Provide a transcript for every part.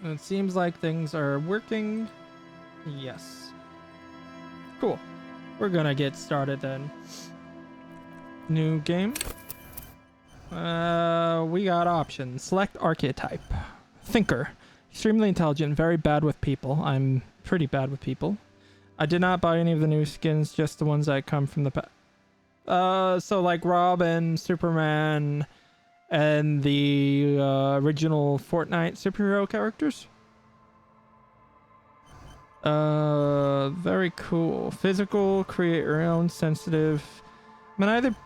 It seems like things are working. Yes. Cool. We're gonna get started then. New game. We got options. Select archetype. Thinker. Extremely intelligent, very bad with people. I'm pretty bad with people. I did not buy any of the new skins, just the ones that come from the so like Robin, Superman, and the original Fortnite superhero characters. Very cool. Physical, create your own, sensitive. I mean, either.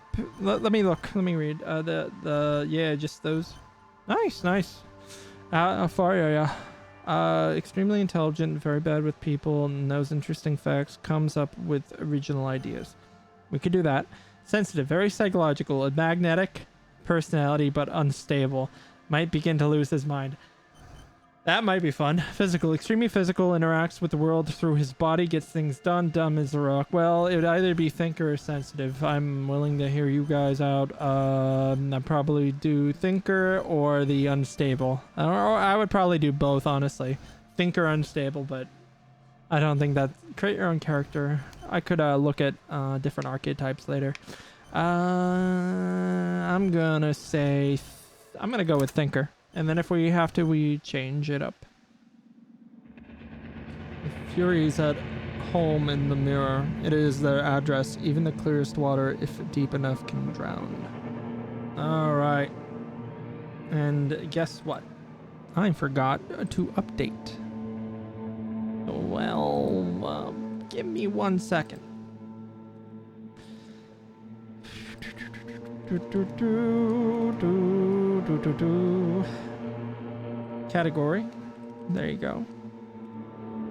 Let me look. Let me read. Yeah, just those. Nice. How far are ya? Extremely intelligent, very bad with people, knows interesting facts, comes up with original ideas. We could do that. Sensitive, very psychological, a magnetic personality, but unstable. Might begin to lose his mind. That might be fun. Physical, extremely physical, interacts with the world through his body, gets things done, dumb as a rock. Well, it would either be thinker or sensitive. I'm willing to hear you guys out. I'd probably do thinker or the unstable. Or I would probably do both, honestly. Thinker, unstable, but I don't think that... Create your own character. I could look at different archetypes later. I'm gonna say... I'm gonna go with thinker. And then if we have to, we change it up. Fury's at home in the mirror. It is their address. Even the clearest water, if deep enough, can drown. Alright. And guess what? I forgot to update. Well, give me 1 second. Category. There you go.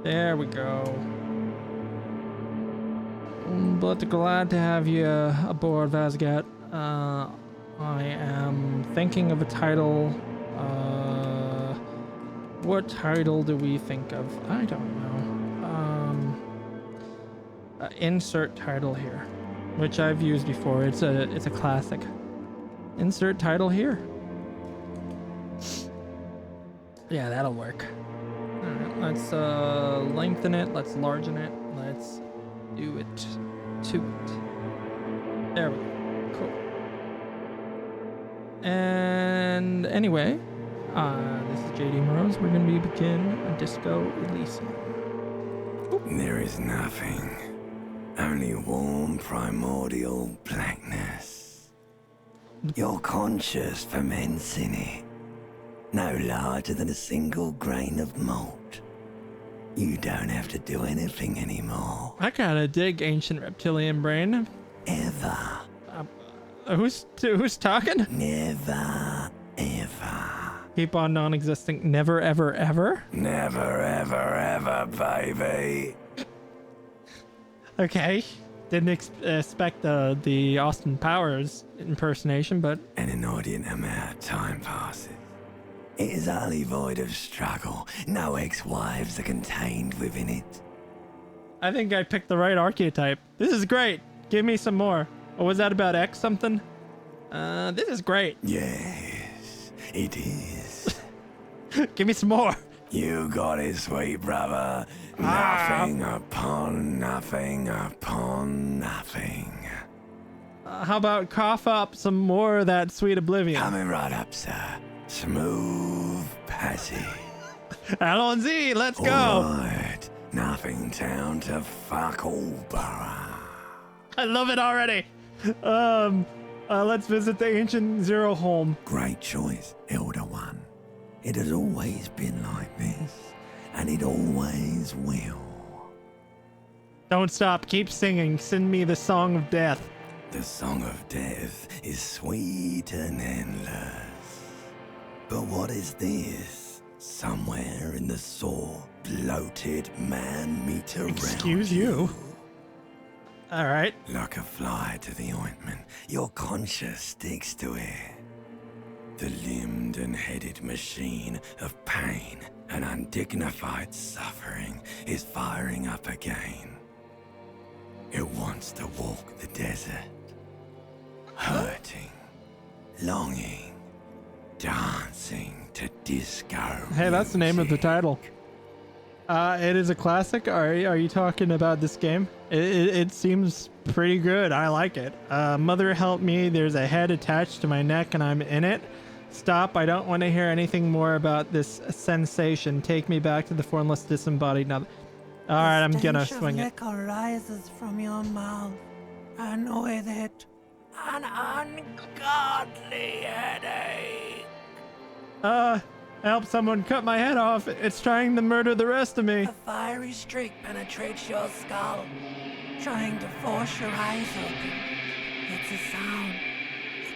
There we go. But glad to have you aboard, Vazgat. I am thinking of a title. What title do we think of? I don't know. Insert title here, which I've used before. It's a classic. Insert title here. Yeah, that'll work. All right, let's lengthen it. Let's largen it. Let's do it to it. There we go. Cool. And anyway, this is JD Morose. We're gonna begin Disco Elysium. There is nothing, only warm primordial blackness. Your conscious ferments in it, no larger than a single grain of malt. You don't have to do anything anymore. I kind of dig ancient reptilian brain. Ever. Who's talking? Never, ever. Keep on non-existing. Never, ever, ever? Never, ever, ever, baby. Okay. Didn't expect the Austin Powers impersonation, but... An inordinate amount of time passes. It is utterly void of struggle. No ex-wives are contained within it. I think I picked the right archetype. This is great. Give me some more. Or was that about X something? This is great. Yes, it is. Give me some more. You got it, sweet brother. Nothing upon nothing upon nothing. How about cough up some more of that sweet oblivion? Coming right up, sir. Smooth passage. Alan Z, let's go. Right. Nothing town to fuck all borough. I love it already. Let's visit the ancient Zero home. Great choice, Elder One. It has always been like this, and it always will. Don't stop. Keep singing. Sing me the song of death. The song of death is sweet and endless. But what is this? Somewhere in the sore, bloated man-meter realm. Excuse you. All right. Like a fly to the ointment, your conscience sticks to it. The limbed and headed machine of pain and undignified suffering is firing up again. It wants to walk the desert, hurting, longing, dancing to disco. Hey, that's the name of the music. title. It is a classic. Are you talking about this game? It seems pretty good. I like it. Mother help me. There's a head attached to my neck and I'm in it. Stop. I don't want to hear anything more about this sensation. Take me back to the formless disembodied now. All right, I'm gonna swing it. Liquor rises from your mouth, and with it, an ungodly headache. Help someone cut my head off. It's trying to murder the rest of me. A fiery streak penetrates your skull, trying to force your eyes open. It's a sound,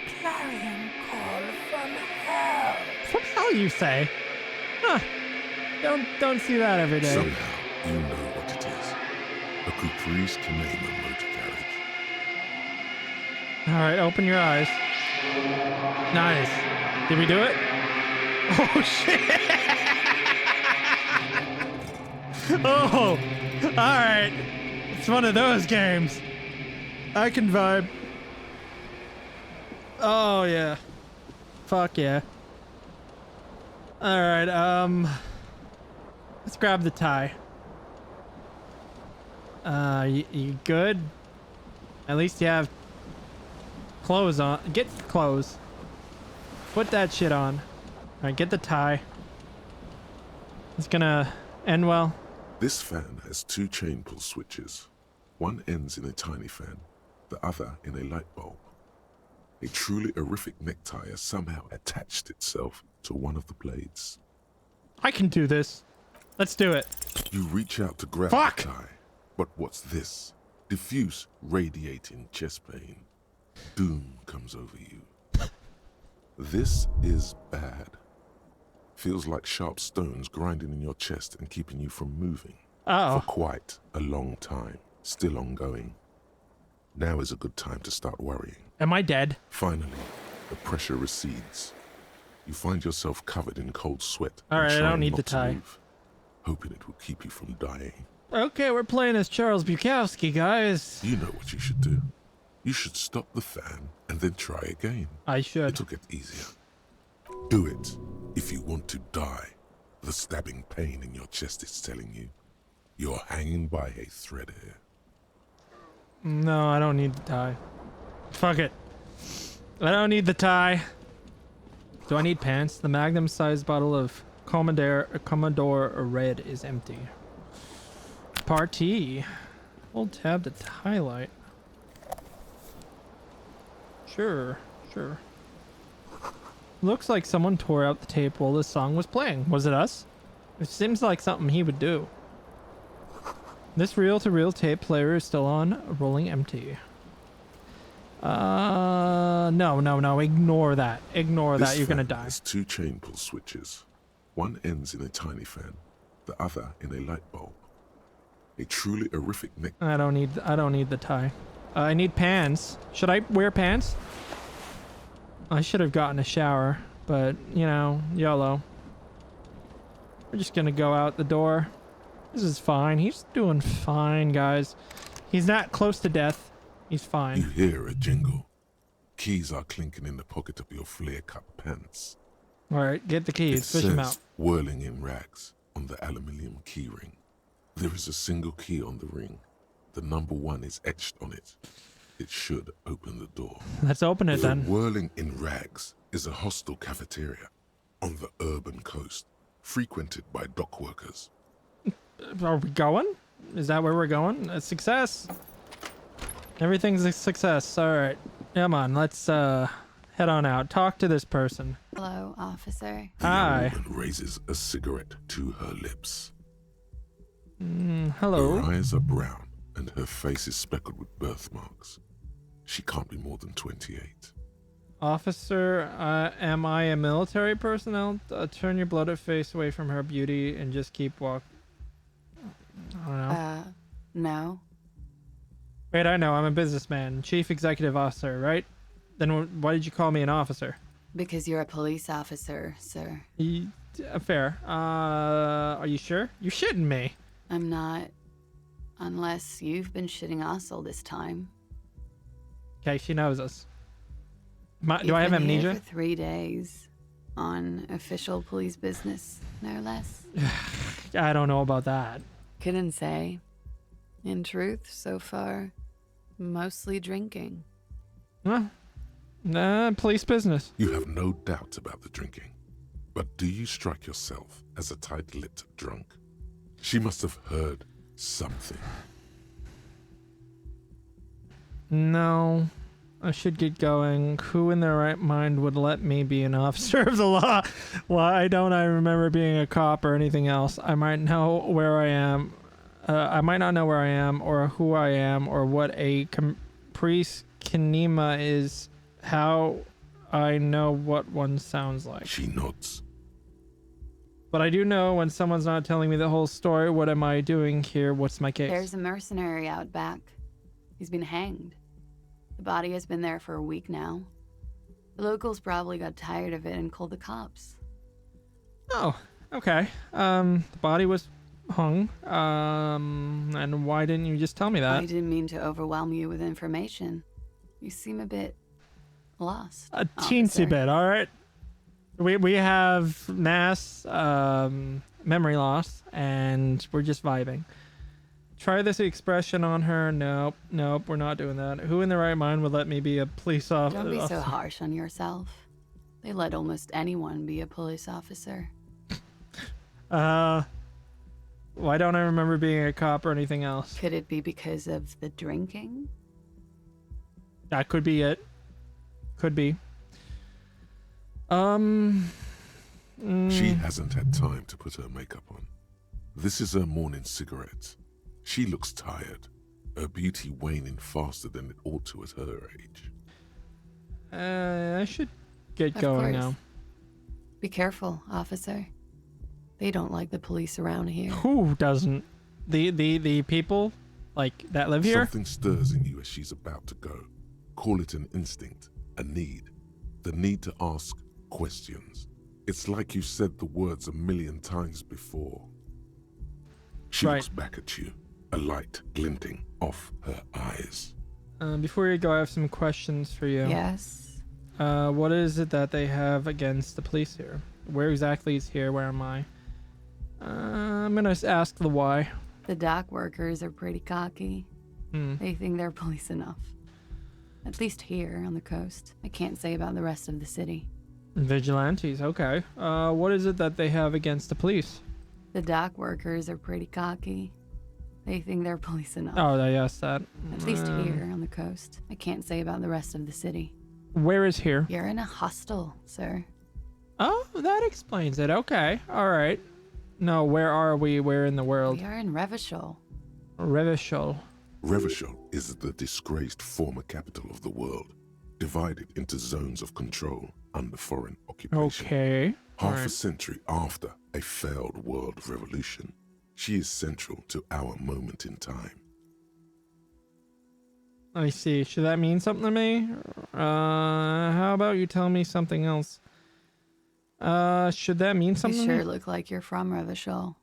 a clarion call from hell. From hell, you say? Huh. Don't see that every day. Somehow, you know what it is. A Caprice Canema motor carriage. All right, open your eyes. Nice. Did we do it? Oh, shit. Oh, all right. It's one of those games. I can vibe. Oh, yeah. Fuck yeah. All right, let's grab the tie. You good? At least you have clothes on. Get clothes. Put that shit on. All right, get the tie. It's gonna end well. This fan has two chain pull switches. One ends in a tiny fan, the other in a light bulb. A truly horrific necktie has somehow attached itself to one of the blades. I can do this. Let's do it. You reach out to grab Fuck! the tie, but what's this? Diffuse, radiating chest pain. Doom comes over you. This is bad. Feels like sharp stones grinding in your chest and keeping you from moving. Oh. For quite a long time, still ongoing. Now is a good time to start worrying. Am I dead? Finally, the pressure recedes. You find yourself covered in cold sweat. All and right, I don't trying need not the to tie. move, hoping it will keep you from dying. Okay, we're playing as Charles Bukowski, guys. You know what you should do. You should stop the fan and then try again. I should. It'll get easier. Do it if you want to die. The stabbing pain in your chest is telling you you're hanging by a thread here. No, I don't need the tie. Fuck it. I don't need the tie. Do I need pants? The magnum-sized bottle of Commodore Red is empty. Party. Hold tab to highlight. Sure. Looks like someone tore out the tape while this song was playing. Was it us? It seems like something he would do. This reel-to-reel tape player is still on, rolling empty. No. Ignore that. Ignore that. You're gonna This fan die. has two chain pull switches. One ends in a tiny fan, the other in a light bulb. A truly horrific neck. I don't need the tie. I need pants. Should I wear pants? I should have gotten a shower, but you know, YOLO. We're just gonna go out the door. This is fine. He's doing fine, guys. He's not close to death. He's You fine. hear a jingle. Keys are clinking in the pocket of your flare-cut pants. All right, get the It keys. Fish him says, out. whirling in rags, on the aluminium key ring. There is a single key on the ring. The number 1 is etched on it. It should open the door. Let's open it The then. whirling in rags is a hostel cafeteria on the urban coast, frequented by dock workers. Are we going? Is that where we're going? A success. Everything's a success. All right. Come on. Let's head on out. Talk to this person. Hello, officer. The Hi. young woman raises a cigarette to her lips. Hello. Her eyes are brown and her face is speckled with birthmarks. She can't be more than 28. Officer, am I a military personnel? Turn your bloated face away from her beauty and just keep walking. I don't know. No. Wait, I know. I'm a businessman. Chief Executive Officer, right? Then why did you call me an officer? Because you're a police officer, sir. Fair. Are you sure? You're shitting me. I'm not. Unless you've been shitting us all this time. Okay, she knows us. Do You've I have been here amnesia? for 3 days. On official police business, no less. I don't know about that. Couldn't say. In truth, so far, mostly drinking. Well, police business. You have no doubt about the drinking. But do you strike yourself as a tight-lipped drunk? She must have heard something. No. I should get going. Who in their right mind would let me be an officer of the law? Why don't I remember being a cop or anything else? I might know where I am. I might not know where I am or who I am or what a caprice kinema is. How I know what one sounds like. She nods. But I do know when someone's not telling me the whole story. What am I doing here? What's my case? There's a mercenary out back. He's been hanged. The body has been there for a week now. The locals probably got tired of it and called the cops. Oh, okay. The body was hung. And why didn't you just tell me that? I didn't mean to overwhelm you with information. You seem a bit lost. A teensy officer. bit, all right. We have mass memory loss, and we're just vibing. Try this expression on her. Nope, we're not doing that. Who in their right mind would let me be a police officer? Don't be so harsh on yourself. They let almost anyone be a police officer. Why don't I remember being a cop or anything else? Could it be because of the drinking? That could be it. Could be. She hasn't had time to put her makeup on. This is her morning cigarette. She looks tired, her beauty waning faster than it ought to at her age. I should get Of going course. now. Be careful, officer. They don't like the police around here. Who doesn't? The people, like, that live here? Something stirs in you as she's about to go. Call it an instinct, a need. The need to ask questions. It's like you said the words 1,000,000 times before. She Right. looks back at you, a light glinting off her eyes. Before you go, I have some questions for you. Yes? What is it that they have against the police here? Where exactly is here? Where am I? I'm gonna ask the why. The dock workers are pretty cocky. Hmm. They think they're police enough. At least here on the coast. I can't say about the rest of the city. Vigilantes, okay. What is it that they have against the police? The dock workers are pretty cocky. They think they're police enough. Oh, yes, that. At least here on the coast. I can't say about the rest of the city. Where is here? You're in a hostel, sir. Oh, that explains it. Okay, all right. No, where are we? Where in the world? We are in Revachol. Revachol. Revachol is the disgraced former capital of the world, divided into zones of control under foreign occupation. Okay. Half Alright. a century after a failed world revolution, she is central to our moment in time. I see. Should that mean something to me? How about you tell me something else? Should that mean You something to sure me? look like you're from Revachol.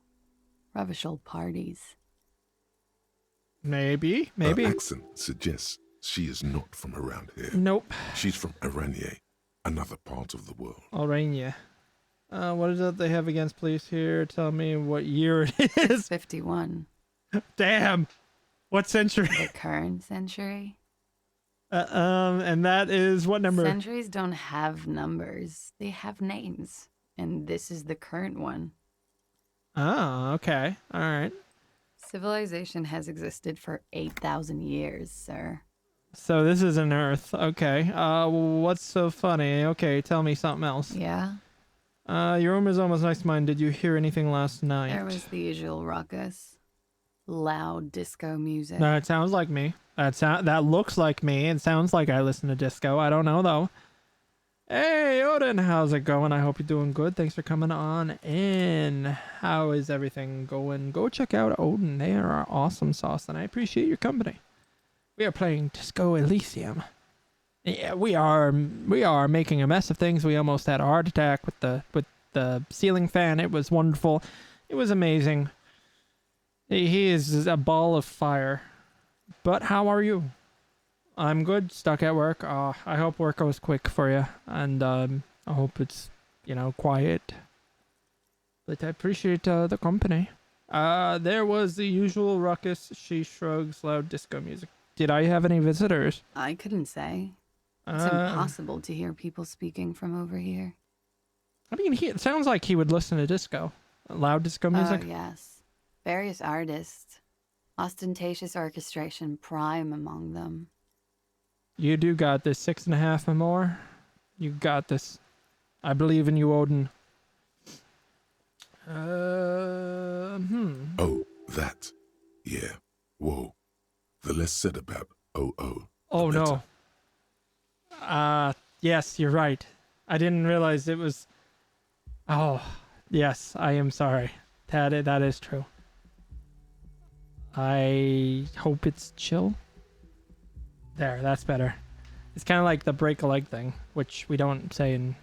Revachol parties. Maybe. Her accent suggests she is not from around here. Nope. She's from Aranye, another part of the world. Alright. What is it they have against police here? Tell me what year it is. 51. Damn. What century? The current century? And that is what number? Centuries don't have numbers. They have names. And this is the current one. Oh, okay. All right. Civilization has existed for 8,000 years, sir. So this is an Earth. Okay. What's so funny? Okay, tell me something else. Yeah? Your room is almost next to mine. Did you hear anything last night? There was the usual ruckus. Loud disco music. No, it sounds like me. That looks like me. It sounds like I listen to disco. I don't know though. Hey, Odin, how's it going? I hope you're doing good. Thanks for coming on in. How is everything going? Go check out Odin. They are awesome sauce, and I appreciate your company. We are playing Disco Elysium. Yeah, we are making a mess of things. We almost had a heart attack with the ceiling fan. It was wonderful. It was amazing. He is a ball of fire. But how are you? I'm good. Stuck at work. I hope work goes quick for you, and I hope it's quiet. But I appreciate the company. There was the usual ruckus. She shrugs. Loud disco music. Did I have any visitors? I couldn't say. It's impossible to hear people speaking from over here. I mean, it sounds like he would listen to disco. Loud disco music? Oh, yes. Various artists. Ostentatious orchestration prime among them. You do got this. 6.5 or more. You got this. I believe in you, Odin. Oh, that. Yeah. Whoa. The less said about the Oh, better. no. Yes, you're right. I didn't realize it was... Oh, yes, I am sorry. That is true. I hope it's chill. There, that's better. It's kind of like the break a leg thing, which we don't say in...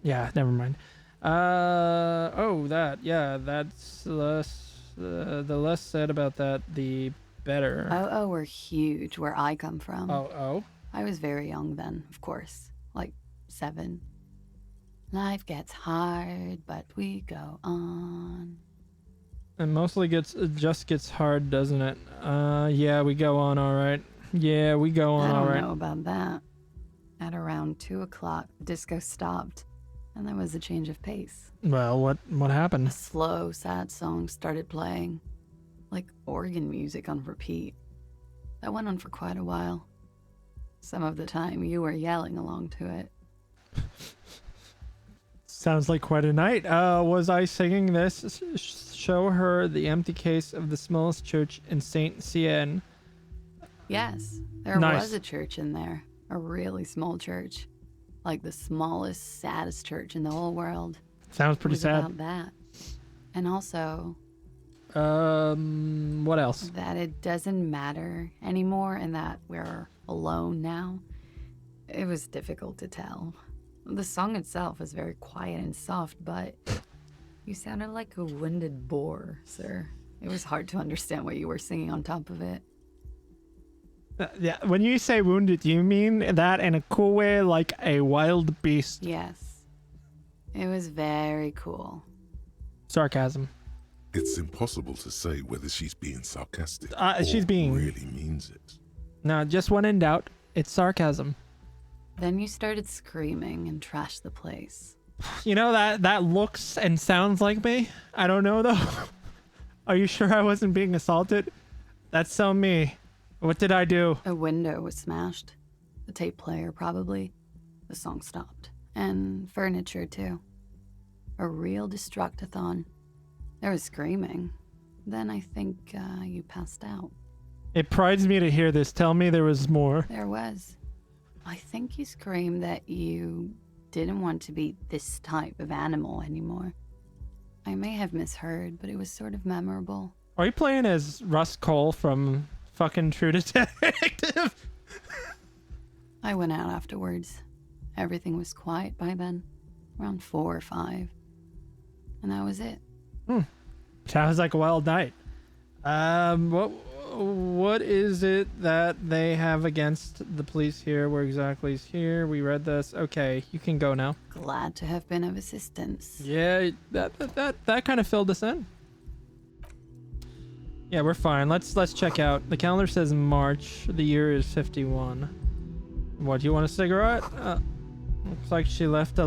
Yeah, never mind. That. Yeah, that's less... the less said about that, the better. Oh, were huge where I come from. Oh. I was very young then, of course. Like 7. Life gets hard, but we go on. It mostly just gets hard, doesn't it? Yeah, we go on all right. Yeah, we go on all I right. don't know about that. At around 2 o'clock, the disco stopped, and there was a change of pace. Well, what A happened? slow, sad song started playing, like organ music on repeat. That went on for quite a while. Some of the time, you were yelling along to it. Sounds like quite a night. Was I singing this? Show her the empty case of the smallest church in Saint Cian. Yes, there Nice. was a church in there. A really small church. Like the smallest, saddest church in the whole world. Sounds It pretty was sad. about that. And also What else? that it doesn't matter anymore and that we're alone now. It was difficult to tell. The song itself was very quiet and soft, but you sounded like a winded boar, sir. It was hard to understand what you were singing on top of it. Yeah, when you say wounded, do you mean that in a cool way, like a wild beast? Yes. It was very cool. Sarcasm. It's impossible to say whether she's being sarcastic She's or being- really means it. No, just when in doubt, it's sarcasm. Then you started screaming and trashed the place. You know, that looks and sounds like me. I don't know though. Are you sure I wasn't being assaulted? That's so me. What did I do? A window was smashed. The tape player, probably. The song stopped. And furniture, too. A real destructathon. There was screaming. Then I think you passed out. It prides me to hear this. Tell me there was more. There was. I think you screamed that you didn't want to be this type of animal anymore. I may have misheard, but it was sort of memorable. Are you playing as Russ Cole from fucking True Detective? I went out afterwards. Everything was quiet by then. Around 4 or 5. And that was it. Sounds like a wild night. What is it that they have against the police here? Where exactly is here? We read this. Okay, you can go now. Glad to have been of assistance. Yeah, that kind of filled us in. Yeah, we're fine. Let's check out. The calendar says March. The year is 51. What, do you want a cigarette? Looks like she left a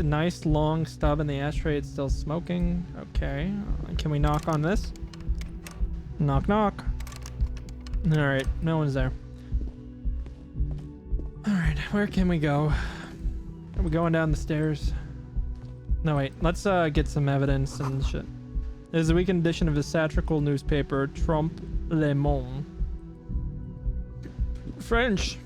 nice long stub in the ashtray. It's still smoking. Okay. Can we knock on this? Knock, knock. Alright, no one's there. Alright, where can we go? Are we going down the stairs? No, wait. Let's get some evidence and shit. This is a weekend edition of the satirical newspaper Trompe Le Monde. French.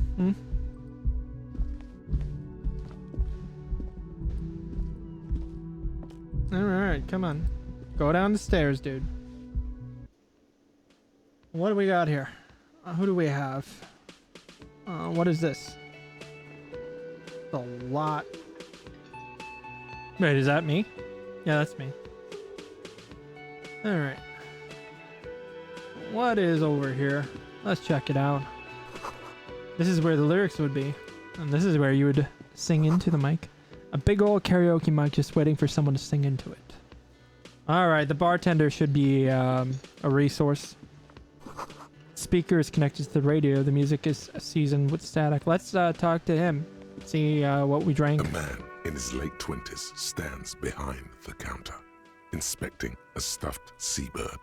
Alright, come on. Go down the stairs, dude. What do we got here? Who do we have? What is this? A lot. Wait, is that me? Yeah, that's me. Alright. What is over here? Let's check it out. This is where the lyrics would be. And this is where you would sing into the mic. A big old karaoke mic just waiting for someone to sing into it. Alright, the bartender should be a resource. Speaker is connected to the radio. The music is seasoned with static. Let's talk to him. See what we drank. A man in his late 20s stands behind the counter, inspecting a stuffed seabird.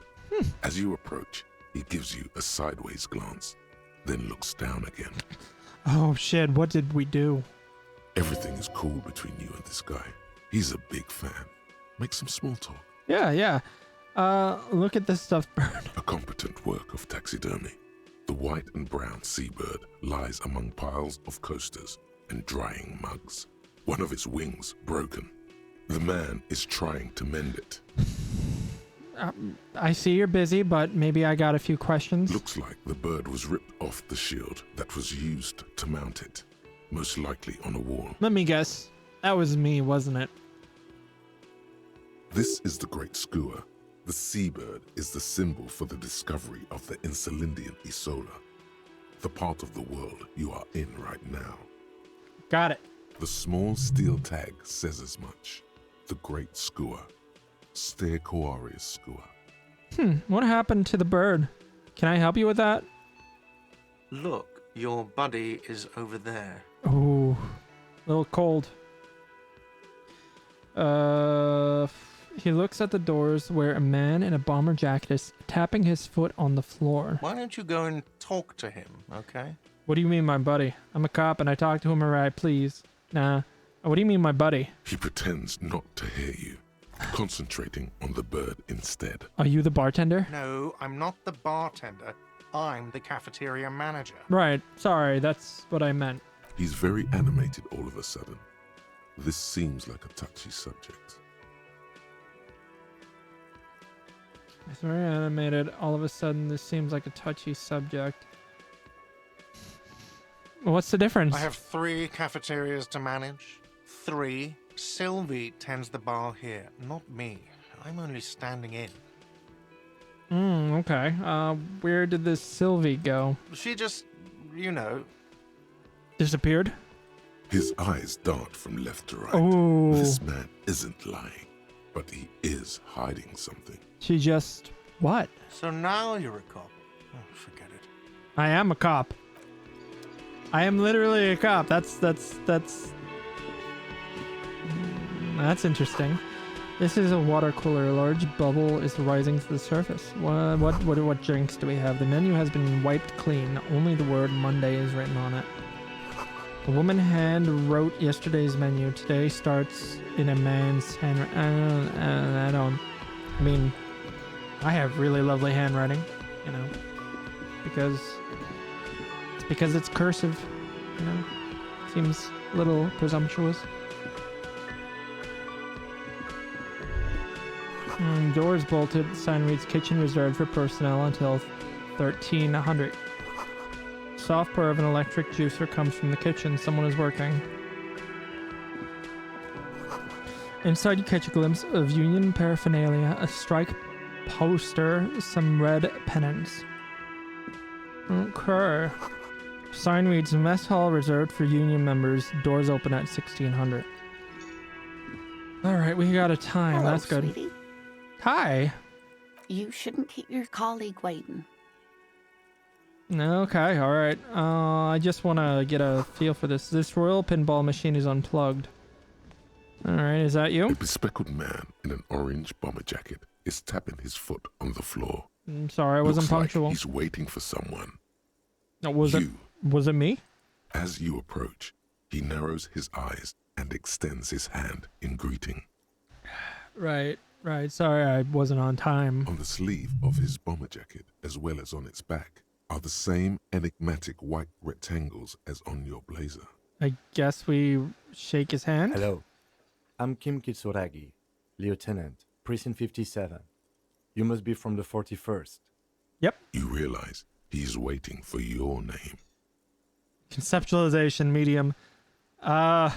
As you approach, he gives you a sideways glance, then looks down again. Oh shit, what did we do? Everything is cool between you and this guy. He's a big fan. Make some small talk. Yeah. Look at this stuffed bird. A competent work of taxidermy. The white and brown seabird lies among piles of coasters and drying mugs. One of its wings broken. The man is trying to mend it. I see you're busy, but maybe I got a few questions. Looks like the bird was ripped off the shield that was used to mount it. Most likely on a wall. Let me guess. That was me, wasn't it? This is the Great Skua. The seabird is the symbol for the discovery of the Insulindian Isola, the part of the world you are in right now. Got it. The small steel tag says as much. The Great Skua. Steacoarius Skua. What happened to the bird? Can I help you with that? Look, your buddy is over there. Oh, a little cold. He looks at the doors where a man in a bomber jacket is tapping his foot on the floor. Why don't you go and talk to him, okay? What do you mean, my buddy? I'm a cop and I talk to whomever I please. Nah. What do you mean, my buddy? He pretends not to hear you, concentrating on the bird instead. Are you the bartender? No, I'm not the bartender. I'm the cafeteria manager. Right. Sorry, that's what I meant. He's very animated all of a sudden. This seems like a touchy subject. It's very animated. All of a sudden, this seems like a touchy subject. What's the difference? I have 3 cafeterias to manage. 3. Sylvie tends the bar here, not me. I'm only standing in. Okay. Where did this Sylvie go? She just, Disappeared? His eyes dart from left to right. Oh. This man isn't lying, but he is hiding something. She just... What? So now you're a cop. Oh, forget it. I am a cop. I am literally a cop. That's interesting. This is a water cooler. A large bubble is rising to the surface. What drinks do we have? The menu has been wiped clean. Only the word Monday is written on it. A woman hand wrote yesterday's menu. Today starts in a man's hand. I mean, I have really lovely handwriting, because it's cursive, Seems a little presumptuous. Doors bolted. Sign reads kitchen reserved for personnel until 1300. Soft purr of an electric juicer comes from the kitchen. Someone is working. Inside you catch a glimpse of union paraphernalia, a strike poster, some red pennants. Okay. Sign reads mess hall reserved for union members. Doors open at 1600. Alright, we got a time. Hello, That's good. sweetie. Hi. You shouldn't keep your colleague waiting. Okay, alright. I just want to get a feel for this. This royal pinball machine is unplugged. Alright, is that A you? bespectacled man in an orange bomber jacket is tapping his foot on the floor. I'm sorry, I wasn't Looks like punctual. he's waiting for someone. No, was it me? As you approach, he narrows his eyes and extends his hand in greeting. Right. Sorry, I wasn't on time. On the sleeve of his bomber jacket, as well as on its back, are the same enigmatic white rectangles as on your blazer. I guess we shake his hand? Hello, I'm Kim Kitsuragi, Lieutenant, Precinct 57. You must be from the 41st. Yep. You realize he's waiting for your name. Conceptualization medium. I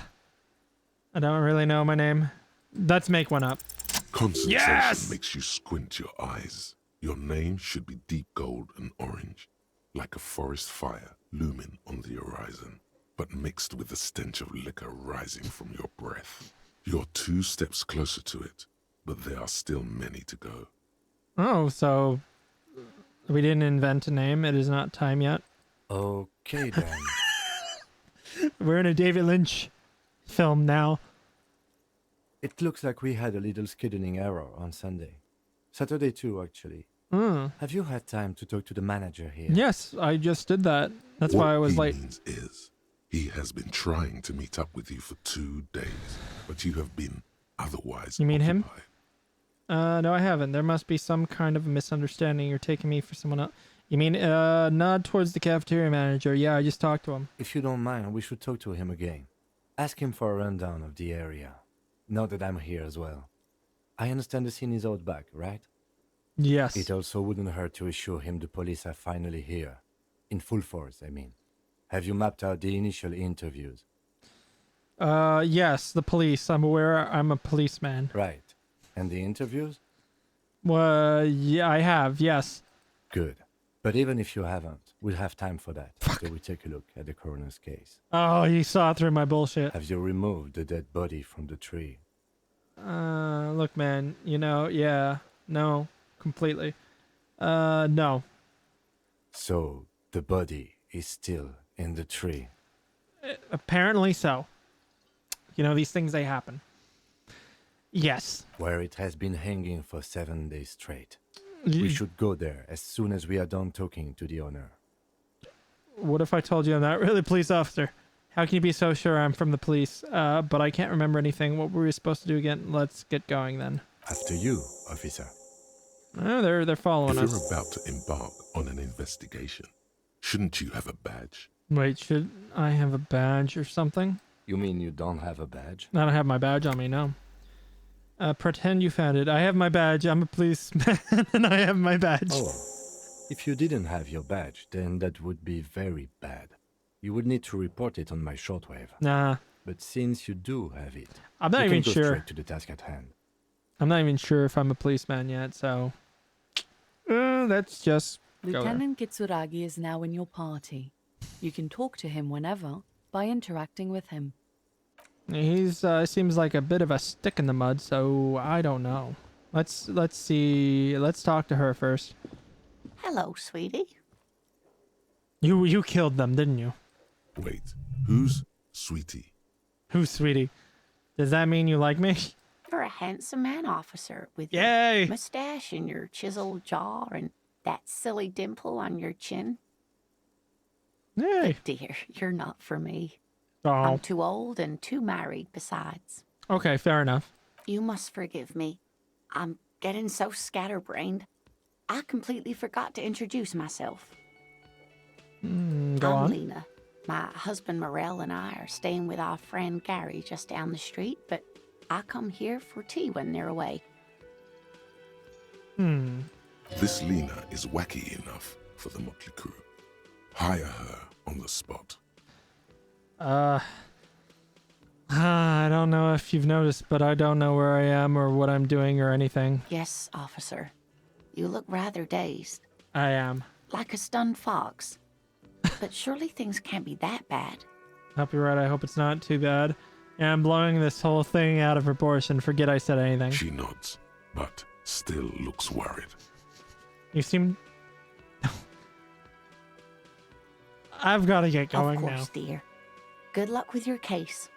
don't really know my name. Let's make one up. Concentration Yes! makes you squint your eyes. Your name should be deep gold and orange, like a forest fire looming on the horizon. but mixed with the stench of liquor rising from your breath. You're 2 steps closer to it, but there are still many to go. Oh, so we didn't invent a name. It is not time yet. Okay then. We're in a David Lynch film now. It looks like we had a little scheduling error on Sunday. Saturday too, actually. Have you had time to talk to the manager here? Yes, I just did that. That's What why I was he late. means is, he has been trying to meet up with you for 2 days, but you have been otherwise You mean him? occupied. No, I haven't. There must be some kind of misunderstanding. You're taking me for someone else. You mean, nod towards the cafeteria manager. Yeah, I just talked to him. If you don't mind, we should talk to him again. Ask him for a rundown of the area. Now that I'm here as well. I understand the scene is out back, right? Yes. It also wouldn't hurt to assure him the police are finally here. In full force, I mean. Have you mapped out the initial interviews? Yes, the police. I'm aware I'm a policeman. Right. And the interviews? Well, yeah, I have, yes. Good. But even if you haven't, we'll have time for that after we take a look at the coroner's case. Oh, you saw through my bullshit. Have you removed the dead body from the tree? Look, man, yeah, no, completely. No. So, the body is still in the tree. Apparently so. These things, they happen. Yes. Where it has been hanging for 7 days straight. We should go there as soon as we are done talking to the owner. What if I told you I'm not really a police officer? How can you be so sure I'm from the police? But I can't remember anything. What were we supposed to do again? Let's get going then. After you, officer. Oh, they're following If us. you're about to embark on an investigation, shouldn't you have a badge? Wait, should I have a badge or something? You mean you don't have a badge? I don't have my badge on me, no. Pretend you found it. I have my badge. I'm a policeman, and I have my badge. Oh, if you didn't have your badge, then that would be very bad. You would need to report it on my shortwave. Nah, But since you do have it, I'm not we even can go sure. straight to the task at hand. I'm not even sure if I'm a policeman yet, so... that's just... go there. Lieutenant Kitsuragi is now in your party. You can talk to him whenever by interacting with him. He's seems like a bit of a stick in the mud, so I don't know. Let's see. Let's talk to her first. Hello, sweetie. You killed them, didn't you? Wait, who's Sweetie? Who's Sweetie? Does that mean you like me? You're a handsome man, officer, with Yay! your mustache and your chiseled jaw and that silly dimple on your chin. Hey. Dear, you're not for me. Oh. I'm too old and too married besides. Okay, fair enough. You must forgive me. I'm getting so scatterbrained. I completely forgot to introduce myself. Go I'm on. Lena. My husband Morel and I are staying with our friend Gary just down the street, but I come here for tea when they're away. This Lena is wacky enough for the motley crew. Hire her on the spot. I don't know if you've noticed, but I don't know where I am or what I'm doing or anything. Yes, officer. You look rather dazed, I am. like a stunned fox. But surely things can't be that bad. Hope you're right. I hope it's not too bad. Yeah, I'm blowing this whole thing out of proportion. Forget I said anything. She nods, but still looks worried. You seem... I've got to get going Of course, now. dear. Good luck with your case.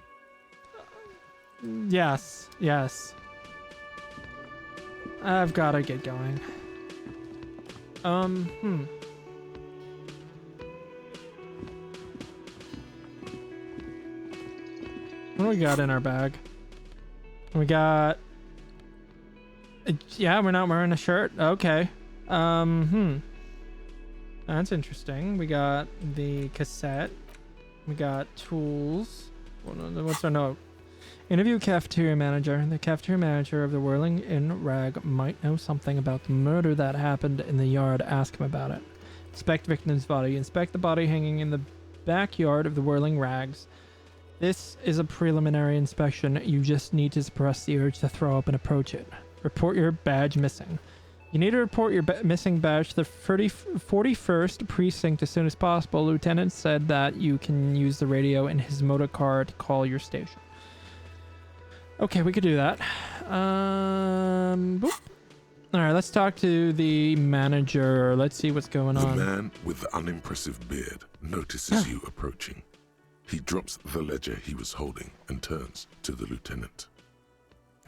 Yes. I've got to get going. What do we got in our bag? We got... Yeah, we're not wearing a shirt. Okay. That's interesting. We got the cassette. We got tools. What's our note? Interview cafeteria manager. The cafeteria manager of the Whirling Inn Rag might know something about the murder that happened in the yard. Ask him about it. Inspect victim's body. Inspect the body hanging in the backyard of the Whirling Rags. This is a preliminary inspection. You just need to suppress the urge to throw up and approach it. Report your badge missing. You need to report your missing badge to the 41st precinct as soon as possible. Lieutenant said that you can use the radio in his motor car to call your station. Okay, we could do that. Boop. All right, let's talk to the manager. Let's see what's going on. The man with the unimpressive beard notices you approaching. He drops the ledger he was holding and turns to the lieutenant.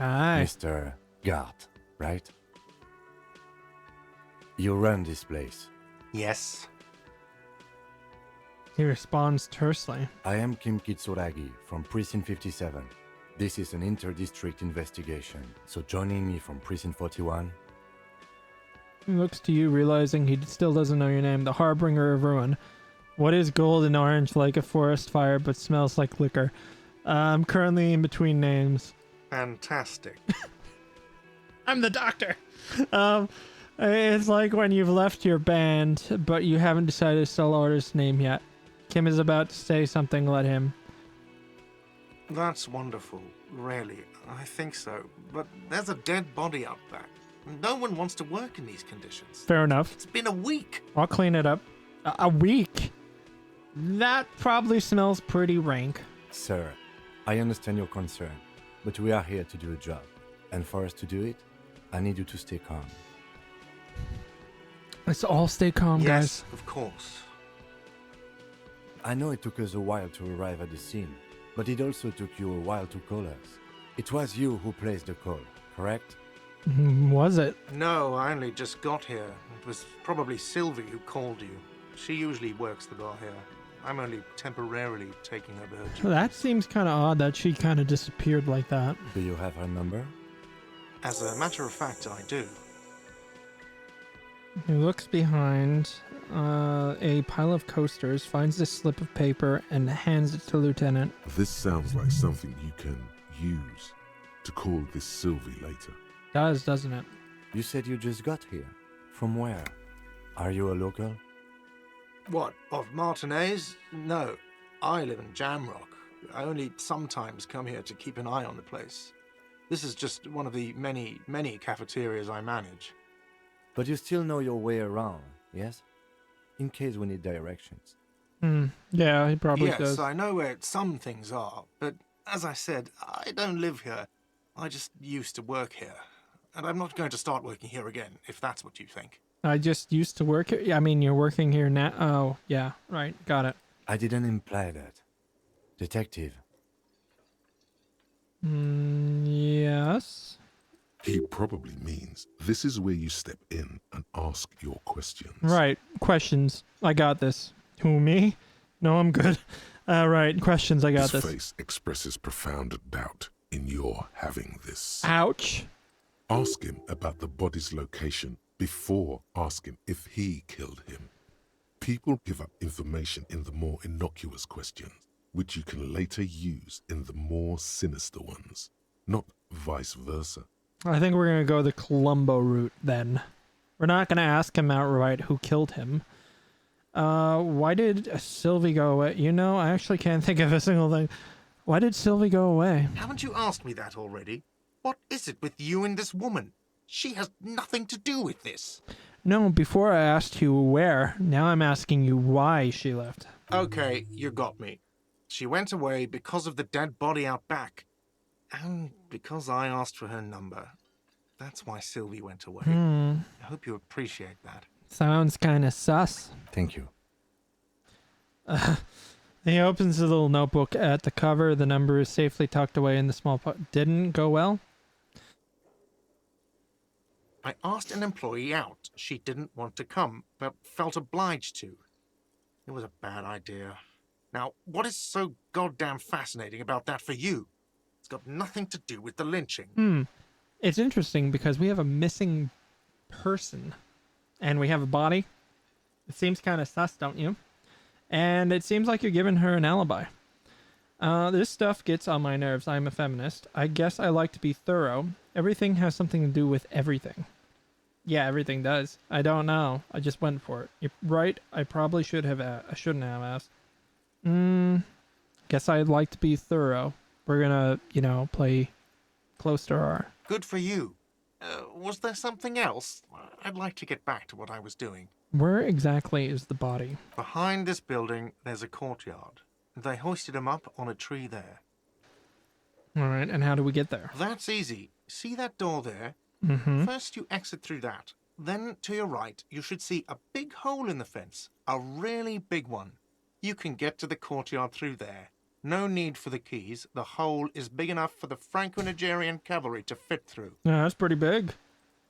Aye. Mr. Gart, right? You run this place. Yes. He responds tersely. I am Kim Kitsuragi from Precinct 57. This is an inter-district investigation, so joining me from Precinct 41. He looks to you, realizing he still doesn't know your name. The Harbinger of Ruin. What is gold and orange like a forest fire but smells like liquor? I'm currently in between names. Fantastic. I'm the doctor. It's like when you've left your band, but you haven't decided to sell artist's name yet. Kim is about to say something, let him. That's wonderful, really. I think so. But there's a dead body out back. No one wants to work in these conditions. Fair enough. It's been a week. I'll clean it up. A week? That probably smells pretty rank. Sir, I understand your concern, but we are here to do a job. And for us to do it, I need you to stay calm. Let's all stay calm, Yes, guys. of course. I know it took us a while to arrive at the scene, but it also took you a while to call us. It was you who placed the call, correct? Was it? No, I only just got here. It was probably Sylvie who called you. She usually works the bar here. I'm only temporarily taking over her duties. That seems kind of odd that she kind of disappeared like that. Do you have her number? As a matter of fact, I do. He looks behind a pile of coasters, finds a slip of paper, and hands it to the lieutenant. This sounds like something you can use to call this Sylvie later. Does, doesn't it? You said you just got here. From where? Are you a local? What, of Martinez? No, I live in Jamrock. I only sometimes come here to keep an eye on the place. This is just one of the many, many cafeterias I manage. But you still know your way around, yes? In case we need directions. Yeah, he probably Yes, does. I know where some things are, but as I said, I don't live here. I just used to work here. And I'm not going to start working here again, if that's what you think. I just used to work here. Yeah, I mean, you're working here now. Oh, yeah, right. Got it. I didn't imply that. Detective. Yes. He probably means this is where you step in and ask your questions. Right. Questions. I got this. Who, me? No, I'm good. Right. Questions. I got His this. face expresses profound doubt in your having this. Ouch. Ask him about the body's location before asking if he killed him. People give up information in the more innocuous questions, which you can later use in the more sinister ones, not vice versa. I think we're going to go the Columbo route then. We're not going to ask him outright who killed him. Why did Sylvie go away? You know, I actually can't think of a single thing. Why did Sylvie go away? Haven't you asked me that already? What is it with you and this woman? She has nothing to do with this. No, before I asked you where. Now I'm asking you why she left. Okay, you got me. She went away because of the dead body out back. And because I asked for her number. That's why Sylvie went away. I hope you appreciate that. Sounds kind of sus. Thank you. He opens the little notebook at the cover. The number is safely tucked away in the small pocket. Didn't go well? I asked an employee out. She didn't want to come, but felt obliged to. It was a bad idea. Now, what is so goddamn fascinating about that for you? It's got nothing to do with the lynching. It's interesting because we have a missing person and we have a body. It seems kind of sus, don't you? And it seems like you're giving her an alibi. This stuff gets on my nerves. I'm a feminist. I guess I like to be thorough. Everything has something to do with everything. Yeah, everything does. I don't know. I just went for it. You're right. I probably should have. I shouldn't have asked. Guess I'd like to be thorough. We're gonna, play close to our. Good for you. Was there something else? I'd like to get back to what I was doing. Where exactly is the body? Behind this building, there's a courtyard. They hoisted him up on a tree there. All right, and how do we get there? That's easy. See that door there? Mm-hmm. First you exit through that. Then to your right, you should see a big hole in the fence. A really big one. You can get to the courtyard through there. No need for the keys. The hole is big enough for the Franco-Nigerian cavalry to fit through. Yeah, that's pretty big.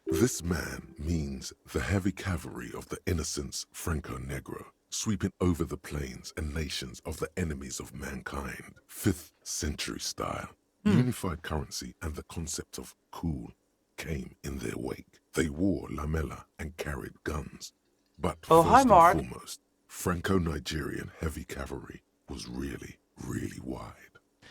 This man means the heavy cavalry of the innocents Franco-Negro, sweeping over the plains and nations of the enemies of mankind. 5th century style. Unified currency and the concept of cool came in their wake. They wore lamella and carried guns. But first and foremost, Franco-Nigerian heavy cavalry was really, really wide.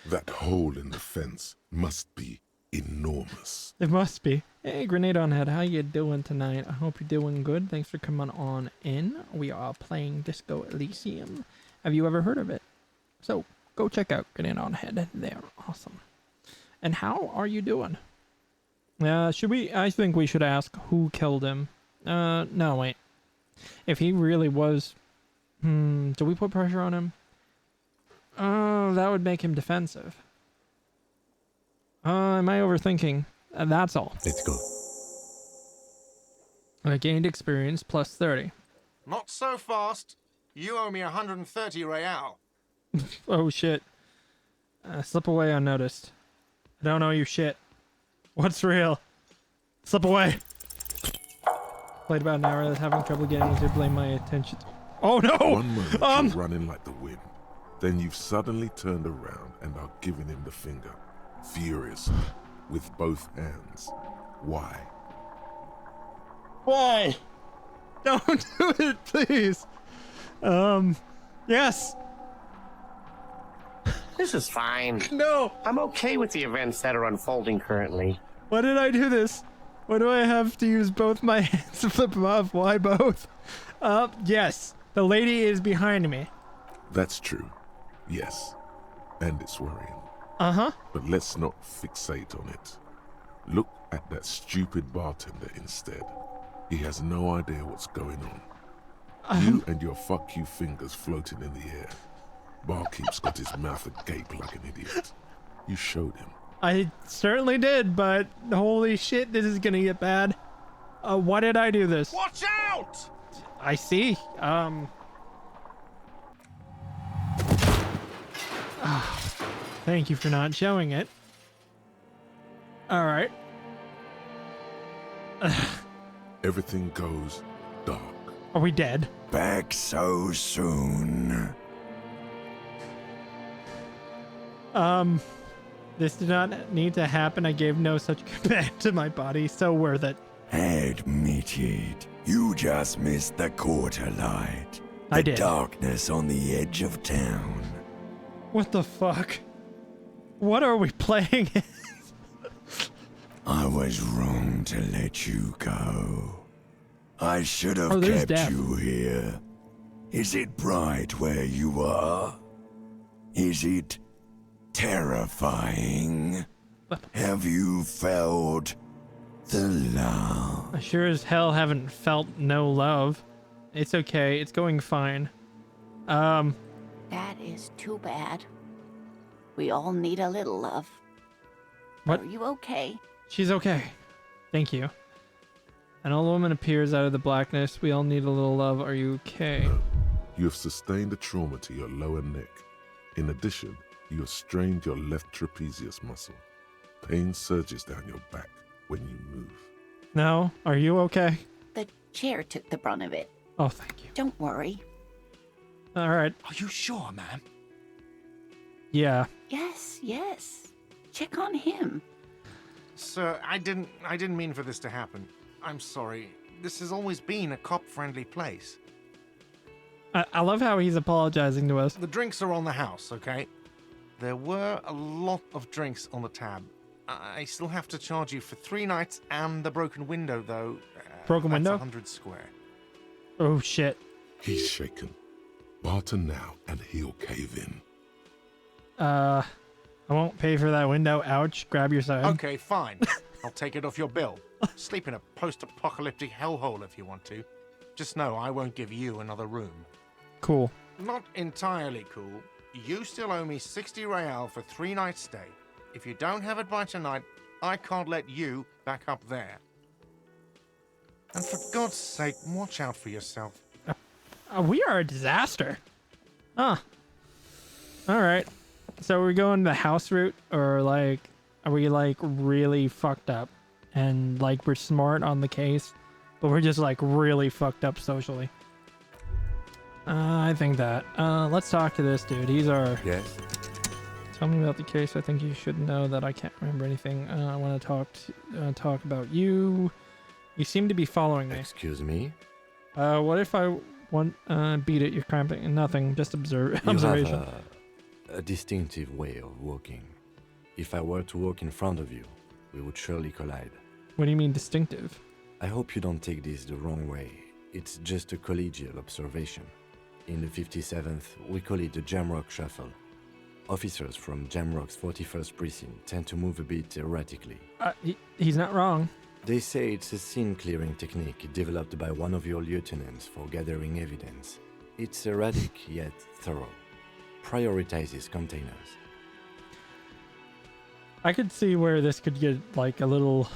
That hole in the fence must be enormous. It must be. Hey, Grenade on Head, how you doing tonight? I hope you're doing good. Thanks for coming on in. We are playing Disco Elysium. Have you ever heard of it? So, go check out Grenade on Head. They're awesome. And how are you doing? Should we? I think we should ask who killed him. No, wait. If he really was... do we put pressure on him? That would make him defensive. Am I overthinking? That's all. Let's go. I gained experience plus 30. Not so fast. You owe me 130 real. Oh shit. Slip away unnoticed. I don't know your shit. What's real? Slip away. Played about an hour, having trouble getting to blame my attention. Oh no! One moment you're running like the wind. Then you've suddenly turned around and are giving him the finger. Furiously. With both hands. Why? Why? Don't do it, please. Yes. This is fine. No. I'm okay with the events that are unfolding currently. Why did I do this? Why do I have to use both my hands to flip them off? Why both? Yes. The lady is behind me. That's true. Yes. And it's worrying. Uh-huh. But let's not fixate on it. Look at that stupid bartender instead. He has no idea what's going on. You and your fuck you fingers floating in the air. Barkeep's got his mouth agape like an idiot. You showed him. I certainly did, but holy shit, this is gonna get bad. Why did I do this? Watch out! I see. Thank you for not showing it. All right. Everything goes dark. Are we dead? Back so soon. This did not need to happen. I gave no such command to my body. So worth it. Admit it. You just missed the quarter light. I did. The darkness on the edge of town. What the fuck? What are we playing? I was wrong to let you go. I should have there's kept death. you here. Is it bright where you are? Is it terrifying? Have you felt the love? I sure as hell haven't felt no love. It's okay. It's going fine. That is too bad. We all need a little love. What? Are you okay? She's okay. Thank you. An old woman appears out of the blackness. We all need a little love. Are you okay? You have sustained a trauma to your lower neck. In addition, you have strained your left trapezius muscle. Pain surges down your back when you move. No? Are you okay? The chair took the brunt of it. Oh, thank you. Don't worry. All right. Are you sure, ma'am? Yeah. Yes. Check on him. Sir, I didn't mean for this to happen. I'm sorry. This has always been a cop-friendly place. I love how he's apologizing to us. The drinks are on the house, okay? There were a lot of drinks on the tab. I still have to charge you for 3 nights and the broken window, though. Broken that's window? 100 square. Oh, shit. He's shaken. Barter now and he'll cave in. I won't pay for that window. Ouch. Grab your side. Okay, fine. I'll take it off your bill. Sleep in a post-apocalyptic hellhole if you want to. Just know I won't give you another room. Cool. Not entirely cool. You still owe me 60 real for 3 nights stay. If you don't have it by tonight, I can't let you back up there. And for God's sake, watch out for yourself. We are a disaster. Huh. Alright. So we're going the house route, or like, are we like really fucked up? And like we're smart on the case, but we're just like really fucked up socially. I think that. Let's talk to this dude. He's our... Yes? Tell me about the case. I think you should know that I can't remember anything. I want to talk about you. You seem to be following me. Excuse me? What if I want beat it? You're cramping. Nothing. Just You observation. have a distinctive way of walking. If I were to walk in front of you, we would surely collide. What do you mean distinctive? I hope you don't take this the wrong way. It's just a collegial observation. In the 57th, we call it the Jamrock Shuffle. Officers from Jamrock's 41st Precinct tend to move a bit erratically. He's not wrong. They say it's a scene-clearing technique developed by one of your lieutenants for gathering evidence. It's erratic yet thorough. Prioritizes containers. I could see where this could get like a little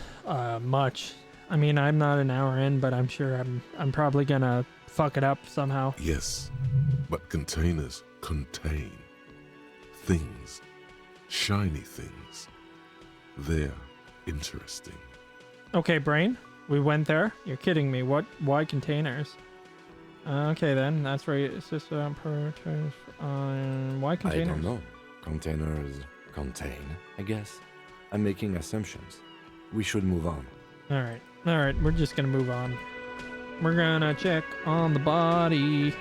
much. I mean, I'm not an hour in, but I'm sure I'm probably gonna fuck it up somehow. Yes, but containers contain things, shiny things. They're interesting. Okay, brain. We went there. You're kidding me. What? Why containers? Okay, then that's right. It's just why containers? I don't know. Containers contain, I guess. I'm making assumptions. We should move on. All right. We're just gonna move on. We're gonna check on the body.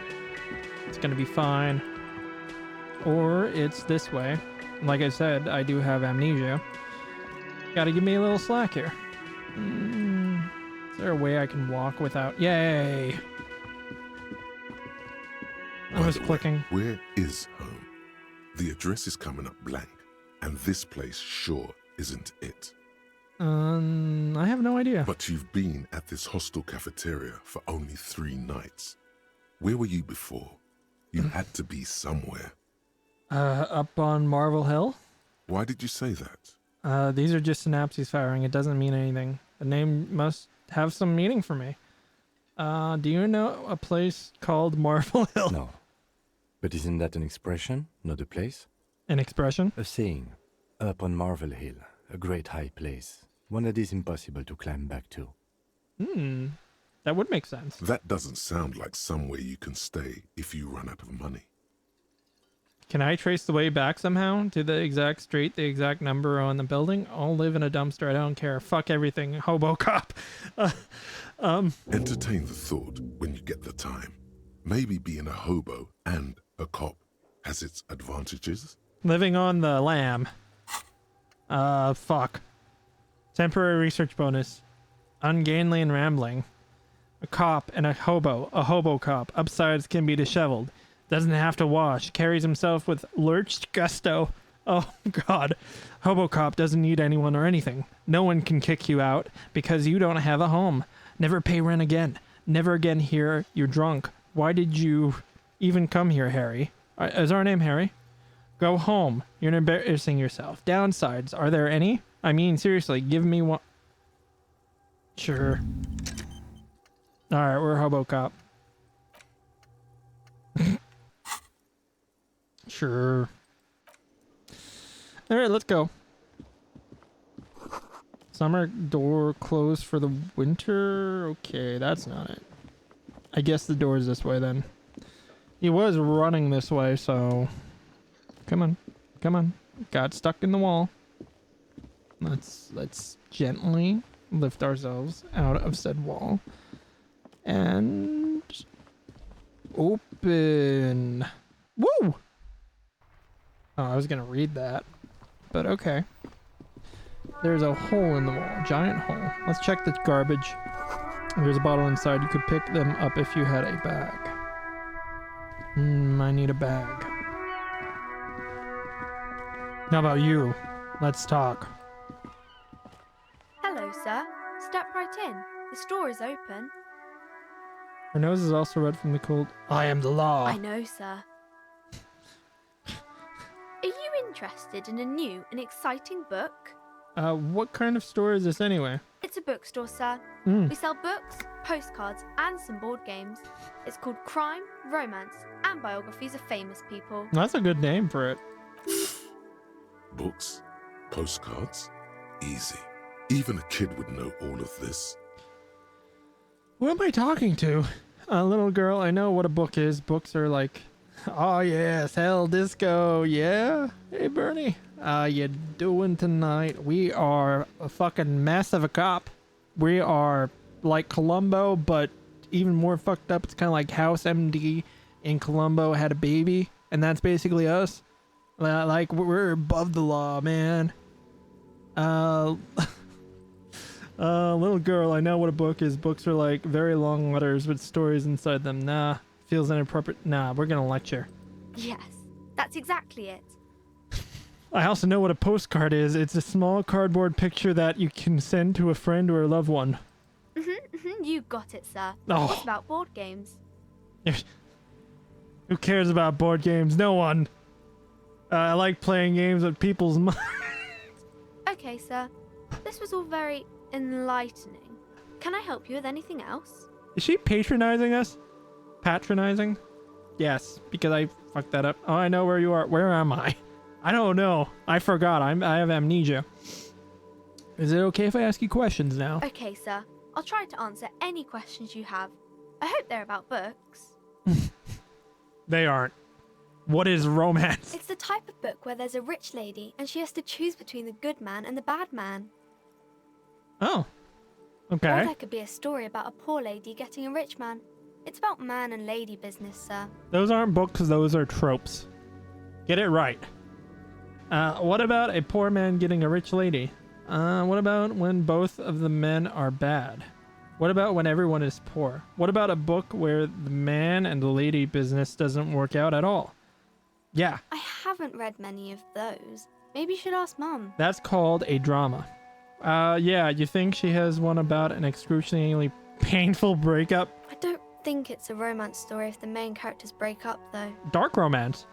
It's gonna be fine. Or it's this way. Like I said, I do have amnesia. Gotta give me a little slack here. Is there a way I can walk without... Yay! I was clicking. Where is home? The address is coming up blank, and this place sure isn't it. I have no idea. But you've been at this hostel cafeteria for only 3 nights. Where were you before? You had to be somewhere. Up on Marvel Hill? Why did you say that? These are just synapses firing. It doesn't mean anything. The name must have some meaning for me. Do you know a place called Marvel Hill? No. But isn't that an expression, not a place? An expression? A saying. Up on Marvel Hill, a great high place. One that is impossible to climb back to. That would make sense. That doesn't sound like somewhere you can stay if you run out of money. Can I trace the way back somehow to the exact street, the exact number on the building? I'll live in a dumpster. I don't care. Fuck everything. Hobo cop. Entertain the thought when you get the time. Maybe being a hobo and a cop has its advantages. Living on the lam. Fuck. Temporary research bonus. Ungainly and rambling. A cop and a hobo cop. Upsides can be disheveled. Doesn't have to wash. Carries himself with lurched gusto. Oh, God. Hobo cop doesn't need anyone or anything. No one can kick you out because you don't have a home. Never pay rent again. Never again hear you're drunk. Why did you even come here, Harry? Is our name Harry? Go home. You're embarrassing yourself. Downsides, are there any? I mean, seriously, give me one. Sure. Alright, we're hobo cop. Sure. Alright, let's go. Summer door closed for the winter? Okay, that's not it. I guess the door's this way then. He was running this way, so... Come on. Come on. Got stuck in the wall. Let's gently lift ourselves out of said wall. And... open. Woo! Oh, I was gonna read that. But okay. There's a hole in the wall. Giant hole. Let's check the garbage. There's a bottle inside. You could pick them up if you had a bag. I need a bag. How about you? Let's talk. Hello, sir. Step right store is open. Her nose is also red from the cold. I am the law. I know, sir. Are you interested in a new and exciting book? What kind of store is this anyway? It's a bookstore, sir. Mm. We sell books, postcards, and some board games. It's called Crime, Romance, and Biographies of Famous People. That's a good name for it. Books, postcards, easy. Even a kid would know all of this. Who am I talking to? Little girl, I know what a book is. Books are like, oh yes, hell disco, yeah? Hey Bernie, you doing tonight? We are a fucking mess of a cop. We are like Columbo, but even more fucked up. It's kind of like House MD in Columbo had a baby, and that's basically us. Like, we're above the law, man. Little girl, I know what a book is. Books are like very long letters with stories inside them. Nah, feels inappropriate. Nah, we're gonna lecture. Yes, that's exactly it. I also know what a postcard is. It's a small cardboard picture that you can send to a friend or a loved one. You got it, sir. Oh. What about board games? Who cares about board games? No one. I like playing games with people's minds. Okay, sir. This was all very enlightening. Can I help you with anything else? Is she patronizing us? Patronizing? Yes, because I fucked that up. Oh, I know where you are. Where am I? I don't know. I forgot. I have amnesia. Is it okay if I ask you questions now? Okay, sir. I'll try to answer any questions you have. I hope they're about books. They aren't. What is romance? It's the type of book where there's a rich lady and she has to choose between the good man and the bad man. Oh. Or Okay. there could be a story about a poor lady getting a rich man. It's about man and lady business, sir. Those aren't books, those are tropes. Get it right. What about a poor man getting a rich lady? What about when both of the men are bad? What about when everyone is poor? What about a book where the man and the lady business doesn't work out at all? Yeah, I haven't read many of those. Maybe you should ask Mum. that's called a drama. Yeah, you think she has one about an excruciatingly painful breakup? I don't think it's a romance story if the main characters break up, though. Dark romance.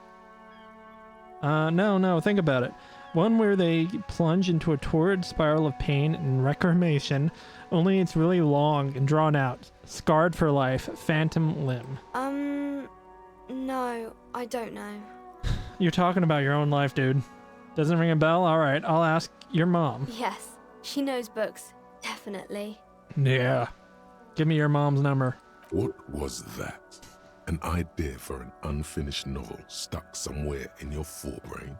No, think about it. One where they plunge into a torrid spiral of pain and reclamation, only it's really long and drawn out. Scarred for life, phantom limb. No, I don't know. You're talking about your own life, dude. Doesn't ring a bell? Alright, I'll ask your mom. Yes, she knows books. Definitely. Yeah. Give me your mom's number. What was that? An idea for an unfinished novel stuck somewhere in your forebrain?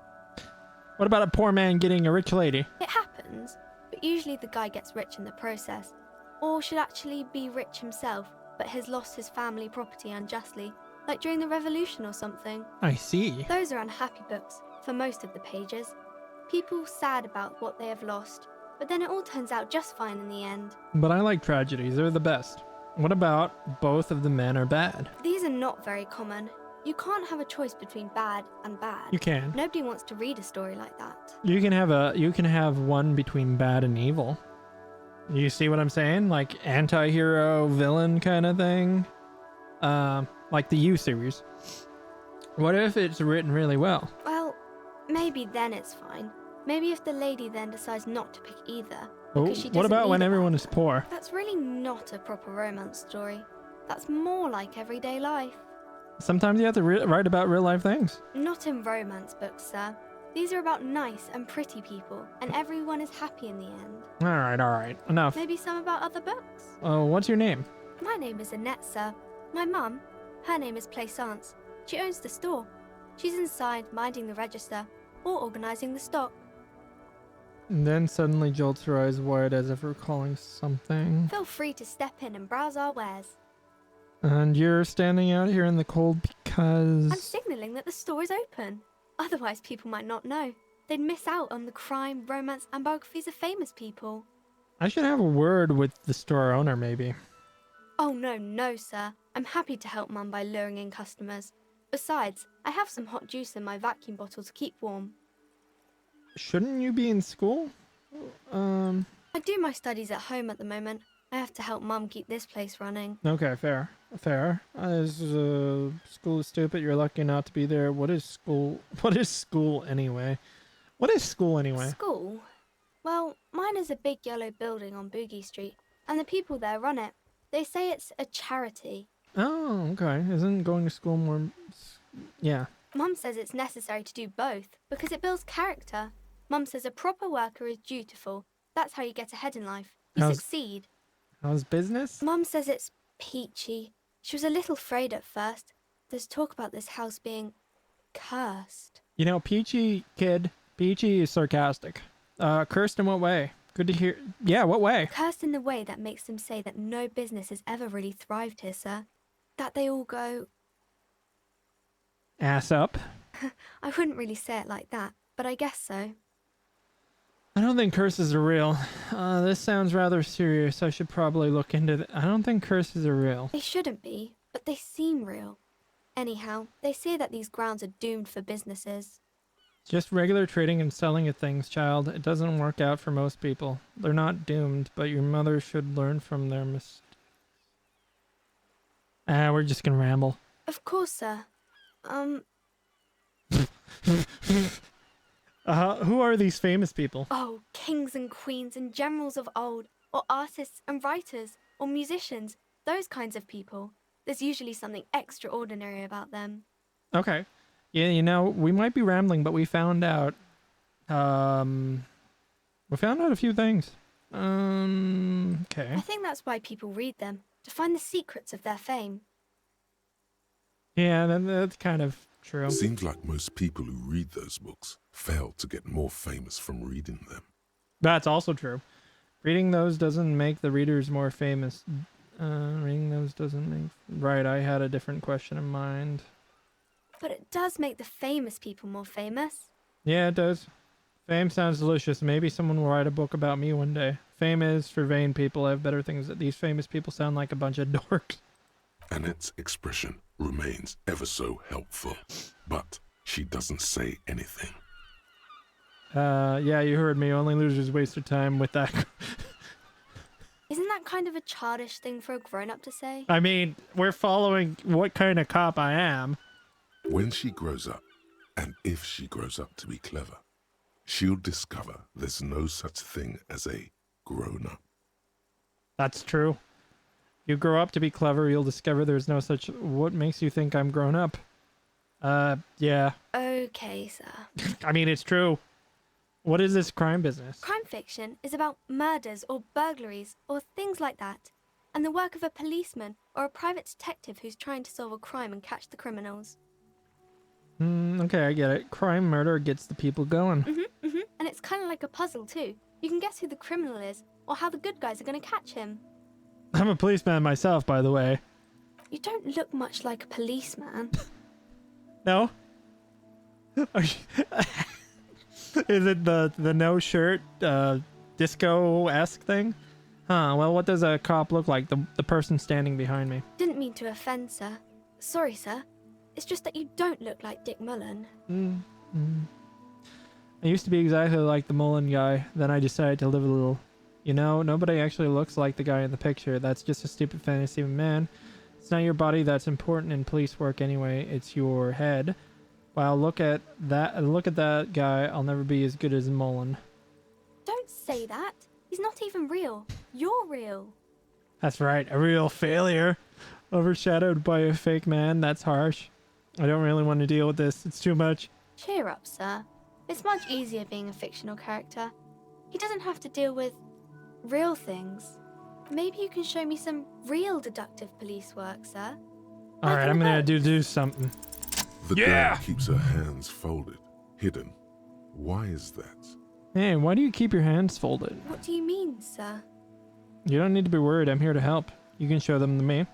What about a poor man getting a rich lady? It happens, but usually the guy gets rich in the process. Or should actually be rich himself, but has lost his family property unjustly, like during the revolution or something. I see. Those are unhappy books, for most of the pages. People sad about what they have lost, but then it all turns out just fine in the end. But I like tragedies, they're the best. What about both of the men are bad? These are not very common. You can't have a choice between bad and bad. You can. Nobody wants to read a story like that. You can have one between bad and evil. You see what I'm saying? Like anti-hero villain kind of thing. Like the U series. What if it's written really well? Well, maybe then it's fine. Maybe if the lady then decides not to pick either. Oh, Because she what doesn't about when need a everyone man. is poor? That's really not a proper romance story. That's more like everyday life. Sometimes you have to write about real life things. Not in romance books, sir. These are about nice and pretty people, and everyone is happy in the end. All right, enough. Maybe some about other books. Oh, what's your name? My name is Annette, sir. My mum, her name is Plaisance. She owns the store. She's inside minding the register or organising the stock. And then suddenly jolts her eyes wide as if recalling something. Feel free to step in and browse our wares. And you're standing out here in the cold because... I'm signalling that the store is open. Otherwise, people might not know. They'd miss out on the crime, romance, and biographies of famous people. I should have a word with the store owner, maybe. Oh, no, sir. I'm happy to help Mum by luring in customers. Besides, I have some hot juice in my vacuum bottle to keep warm. Shouldn't you be in school? I do my studies at home at the moment. I have to help Mum keep this place running. Okay, fair. Fair. School is stupid. You're lucky not to be there. What is school? What is school anyway? What is school anyway? School? Well, mine is a big yellow building on Boogie Street, and the people there run it. They say it's a charity. Oh, okay. Isn't going to school more... Yeah. Mum says it's necessary to do both, because it builds character. Mum says a proper worker is dutiful. That's how you get ahead in life. You succeed. How's business? Mum says it's peachy. She was a little afraid at first. There's talk about this house being cursed. You know, Peachy, kid. Peachy is sarcastic. Cursed in what way? Good to hear. Yeah, what way? Cursed in the way that makes them say that no business has ever really thrived here, sir. That they all go... Ass up. I wouldn't really say it like that, but I guess so. I don't think curses are real. This sounds rather serious. I should probably look into I don't think curses are real. They shouldn't be, but they seem real. Anyhow, they say that these grounds are doomed for businesses. Just regular trading and selling of things, child. It doesn't work out for most people. They're not doomed, but your mother should learn from their mistakes. We're just gonna ramble. Of course, sir. Who are these famous people? Oh, kings and queens and generals of old, or artists and writers, or musicians, those kinds of people. There's usually something extraordinary about them. Okay. Yeah, you know, we might be rambling, but we found out, a few things. Okay. I think that's why people read them, to find the secrets of their fame. Yeah, that's kind of true. Seems like most people who read those books fail to get more famous from reading them. That's also true. Reading those doesn't make the readers more famous. Reading those doesn't make... Right, I had a different question in mind. But it does make the famous people more famous. Yeah, it does. Fame sounds delicious. Maybe someone will write a book about me one day. Fame is for vain people. I have better things. These famous people sound like a bunch of dorks. Annette's expression remains ever so helpful, but she doesn't say anything. Yeah, you heard me. Only losers waste their time with that. Isn't that kind of a childish thing for a grown-up to say? I mean, we're following what kind of cop I am. When she grows up, and if she grows up to be clever, she'll discover there's no such thing as a grown-up. That's true. You grow up to be clever, you'll discover there's no such... What makes you think I'm grown up? Yeah. Okay, sir. I mean, it's true. What is this crime business? Crime fiction is about murders or burglaries or things like that, and the work of a policeman or a private detective who's trying to solve a crime and catch the criminals. Okay, I get it. Crime, murder gets the people going. And it's kind of like a puzzle, too. You can guess who the criminal is, or how the good guys are going to catch him. I'm a policeman myself, by the way. You don't look much like a policeman. No? Is it the no shirt, disco-esque thing? Huh, well, what does a cop look like? The person standing behind me. Didn't mean to offend, sir. Sorry, sir. It's just that you don't look like Dick Mullen. I used to be exactly like the Mullen guy, then I decided to live a little. You know, nobody actually looks like the guy in the picture. That's just a stupid fantasy of a man. It's not your body that's important in police work anyway, it's your head. Wow, look at that guy. I'll never be as good as Mullen. Don't say that. He's not even real. You're real. That's right, a real failure. Overshadowed by a fake man, that's harsh. I don't really want to deal with this, it's too much. Cheer up, sir. It's much easier being a fictional character. He doesn't have to deal with real things. Maybe you can show me some real deductive police work, sir. Alright, I'm gonna do something. The girl keeps her hands folded, hidden. Why is that? Hey, why do you keep your hands folded? What do you mean, sir? You don't need to be worried, I'm here to help. You can show them to me.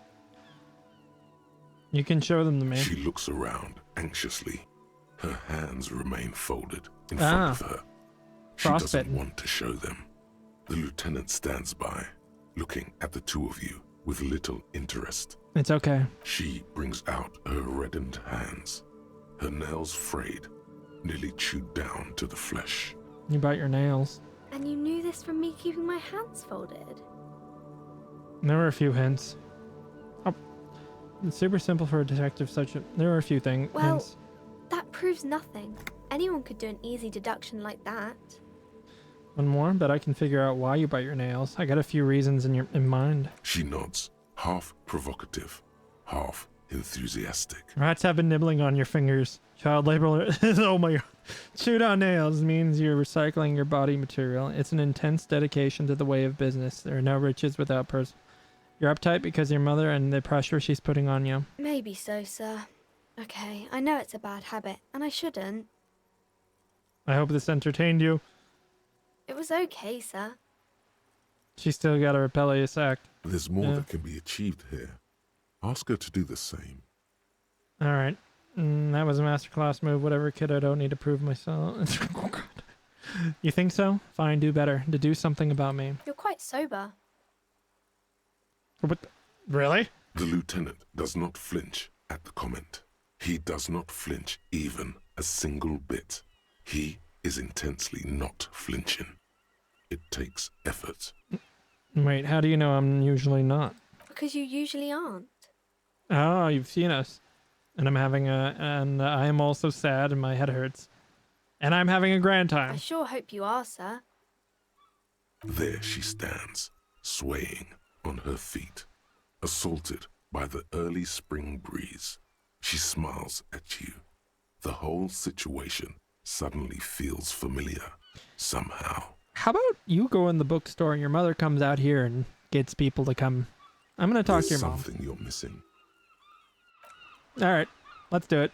You can show them to me. She looks around anxiously. Her hands remain folded in front of her. She doesn't want to show them. The lieutenant stands by, looking at the two of you with little interest. It's okay. She brings out her reddened hands, her nails frayed, nearly chewed down to the flesh. You bite your nails. And you knew this from me keeping my hands folded? There were a few hints. Oh, it's super simple for a detective such a... There were a few hints. Well, that proves nothing. Anyone could do an easy deduction like that. One more, but I can figure out why you bite your nails. I got a few reasons in mind. She nods, half provocative, half enthusiastic. Rats have been nibbling on your fingers. Child labor... Oh my god. Chewed on nails means you're recycling your body material. It's an intense dedication to the way of business. There are no riches without You're uptight because your mother and the pressure she's putting on you. Maybe so, sir. Okay, I know it's a bad habit, and I shouldn't. I hope this entertained you. It was okay, sir. She still got a rebellious act. There's more that can be achieved here. Ask her to do the same. Alright. That was a masterclass move. Whatever, kid, I don't need to prove myself. Oh, God. You think so? Fine, do better. To do something about me. You're quite sober. What? Really? The lieutenant does not flinch at the comment. He does not flinch even a single bit. He is intensely not flinching. It takes effort. Wait, how do you know I'm usually not? Because you usually aren't. Oh, you've seen us. And and I am also sad and my head hurts. And I'm having a grand time. I sure hope you are, sir. There she stands, swaying on her feet, assaulted by the early spring breeze. She smiles at you. The whole situation suddenly feels familiar, somehow. How about you go in the bookstore and your mother comes out here and gets people to come? I'm going to talk to your mom. There's something you're missing. Alright, let's do it.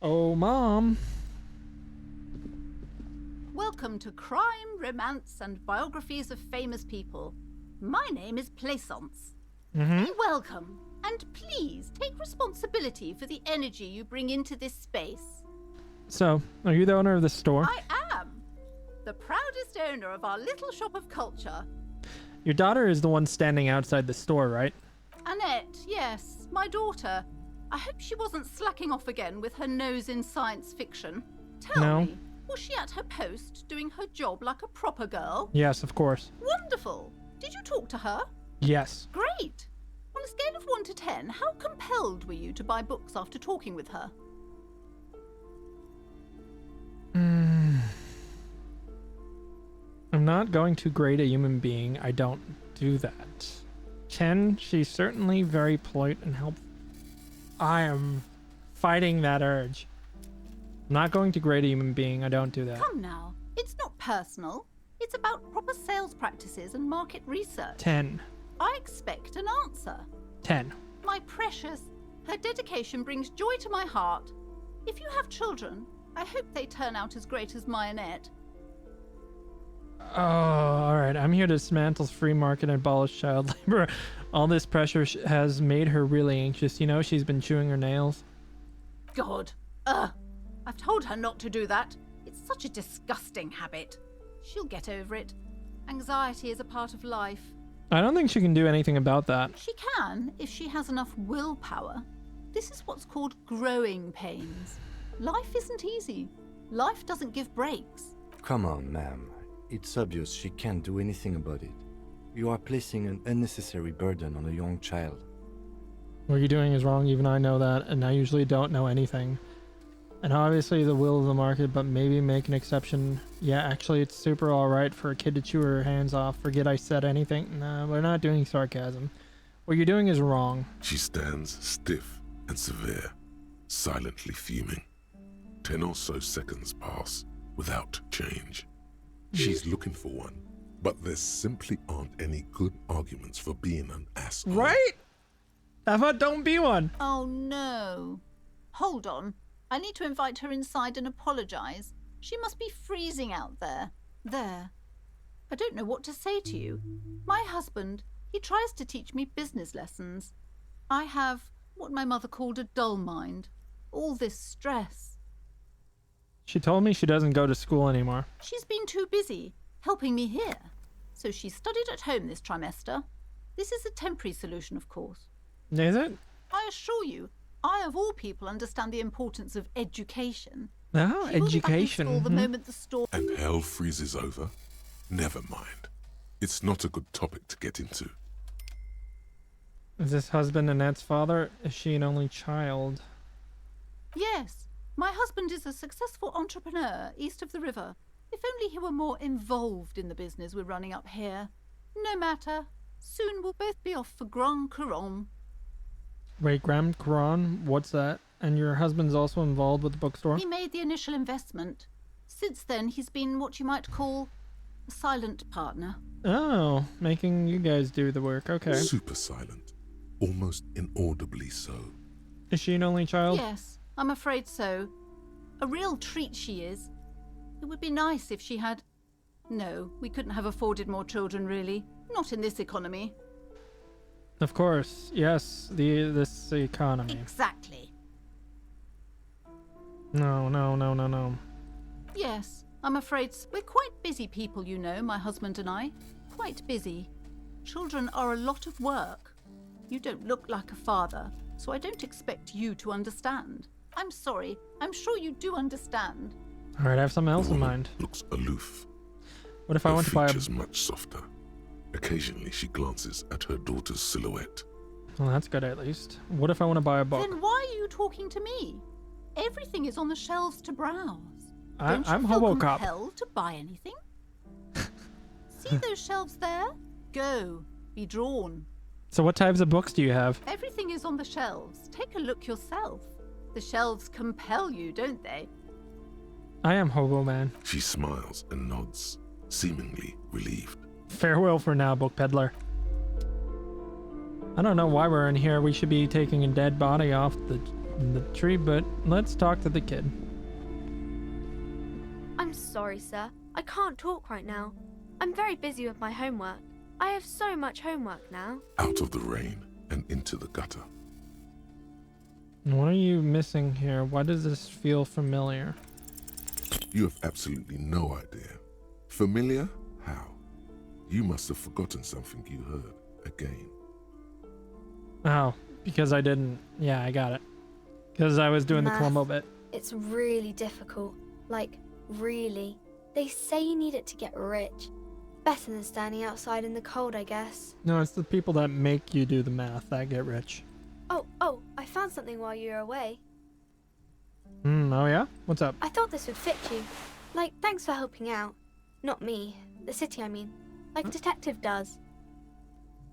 Oh, Mom. Welcome to Crime, Romance, and Biographies of Famous People. My name is Plaisance. Be welcome, and please take responsibility for the energy you bring into this space. So, are you the owner of the store? I am. The proudest owner of our little shop of culture. Your daughter is the one standing outside the store, right? Annette, yes, my daughter. I hope she wasn't slacking off again with her nose in science fiction. Tell me, was she at her post doing her job like a proper girl? Yes, of course. Wonderful. Did you talk to her? Yes. Great. On a scale of 1 to 10, how compelled were you to buy books after talking with her? I'm not going to grade a human being. I don't do that. 10, she's certainly very polite and helpful. I am fighting that urge. I'm not going to grade a human being. I don't do that. Come now. It's not personal. It's about proper sales practices and market research. 10. I expect an answer. 10. My precious, her dedication brings joy to my heart. If you have children, I hope they turn out as great as my Annette. Oh, alright. I'm here to dismantle free market and abolish child labor. All this pressure has made her really anxious. You know, she's been chewing her nails. God. I've told her not to do that. It's such a disgusting habit. She'll get over it. Anxiety is a part of life. I don't think she can do anything about that. She can, if she has enough willpower. This is what's called growing pains. Life isn't easy. Life doesn't give breaks. Come on, ma'am. It's obvious she can't do anything about it. You are placing an unnecessary burden on a young child. What you're doing is wrong, even I know that, and I usually don't know anything. And obviously the will of the market, but maybe make an exception. Yeah, actually it's super alright for a kid to chew her hands off. Forget I said anything. No, we're not doing sarcasm. What you're doing is wrong. She stands stiff and severe, silently fuming. 10 or so seconds pass without change. She's looking for one, but there simply aren't any good arguments for being an asshole. Right? How about don't be one? Oh no. Hold on. I need to invite her inside and apologize. She must be freezing out there. There. I don't know what to say to you. My husband, he tries to teach me business lessons. I have what my mother called a dull mind. All this stress. She told me she doesn't go to school anymore. She's been too busy helping me here. So she studied at home this trimester. This is a temporary solution, of course. Is it? I assure you, I of all people understand the importance of education. Oh, She will be back in education. school the moment the store... And hell freezes over? Never mind. It's not a good topic to get into. Is this husband Annette's father? Is she an only child? Yes, my husband is a successful entrepreneur east of the river. If only he were more involved in the business we're running up here. No matter. Soon we'll both be off for Grand Couronne. Wait, Grand Couronne? What's that? And your husband's also involved with the bookstore? He made the initial investment. Since then, he's been what you might call a silent partner. Oh, making you guys do the work. Okay. Super silent. Almost inaudibly so. Is she an only child? Yes, I'm afraid so. A real treat she is. It would be nice if she had... No, we couldn't have afforded more children, really. Not in this economy. Of course. Yes, this economy. Exactly. No. Yes, I'm afraid we're quite busy people, you know, my husband and I. Quite busy. Children are a lot of work. You don't look like a father, so I don't expect you to understand. I'm sorry. I'm sure you do understand. All right, I have something else in mind. Looks aloof. What if I want to buy a... features much softer. Occasionally, she glances at her daughter's silhouette. Well, that's good at least. What if I want to buy a book? Then why are you talking to me? Everything is on the shelves to browse. Don't I'm you feel Hobocop. compelled to buy anything? See those shelves there? Go. Be drawn. So what types of books do you have? Everything is on the shelves. Take a look yourself. The shelves compel you, don't they? I am Hobo Man. She smiles and nods, seemingly relieved. Farewell for now, book peddler. I don't know why we're in here. We should be taking a dead body off the tree, but let's talk to the kid. I'm sorry, sir. I can't talk right now. I'm very busy with my homework. I have so much homework now. Out of the rain and into the gutter. What are you missing here? Why does this feel familiar? You have absolutely no idea. Familiar? How? You must have forgotten something you heard again. Oh, because I didn't. Yeah, I got it. Because I was doing Math. the Columbo bit. It's really difficult. Like, really. They say you need it to get rich. Better than standing outside in the cold, I guess. No, it's the people that make you do the math that get rich. Oh, I found something while you were away. Oh yeah? What's up? I thought this would fit you. Like, thanks for helping out. Not me. The city, I mean. Like a detective does.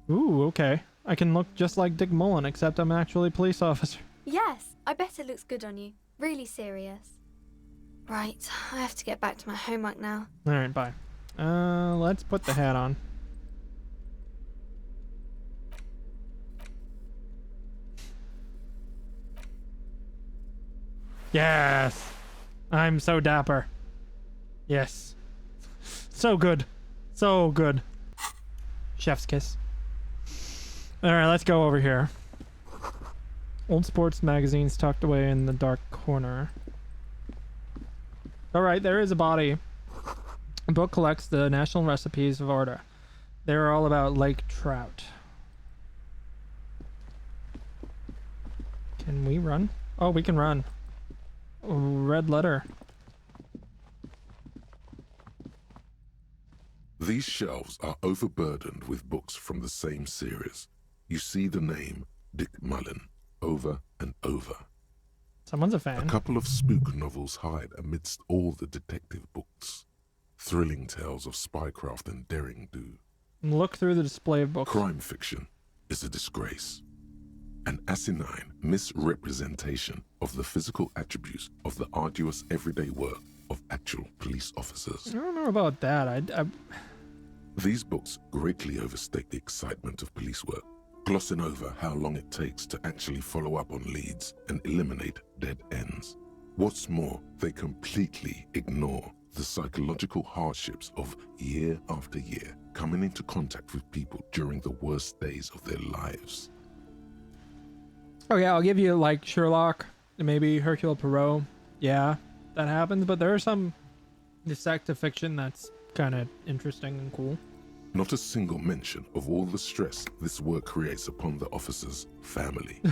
Ooh, okay. I can look just like Dick Mullen, except I'm actually a police officer. Yes, I bet it looks good on you. Really serious. Right, I have to get back to my homework now. Alright, bye. Let's put the hat on. Yes! I'm so dapper. Yes. So good. So good. Chef's kiss. Alright, let's go over here. Old sports magazines tucked away in the dark corner. Alright, there is a body. The book collects the national recipes of Arda. They're all about lake trout. Can we run? Oh, we can run. Red letter. These shelves are overburdened with books from the same series. You see the name Dick Mullen over and over. Someone's a fan. A couple of spook novels hide amidst all the detective books. Thrilling tales of spycraft and daring do. Look through the display of books. Crime fiction is a disgrace. An asinine misrepresentation of the physical attributes of the arduous everyday work of actual police officers. I don't know about that. These books greatly overstate the excitement of police work, glossing over how long it takes to actually follow up on leads and eliminate dead ends. What's more, they completely ignore the psychological hardships of year after year coming into contact with people during the worst days of their lives. Oh yeah, I'll give you like Sherlock, maybe Hercule Poirot. Yeah, that happens, but there are some detective fiction that's kind of interesting and cool. Not a single mention of all the stress this work creates upon the officer's family.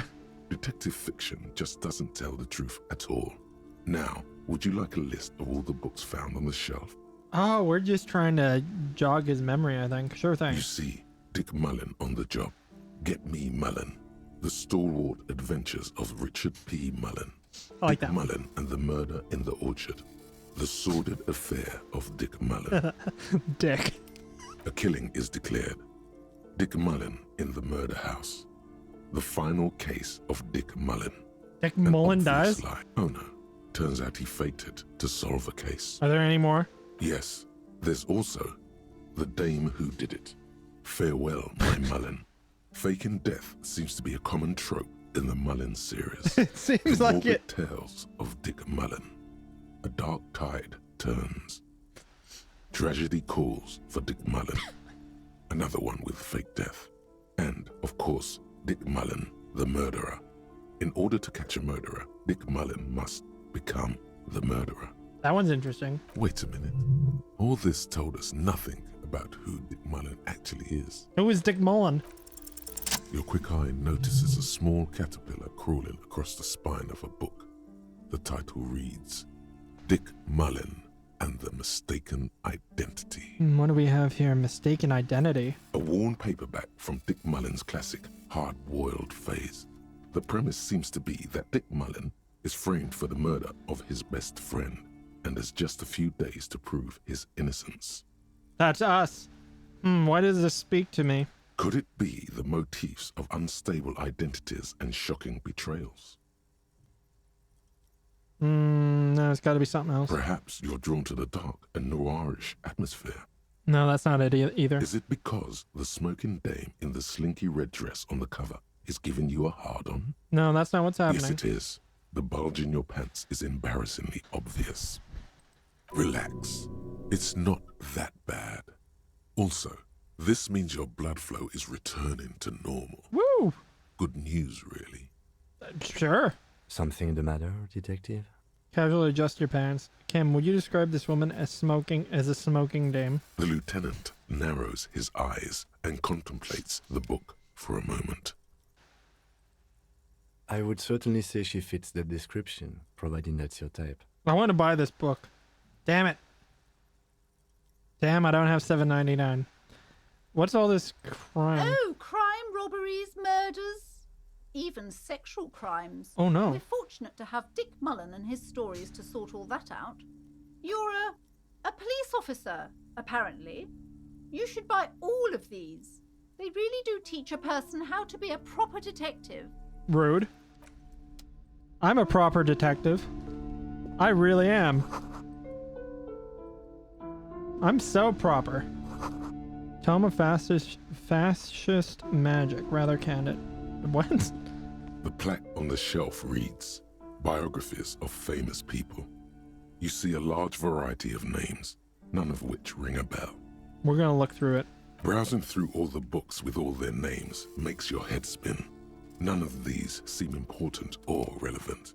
Detective fiction just doesn't tell the truth at all. Now, would you like a list of all the books found on the shelf? Oh, we're just trying to jog his memory, I think. Sure thing. You see Dick Mullen on the job. Get Me Mullen. The Stalwart Adventures of Richard P. Mullen. I like Dick that. Mullen and the Murder in the Orchard. The Sordid Affair of Dick Mullen. Dick. A killing is declared. Dick Mullen in the murder house. The final case of Dick Mullen. Dick An Mullen obvious dies? lie. Oh no. Turns out he faked it to solve a case. Are there any more? Yes. There's also the dame who did it. Farewell, my Mullen. Faking death seems to be a common trope in the Mullen series. It seems The like morbid it. tales of Dick Mullen. A dark tide turns. Tragedy calls for Dick Mullen. Another one with fake death. And, of course, Dick Mullen, the murderer. In order to catch a murderer, Dick Mullen must become the murderer. That one's interesting. Wait a minute. All this told us nothing about who Dick Mullen actually is. Who is Dick Mullen? Your quick eye notices a small caterpillar crawling across the spine of a book. The title reads, Dick Mullen and the Mistaken Identity. What do we have here? Mistaken identity. A worn paperback from Dick Mullen's classic hard-boiled phase. The premise seems to be that Dick Mullen is framed for the murder of his best friend and has just a few days to prove his innocence. That's us. Why does this speak to me? Could it be the motifs of unstable identities and shocking betrayals? No, it's got to be something else. Perhaps you're drawn to the dark and noirish atmosphere. No, that's not it either. Is it because the smoking dame in the slinky red dress on the cover is giving you a hard-on? No, that's not what's happening. Yes, it is. The bulge in your pants is embarrassingly obvious. Relax. It's not that bad. Also, this means your blood flow is returning to normal. Woo! Good news, really. Sure. Something the matter, detective? Casually adjust your pants. Kim, would you describe this woman as a smoking dame? The lieutenant narrows his eyes and contemplates the book for a moment. I would certainly say she fits the description, providing that's your type. I want to buy this book. Damn it. Damn, I don't have $7.99. What's all this crime? Oh, crime, robberies, murders, even sexual crimes. Oh, no. We're fortunate to have Dick Mullen and his stories to sort all that out. You're a police officer, apparently. You should buy all of these. They really do teach a person how to be a proper detective. Rude. I'm a proper detective. I really am. I'm so proper. Tome of fascist magic. Rather candid. What? The plaque on the shelf reads, Biographies of Famous People. You see a large variety of names, none of which ring a bell. We're gonna look through it. Browsing through all the books with all their names makes your head spin. None of these seem important or relevant.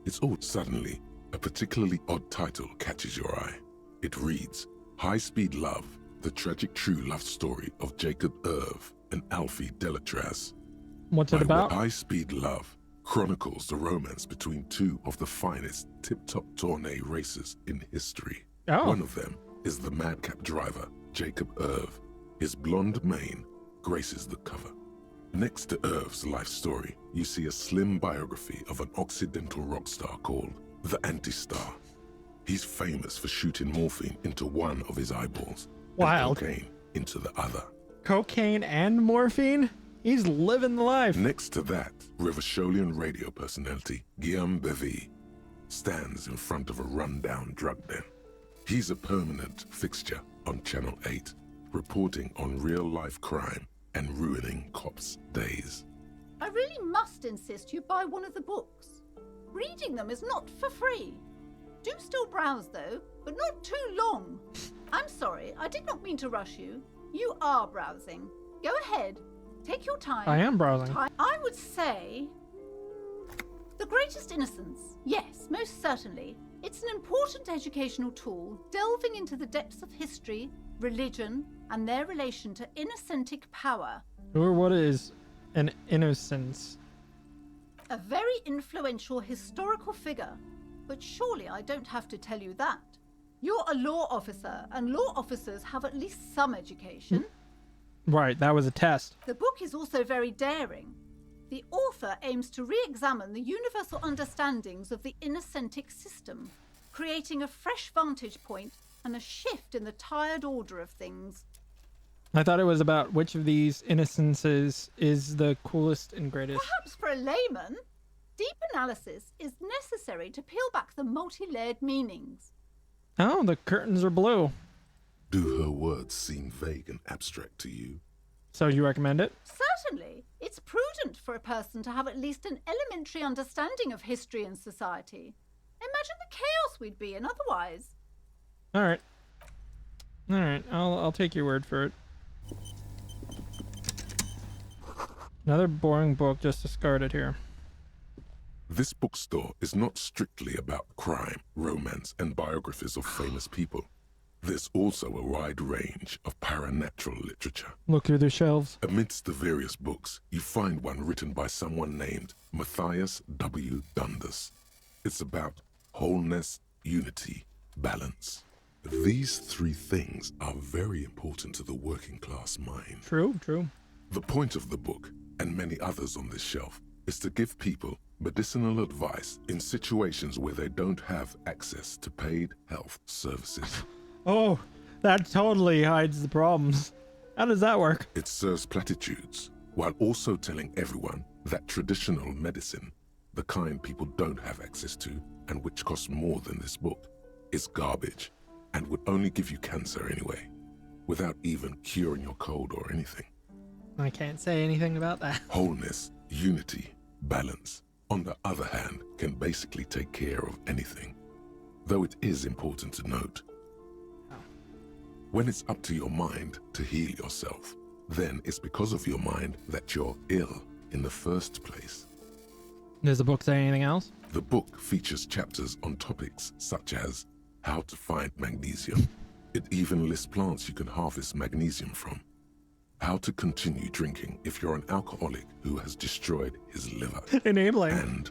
It's all suddenly, a particularly odd title catches your eye. It reads, High Speed Love, the tragic true love story of Jacob Irv and Alfie Delatraz. What's it about? High Speed Love chronicles the romance between two of the finest tip-top tourney racers in history. Oh. One of them is the madcap driver, Jacob Irv. His blonde mane graces the cover. Next to Irv's life story, you see a slim biography of an Occidental rock star called the Anti-Star. He's famous for shooting morphine into one of his eyeballs Wild. and cocaine into the other. Cocaine and morphine? He's living the life. Next to that, Rivasholian radio personality Guillaume Bevy stands in front of a rundown drug den. He's a permanent fixture on Channel 8, reporting on real-life crime and ruining cops' days. I really must insist you buy one of the books. Reading them is not for free. Do still browse, though, but not too long. I'm sorry, I did not mean to rush you. You are browsing. Go ahead. Take your time. I am browsing. I would say... The Greatest Innocence. Yes, most certainly. It's an important educational tool, delving into the depths of history, religion, and their relation to innocentic power. Or what is an innocence? A very influential historical figure. But surely I don't have to tell you that. You're a law officer, and law officers have at least some education. Right, that was a test. The book is also very daring. The author aims to re-examine the universal understandings of the innocentic system, creating a fresh vantage point and a shift in the tired order of things. I thought it was about which of these innocences is the coolest and greatest. Perhaps for a layman, deep analysis is necessary to peel back the multi-layered meanings. Oh, the curtains are blue. Do her words seem vague and abstract to you? So you recommend it? Certainly. It's prudent for a person to have at least an elementary understanding of history and society. Imagine the chaos we'd be in otherwise. All right. All right, I'll take your word for it. Another boring book, just discarded here. This bookstore is not strictly about crime, romance, and biographies of famous people. There's also a wide range of paranatural literature. Look through the shelves. Amidst the various books, you find one written by someone named Matthias W. Dundas. It's about wholeness, unity, balance. These three things are very important to the working class mind. True, true. The point of the book, and many others on this shelf, is to give people medicinal advice in situations where they don't have access to paid health services. Oh, that totally hides the problems. How does that work? It serves platitudes, while also telling everyone that traditional medicine, the kind people don't have access to, and which costs more than this book, is garbage, and would only give you cancer anyway, without even curing your cold or anything. I can't say anything about that. Wholeness, unity, balance, on the other hand, can basically take care of anything. Though it is important to note, when it's up to your mind to heal yourself, then it's because of your mind that you're ill in the first place. Does the book say anything else? The book features chapters on topics such as how to find magnesium. It even lists plants you can harvest magnesium from. How to continue drinking if you're an alcoholic who has destroyed his liver. Enabling. And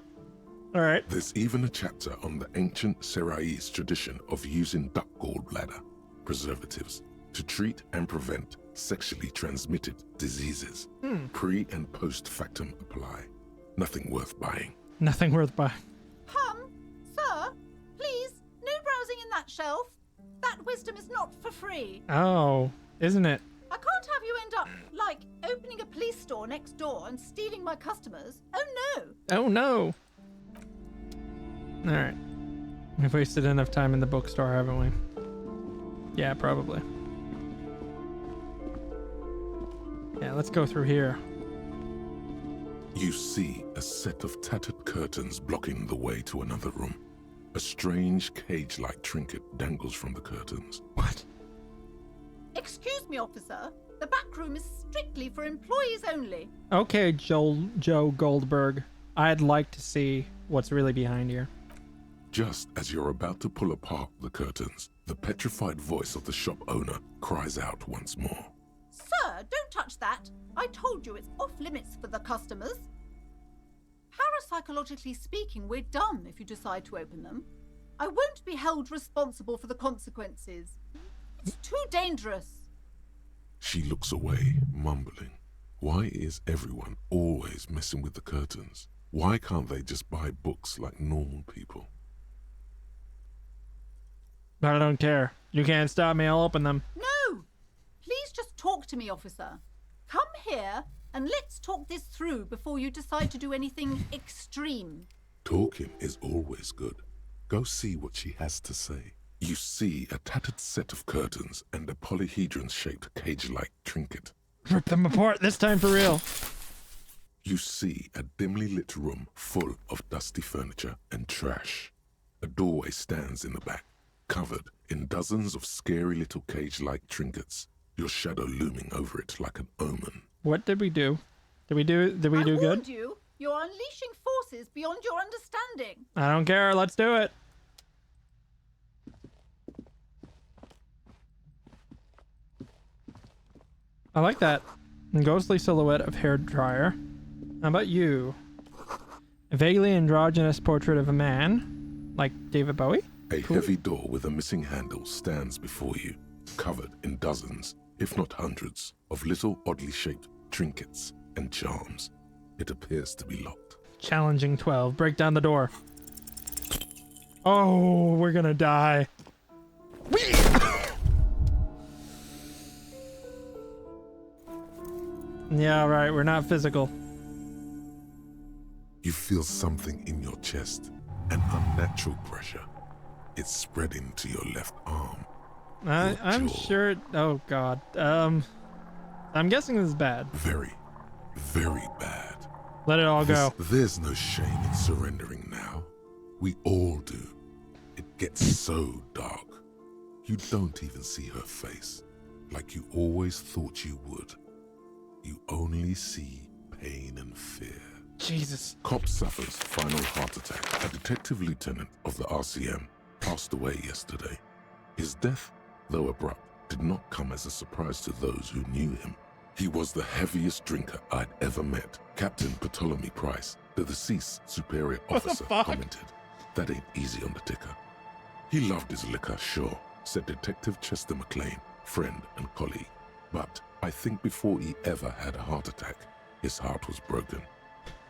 all right, there's even a chapter on the ancient Seraïs tradition of using duck gallbladder preservatives to treat and prevent sexually transmitted diseases. Pre and post factum apply. Nothing worth buying. Nothing worth buying. Sir, please, no browsing in that shelf. That wisdom is not for free. Oh, isn't it? I can't have you end up, like, opening a police store next door and stealing my customers. Oh no! Oh no! Alright. We've wasted enough time in the bookstore, haven't we? Yeah, probably. Yeah, let's go through here. You see a set of tattered curtains blocking the way to another room. A strange cage-like trinket dangles from the curtains. What? Excuse me, officer. The back room is strictly for employees only. Okay, Joe Goldberg. I'd like to see what's really behind here. Just as you're about to pull apart the curtains, the petrified voice of the shop owner cries out once more. Sir, don't touch that. I told you it's off limits for the customers. Parapsychologically speaking, we're done if you decide to open them. I won't be held responsible for the consequences. It's too dangerous. She looks away, mumbling. Why is everyone always messing with the curtains? Why can't they just buy books like normal people? I don't care. You can't stop me. I'll open them. No! Please just talk to me, officer. Come here and let's talk this through before you decide to do anything extreme. Talking is always good. Go see what she has to say. You see a tattered set of curtains and a polyhedron-shaped cage-like trinket. Rip them apart, this time for real. You see a dimly lit room full of dusty furniture and trash. A doorway stands in the back, covered in dozens of scary little cage-like trinkets, your shadow looming over it like an omen. What did we do? Did we do good? I warned you. You're unleashing forces beyond your understanding. I don't care. Let's do it. I like that ghostly silhouette of hair dryer. How about you? A vaguely androgynous portrait of a man, like David Bowie? A heavy door with a missing handle stands before you, covered in dozens, if not hundreds, of little oddly shaped trinkets and charms. It appears to be locked. Challenging 12. Break down the door. Oh, we're gonna die. Yeah, right. We're not physical. You feel something in your chest, an unnatural pressure. It's spreading to your left arm. I'm jaw. sure. Oh God. I'm guessing this is bad. Very, very bad. Let it all go. There's no shame in surrendering now. We all do. It gets so dark. You don't even see her face, like you always thought you would. You only see pain and fear. Jesus. Cop suffers final heart attack. A detective lieutenant of the RCM passed away yesterday. His death, though abrupt, did not come as a surprise to those who knew him. He was the heaviest drinker I'd ever met. Captain Ptolemy Price, the deceased superior officer, commented, "That ain't easy on the ticker." He loved his liquor, sure, said Detective Chester McLean, friend and colleague. But I think before he ever had a heart attack, his heart was broken.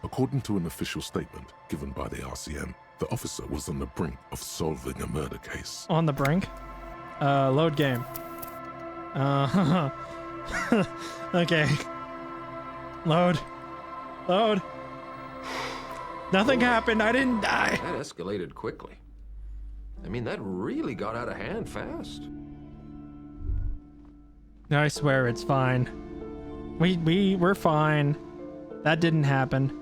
According to an official statement given by the RCM, the officer was on the brink of solving a murder case. On the brink? Load game. Okay. Load. Load. Nothing happened. I didn't die. That escalated quickly. I mean, that really got out of hand fast. I swear it's fine. We're fine. That didn't happen.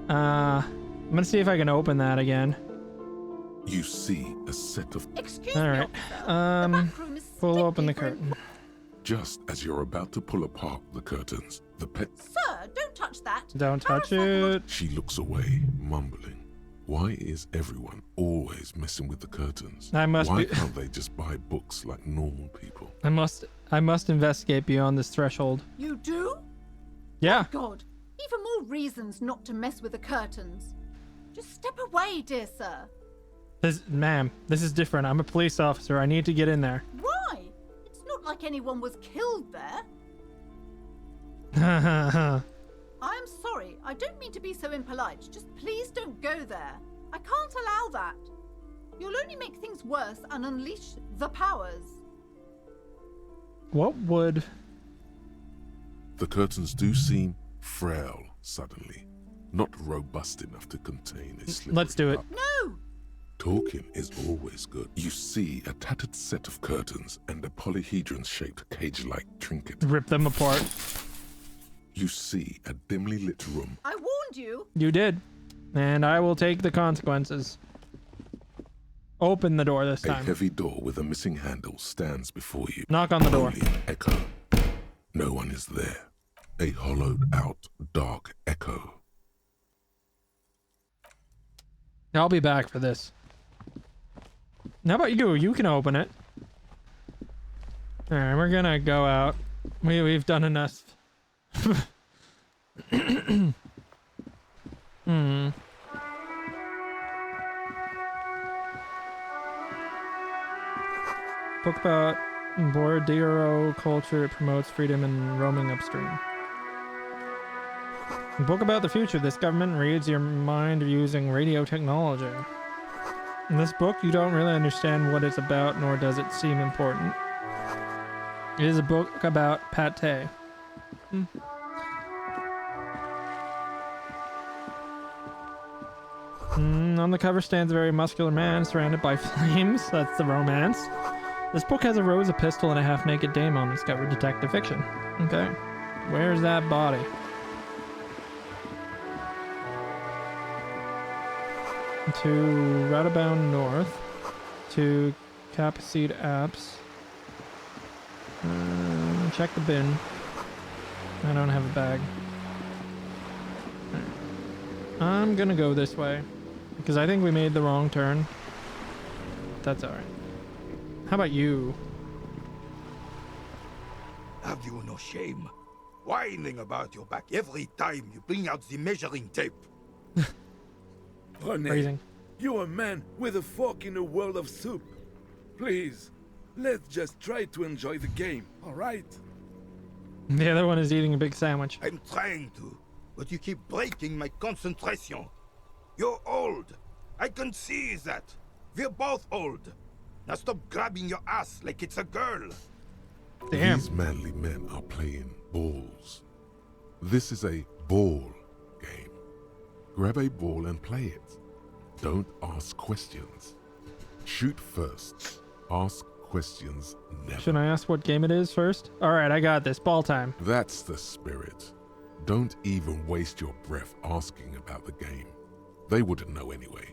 I'm gonna see if I can open that again. You see a set of... All right. We'll open the curtain. Just as you're about to pull apart the curtains, the pet... Sir, don't touch that. Don't touch it. She looks away, mumbling. Why is everyone always messing with the curtains? Why can't they just buy books like normal people? I must investigate beyond this threshold. You do? Yeah. God, even more reasons not to mess with the curtains. Just step away, dear sir. Ma'am, this is different. I'm a police officer. I need to get in there. Why? It's not like anyone was killed there. I'm sorry. I don't mean to be so impolite. Just please don't go there. I can't allow that. You'll only make things worse and unleash the powers. What would... The curtains do seem frail suddenly, not robust enough to contain a slippery Let's do it. cup. No! Talking is always good. You see a tattered set of curtains and a polyhedron-shaped cage-like trinket. Rip them apart. You see a dimly lit room. I warned you. You did. And I will take the consequences. Open the door this time. A heavy door with a missing handle stands before you. Knock on the door. Only an echo. No one is there. A hollowed-out, dark echo. I'll be back for this. How about you? You can open it. Alright, we're gonna go out. We've done enough. Book about Bordero culture. It promotes freedom and roaming upstream. Book about the future. This government reads your mind using radio technology. In this book, you don't really understand what it's about, nor does it seem important. It is a book about pate. On the cover stands a very muscular man surrounded by flames. That's the romance. This book has a rose, a pistol, and a half-naked dame on this cover. Detective fiction. Okay. Where's that body? To Routabound North. To Capacete Apps. Check the bin. I don't have a bag. I'm gonna go this way. Because I think we made the wrong turn. That's alright. How about you? Have you no shame? Whining about your back every time you bring out the measuring tape. Phrasing. You're a man with a fork in a world of soup. Please, let's just try to enjoy the game, alright? The other one is eating a big sandwich. I'm trying to, but you keep breaking my concentration. You're old. I can see that. We're both old. Now stop grabbing your ass like it's a girl. Damn. These manly men are playing balls. This is a ball game. Grab a ball and play it. Don't ask questions. Shoot first. Ask questions never. Should I ask what game it is first? Alright, I got this. Ball time. That's the spirit. Don't even waste your breath asking about the game. They wouldn't know anyway.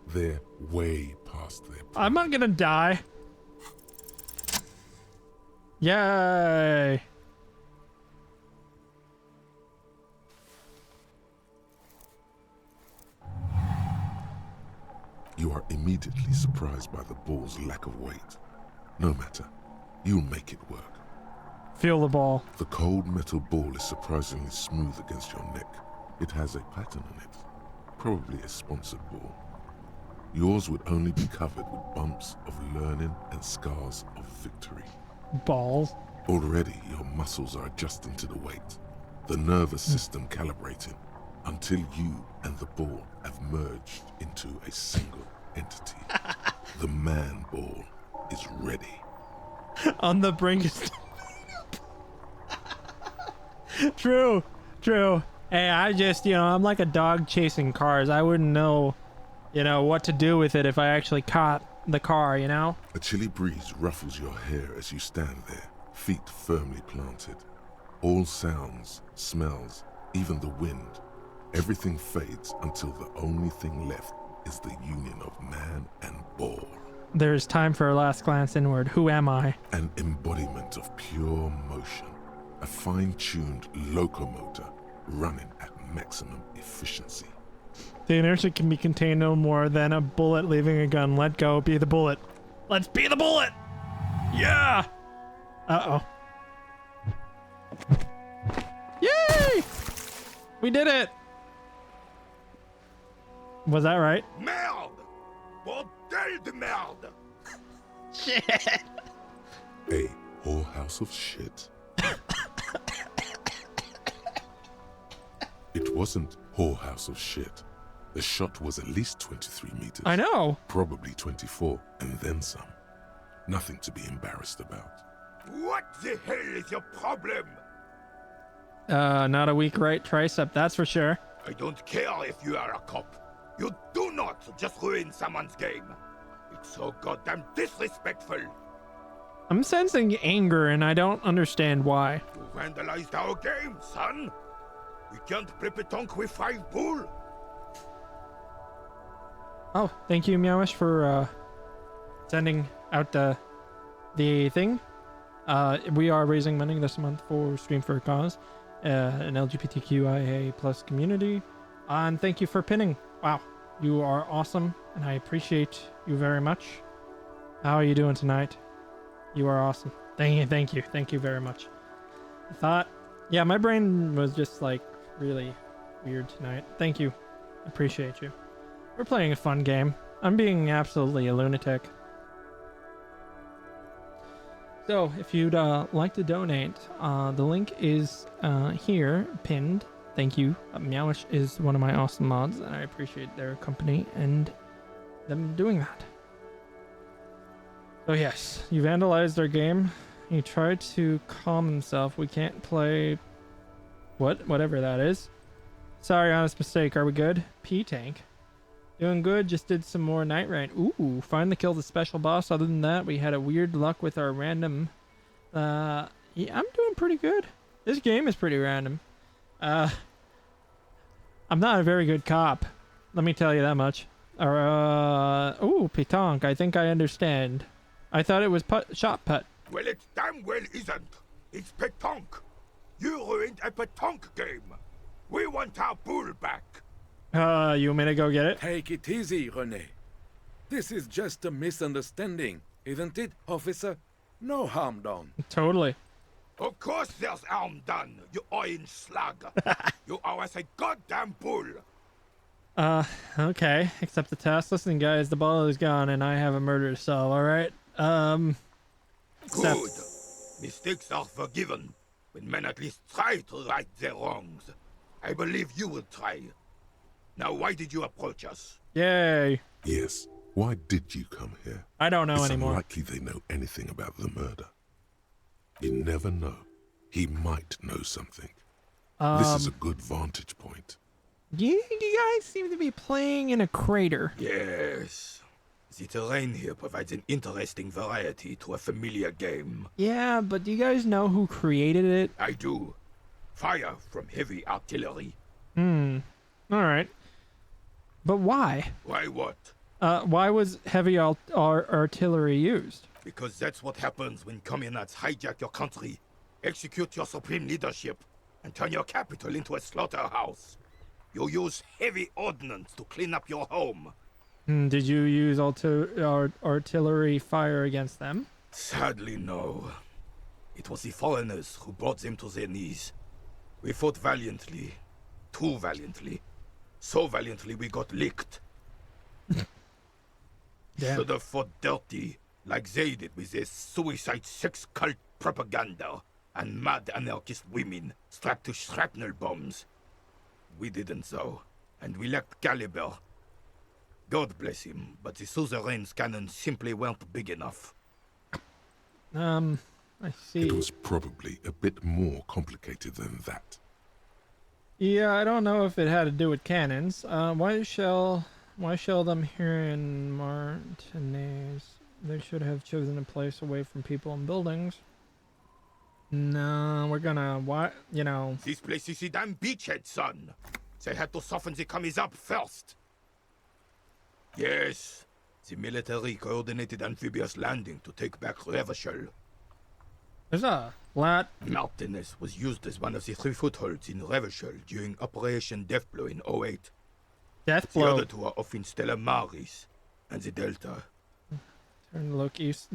They're way past their prime. I'm not gonna die. Yay! You are immediately surprised by the ball's lack of weight. No matter, you'll make it work. Feel the ball. The cold metal ball is surprisingly smooth against your neck. It has a pattern on it, probably a sponsored ball. Yours would only be covered with bumps of learning and scars of victory. Balls. Already, your muscles are adjusting to the weight, the nervous system calibrating, until you and the ball have merged into a single entity. The man ball is ready. On the brink of... True. Hey, I just, I'm like a dog chasing cars. I wouldn't know, what to do with it if I actually caught the car, A chilly breeze ruffles your hair as you stand there, feet firmly planted. All sounds, smells, even the wind, everything fades until the only thing left is the union of man and ball. There's time for a last glance inward. Who am I? An embodiment of pure motion, a fine-tuned locomotor running at maximum efficiency. The inertia can be contained no more than a bullet leaving a gun. Let go. Be the bullet. Let's be the bullet! Yeah! Uh-oh. Yay! We did it! Was that right? Merde! Bordel de merde! Shit! A whorehouse of shit. It wasn't whorehouse of shit. The shot was at least 23 meters. I know. Probably 24, and then some. Nothing to be embarrassed about. What the hell is your problem? Not a weak right tricep, that's for sure. I don't care if you are a cop. You do not just ruin someone's game. It's so goddamn disrespectful. I'm sensing anger and I don't understand why. You vandalized our game, son. We can't play pétanque with 5 bull. Oh, thank you, Meowish, for sending out the thing. We are raising money this month for Stream for a Cause, an LGBTQIA plus community. And thank you for pinning. Wow, you are awesome, and I appreciate you very much. How are you doing tonight? You are awesome. Thank you very much. I thought, yeah, my brain was just like really weird tonight. Thank you. Appreciate you. We're playing a fun game. I'm being absolutely a lunatic. So, if you'd like to donate, the link is here, pinned. Thank you. Meowish is one of my awesome mods, and I appreciate their company and them doing that. So yes, you vandalized our game. He tried to calm himself. We can't play... Whatever that is. Sorry, honest mistake. Are we good? P-Tank. Doing good, just did some more night raid. Ooh, finally killed the special boss. Other than that, we had a weird luck with our random... yeah, I'm doing pretty good. This game is pretty random. I'm not a very good cop. Let me tell you that much. Ooh, pétanque. I think I understand. I thought it was shot put. Well, it damn well isn't. It's pétanque. You ruined a pétanque game. We want our bull back. You want me to go get it? Take it easy, René. This is just a misunderstanding, isn't it, officer? No harm done. Totally. Of course there's harm done, you orange slug. You owe us a goddamn bull. Okay. Accept the task. Listen, guys, the ball is gone, and I have a murder to solve. All right. Accept. Good. Mistakes are forgiven when men at least try to right their wrongs. I believe you will try. Now, why did you approach us? Yay. Yes. Why did you come here? I don't know It's anymore. unlikely they know anything about the murder. You never know. He might know something. This is a good vantage point. You guys seem to be playing in a crater. Yes. The terrain here provides an interesting variety to a familiar game. Yeah, but do you guys know who created it? I do. Fire from heavy artillery. Alright. But why? Why what? Why was heavy artillery used? Because that's what happens when communards hijack your country, execute your supreme leadership, and turn your capital into a slaughterhouse. You use heavy ordnance to clean up your home. Did you use artillery fire against them? Sadly, no. It was the foreigners who brought them to their knees. We fought valiantly. Too valiantly. So valiantly we got licked. Should have fought dirty, like they did with their suicide sex cult propaganda and mad anarchist women strapped to shrapnel bombs. We didn't though, and we lacked caliber. God bless him, but the suzerain's cannons simply weren't big enough. I see. It was probably a bit more complicated than that. Yeah, I don't know if it had to do with cannons. Why shell them here in Martinez? They should have chosen a place away from people and buildings. No, we're gonna, This place is a damn beachhead, son. They had to soften the commies up first. Yes, the military coordinated amphibious landing to take back Revachol. There's a lot. Martinez was used as one of the 3 footholds in Revachol during Operation Deathblow in 08. Deathblow. The other 2 are off in Stella Maris and the Delta. Turn to look east.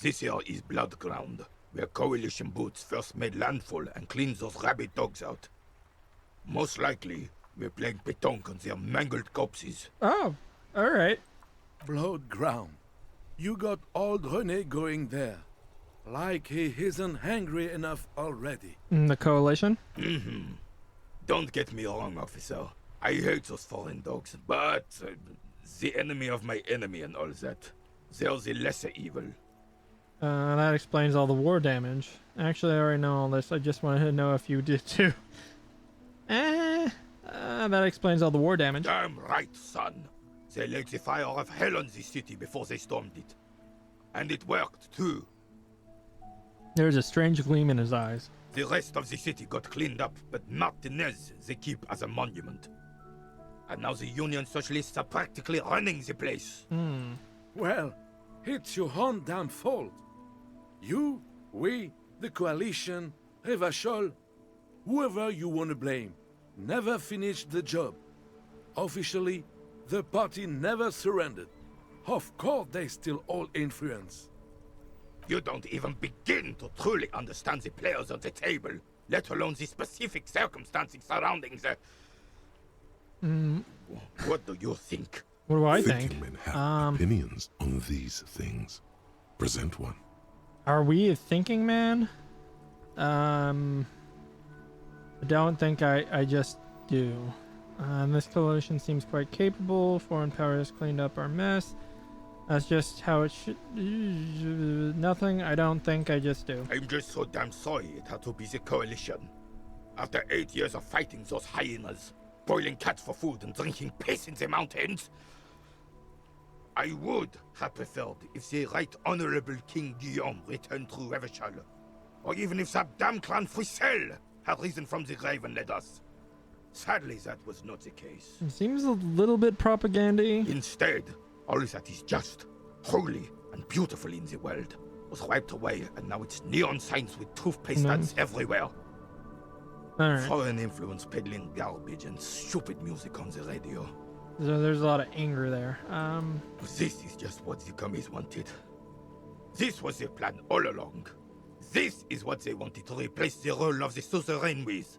This here is Blood Ground, where coalition boots first made landfall and cleaned those rabid dogs out. Most likely, we're playing pétanque on their mangled corpses. Oh, alright. Blood Ground. You got old René going there. Like he isn't hungry enough already. The coalition? Don't get me wrong, officer. I hate those foreign dogs, but the enemy of my enemy and all that. They're the lesser evil. That explains all the war damage. Actually, I already know all this. I just wanted to know if you did too. That explains all the war damage. Damn right, son. They laid the fire of hell on this city before they stormed it. And it worked, too. There's a strange gleam in his eyes. The rest of the city got cleaned up, but Martinez they keep as a monument. And now the Union Socialists are practically running the place. Well, it's your own damn fault. You, we, the coalition, Revachol, whoever you want to blame, never finished the job. Officially, the party never surrendered. Of course they still all influence. You don't even begin to truly understand the players on the table, let alone the specific circumstances surrounding the... What do you think? What do I Thinking think? men have opinions on these things. Present one. Are we a thinking man? I don't think I just do. This coalition seems quite capable. Foreign powers cleaned up our mess. That's just how it should... Nothing, I don't think, I just do. I'm just so damn sorry it had to be the coalition. After 8 years of fighting those hyenas, boiling cats for food and drinking piss in the mountains, I would have preferred if the Right Honorable King Guillaume returned through Revachol, or even if that damn clan Frisel had risen from the grave and led us. Sadly, that was not the case. It seems a little bit propaganda-y. Instead, all that is just, holy, and beautiful in the world was wiped away, and now it's neon signs with toothpaste ads everywhere. Alright. Foreign influence peddling garbage and stupid music on the radio. So there's a lot of anger there. This is just what the commies wanted. This was their plan all along. This is what they wanted to replace the role of the suzerain with.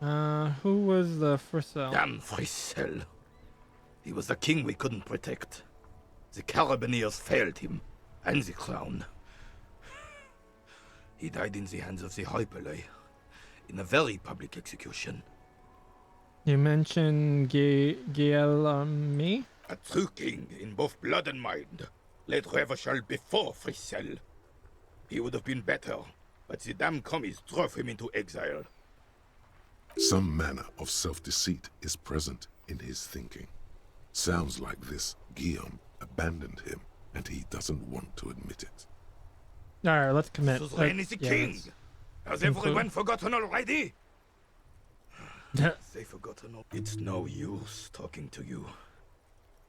Who was the Frissell? Damn Frissell. He was the king we couldn't protect. The Carabineers failed him, and the crown. He died in the hands of the Hyperlay, in a very public execution. You mentioned Guillaume? A true king in both blood and mind, led Revachol before Frissell. He would have been better, but the damn commies drove him into exile. Some manner of self-deceit is present in his thinking. Sounds like this Guillaume abandoned him, and he doesn't want to admit it. Alright, let's commit. Suzerain is the king! Has everyone forgotten already? They forgotten all. It's no use talking to you.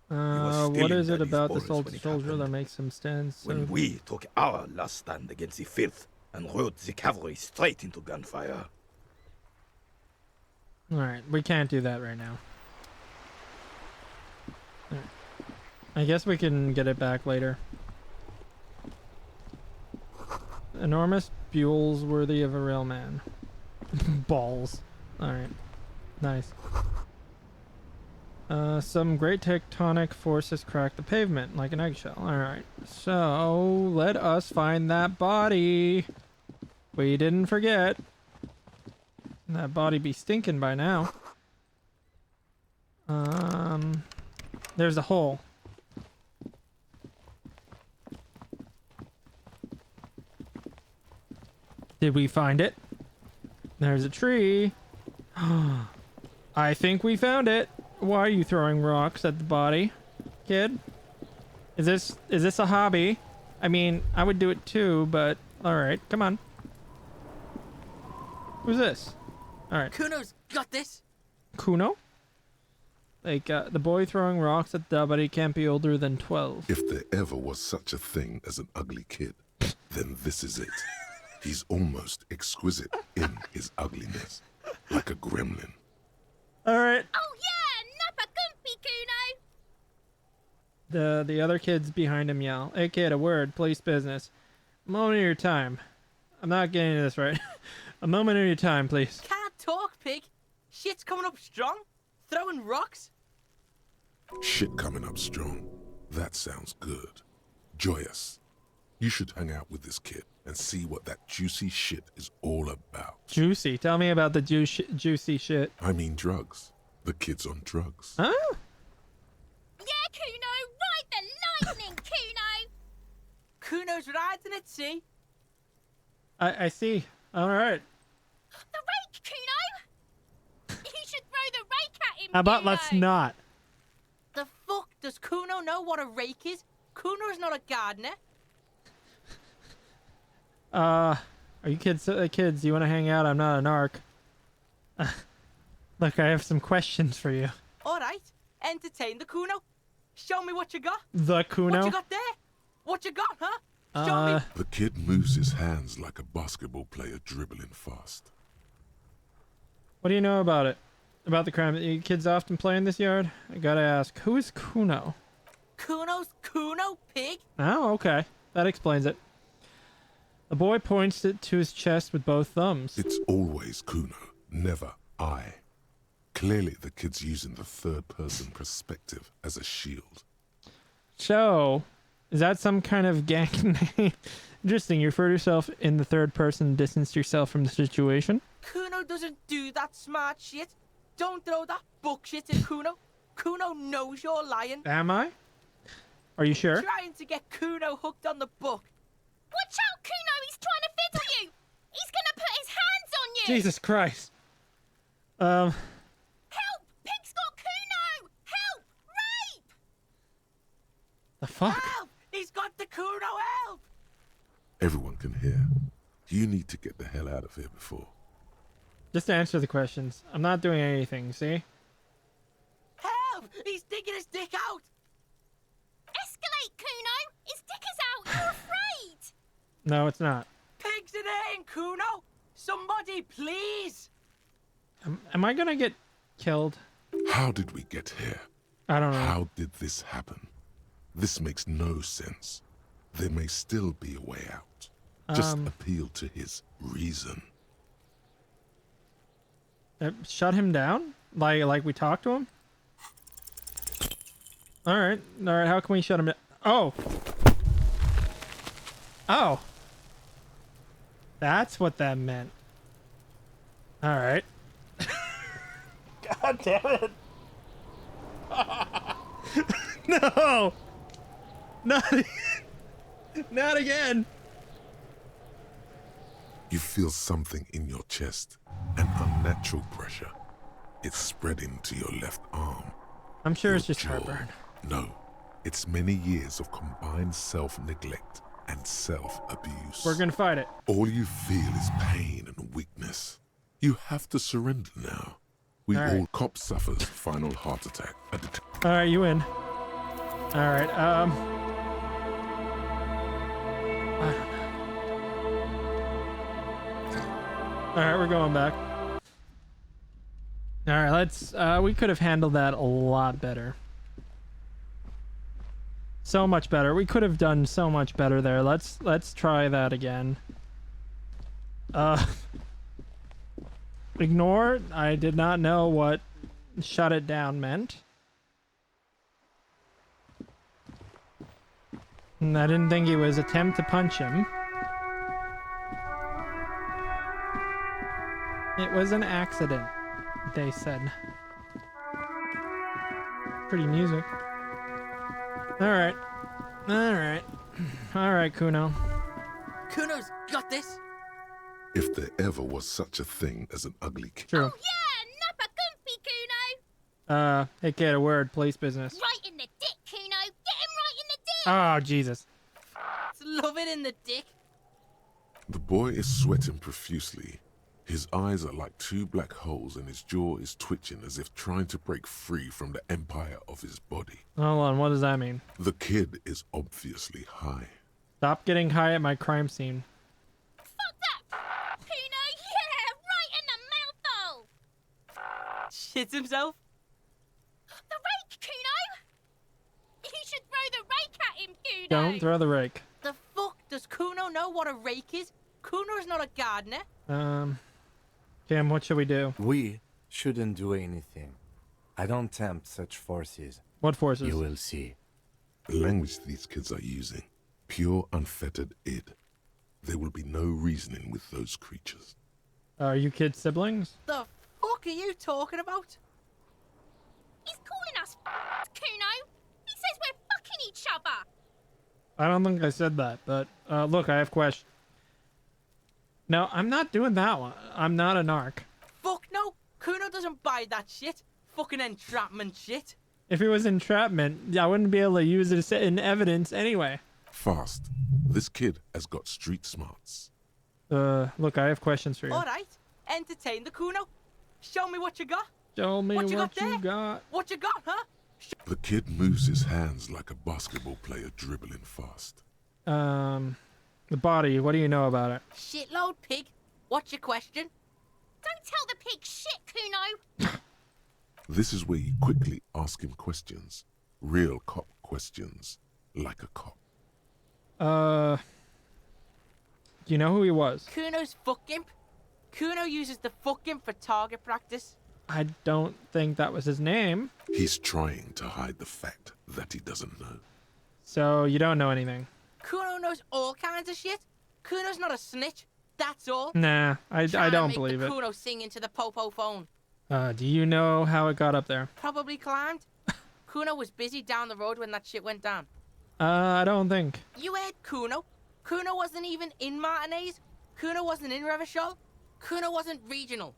What is it about this old soldier that makes him stand so... When we took our last stand against the filth and rode the cavalry straight into gunfire. Alright, we can't do that right now. Right. I guess we can get it back later. Enormous buells worthy of a real man. Balls. Alright. Nice. Some great tectonic forces cracked the pavement like an eggshell. Alright. So, let us find that body. We didn't forget. That body be stinking by now. There's a hole. Did we find it? There's a tree. I think we found it. Why are you throwing rocks at the body, kid? Is this a hobby? I mean, I would do it too, but all right, come on. Who's this? All right. Kuno's got this. Kuno? Like the boy throwing rocks at the body can't be older than 12. If there ever was such a thing as an ugly kid, then this is it. He's almost exquisite in his ugliness, like a gremlin. All right. Oh yeah, Nappa Gumpy Kuno. The other kids behind him yell, "Hey kid, a word, police business. A moment of your time. I'm not getting this right. A moment of your time, please." Can't talk, pig. Shit's coming up strong. Throwing rocks. Shit coming up strong. That sounds good. Joyous. You should hang out with this kid and see what that juicy shit is all about. Juicy? Tell me about the juicy shit. I mean drugs. The kid's on drugs. Huh? Yeah, Kuno, ride the lightning, Kuno. Kuno's riding it, see? I see. All right. The rake, Kuno. You should throw the rake at him. How about Kuno? let's not? The fuck does Kuno know what a rake is? Kuno's not a gardener. Are you kids? Kids, you want to hang out? I'm not an arc. Look, I have some questions for you. All right, entertain the Kuno. Show me what you got. The Kuno? What you got there? What you got, huh? Show me. The kid moves his hands like a basketball player dribbling fast. What do you know about it? About the crime? You kids often play in this yard? I gotta ask, who is Kuno? Kuno's Kuno, pig. Oh, okay. That explains it. The boy points it to his chest with both thumbs. It's always Kuno, never I. Clearly the kid's using the third-person perspective as a shield. So, is that some kind of gang name? Interesting, you refer to yourself in the third person, distance yourself from the situation? Kuno doesn't do that smart shit. Don't throw that bullshit at Kuno. Kuno knows you're lying. Am I? Are you sure? Trying to get Kuno hooked on the book. Watch out, Kuno! He's trying to fiddle you! He's gonna put his hands on you! Jesus Christ. Help! Pig's got Kuno! Help! Rape! The fuck? Help! He's got the Kuno, help! Everyone can hear. You need to get the hell out of here before. Just answer the questions. I'm not doing anything, see? Help! He's digging his dick out! Escalate, Kuno! His dick is out! You're afraid! No, it's not. Pigs it in, Kuno! Somebody, please! Am I gonna get killed? How did we get here? I don't know. How did this happen? This makes no sense. There may still be a way out. Just appeal to his reason. Shut him down? Like we talked to him? Alright. Alright, how can we shut him down? Oh! Oh! That's what that meant. Alright. God damn it! No! Not again! Not again! You feel something in your chest, an unnatural pressure. It's spreading to your left arm. I'm sure it's just jaw. heartburn. No, it's many years of combined self-neglect and self-abuse. We're gonna fight it. All you feel is pain and weakness. You have to surrender now. We All right. all cop suffers final heart attack. Alright, you win. Alright, I don't know. Alright, we're going back. Alright, let's we could have handled that a lot better. So much better. We could have done so much better there. Let's try that again. Ignore. I did not know what shut it down meant. And I didn't think it was attempt to punch him. It was an accident, they said. Pretty music. Alright. Alright. Alright, Kuno. Kuno's got this. If there ever was such a thing as an ugly kid. True. Yeah, Nappa Kuno. Hey kid, a word, police business. Right in the dick, Kuno. Get him right in the dick. Oh, Jesus. Love it in the dick. The boy is sweating profusely. His eyes are like two black holes and his jaw is twitching as if trying to break free from the empire of his body. Hold on, what does that mean? The kid is obviously high. Stop getting high at my crime scene. Fuck that, Kuno. Yeah, right in the mouthhole. Shits himself. The rake, Kuno. You should throw the rake at him, Kuno. Don't throw the rake. The fuck does Kuno know what a rake is? Kuno's not a gardener. Cam, what should we do? We shouldn't do anything. I don't tempt such forces. What forces? You will see. The language these kids are using, pure unfettered id. There will be no reasoning with those creatures. Are you kids siblings? The fuck are you talking about? He's calling us Kuno. He says we're fucking each other. I don't think I said that, but look, I have questions. No, I'm not doing that one. I'm not a narc. Fuck no. Kuno doesn't buy that shit. Fucking entrapment shit. If it was entrapment, I wouldn't be able to use it in evidence anyway. Fast. This kid has got street smarts. Look, I have questions for you. Alright. Entertain the Kuno. Show me what you got. Show me what you got. What you got, huh? The kid moves his hands like a basketball player dribbling fast. The body, what do you know about it? Shitload pig. What's your question? Don't tell the pig shit, Kuno. This is where you quickly ask him questions. Real cop questions. Like a cop. Do you know who he was? Kuno's fuck imp. Kuno uses the fuck imp for target practice. I don't think that was his name. He's trying to hide the fact that he doesn't know. So you don't know anything? Kuno knows all kinds of shit. Kuno's not a snitch. That's all. Nah, I don't believe it. Kuno singing to the popo phone. Do you know how it got up there? Probably climbed. Kuno was busy down the road when that shit went down. I don't think. You heard Kuno. Kuno wasn't even in Martinez. Kuno wasn't in Revachol. Kuno wasn't regional.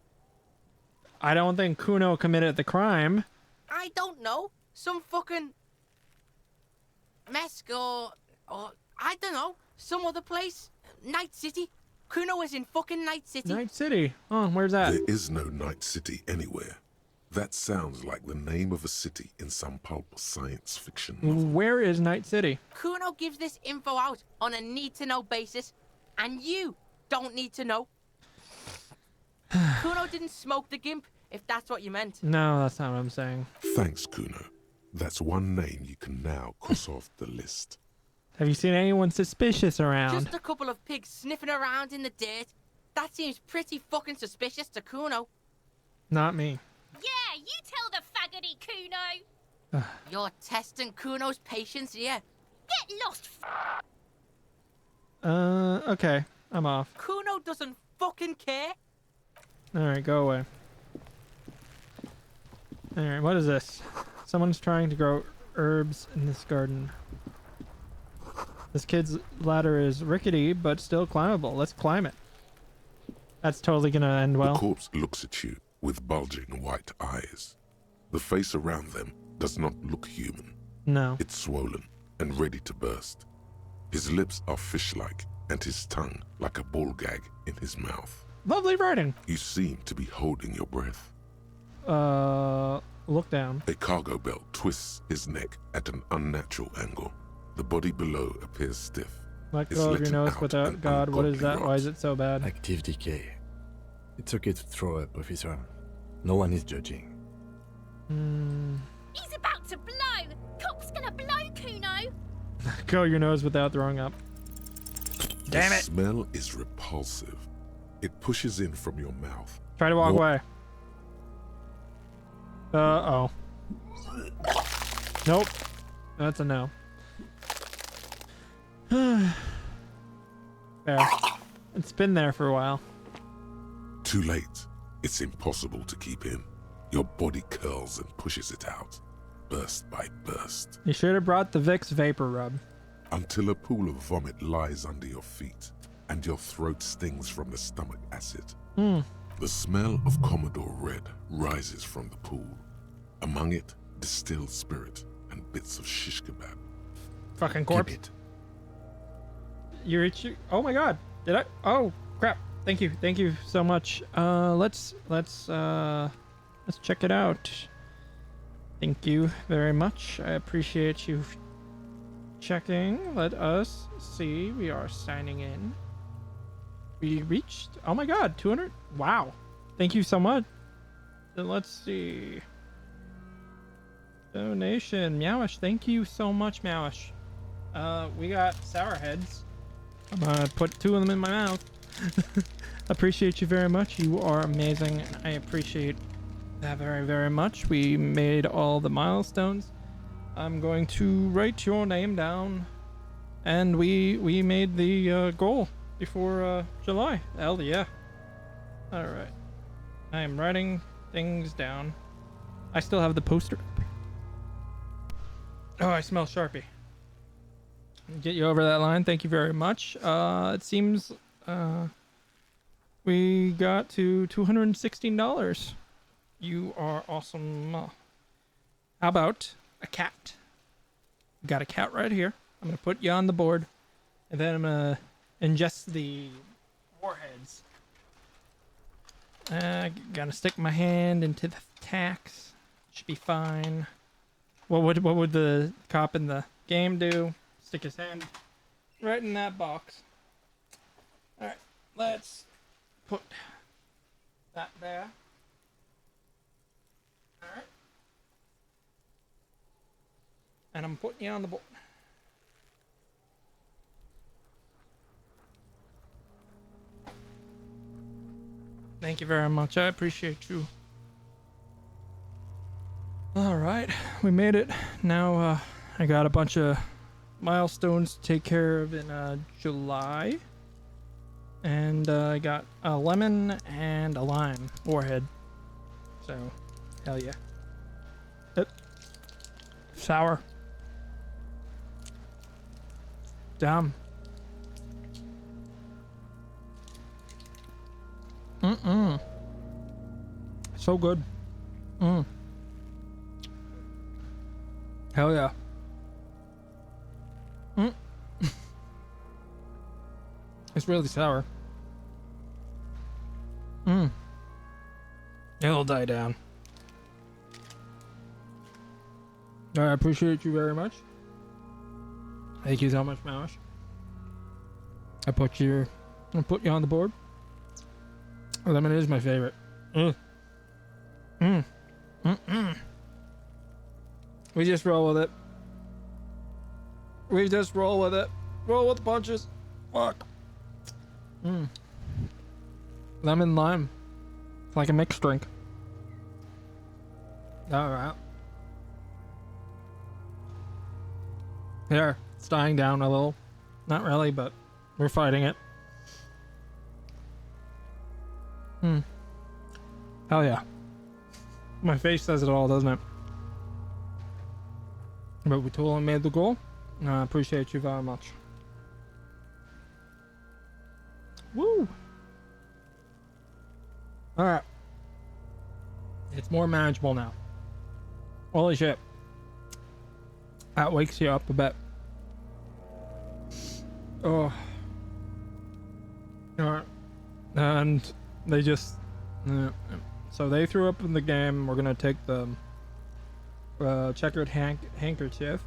I don't think Kuno committed the crime. I don't know. Some fucking Mesk or I don't know. Some other place. Night City. Kuno was in fucking Night City. Night City. Oh, where's that? There is no Night City anywhere. That sounds like the name of a city in some pulp science fiction novel. Where is Night City? Kuno gives this info out on a need-to-know basis, and you don't need to know. Kuno didn't smoke the gimp, if that's what you meant. No, that's not what I'm saying. Thanks, Kuno. That's one name you can now cross off the list. Have you seen anyone suspicious around? Just a couple of pigs sniffing around in the dirt. That seems pretty fucking suspicious to Kuno. Not me. Yeah, you tell the faggoty Kuno. You're testing Kuno's patience here. Get lost, Okay. I'm off. Kuno doesn't fucking care. Alright, go away. Alright, what is this? Someone's trying to grow herbs in this garden. This kid's ladder is rickety, but still climbable. Let's climb it. That's totally gonna end well. The corpse looks at you with bulging white eyes. The face around them does not look human. No. It's swollen and ready to burst. His lips are fish-like and his tongue like a ball gag in his mouth. Lovely writing. You seem to be holding your breath. Look down. A cargo belt twists his neck at an unnatural angle. The body below appears stiff. Let go of your nose without God. What is that? Why is it so bad? Active decay. It's okay to throw up, officer. No one is judging. He's about to blow. Cop's gonna blow, Kuno. Go your nose without throwing up. Damn it! The smell is repulsive. It pushes in from your mouth. Try to walk away. Uh-oh. Nope. That's a no. There. It's been there for a while. Too late. It's impossible to keep in. Your body curls and pushes it out, burst by burst. You should have brought the Vicks Vapor Rub. Until a pool of vomit lies under your feet, and your throat stings from the stomach acid. The smell of Commodore Red rises from the pool. Among it, distilled spirit and bits of shish kebab. Fucking corpse. Keep it. You're itchy. Oh my god. Did I? Oh crap. Thank you. Thank you so much. Let's check it out. Thank you very much. I appreciate you checking. Let us see. We are signing in. We reached, oh my god, 200. Wow. Thank you so much. Then let's see. Donation. Meowish. Thank you so much, Meowish. We got sour heads. I'm gonna put 2 of them in my mouth. Appreciate you very much. You are amazing. I appreciate that very, very much. We made all the milestones. I'm going to write your name down. And we made the goal before July. Hell yeah. Alright. I am writing things down. I still have the poster up. Oh, I smell Sharpie. Get you over that line. Thank you very much. It seems we got to $216. You are awesome. How about a cat? Got a cat right here. I'm gonna put you on the board, and then I'm gonna ingest the warheads. Gotta stick my hand into the tacks. Should be fine. What would the cop in the game do? Stick his hand right in that box. All right, let's put that there. All right, and I'm putting you on the board. Thank you very much. I appreciate you. All right, we made it. Now I got a bunch of milestones to take care of in July. And I got a lemon and a lime warhead. So, hell yeah. Yep. Sour. Damn. So good. Hell yeah. It's really sour. It'll die down. I appreciate you very much. Thank you so much, Mouse. I'll put you on the board. Lemon is my favorite. We just roll with it. We just roll with it. Roll with the punches. Fuck. Lemon lime. It's like a mixed drink. All right. Here, it's dying down a little. Not really, but we're fighting it. Hell yeah. My face says it all, doesn't it? But we totally made the goal. I appreciate you very much. Woo! Alright. It's more manageable now. Holy shit. That wakes you up a bit. Oh. Alright. And they just... so they threw up in the game. We're gonna take the checkered handkerchief.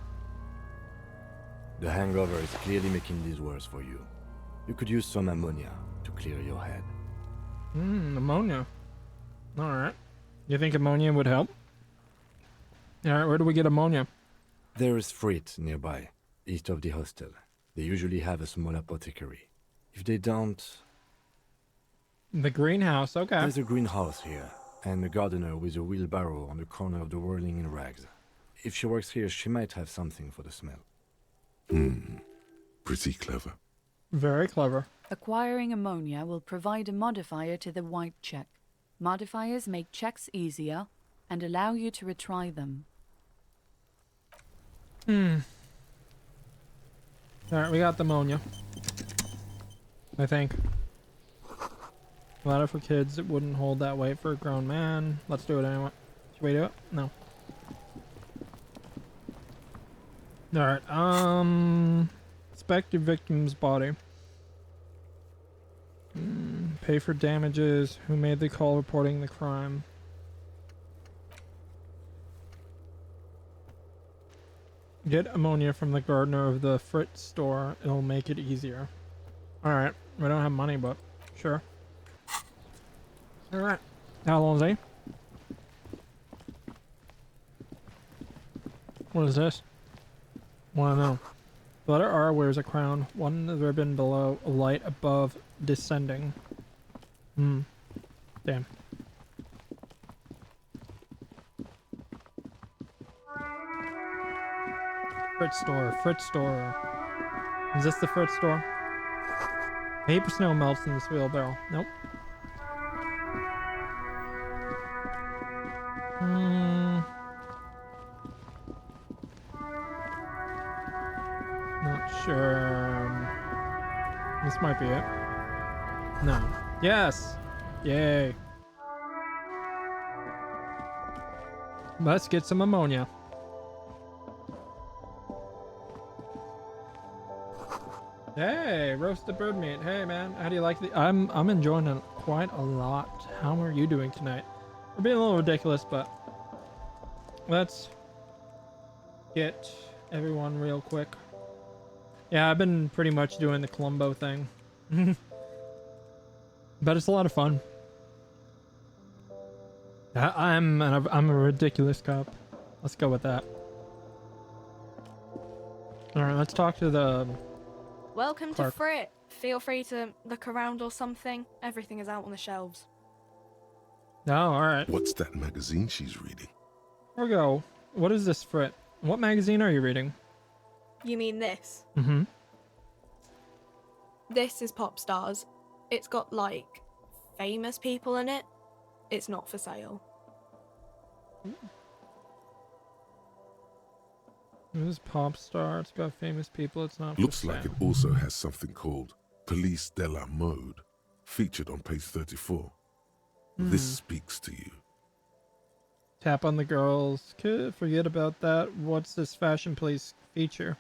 The hangover is clearly making these worse for you. You could use some ammonia to clear your head. Ammonia. Alright. You think ammonia would help? Alright, where do we get ammonia? There is freight nearby, east of the hostel. They usually have a small apothecary. If they don't... The greenhouse, okay. There's a greenhouse here, and a gardener with a wheelbarrow on the corner of the whirling in rags. If she works here, she might have something for the smell. Pretty clever. Very clever. Acquiring ammonia will provide a modifier to the white check. Modifiers make checks easier and allow you to retry them. Alright, we got the ammonia. I think. Ladder for kids, it wouldn't hold that weight for a grown man. Let's do it anyway. Should we do it? No. Alright, inspect your victim's body. Pay for damages. Who made the call reporting the crime? Get ammonia from the gardener of the Fritz store. It'll make it easier. Alright, we don't have money, but sure. Alright. How long is it? What is this? Wanna know. The letter R wears a crown. One ribbon below, a light above, descending. Damn. Fritz store, Fritz store. Is this the Fritz store? Paper snow melts in this wheelbarrow. Nope. Not sure. This might be it. No. Yes! Yay. Let's get some ammonia. Hey, roasted bird meat. Hey man, how do you like the... I'm enjoying it quite a lot. How are you doing tonight? We're being a little ridiculous, but let's get everyone real quick. Yeah, I've been pretty much doing the Columbo thing. But it's a lot of fun. I'm a ridiculous cop. Let's go with that. Alright, let's talk to the... Welcome Clark. to Frit. Feel free to look around or something. Everything is out on the shelves. Oh, alright. What's that magazine she's reading? Here we go. What is this, Frit? What magazine are you reading? You mean this? Mm-hmm. This is Pop Stars. It's got, like, famous people in it. It's not for sale. This is Pop Star. It's got famous people. It's not Looks for like it sale. also has something called Police de la Mode, featured on page 34. This speaks to you. Tap on the girls. Forget about that. What's this fashion police feature?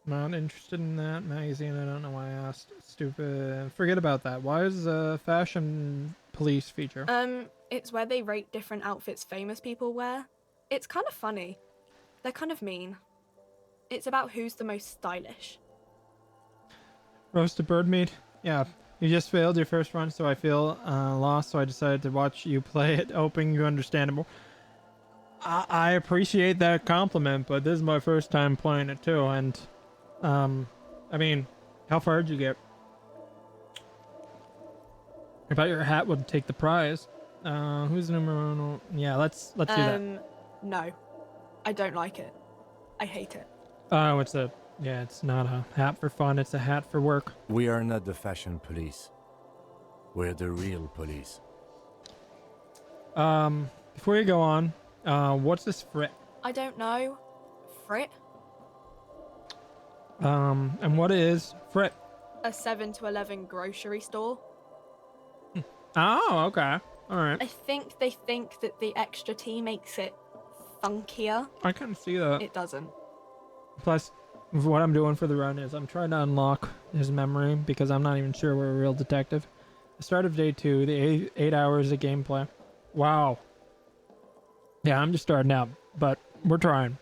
Not interested in that magazine. I don't know why I asked. Stupid. Forget about that. Why is a fashion police feature? It's where they rate different outfits famous people wear. It's kind of funny. They're kind of mean. It's about who's the most stylish. Roasted bird meat? Yeah. You just failed your first run, so I feel lost, so I decided to watch you play it, hoping you understand it more. I appreciate that compliment, but this is my first time playing it too, and I mean, how far did you get? I bet your hat would take the prize. Who's numero uno? Yeah, let's do that. No, I don't like it. I hate it. Oh, it's not a hat for fun. It's a hat for work. We are not the fashion police. We're the real police. Before you go on, what's this Frit? I don't know. Frit? And what is Frit? A 7 to 11 grocery store. Oh, okay. All right. I think they think that the extra T makes it funkier. I can see that. It doesn't. Plus, what I'm doing for the run is I'm trying to unlock his memory because I'm not even sure we're a real detective. The start of day 2, the 8 hours of gameplay. Wow. Yeah, I'm just starting out, but we're trying.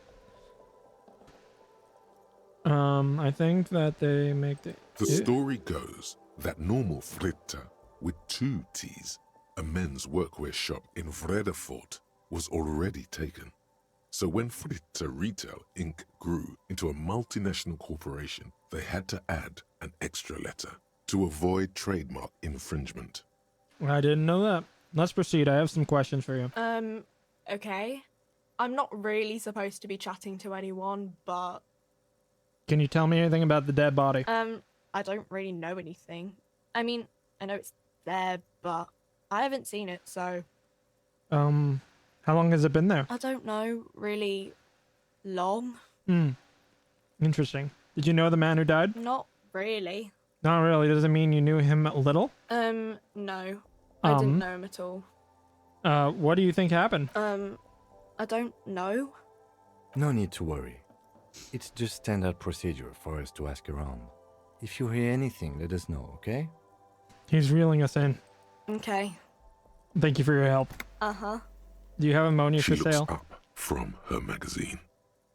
I think that they make the... The story goes that normal Fritta, with 2 T's, a men's workwear shop in Vredefort, was already taken. So when Fritta Retail Inc. grew into a multinational corporation, they had to add an extra letter to avoid trademark infringement. I didn't know that. Let's proceed. I have some questions for you. Okay. I'm not really supposed to be chatting to anyone, but... Can you tell me anything about the dead body? I don't really know anything. I mean, I know it's there, but I haven't seen it, so... How long has it been there? I don't know, really long. Interesting. Did you know the man who died? Not really. Not really. Does it mean you knew him a little? No. I didn't know him at all. What do you think happened? I don't know. No need to worry. It's just standard procedure for us to ask around. If you hear anything, let us know, okay? He's reeling us in. Okay. Thank you for your help. Uh-huh. Do you have ammonia She for looks sale? up from her magazine,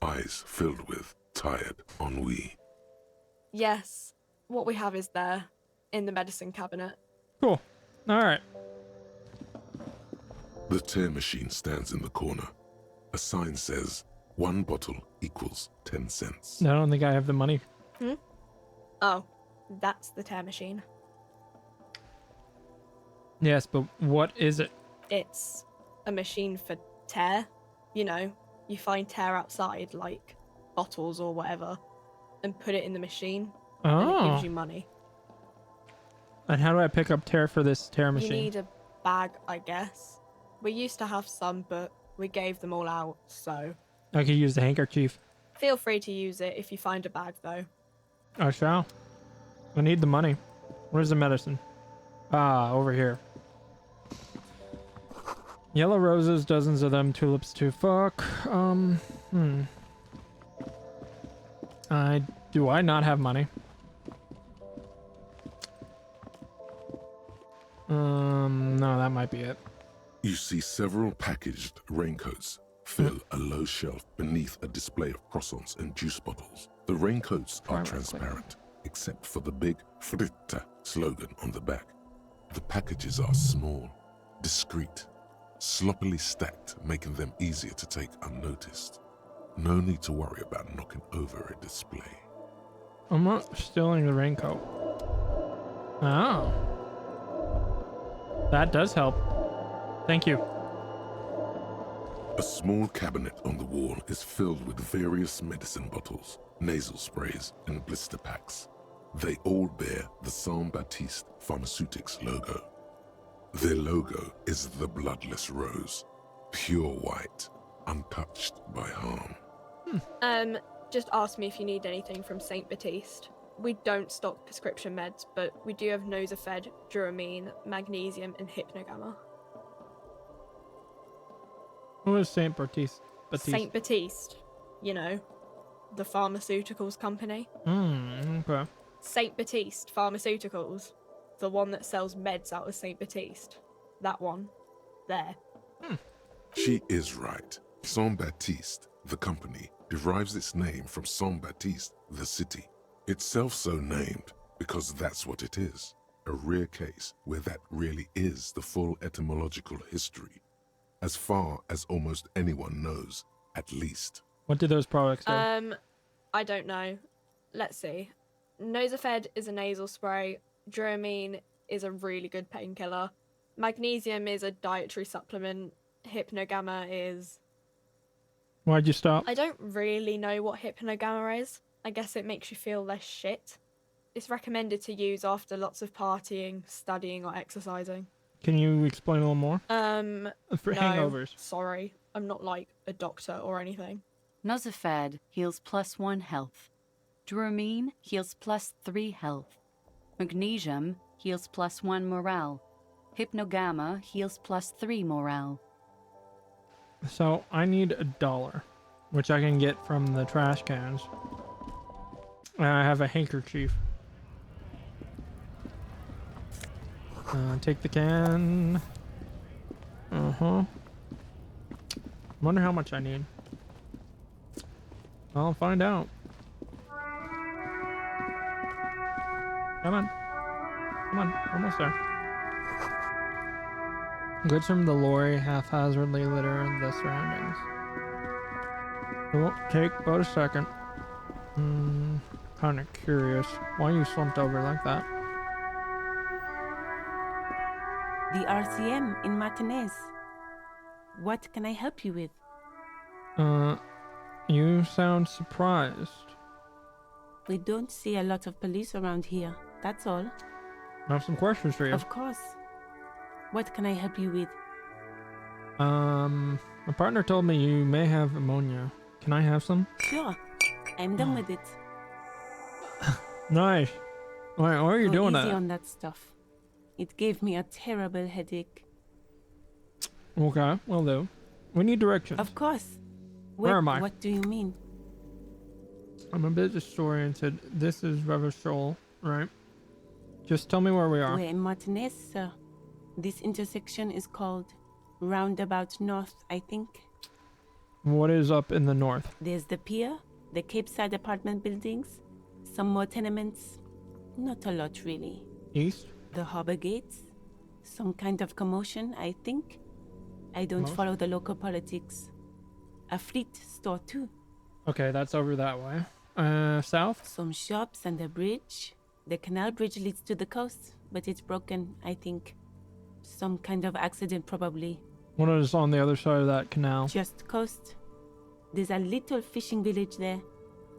eyes filled with tired ennui. Yes. What we have is there, in the medicine cabinet. Cool. All right. The tear machine stands in the corner. A sign says, 1 bottle equals 10 cents. I don't think I have the money. Oh, that's the tear machine. Yes, but what is it? It's a machine for tear. You know, you find tear outside, like bottles or whatever, and put it in the machine, and it gives you money. And how do I pick up tear for this tear machine? You need a bag, I guess. We used to have some, but we gave them all out, so... I could use the handkerchief. Feel free to use it if you find a bag, though. I shall. I need the money. Where's the medicine? Ah, over here. Yellow roses, dozens of them, tulips to fuck. Do I not have money? No, that might be it. You see several packaged raincoats fill a low shelf beneath a display of croissants and juice bottles. The raincoats are transparent, except for the big Fritta slogan on the back. The packages are small, discreet, sloppily stacked, making them easier to take unnoticed. No need to worry about knocking over a display. I'm not stealing the raincoat. Oh. That does help. Thank you. A small cabinet on the wall is filled with various medicine bottles, nasal sprays, and blister packs. They all bear the Saint Baptiste Pharmaceutics logo. Their logo is the bloodless rose, pure white, untouched by harm. Just ask me if you need anything from St. Baptiste. We don't stock prescription meds, but we do have Nosafed, Duramine, Magnesium, and Hypnogamma. Who is St. Baptiste? St. Baptiste, you know, the pharmaceuticals company. Okay. St. Baptiste Pharmaceuticals, the one that sells meds out of St. Baptiste. That one. There. She is right. Saint Baptiste, the company, derives its name from Saint Baptiste, the city. Itself so named because that's what it is. A rare case where that really is the full etymological history. As far as almost anyone knows, at least. What do those products do? I don't know. Let's see. Nosafed is a nasal spray. Duramine is a really good painkiller. Magnesium is a dietary supplement. Hypnogamma is... Why'd you stop? I don't really know what hypnogamma is. I guess it makes you feel less shit. It's recommended to use after lots of partying, studying, or exercising. Can you explain a little more? For No, hangovers. sorry. I'm not like a doctor or anything. Nozafed heals +1 health. Dramine heals +3 health. Magnesium heals +1 morale. Hypnogamma heals +3 morale. So I need $1, which I can get from the trash cans. And I have a handkerchief. Take the can. Wonder how much I need. I'll find out. Come on. Come on. Almost there. Goods from the lorry haphazardly litter the surroundings. It won't take about a second. Kinda curious. Why you slumped over like that? The RCM in Martinez. What can I help you with? You sound surprised. We don't see a lot of police around here, that's all. I have some questions for you. Of course. What can I help you with? My partner told me you may have ammonia. Can I have some? Sure. I'm done with it. Nice. Why are you doing easy that? on that stuff. It gave me a terrible headache. Okay, will do. We need directions. Of course. Where am I? What do you mean? I'm a bit disoriented. This is Revachol, right? Just tell me where we are. We're in Martinez, sir. This intersection is called Roundabout North, I think. What is up in the north? There's the pier, the Cape Side apartment buildings, some more tenements. Not a lot, really. East? The harbor gates. Some kind of commotion, I think. I don't Commotion? follow the local politics. A fleet store, too. Okay, that's over that way. South? Some shops and a bridge. The canal bridge leads to the coast, but it's broken, I think. Some kind of accident, probably. What is on the other side of that canal? Just coast. There's a little fishing village there,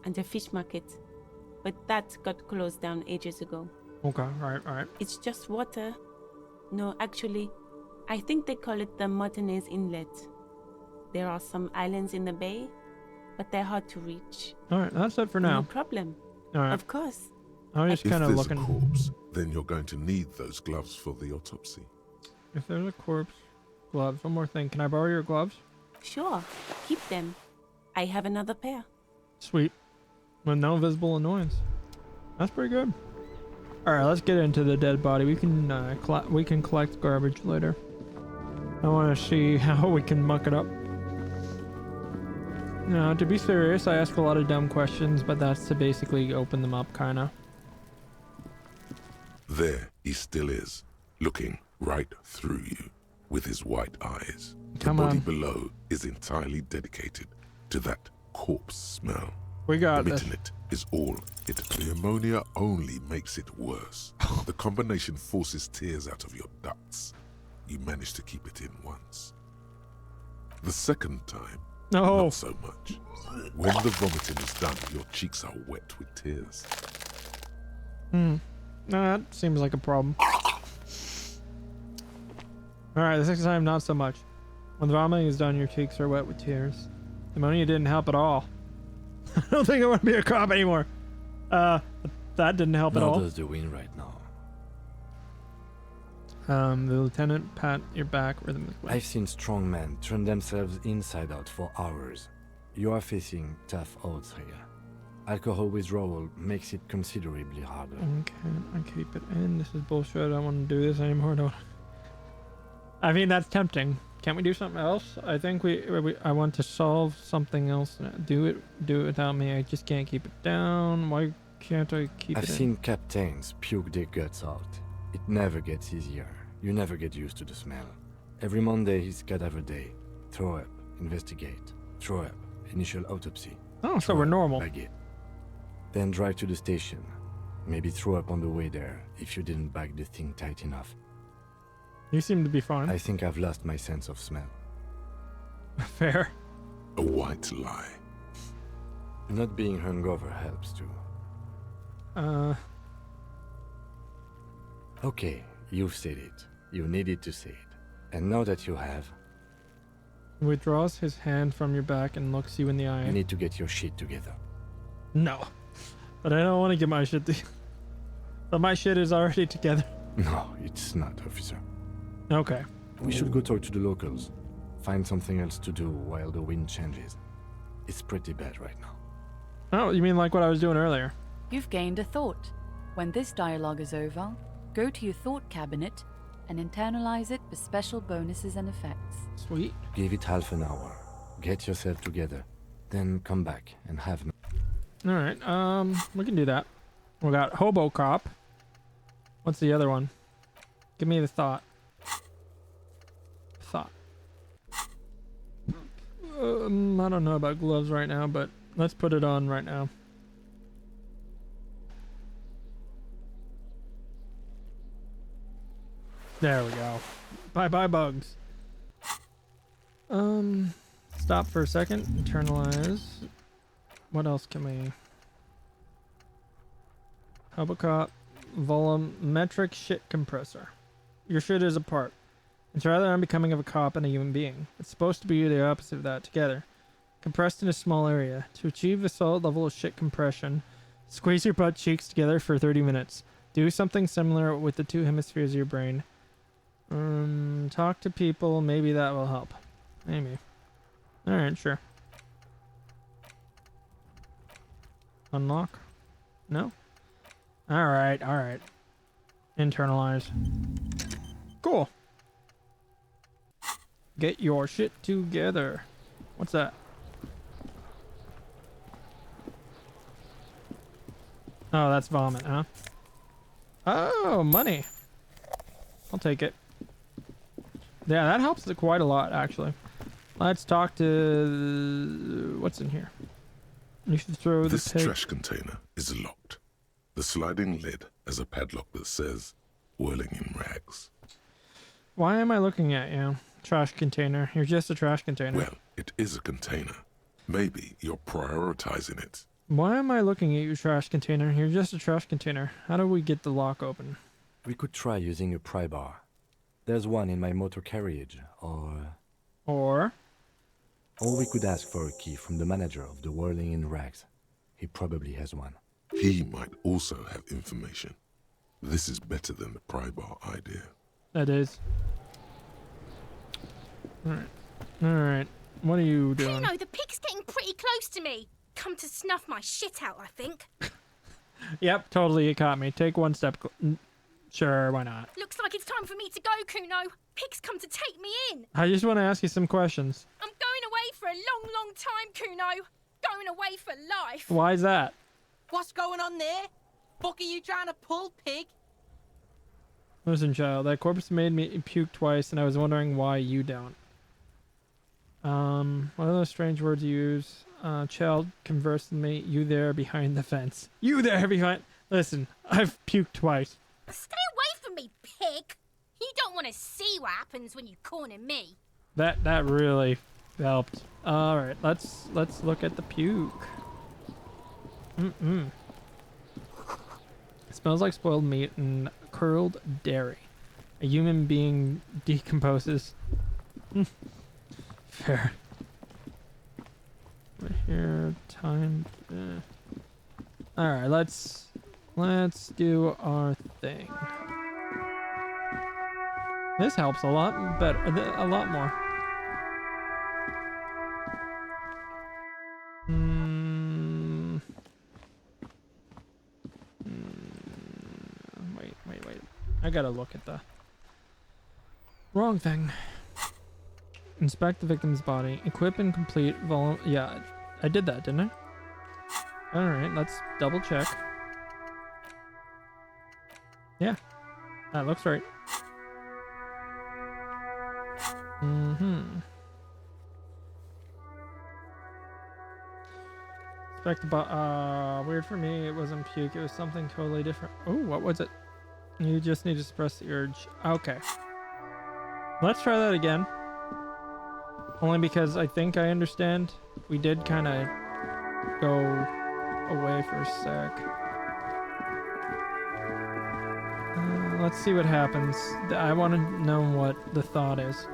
and a fish market. But that got closed down ages ago. Okay, alright. It's just water. No, actually, I think they call it the Martinez Inlet. There are some islands in the bay, but they're hard to reach. Alright, that's it for now. No problem. Alright. Of course. I'm just kind of looking. If there's a corpse, then you're going to need those gloves for the autopsy. If there's a corpse, gloves. One more thing. Can I borrow your gloves? Sure. Keep them. I have another pair. Sweet. With no visible annoyance. That's pretty good. Alright, let's get into the dead body. We can collect garbage later. I want to see how we can muck it up. Now, to be serious, I ask a lot of dumb questions, but that's to basically open them up, kinda. There he still is, looking right through you with his white eyes. Come the body on. below is entirely dedicated to that corpse smell. We got this. Emitting it is all it. The ammonia only makes it worse. The combination forces tears out of your ducts. You manage to keep it in once. The second time, not so much. When the vomiting is done, your cheeks are wet with tears. No, that seems like a problem. Alright, the second time, not so much. When the vomiting is done, your cheeks are wet with tears. The ammonia didn't help at all. I don't think I want to be a cop anymore. That didn't help at How all. does the wind right now? The lieutenant pat your back rhythmically. I've seen strong men turn themselves inside out for hours. You are facing tough odds here. Alcohol withdrawal makes it considerably harder. I keep it in. This is bullshit. I don't want to do this anymore. I mean, that's tempting. Can't we do something else? I think I want to solve something else. Do it without me. I just can't keep it down. Why can't I keep I've it in? seen captains puke their guts out. It never gets easier. You never get used to the smell. Every Monday is cadaver day. Throw up, investigate. Throw up, initial autopsy. Oh, so we're normal. Bag it. Then drive to the station. Maybe throw up on the way there if you didn't bag the thing tight enough. You seem to be fine. I think I've lost my sense of smell. Fair. A white lie. Not being hungover helps too. Okay, you've said it. You needed to say it. And now that you have, Withdraws his hand from your back and looks you in the eye. you need to get your shit together. No. But I don't want to get my shit together. But my shit is already together. No, it's not, officer. Okay. We should go talk to the locals. Find something else to do while the wind changes. It's pretty bad right now. Oh, you mean like what I was doing earlier? You've gained a thought. When this dialogue is over, go to your thought cabinet and internalize it with special bonuses and effects. Sweet. Give it half an hour. Get yourself together. Then come back and have... Alright, we can do that. We got Hobo Cop. What's the other one? Give me the thought. Thought. I don't know about gloves right now, but let's put it on right now. There we go. Bye-bye bugs. Stop for a second. Internalize. What else can we... Hobocop. Volumetric shit compressor. Your shit is a part. It's rather unbecoming of a cop and a human being. It's supposed to be the opposite of that, together. Compressed in a small area. To achieve a solid level of shit compression, squeeze your butt cheeks together for 30 minutes. Do something similar with the two hemispheres of your brain. Talk to people, maybe that will help. Maybe. Alright, sure. Unlock? No? Alright, alright. Internalize. Cool. Get your shit together. What's that? Oh, that's vomit, huh? Oh, money. I'll take it. Yeah, that helps quite a lot, actually. Let's talk to... What's in here? You should throw This the trash container is locked. The sliding lid has a padlock that says, whirling in rags. Why am I looking at you? Trash container. You're just a trash container. Well, it is a container. Maybe you're prioritizing it. Why am I looking at you, trash container? You're just a trash container. How do we get the lock open? We could try using a pry bar. There's one in my motor carriage, or we could ask for a key from the manager of the Whirling in Rags. He probably has one. He might also have information. This is better than the pry bar idea. That is. Alright. Alright. What are you doing? No, the pig's getting pretty close to me. Come to snuff my shit out, I think. Yep, totally. You caught me. Take one step. Sure, why not? Looks like it's time for me to go, Kuno. Pig's come to take me in. I just want to ask you some questions. I'm going away for a long, long time, Kuno. Going away for life. Why is that? What's going on there? Fuck are you trying to pull, pig? Listen, child, that corpse made me puke twice, and I was wondering why you don't. What are those strange words you use? Child, converse with me. You there behind the fence. You there behind... Listen, I've puked twice. Stay away from me, pig. You don't want to see what happens when you corner me. That really helped. All right, let's look at the puke. It smells like spoiled meat and curled dairy. A human being decomposes. Fair. Right here, time. All right, let's do our thing. This helps a lot better, a lot more. Wait. I gotta look at the wrong thing. Inspect the victim's body. Equip and complete yeah, I did that, didn't I? Alright, let's double check. Yeah, that looks right. Inspect the weird for me, it wasn't puke, it was something totally different. Oh, what was it? You just need to suppress the urge. Okay. Let's try that again. Only because I think I understand. We did kind of go away for a sec. Let's see what happens. I want to know what the thought is.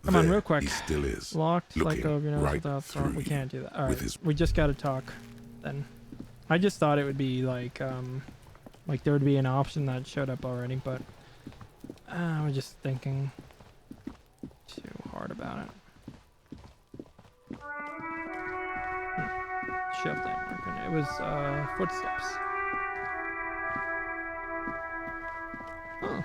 Come on, real quick. He still is. Locked, let go of your nose right without thought. We can't do that. All with right, his... we just got to talk then. I just thought it would be like there would be an option that showed up already, but I was just thinking too hard about it. Shift ain't working. It was footsteps. Oh.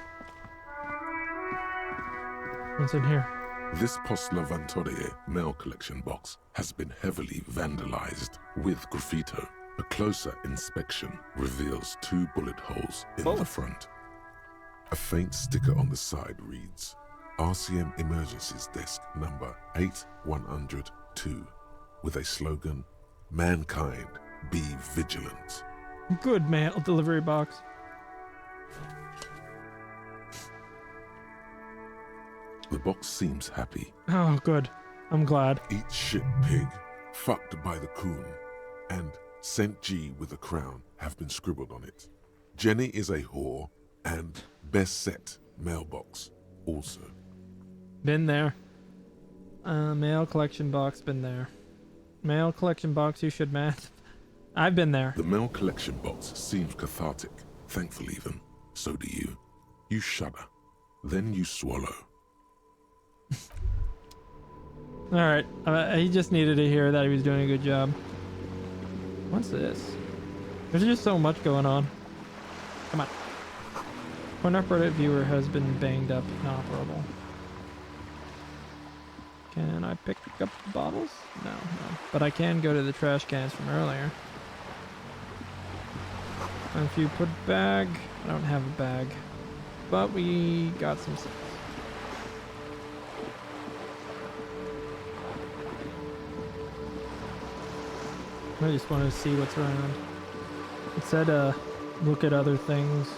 What's in here? This Post Lavatorie mail collection box has been heavily vandalized with graffito. A closer inspection reveals 2 bullet holes in the front. A faint sticker on the side reads, RCM Emergencies Desk number 8102, with a slogan, Mankind, be vigilant. Good mail delivery box. The box seems happy. Oh, good. I'm glad. Eat shit pig, fucked by the coon, and St. G with a crown have been scribbled on it. Jenny is a whore, and best set mailbox also. Been there. Mail collection box, been there. Mail collection box, you should match. I've been there. The mail collection box seems cathartic, thankful even. So do you. You shudder. Then you swallow. Alright, he just needed to hear that he was doing a good job. What's this? There's just so much going on. Come on. Porn Reddit viewer has been banged up, inoperable. Can I pick up bottles? No. But I can go to the trash cans from earlier. And if you put bag, I don't have a bag. But we got some stuff. I just wanted to see what's around. It said, look at other things.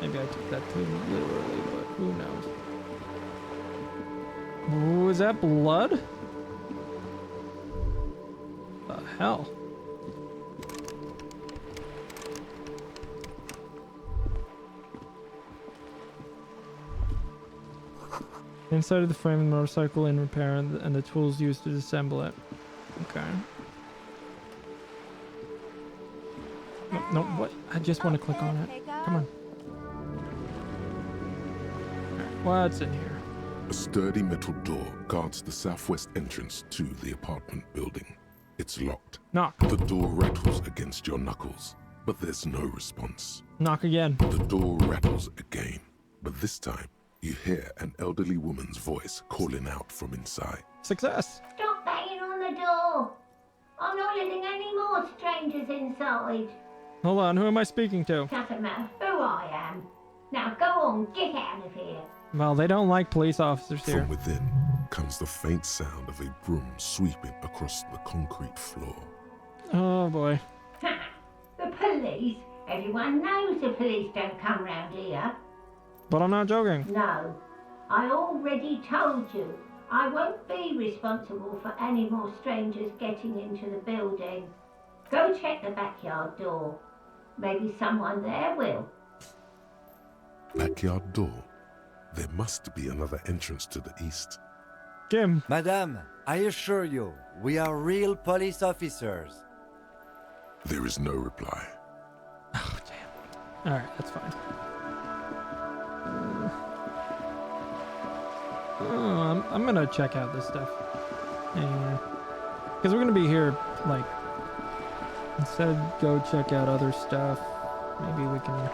Maybe I took that too literally, but who knows. Ooh, is that blood? The hell? Inside of the frame of the motorcycle in repair and the tools used to disassemble it. Okay. No, what? I just want to click on it. Come on. What's in here? A sturdy metal door guards the southwest entrance to the apartment building. It's locked. Knock. The door rattles against your knuckles, but there's no response. Knock again. The door rattles again, but this time you hear an elderly woman's voice calling out from inside. Success. Stop banging on the door. I'm not letting any more strangers inside. Hold on, who am I speaking to? Doesn't matter who I am. Now go on, get out of here. Well, they don't like police officers here. From within comes the faint sound of a broom sweeping across the concrete floor. Oh boy. Ha! The police? Everyone knows the police don't come round here. But I'm not joking. No. I already told you. I won't be responsible for any more strangers getting into the building. Go check the backyard door. Maybe someone there will. Backyard door? There must be another entrance to the east. Jim. Madame, I assure you, we are real police officers. There is no reply. Oh, damn. Alright, that's fine. I'm gonna check out this stuff. Because we're gonna be here, like, instead go check out other stuff. Maybe we can...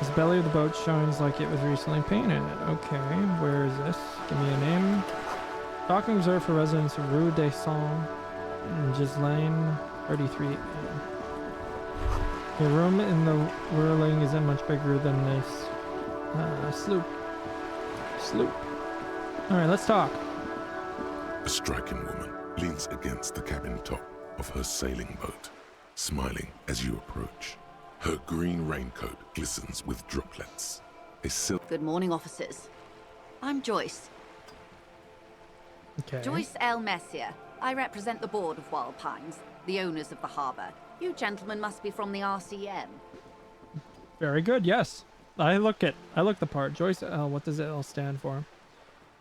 This belly of the boat shines like it was recently painted. Okay, where is this? Give me a name. Docking reserved for residents of Rue des Sons, Gislaine, 33. The room in the whirling isn't much bigger than this sloop. Alright, let's talk. A striking woman leans against the cabin top of her sailing boat, smiling as you approach. Her green raincoat glistens with droplets. Good morning, officers. I'm Joyce. Okay. Joyce L. Messier. I represent the board of Wild Pines, the owners of the harbor. You gentlemen must be from the RCM. Very good. Yes, I look the part. Joyce L. What does L stand for?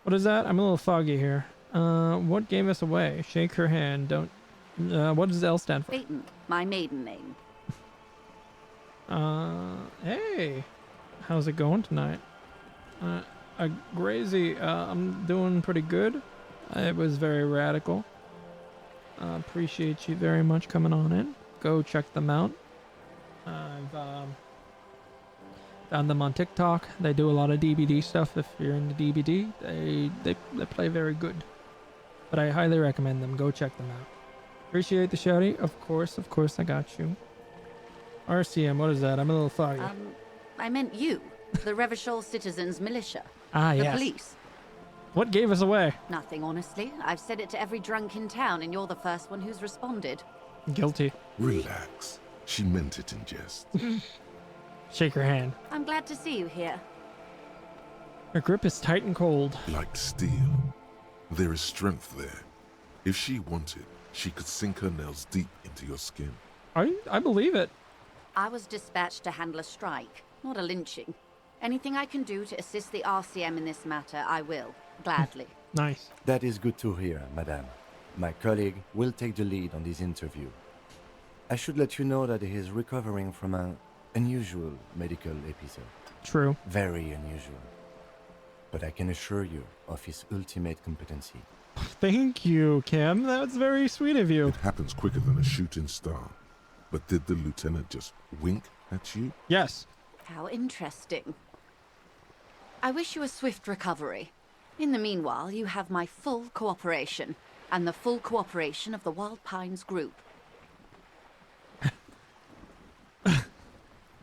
What is that? I'm a little foggy here. What gave us away? Shake her hand. Don't. What does L stand for? Peyton, my maiden name. Hey, how's it going tonight? Grazy, I'm doing pretty good. It was very radical. Appreciate you very much coming on in. Go check them out. I've found them on TikTok. They do a lot of DBD stuff. If you're into DBD, they play very good. But I highly recommend them. Go check them out. Appreciate the shouty. Of course, I got you. RCM, what is that? I'm a little foggy. I meant you, the Revachol Citizens Militia. Ah, the yes. police. What gave us away? Nothing, honestly. I've said it to every drunk in town, and you're the first one who's responded. Guilty. Relax. She meant it in jest. Shake her hand. I'm glad to see you here. Her grip is tight and cold. Like steel. There is strength there. If she wanted, she could sink her nails deep into your skin. I believe it. I was dispatched to handle a strike, not a lynching. Anything I can do to assist the RCM in this matter, I will. Gladly. Nice. That is good to hear, madame. My colleague will take the lead on this interview. I should let you know that he is recovering from an unusual medical episode. True. Very unusual. But I can assure you of his ultimate competency. Thank you, Kim. That's very sweet of you. It happens quicker than a shooting star. But did the lieutenant just wink at you? Yes. How interesting. I wish you a swift recovery. In the meanwhile, you have my full cooperation, and the full cooperation of the Wild Pines group.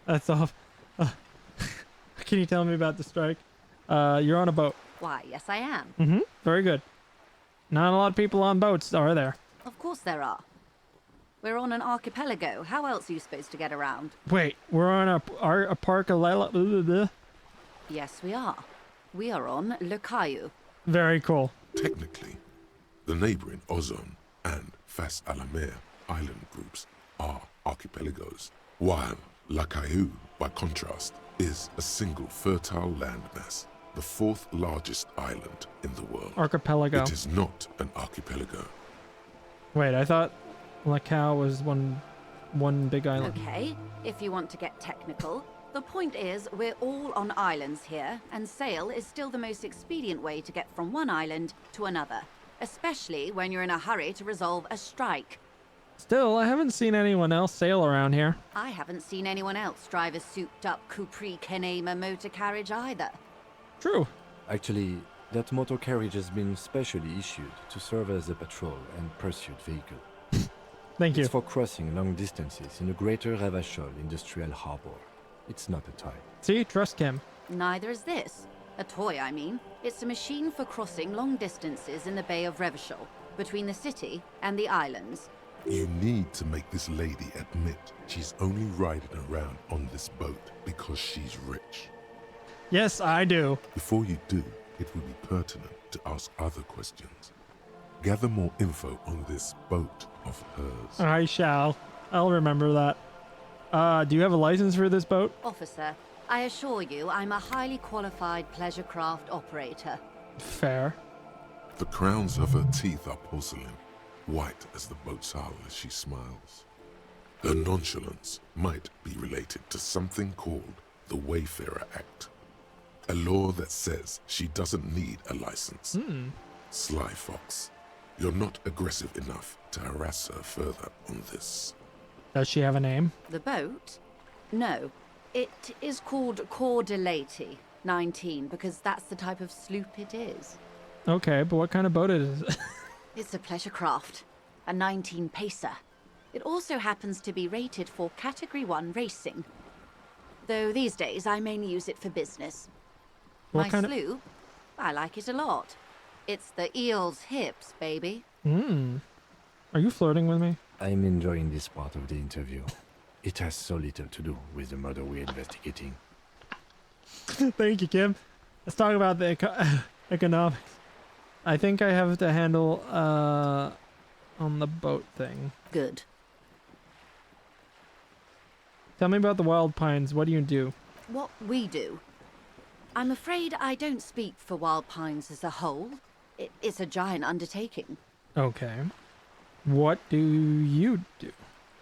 That's off. Can you tell me about the strike? You're on a boat. Why, yes I am. Mm-hmm. Very good. Not a lot of people on boats, are there? Of course there are. We're on an archipelago. How else are you supposed to get around? Wait, we're on a park of Yes, we are. We are on Le Caillou. Very cool. Technically, the neighboring Ozone and Fas a la Mer island groups are archipelagos, while La Caillou, by contrast, is a single fertile landmass, the fourth largest island in the world. Archipelago. It is not an archipelago. Wait, I thought Macau was one big island. Okay, if you want to get technical, the point is we're all on islands here, and sail is still the most expedient way to get from one island to another, especially when you're in a hurry to resolve a strike. Still, I haven't seen anyone else sail around here. I haven't seen anyone else drive a souped-up Capri Kenema motor carriage either. True. Actually, that motor carriage has been specially issued to serve as a patrol and pursuit vehicle. Thank you. It's for crossing long distances in the greater Revachol industrial harbor. It's not a toy. See? Trust Kim. Neither is this. A toy, I mean. It's a machine for crossing long distances in the Bay of Revachol, between the city and the islands. You need to make this lady admit she's only riding around on this boat because she's rich. Yes, I do. Before you do, it would be pertinent to ask other questions. Gather more info on this boat of hers. I shall. I'll remember that. Do you have a license for this boat? Officer, I assure you I'm a highly qualified pleasure craft operator. Fair. The crowns of her teeth are porcelain, white as the boat's hull as she smiles. Her nonchalance might be related to something called the Wayfarer Act, a law that says she doesn't need a license. Sly fox, you're not aggressive enough to harass her further on this. Does she have a name? The boat? No. It is called Cor de Lady 19 because that's the type of sloop it is. Okay, but what kind of boat is it? It's a pleasure craft, a 19 pacer. It also happens to be rated for Category 1 racing. Though these days I mainly use it for business. What My kind of- sloop? I like it a lot. It's the eel's hips, baby. Are you flirting with me? I'm enjoying this part of the interview. It has so little to do with the murder we're investigating. Thank you, Kim. Let's talk about the economics. I think I have to handle on the boat thing. Good. Tell me about the Wild Pines. What do you do? What we do? I'm afraid I don't speak for Wild Pines as a whole. It's a giant undertaking. Okay. What do you do?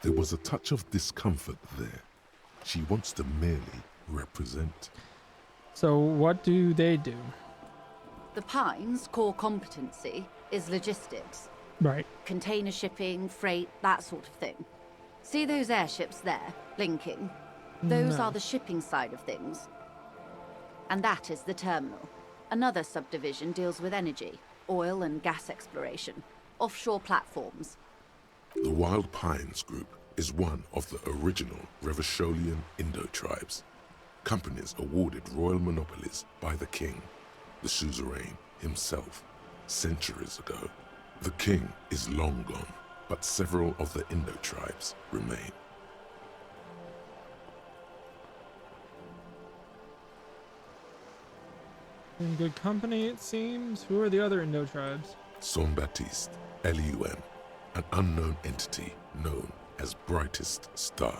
There was a touch of discomfort there. She wants to merely represent. So what do they do? The Pines' core competency is logistics. Right. Container shipping, freight, that sort of thing. See those airships there, blinking? Those No. are the shipping side of things. And that is the terminal. Another subdivision deals with energy, oil and gas exploration, offshore platforms. The Wild Pines Group is one of the original Revacholian Indo-tribes. Companies awarded royal monopolies by the king, the suzerain himself, centuries ago. The king is long gone, but several of the Indo-tribes remain. In good company, it seems. Who are the other Indo tribes? Son Baptiste, Elysium, an unknown entity known as Brightest Star.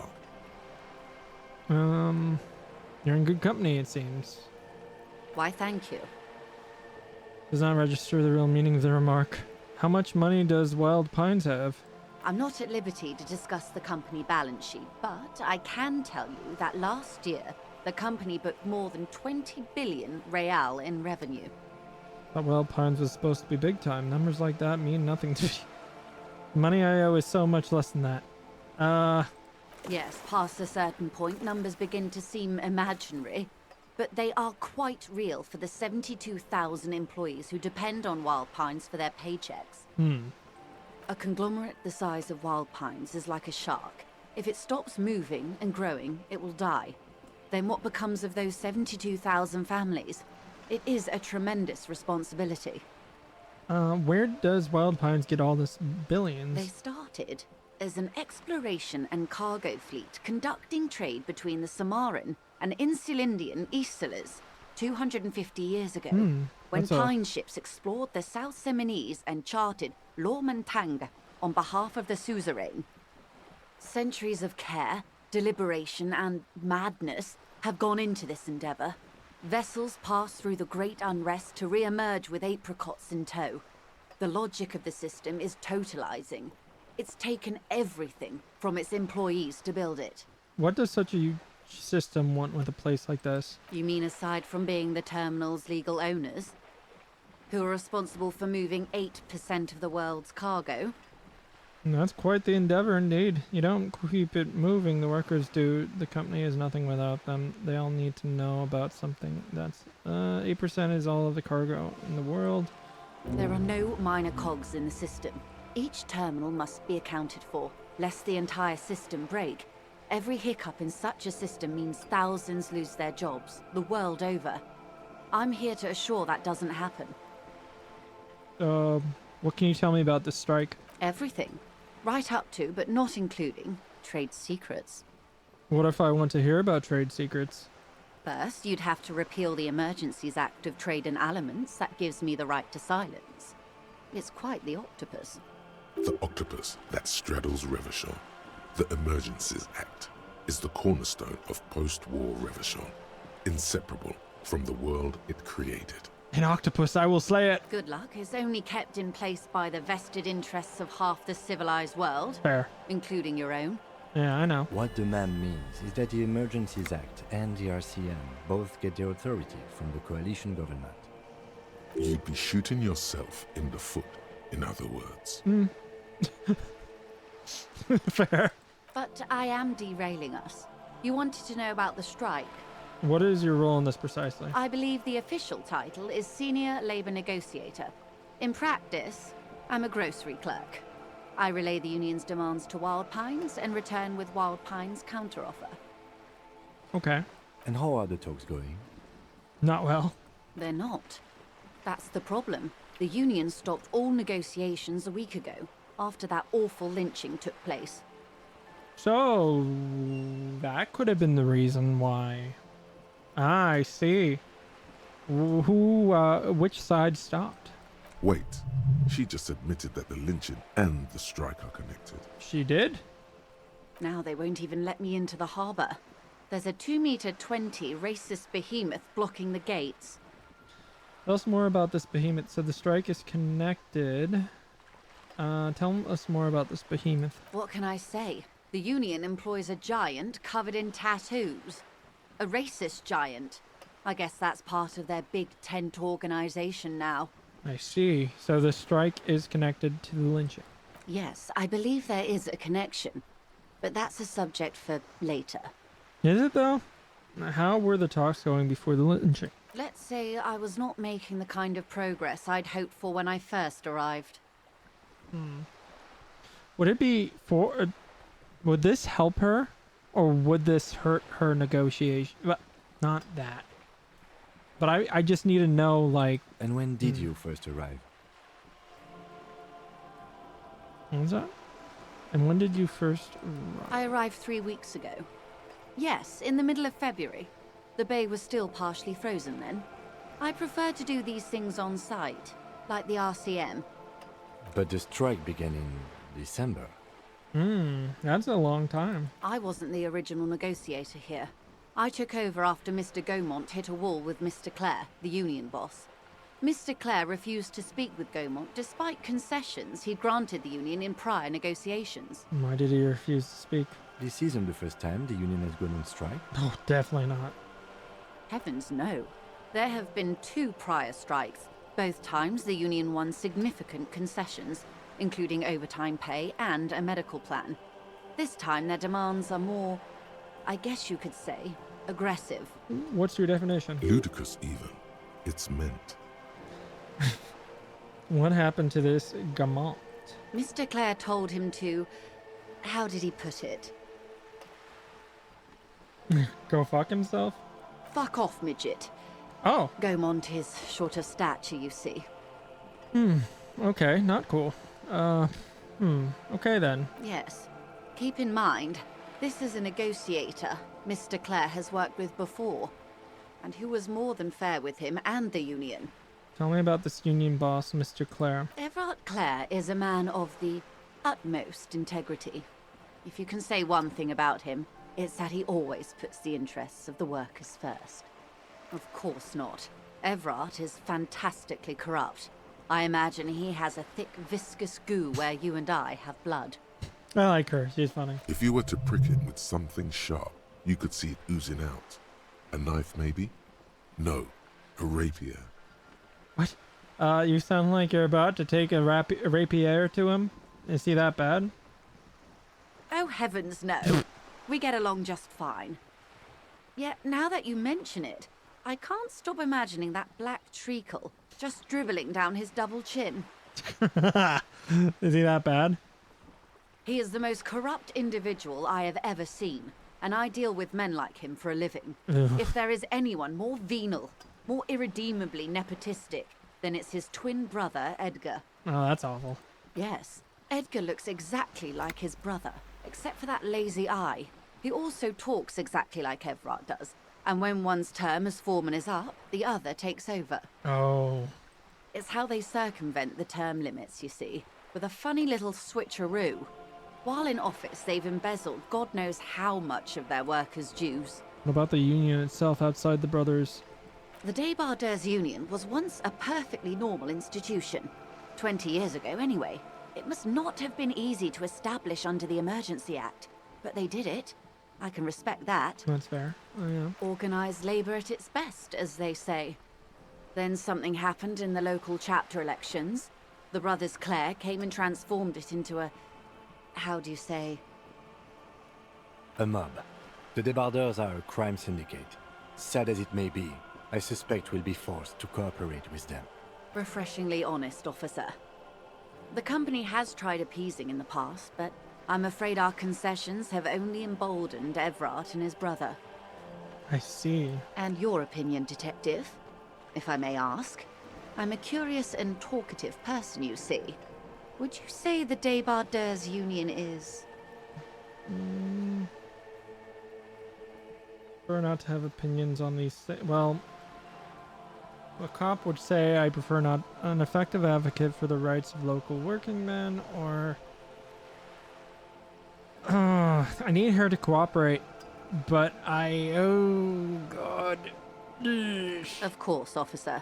You're in good company, it seems. Why, thank you. Does not register the real meaning of the remark. How much money does Wild Pines have? I'm not at liberty to discuss the company balance sheet, but I can tell you that last year, the company booked more than 20 billion real in revenue. Thought Wild Pines was supposed to be big time. Numbers like that mean nothing to me. Money I owe is so much less than that. Yes, past a certain point, numbers begin to seem imaginary, but they are quite real for the 72,000 employees who depend on Wild Pines for their paychecks. A conglomerate the size of Wild Pines is like a shark. If it stops moving and growing, it will die. Then what becomes of those 72,000 families? It is a tremendous responsibility. Where does Wild Pines get all this billions? They started as an exploration and cargo fleet conducting trade between the Samaran and Insulindian Isolas 250 years ago, when that's a- pine ships explored the South Seminese and charted Lomantang on behalf of the suzerain. Centuries of care, deliberation, and madness have gone into this endeavor. Vessels pass through the great unrest to re-emerge with apricots in tow. The logic of the system is totalizing. It's taken everything from its employees to build it. What does such a huge system want with a place like this? You mean aside from being the terminal's legal owners? Who are responsible for moving 8% of the world's cargo? That's quite the endeavor indeed. You don't keep it moving, the workers do. The company is nothing without them. They all need to know about something. That's 8% is all of the cargo in the world. There are no minor cogs in the system. Each terminal must be accounted for, lest the entire system break. Every hiccup in such a system means thousands lose their jobs, the world over. I'm here to assure that doesn't happen. What can you tell me about this strike? Everything. Right up to, but not including, trade secrets. What if I want to hear about trade secrets? First, you'd have to repeal the Emergencies Act of Trade in Elements that gives me the right to silence. It's quite the octopus. The octopus that straddles Revachol, the Emergencies Act, is the cornerstone of post-war Revachol, inseparable from the world it created. An octopus, I will slay it. Good luck is only kept in place by the vested interests of half the civilized world. Fair. Including your own. Yeah, I know. What the ma'am means is that the Emergencies Act and the RCM both get their authority from the coalition government. You'd be shooting yourself in the foot, in other words. Fair. But I am derailing us. You wanted to know about the strike. What is your role in this precisely? I believe the official title is Senior Labor Negotiator. In practice, I'm a grocery clerk. I relay the union's demands to Wild Pines and return with Wild Pines' counteroffer. Okay. And how are the talks going? Not well. They're not. That's the problem. The union stopped all negotiations a week ago, after that awful lynching took place. So, that could have been the reason why. Ah, I see. Which side stopped? Wait, she just admitted that the lynching and the strike are connected. She did? Now they won't even let me into the harbour. There's a 2-meter-20 racist behemoth blocking the gates. Tell us more about this behemoth. So the strike is connected. Tell us more about this behemoth. What can I say? The union employs a giant covered in tattoos. A racist giant. I guess that's part of their big tent organization now. I see. So the strike is connected to the lynching. Yes, I believe there is a connection. But that's a subject for later. Is it though? How were the talks going before the lynching? Let's say I was not making the kind of progress I'd hoped for when I first arrived. Would it be for... would this help her? Or would this hurt her negotiation? But not that. But I just need to know, like... And when did you first arrive? What was that? And when did you first arrive? I arrived 3 weeks ago. Yes, in the middle of February. The bay was still partially frozen then. I prefer to do these things on site, like the RCM. But the strike began in December. That's a long time. I wasn't the original negotiator here. I took over after Mr. Gaumont hit a wall with Mr. Clare, the union boss. Mr. Clare refused to speak with Gaumont despite concessions he'd granted the union in prior negotiations. Why did he refuse to speak? This isn't the first time the union has gone on strike. Oh, definitely not. Heavens no. There have been 2 prior strikes. Both times the union won significant concessions, including overtime pay and a medical plan. This time their demands are more, I guess you could say, aggressive. What's your definition? Ludicrous even. It's meant. What happened to this Gaumont? Mr. Clare told him to... how did he put it? Go fuck himself? Fuck off, midget. Oh. Gaumont is short of stature, you see. Okay, not cool. Okay then. Yes. Keep in mind, this is a negotiator Mr. Clare has worked with before, and who was more than fair with him and the union. Tell me about this union boss, Mr. Clare. Everard Clare is a man of the utmost integrity. If you can say one thing about him, it's that he always puts the interests of the workers first. Of course not. Everard is fantastically corrupt. I imagine he has a thick, viscous goo where you and I have blood. I like her. She's funny. If you were to prick it with something sharp, you could see it oozing out. A knife, maybe? No, a rapier. What? You sound like you're about to take a rapier to him. Is he that bad? Oh, heavens no. We get along just fine. Yet, now that you mention it, I can't stop imagining that black treacle just dribbling down his double chin. Is he that bad? He is the most corrupt individual I have ever seen, and I deal with men like him for a living. Ugh. If there is anyone more venal, more irredeemably nepotistic, then it's his twin brother, Edgar. Oh, that's awful. Yes, Edgar looks exactly like his brother, except for that lazy eye. He also talks exactly like Everard does, and when one's term as foreman is up, the other takes over. Oh. It's how they circumvent the term limits, you see, with a funny little switcheroo. While in office, they've embezzled God knows how much of their workers' dues. What about the union itself outside the brothers? The Débardeurs Union was once a perfectly normal institution. 20 years ago, anyway. It must not have been easy to establish under the Emergency Act, but they did it. I can respect that. That's fair. Oh, yeah. Organised labour at its best, as they say. Then something happened in the local chapter elections. The brothers Clare came and transformed it into a... how do you say? A mob. The Débardeurs are a crime syndicate. Sad as it may be, I suspect we'll be forced to cooperate with them. Refreshingly honest, officer. The company has tried appeasing in the past, but I'm afraid our concessions have only emboldened Everard and his brother. I see. And your opinion, detective, if I may ask? I'm a curious and talkative person, you see. Would you say the Débardeurs Union is... Prefer not to have opinions on these things. Well, a cop would say I prefer not an effective advocate for the rights of local working men, or I need her to cooperate, but oh god. Of course, officer.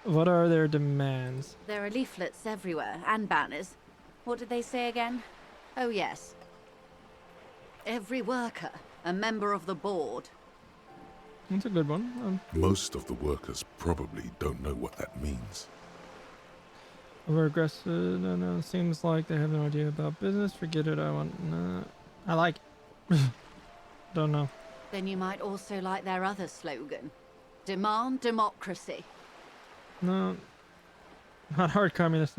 What are their demands? There are leaflets everywhere, and banners. What did they say again? Oh yes. Every worker, a member of the board. That's a good one. Most of the workers probably don't know what that means. Over aggressive. No. Seems like they have no idea about business. Forget it. I like it. Don't know. Then you might also like their other slogan. Demand democracy. No. Not hard communist.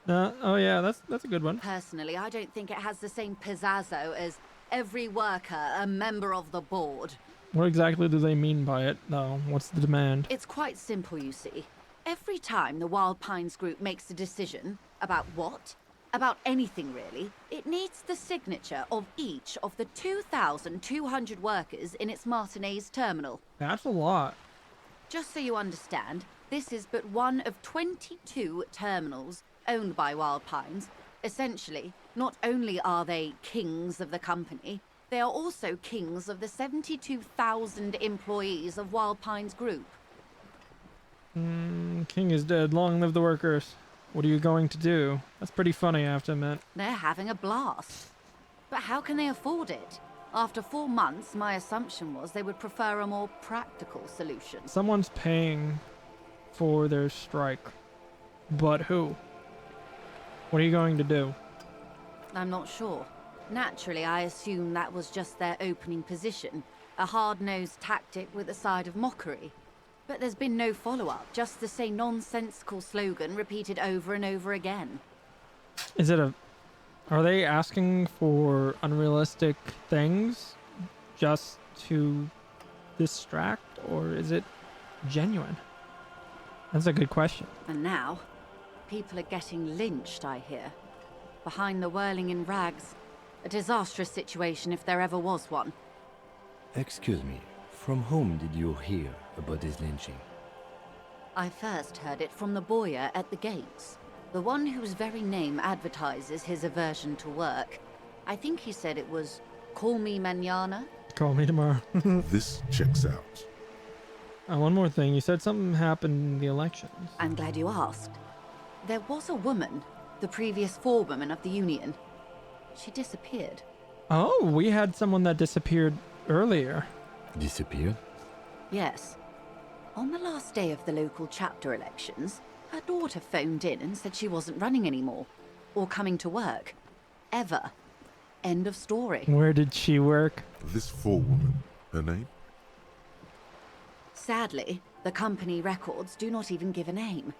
No. Oh yeah, that's a good one. Personally, I don't think it has the same pizzazzo as every worker, a member of the board. What exactly do they mean by it, though? What's the demand? It's quite simple, you see. Every time the Wild Pines group makes a decision about what? About anything, really, it needs the signature of each of the 2,200 workers in its Martinez terminal. That's a lot. Just so you understand, this is but one of 22 terminals owned by Wild Pines. Essentially, not only are they kings of the company, they are also kings of the 72,000 employees of Wild Pines Group. King is dead. Long live the workers. What are you going to do? That's pretty funny, I have to admit. They're having a blast. But how can they afford it? After 4 months, my assumption was they would prefer a more practical solution. Someone's paying for their strike. But who? What are you going to do? I'm not sure. Naturally, I assume that was just their opening position, a hard-nosed tactic with a side of mockery. But there's been no follow-up, just the same nonsensical slogan repeated over and over again. Is it are they asking for unrealistic things just to distract, or is it genuine? That's a good question. And now, people are getting lynched, I hear. Behind the whirling in rags. A disastrous situation if there ever was one. Excuse me, from whom did you hear about this lynching? I first heard it from the bowyer at the gates. The one whose very name advertises his aversion to work. I think he said it was, "Call me mañana." Call me tomorrow. This checks out. One more thing. You said something happened in the elections. I'm glad you asked. There was a woman, the previous forewoman of the union. She disappeared. Oh, we had someone that disappeared earlier. Disappeared? Yes. On the last day of the local chapter elections, her daughter phoned in and said she wasn't running anymore. Or coming to work. Ever. End of story. Where did she work? This forewoman, her name? Sadly, the company records do not even give a name.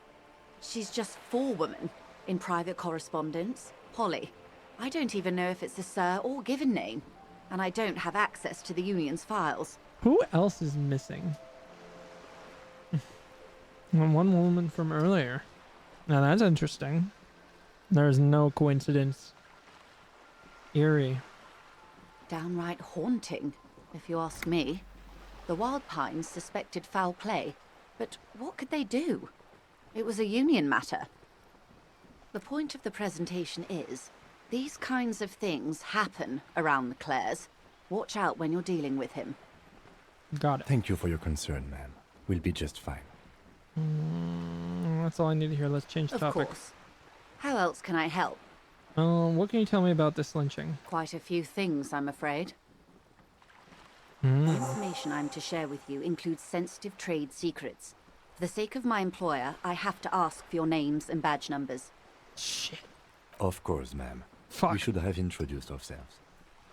She's just forewoman in private correspondence, Polly. I don't even know if it's a sir or given name, and I don't have access to the union's files. Who else is missing? One woman from earlier. Now that's interesting. There's no coincidence. Eerie. Downright haunting, if you ask me. The Wild Pines suspected foul play, but what could they do? It was a union matter. The point of the presentation is, these kinds of things happen around the Clares. Watch out when you're dealing with him. Got it. Thank you for your concern, ma'am. We'll be just fine. That's all I need to hear. Let's change Of topic. course. How else can I help? What can you tell me about this lynching? Quite a few things, I'm afraid. Hmm. The information I'm to share with you includes sensitive trade secrets. For the sake of my employer, I have to ask for your names and badge numbers. Shit. Of course, ma'am. Fuck. We should have introduced ourselves.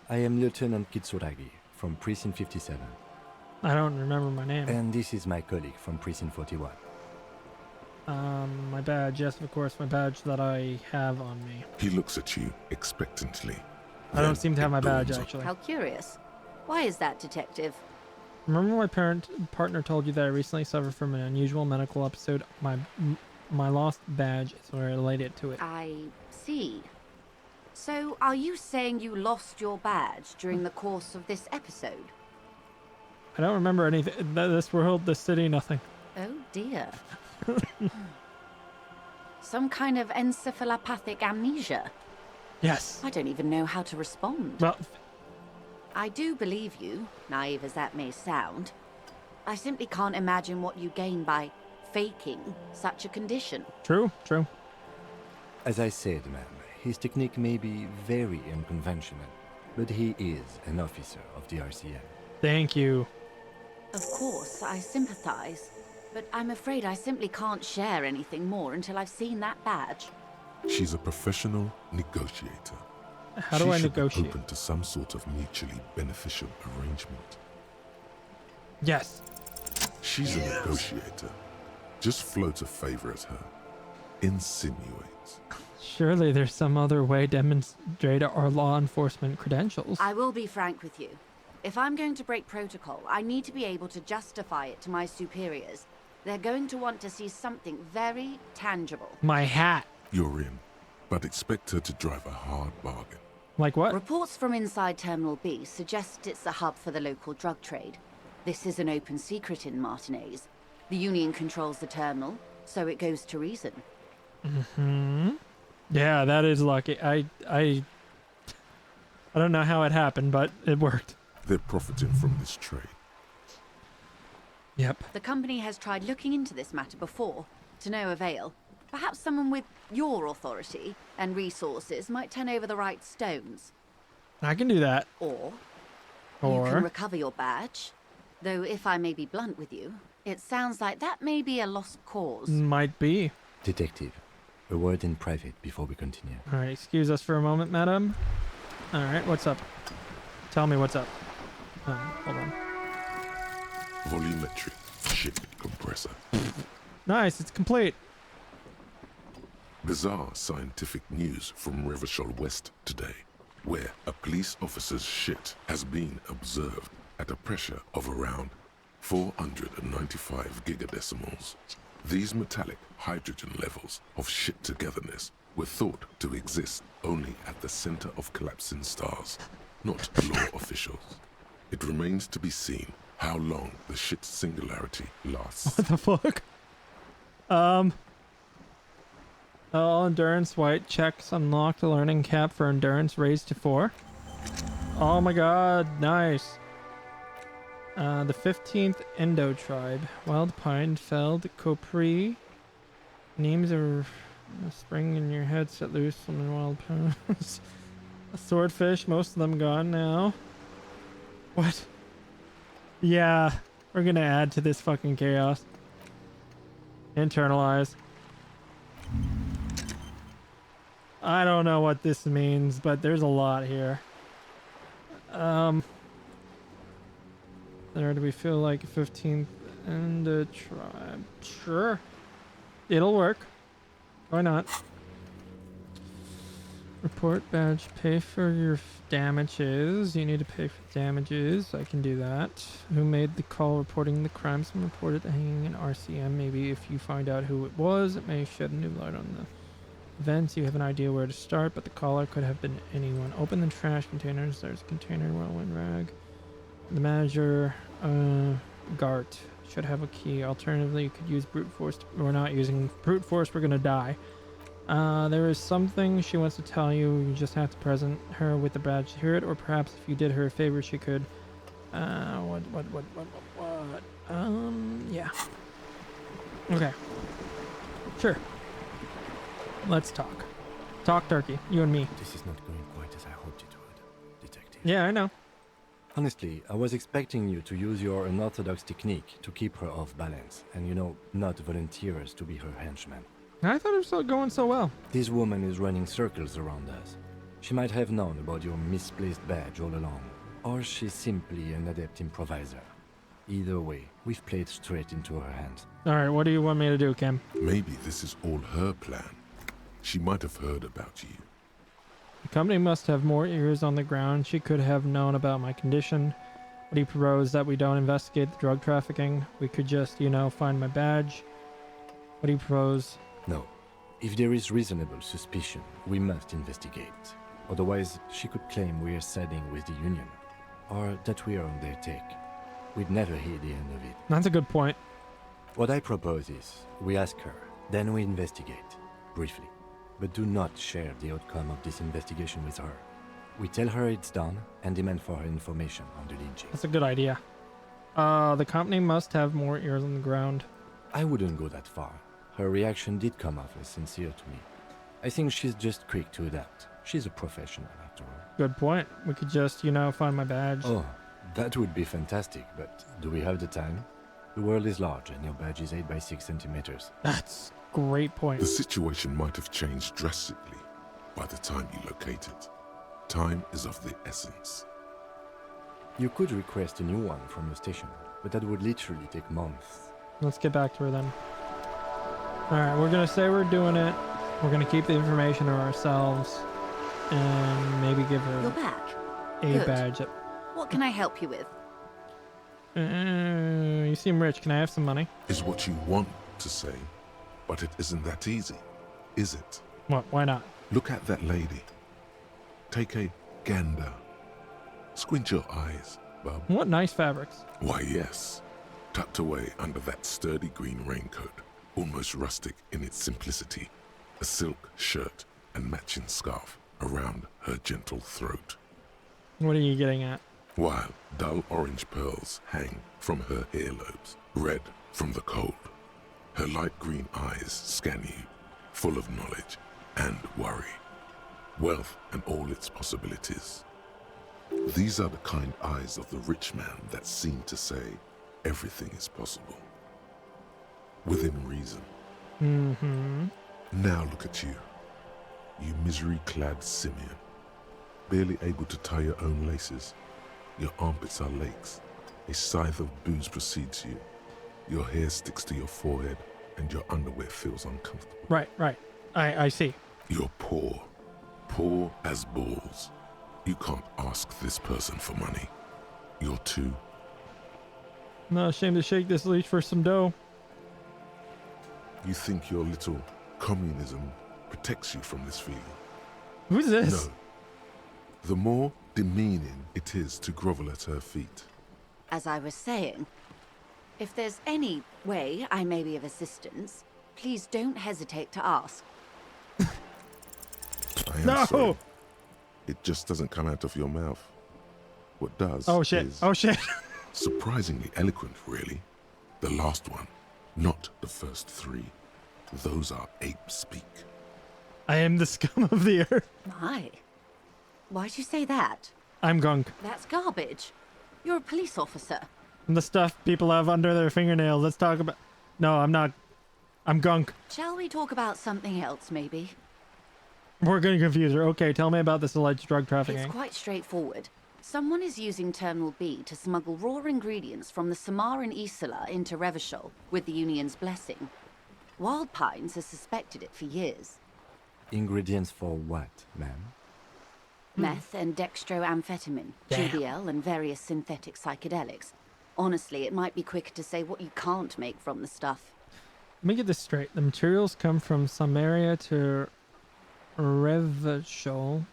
I am Lieutenant Kitsuragi from Precinct 57. I don't remember my name. And this is my colleague from Precinct 41. My badge. Yes, of course, my badge that I have on me. He looks at you expectantly. I don't seem to have my badge, dawns on- actually. How curious. Why is that, Detective? Remember my partner told you that I recently suffered from an unusual medical episode? My lost badge is related to it. I see. So, are you saying you lost your badge during the course of this episode? I don't remember anything. This world, this city, nothing. Oh dear. Some kind of encephalopathic amnesia. Yes. I don't even know how to respond. Well, I do believe you, naive as that may sound. I simply can't imagine what you gain by faking such a condition. True, true. As I said, ma'am, his technique may be very unconventional, but he is an officer of the RCM. Thank you. Of course, I sympathize, but I'm afraid I simply can't share anything more until I've seen that badge. She's a professional negotiator. How do I negotiate? She should be open to some sort of mutually beneficial arrangement. Yes. She's a negotiator. Just float a favor at her. Insinuates. Surely there's some other way to demonstrate our law enforcement credentials. I will be frank with you. If I'm going to break protocol, I need to be able to justify it to my superiors. They're going to want to see something very tangible. My hat. You're in, but expect her to drive a hard bargain. Like what? Reports from inside Terminal B suggest it's a hub for the local drug trade. This is an open secret in Martinez. The Union controls the terminal, so it goes to reason. Mm-hmm. Yeah, that is lucky. I don't know how it happened, but it worked. They're profiting from this trade. Yep. The company has tried looking into this matter before, to no avail. Perhaps someone with your authority and resources might turn over the right stones. I can do that. Or you can recover your badge. Though if I may be blunt with you, it sounds like that may be a lost cause. Might be. Detective, a word in private before we continue. All right, excuse us for a moment, madam. All right, what's up? Tell me what's up. Hold on. Volumetric ship compressor. Nice, it's complete. Bizarre scientific news from Revachol West today, where a police officer's shit has been observed at a pressure of around 495 gigadecimals. These metallic hydrogen levels of shit togetherness were thought to exist only at the center of collapsing stars, not law officials. It remains to be seen how long the shit singularity lasts. What the fuck? All endurance white checks unlocked. The learning cap for endurance raised to 4. Oh my god, nice. The 15th Indo tribe. Wild pine, felled, copri. Names are a spring in your head set loose from the wild pines. A swordfish, most of them gone now. What? Yeah, we're gonna add to this fucking chaos. Internalize. I don't know what this means, but there's a lot here. There, do we feel like 15th and a tribe? Sure. It'll work. Why not? Report badge. Pay for your damages. You need to pay for damages. I can do that. Who made the call reporting the crime? Someone reported the hanging in RCM. Maybe if you find out who it was, it may shed a new light on the events. You have an idea where to start, but the caller could have been anyone. Open the trash containers. There's a container, whirlwind rag. The manager, Gart, should have a key. Alternatively, you could use brute force. We're not using brute force. We're gonna die. There is something she wants to tell you. You just have to present her with the badge to hear it, or perhaps if you did her a favor, she could. What? Yeah. Okay. Sure. Let's talk. Talk turkey, you and me. This is not going quite as I hoped it would, Detective. Yeah, I know. Honestly, I was expecting you to use your unorthodox technique to keep her off balance, and not volunteer us to be her henchman. I thought it was going so well. This woman is running circles around us. She might have known about your misplaced badge all along, or she's simply an adept improviser. Either way, we've played straight into her hands. Alright, what do you want me to do, Kim? Maybe this is all her plan. She might have heard about you. The company must have more ears on the ground. She could have known about my condition. What do you propose, that we don't investigate the drug trafficking? We could just, find my badge? What do you propose? No. If there is reasonable suspicion, we must investigate. Otherwise, she could claim we are siding with the Union, or that we are on their take. we'd never hear the end of it. That's a good point. What I propose is, we ask her, then we investigate, briefly. But do not share the outcome of this investigation with her. We tell her it's done and demand for her information on the lynching. That's a good idea. The company must have more ears on the ground. I wouldn't go that far. Her reaction did come off as sincere to me. I think she's just quick to adapt. She's a professional, after all. Good point. We could just, find my badge. Oh, that would be fantastic, but do we have the time? The world is large and your badge is 8 by 6 centimeters. That's great point. The situation might have changed drastically by the time you locate it. Time is of the essence. You could request a new one from your station, but that would literally take months. Let's get back to her then. Alright, we're gonna say we're doing it. We're gonna keep the information to ourselves. And maybe give her You're back. a Good. badge. What can I help you with? You seem rich. Can I have some money? Is what you want to say, but it isn't that easy, is it? What? Why not? Look at that lady. Take a gander. Squint your eyes, bub. What nice fabrics. Why, yes. Tucked away under that sturdy green raincoat, almost rustic in its simplicity, a silk shirt and matching scarf around her gentle throat. What are you getting at? While dull orange pearls hang from her earlobes, red from the cold. Her light green eyes scan you, full of knowledge and worry. Wealth and all its possibilities. These are the kind eyes of the rich man that seem to say everything is possible. Within reason. Mm-hmm. Now look at you. You misery-clad simian. Barely able to tie your own laces. Your armpits are lakes. A scythe of booze precedes you. Your hair sticks to your forehead and your underwear feels uncomfortable. Right. I see. You're poor. Poor as balls. You can't ask this person for money. You're too... I'm not ashamed to shake this leash for some dough. You think your little communism protects you from this feeling. Who's this? No. The more demeaning it is to grovel at her feet. As I was saying, if there's any way I may be of assistance, please don't hesitate to ask. I am No! sorry. It just doesn't come out of your mouth. What does Oh shit. is Oh shit. surprisingly eloquent, really. The last one, not the first three. Those are ape speak. I am the scum of the earth. My. Why'd you say that? I'm gunk. That's garbage. You're a police officer. And the stuff people have under their fingernails. Let's talk about... No, I'm not. I'm gunk. Shall we talk about something else, maybe? We're gonna confuse her. Okay, tell me about this alleged drug trafficking. It's quite straightforward. Someone is using Terminal B to smuggle raw ingredients from the Samar and Isola into Revachol with the Union's blessing. Wild Pines has suspected it for years. Ingredients for what, ma'am? Meth and dextroamphetamine, Damn. GBL and various synthetic psychedelics. Honestly, it might be quicker to say what you can't make from the stuff. Let me get this straight. The materials come from Samaria to Revachol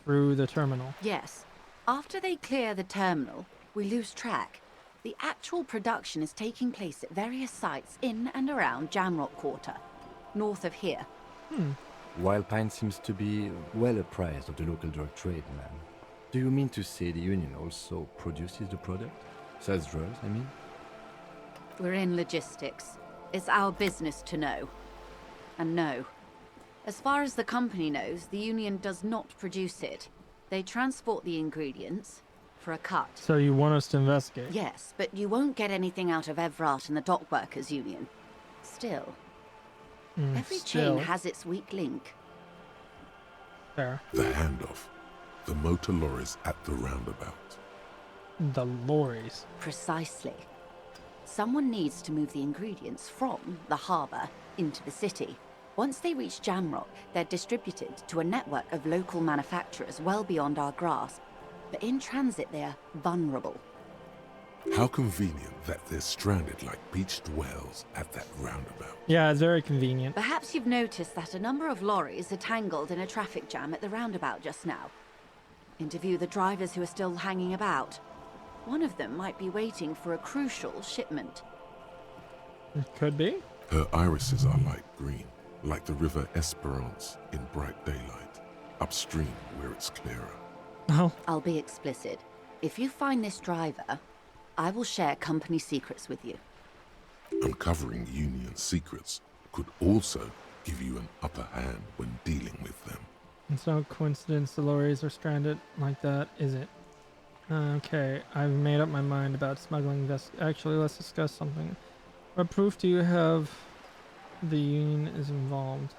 through the terminal. Yes. After they clear the terminal, we lose track. The actual production is taking place at various sites in and around Jamrock Quarter, north of here. Wild Pine seems to be well apprised of the local drug trade, ma'am. Do you mean to say the Union also produces the product? Sells drugs, I mean? We're in logistics. It's our business to know. And no. As far as the company knows, the Union does not produce it. They transport the ingredients for a cut. So you want us to investigate? Yes, but you won't get anything out of Evrat and the Dock Workers Union. Still, every chain has its weak link. Fair. The handoff. The motor lorries at the roundabout. The lorries. Precisely. Someone needs to move the ingredients from the harbour into the city. Once they reach Jamrock, they're distributed to a network of local manufacturers well beyond our grasp. But in transit, they're vulnerable. How convenient that they're stranded like beached whales at that roundabout. Yeah, it's very convenient. Perhaps you've noticed that a number of lorries are tangled in a traffic jam at the roundabout just now. Interview the drivers who are still hanging about. One of them might be waiting for a crucial shipment. Could be. Her irises are light green, like the river Esperance in bright daylight, upstream where it's clearer. Oh. I'll be explicit. If you find this driver, I will share company secrets with you. Uncovering Union secrets could also give you an upper hand when dealing with them. It's no coincidence the lorries are stranded like that, is it? Okay, I've made up my mind about smuggling Actually, let's discuss something. What proof do you have the Union is involved?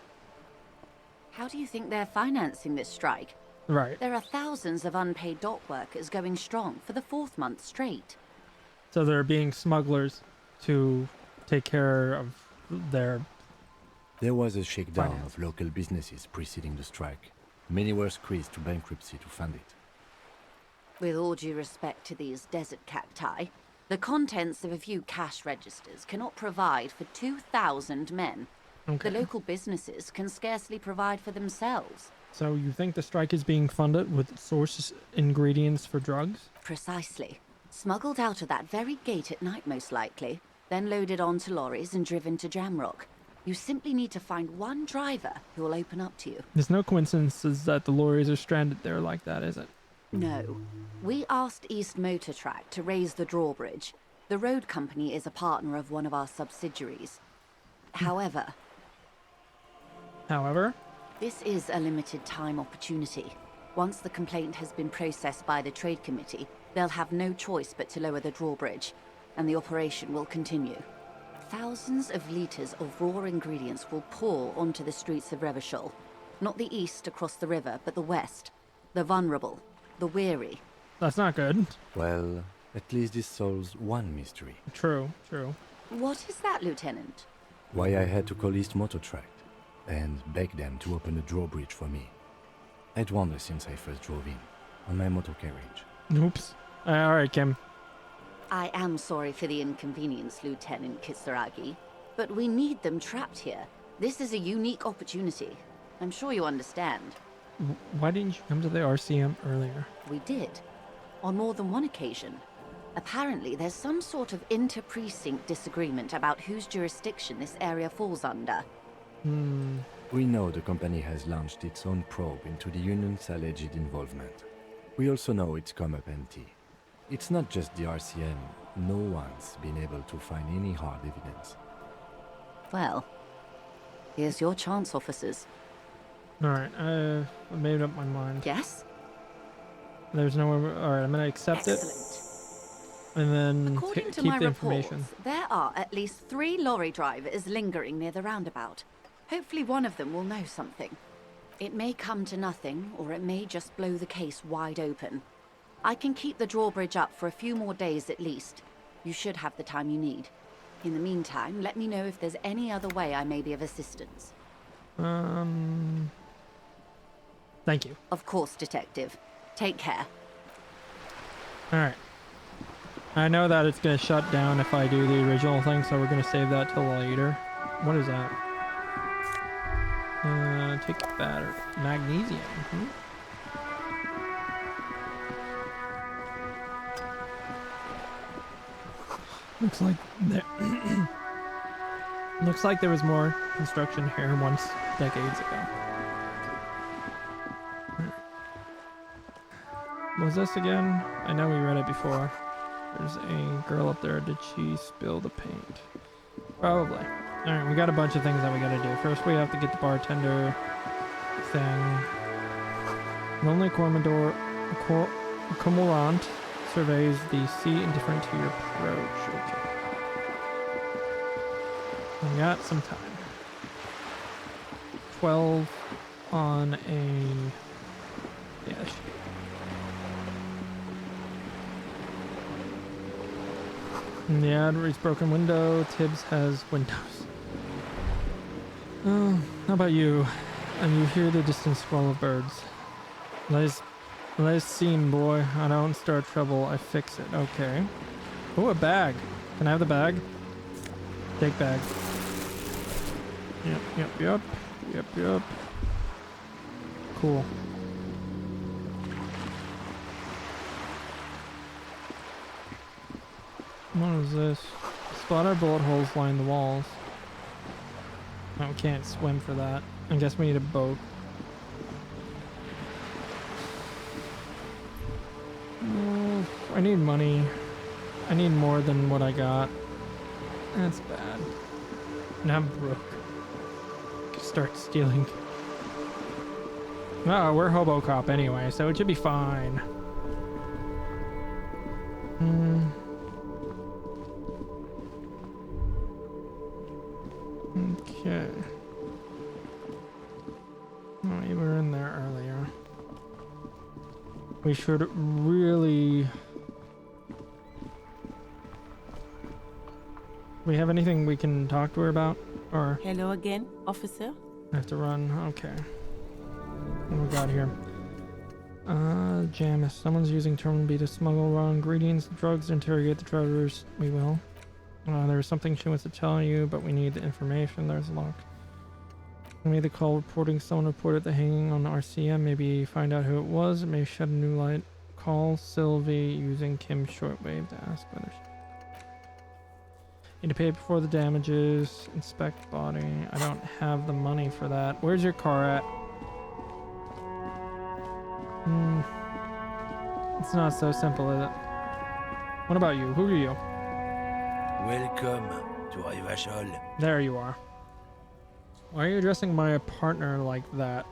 How do you think they're financing this strike? Right. There are thousands of unpaid dock workers going strong for the 4th month straight. So they're being smugglers to take care of their... There was a shakedown of local businesses preceding the strike. Many were squeezed to bankruptcy to fund it. With all due respect to these desert cacti, the contents of a few cash registers cannot provide for 2,000 men. Okay. The local businesses can scarcely provide for themselves. So you think the strike is being funded with source ingredients for drugs? Precisely. Smuggled out of that very gate at night, most likely, then loaded onto lorries and driven to Jamrock. You simply need to find one driver who will open up to you. There's no coincidences that the lorries are stranded there like that, is it? No. We asked East Motor Track to raise the drawbridge. The road company is a partner of one of our subsidiaries. However, this is a limited time opportunity. Once the complaint has been processed by the Trade Committee, they'll have no choice but to lower the drawbridge, and the operation will continue. Thousands of litres of raw ingredients will pour onto the streets of Revachol. Not the east across the river, but the west. The vulnerable, the weary. That's not good. Well, at least this solves one mystery. True, true. What is that, Lieutenant? Why I had to call East Motor Track and beg them to open the drawbridge for me. I'd wondered since I first drove in, on my motor carriage. Oops. Alright, Kim. I am sorry for the inconvenience, Lieutenant Kisaragi, but we need them trapped here. This is a unique opportunity. I'm sure you understand. Why didn't you come to the RCM earlier? We did. On more than one occasion. Apparently, there's some sort of inter-precinct disagreement about whose jurisdiction this area falls under. We know the company has launched its own probe into the Union's alleged involvement. We also know it's come up empty. It's not just the RCM. No one's been able to find any hard evidence. Well, here's your chance, officers. Alright, I made up my mind. Yes? There's no... Alright, I'm gonna accept it. And then According to keep my the reports, information. there are at least 3 lorry drivers lingering near the roundabout. Hopefully one of them will know something. It may come to nothing, or it may just blow the case wide open. I can keep the drawbridge up for a few more days at least. You should have the time you need. In the meantime, let me know if there's any other way I may be of assistance. Thank you. Of course, Detective. Take care. Alright. I know that it's gonna shut down if I do the original thing, so we're gonna save that till later. What is that? Take the battery. Magnesium. Looks like there looks like there was more construction here once decades ago. What was this again? I know we read it before. There's a girl up there. Did she spill the paint? Probably. Alright, we got a bunch of things that we gotta do. First we have to get the bartender thing. Lonely Cormorant surveys the sea indifferent to your approach. Okay. We got some time. 12 on a... Yeah, the ad reads broken window. Tibbs has windows. Oh, how about you? And you hear the distant squall of birds. Nice scene, boy. I don't start trouble, I fix it. Okay. Oh, a bag. Can I have the bag? Take bag. Yep. Cool. What is this? Splatter bullet holes line the walls. Oh, we can't swim for that. I guess we need a boat. I need money. I need more than what I got. That's bad. Now I'm broke. Start stealing. Oh, we're Hobo Cop anyway, so it should be fine. Okay. Oh, we were in there earlier. We should really... We have anything we can talk to her about? Or... Hello again, officer. I have to run. Okay. What do we got here? Jam. If someone's using Terminal B to smuggle raw ingredients, drugs, interrogate the drivers, we will. There's something she wants to tell you, but we need the information. There's a lock. We made the call reporting someone reported the hanging on the RCM. Maybe find out who it was. It may shed a new light. Call Sylvie using Kim's shortwave to ask whether she... Need to pay before the damages. Inspect body. I don't have the money for that. Where's your car at? It's not so simple, is it? What about you? Who are you? Welcome to Rivachol. There you are. Why are you addressing my partner like that?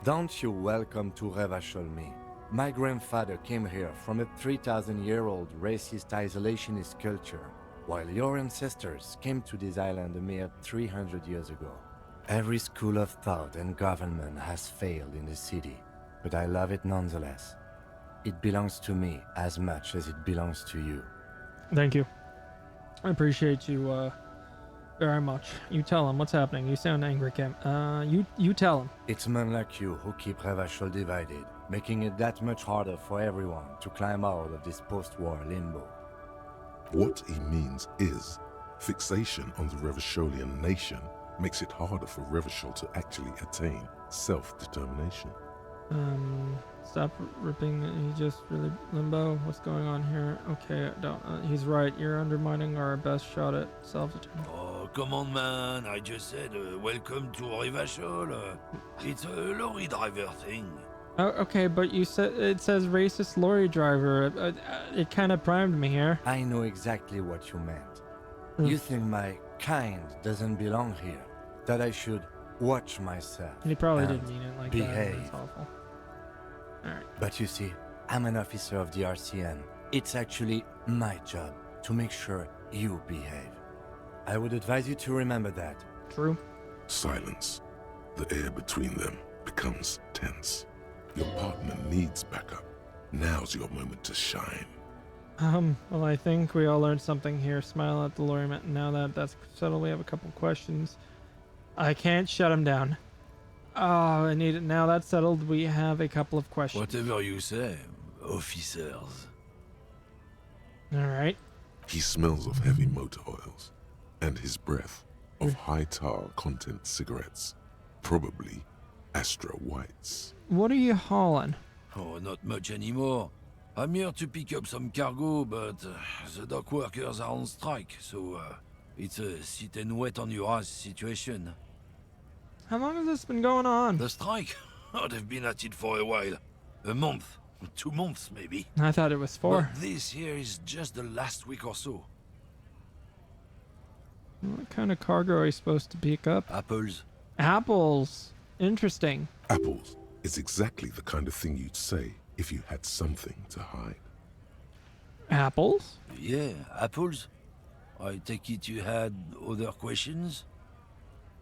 Don't you welcome to Revachol me. My grandfather came here from a 3,000-year-old racist isolationist culture, while your ancestors came to this island a mere 300 years ago. Every school of thought and government has failed in the city, but I love it nonetheless. It belongs to me as much as it belongs to you. Thank you. I appreciate you, very much. You tell him what's happening. You sound angry, Kim. You tell him. It's men like you who keep Revachol divided, making it that much harder for everyone to climb out of this post-war limbo. What he means is, fixation on the Revacholian nation makes it harder for Revachol to actually attain self-determination. Stop ripping. He just really limbo. What's going on here? Okay, he's right. You're undermining our best shot at self-determination. Oh, come on, man. I just said, welcome to Rivachol. It's a lorry driver thing. Oh, okay, but you said it says racist lorry driver. It kind of primed me here. I know exactly what you meant. You think my kind doesn't belong here, that I should watch myself. He probably didn't mean it like behave. that. That's awful. Alright. But you see, I'm an officer of the RCN. It's actually my job to make sure you behave. I would advise you to remember that. True. Silence. The air between them becomes tense. Your partner needs backup. Now's your moment to shine. Well, I think we all learned something here. Smile at the lawyer. Now that that's settled, we have a couple questions. I can't shut him down. Oh, I need it. Now that's settled, we have a couple of questions. Whatever you say, officers. Alright. He smells of heavy motor oils, and his breath of high tar content cigarettes. Probably Astra Whites. What are you hauling? Oh, not much anymore. I'm here to pick up some cargo, but the dock workers are on strike, so it's a sit and wait on your ass situation. How long has this been going on? The strike? Oh, they've been at it for a while. A month. 2 months, maybe. I thought it was 4. But this here is just the last week or so. What kind of cargo are you supposed to pick up? Apples. Apples. Interesting. Apples is exactly the kind of thing you'd say if you had something to hide. Apples? Yeah, apples. I take it you had other questions?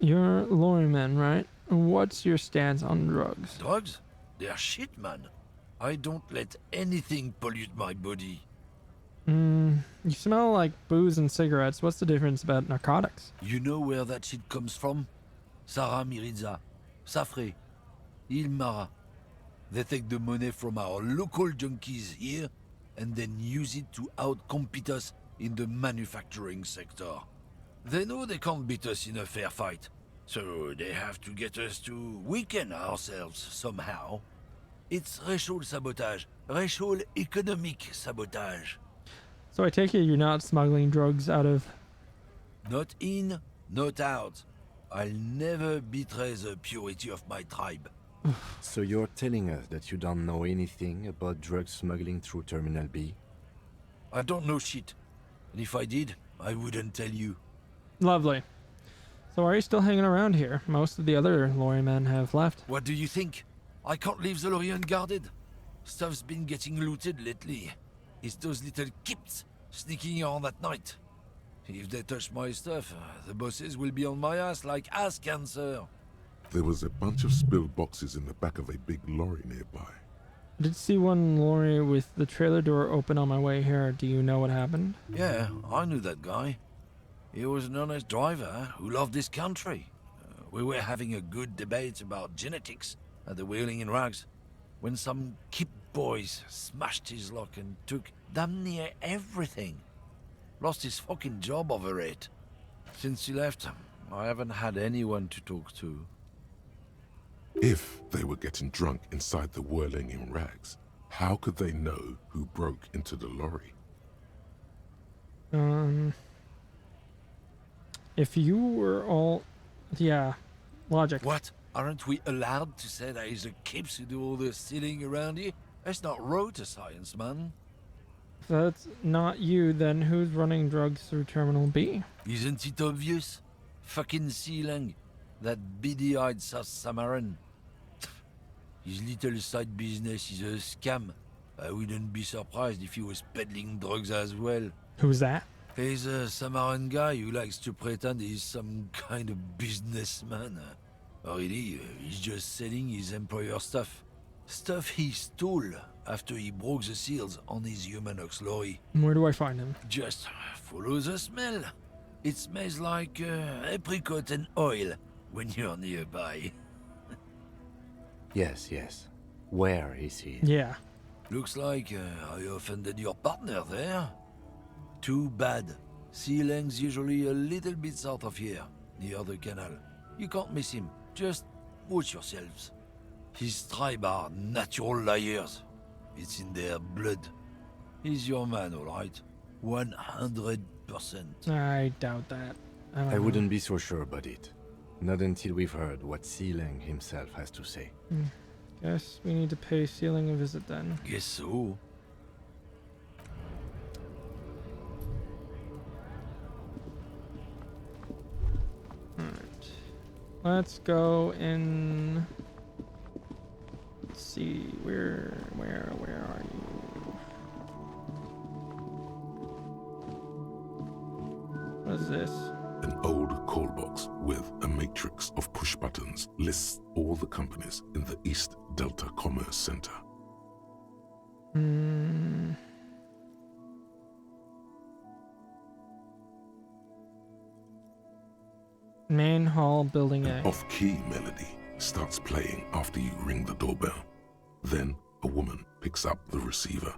You're lawman, right? What's your stance on drugs? Drugs? They're shit, man. I don't let anything pollute my body. You smell like booze and cigarettes. What's the difference about narcotics? You know where that shit comes from? Sarah Miriza, Safre, Ilmara. They take the money from our local junkies here and then use it to outcompete us in the manufacturing sector. They know they can't beat us in a fair fight, so they have to get us to weaken ourselves somehow. It's racial sabotage, racial economic sabotage. So I take it you're not smuggling drugs out of... Not in, not out. I'll never betray the purity of my tribe. So you're telling us that you don't know anything about drug smuggling through Terminal B? I don't know shit. And if I did, I wouldn't tell you. Lovely. So are you still hanging around here? Most of the other lorry men have left. What do you think? I can't leave the lorry unguarded. Stuff's been getting looted lately. It's those little kips sneaking around at night. If they touch my stuff, the bosses will be on my ass like ass cancer. There was a bunch of spilled boxes in the back of a big lorry nearby. I did see one lorry with the trailer door open on my way here. Do you know what happened? Yeah, I knew that guy. He was an honest driver who loved this country. We were having a good debate about genetics at the Wheeling in Rags when some kip boys smashed his lock and took damn near everything. Lost his fucking job over it. Since he left, I haven't had anyone to talk to. If they were getting drunk inside the Whirling in Rags, how could they know who broke into the lorry? If you were all... Yeah, logic. What? Aren't we allowed to say that it's the kips who do all the stealing around here? That's not road science, man. If that's not you, then who's running drugs through Terminal B? Isn't it obvious? Fucking Sealang. That beady-eyed South Samaran. His little side business is a scam. I wouldn't be surprised if he was peddling drugs as well. Who's that? He's a Samaran guy who likes to pretend he's some kind of businessman. Really, he's just selling his employer stuff. Stuff he stole after he broke the seals on his Humanox lorry. Where do I find him? Just follow the smell. It smells like apricot and oil when you're nearby. Yes, yes. Where is he? Yeah. Looks like I offended your partner there. Too bad. Sealang's usually a little bit south of here, near the canal. You can't miss him. Just watch yourselves. His tribe are natural liars. It's in their blood. He's your man, all right? 100%. I doubt that. I wouldn't be so sure about it. Not until we've heard what Sealang himself has to say. Guess we need to pay Sealang a visit then. Guess so. Alright. Let's go in... Let's see, where are you? What is this? An old call box with a matrix of push buttons lists all the companies in the East Delta Commerce Center. Main hall, building A. An off-key melody starts playing after you ring the doorbell. Then a woman picks up the receiver.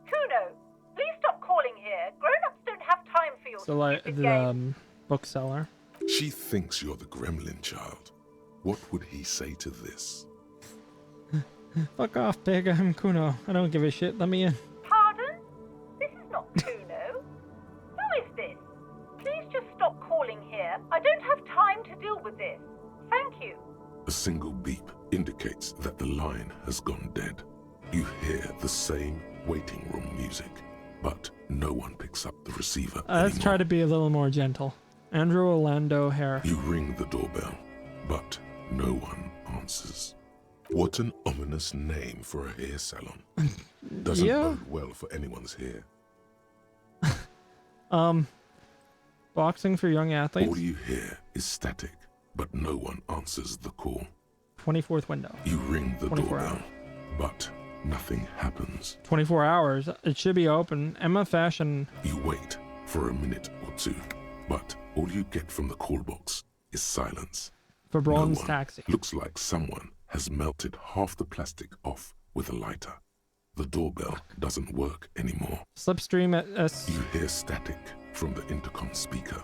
Kuno, please stop calling here. Grown-ups don't have time for your So like stupid the games. bookseller. She thinks you're the gremlin child. What would he say to this? Fuck off, pig. I'm Kuno. I don't give a shit. Let me in. Pardon? This is not Kuno. Who is this? Please just stop calling here. I don't have time to deal with this. Thank you. A single beep indicates that the line has gone dead. You hear the same waiting room music, but no one picks up the receiver Let's try to be a little more gentle. Andrew Orlando Hare. You ring the doorbell, but no one answers. What an ominous name for a hair salon. Doesn't bode well for anyone's hair. Boxing for young athletes. All you hear is static, but no one answers the call. 24th window. You ring the 24 doorbell, hours. but nothing happens. 24 hours. It should be open. Emma Fashion. You wait for a minute or two, but all you get from the call box is silence. For Braun's No one. taxi. Looks like someone has melted half the plastic off with a lighter. The doorbell doesn't work anymore. Slipstream at S. You hear static from the intercom speaker.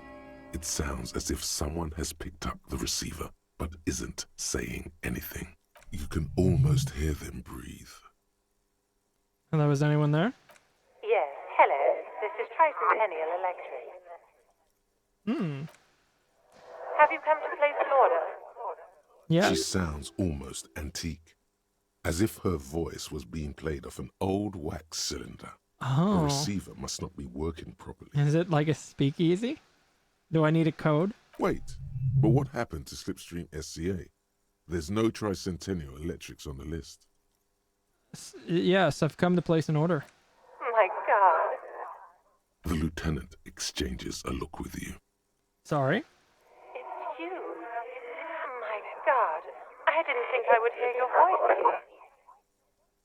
It sounds as if someone has picked up the receiver, but isn't saying anything. You can almost hear them breathe. Hello, is anyone there? Yes, hello. Tricentennial Electric. Have you come to place an order? Yeah. She sounds almost antique, as if her voice was being played off an old wax cylinder. Oh. The receiver must not be working properly. Is it like a speakeasy? Do I need a code? Wait, but what happened to Slipstream SCA? There's no Tricentennial Electrics on the list. Yes, I've come to place an order. My God. The lieutenant exchanges a look with you. Sorry? It's you. My God. I didn't think I would hear your voice here.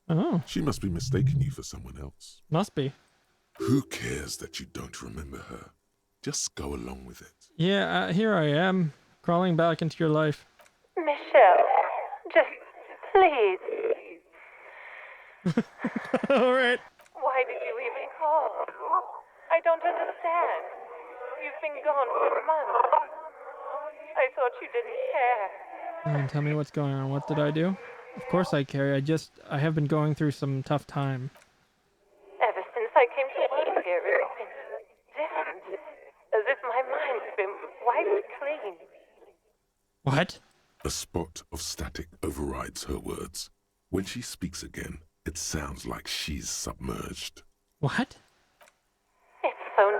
Oh. She must be mistaking you for someone else. Must be. Who cares that you don't remember her? Just go along with it. Yeah, here I am, crawling back into your life. Michelle, just please. All right. Why did you even call? I don't understand. You've been gone for months. I thought you didn't care. Tell me what's going on. What did I do? Of course I care. I have been going through some tough time. Ever since I came to work here, it's been different. As if my mind's been wiped clean. What? A spot of static overrides her words. When she speaks again, it sounds like she's submerged. What? It's so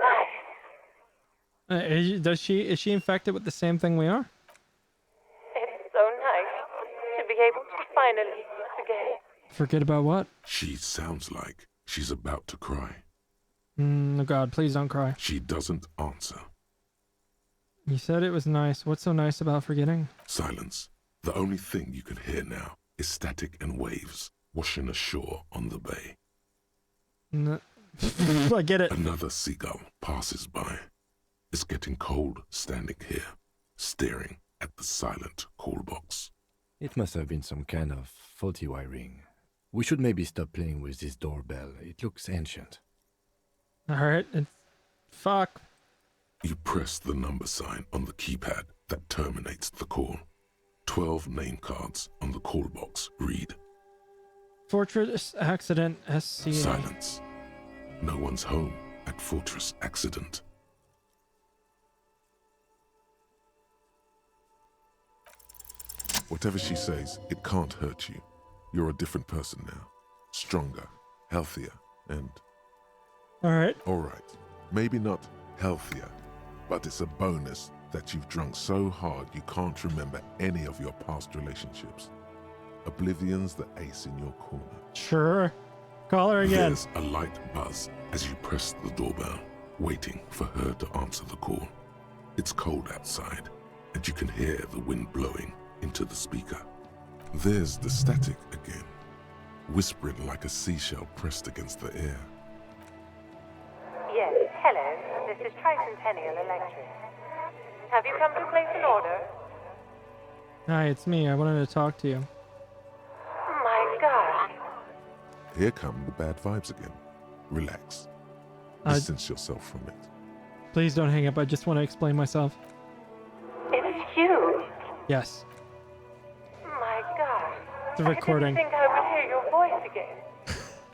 nice. Is she infected with the same thing we are? It's so nice to be able to finally forget. Forget about what? She sounds like she's about to cry. Oh God, please don't cry. She doesn't answer. You said it was nice. What's so nice about forgetting? Silence. The only thing you can hear now is static and waves washing ashore on the bay. I get it. Another seagull passes by. It's getting cold standing here, staring at the silent call box. It must have been some kind of faulty wiring. We should maybe stop playing with this doorbell. It looks ancient. Alright, fuck. You press the number sign on the keypad that terminates the call. 12 name cards on the call box read. Fortress Accident SCA. Silence. No one's home at Fortress Accident. Whatever she says, it can't hurt you. You're a different person now. Stronger, healthier, and... Alright. Alright. Maybe not healthier, but it's a bonus that you've drunk so hard you can't remember any of your past relationships. Oblivion's the ace in your corner. Sure. Call her again. There's a light buzz as you press the doorbell, waiting for her to answer the call. It's cold outside, and you can hear the wind blowing into the speaker. There's the static again, whispering like a seashell pressed against the air. Yes, hello. This is Tricentennial Electric. Have you come to place an order? Hi, it's me. I wanted to talk to you. My God. Here come the bad vibes again. Relax. Distance yourself from it. Please don't hang up. I just want to explain myself. It's you. Yes. My God. It's a recording. I didn't think I would hear your voice again.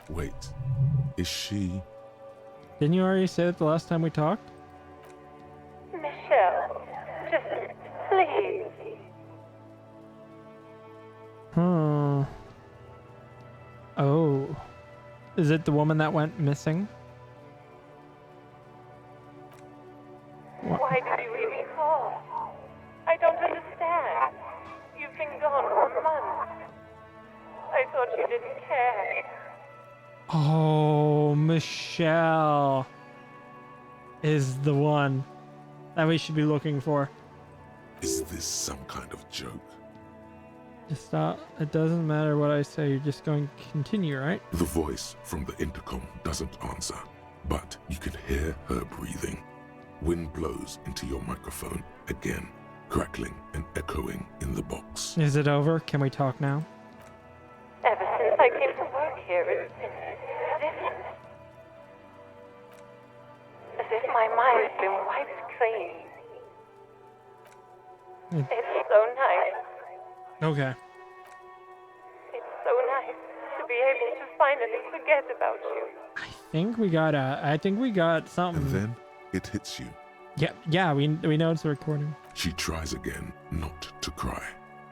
Wait. Is she... Didn't you already say that the last time we talked? Michelle, just please. Oh. Is it the woman that went missing? Why did you even call? I don't understand. You've been gone for months. I thought you didn't care. Oh, Michelle is the one that we should be looking for. Is this some kind of joke? Just stop. It doesn't matter what I say. You're just going to continue, right? The voice from the intercom doesn't answer, but you can hear her breathing. Wind blows into your microphone again, crackling and echoing in the box. Is it over? Can we talk now? Ever since I came to work here, it's been different. As if my mind's been wiped clean. It's so nice. Okay. It's so nice to be able to finally forget about you. I think we got something. And then it hits you. Yeah, we know it's a recording. She tries again not to cry,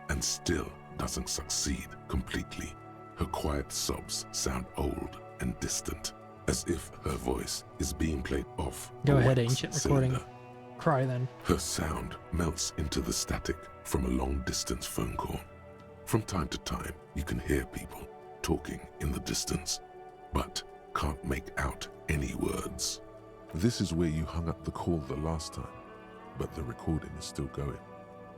and still doesn't succeed completely. Her quiet sobs sound old and distant, as if her voice is being played off. Go a ahead, wax ancient cylinder. recording. Cry then. Her sound melts into the static from a long-distance phone call. From time to time, you can hear people talking in the distance, but can't make out any words. This is where you hung up the call the last time, but the recording is still going.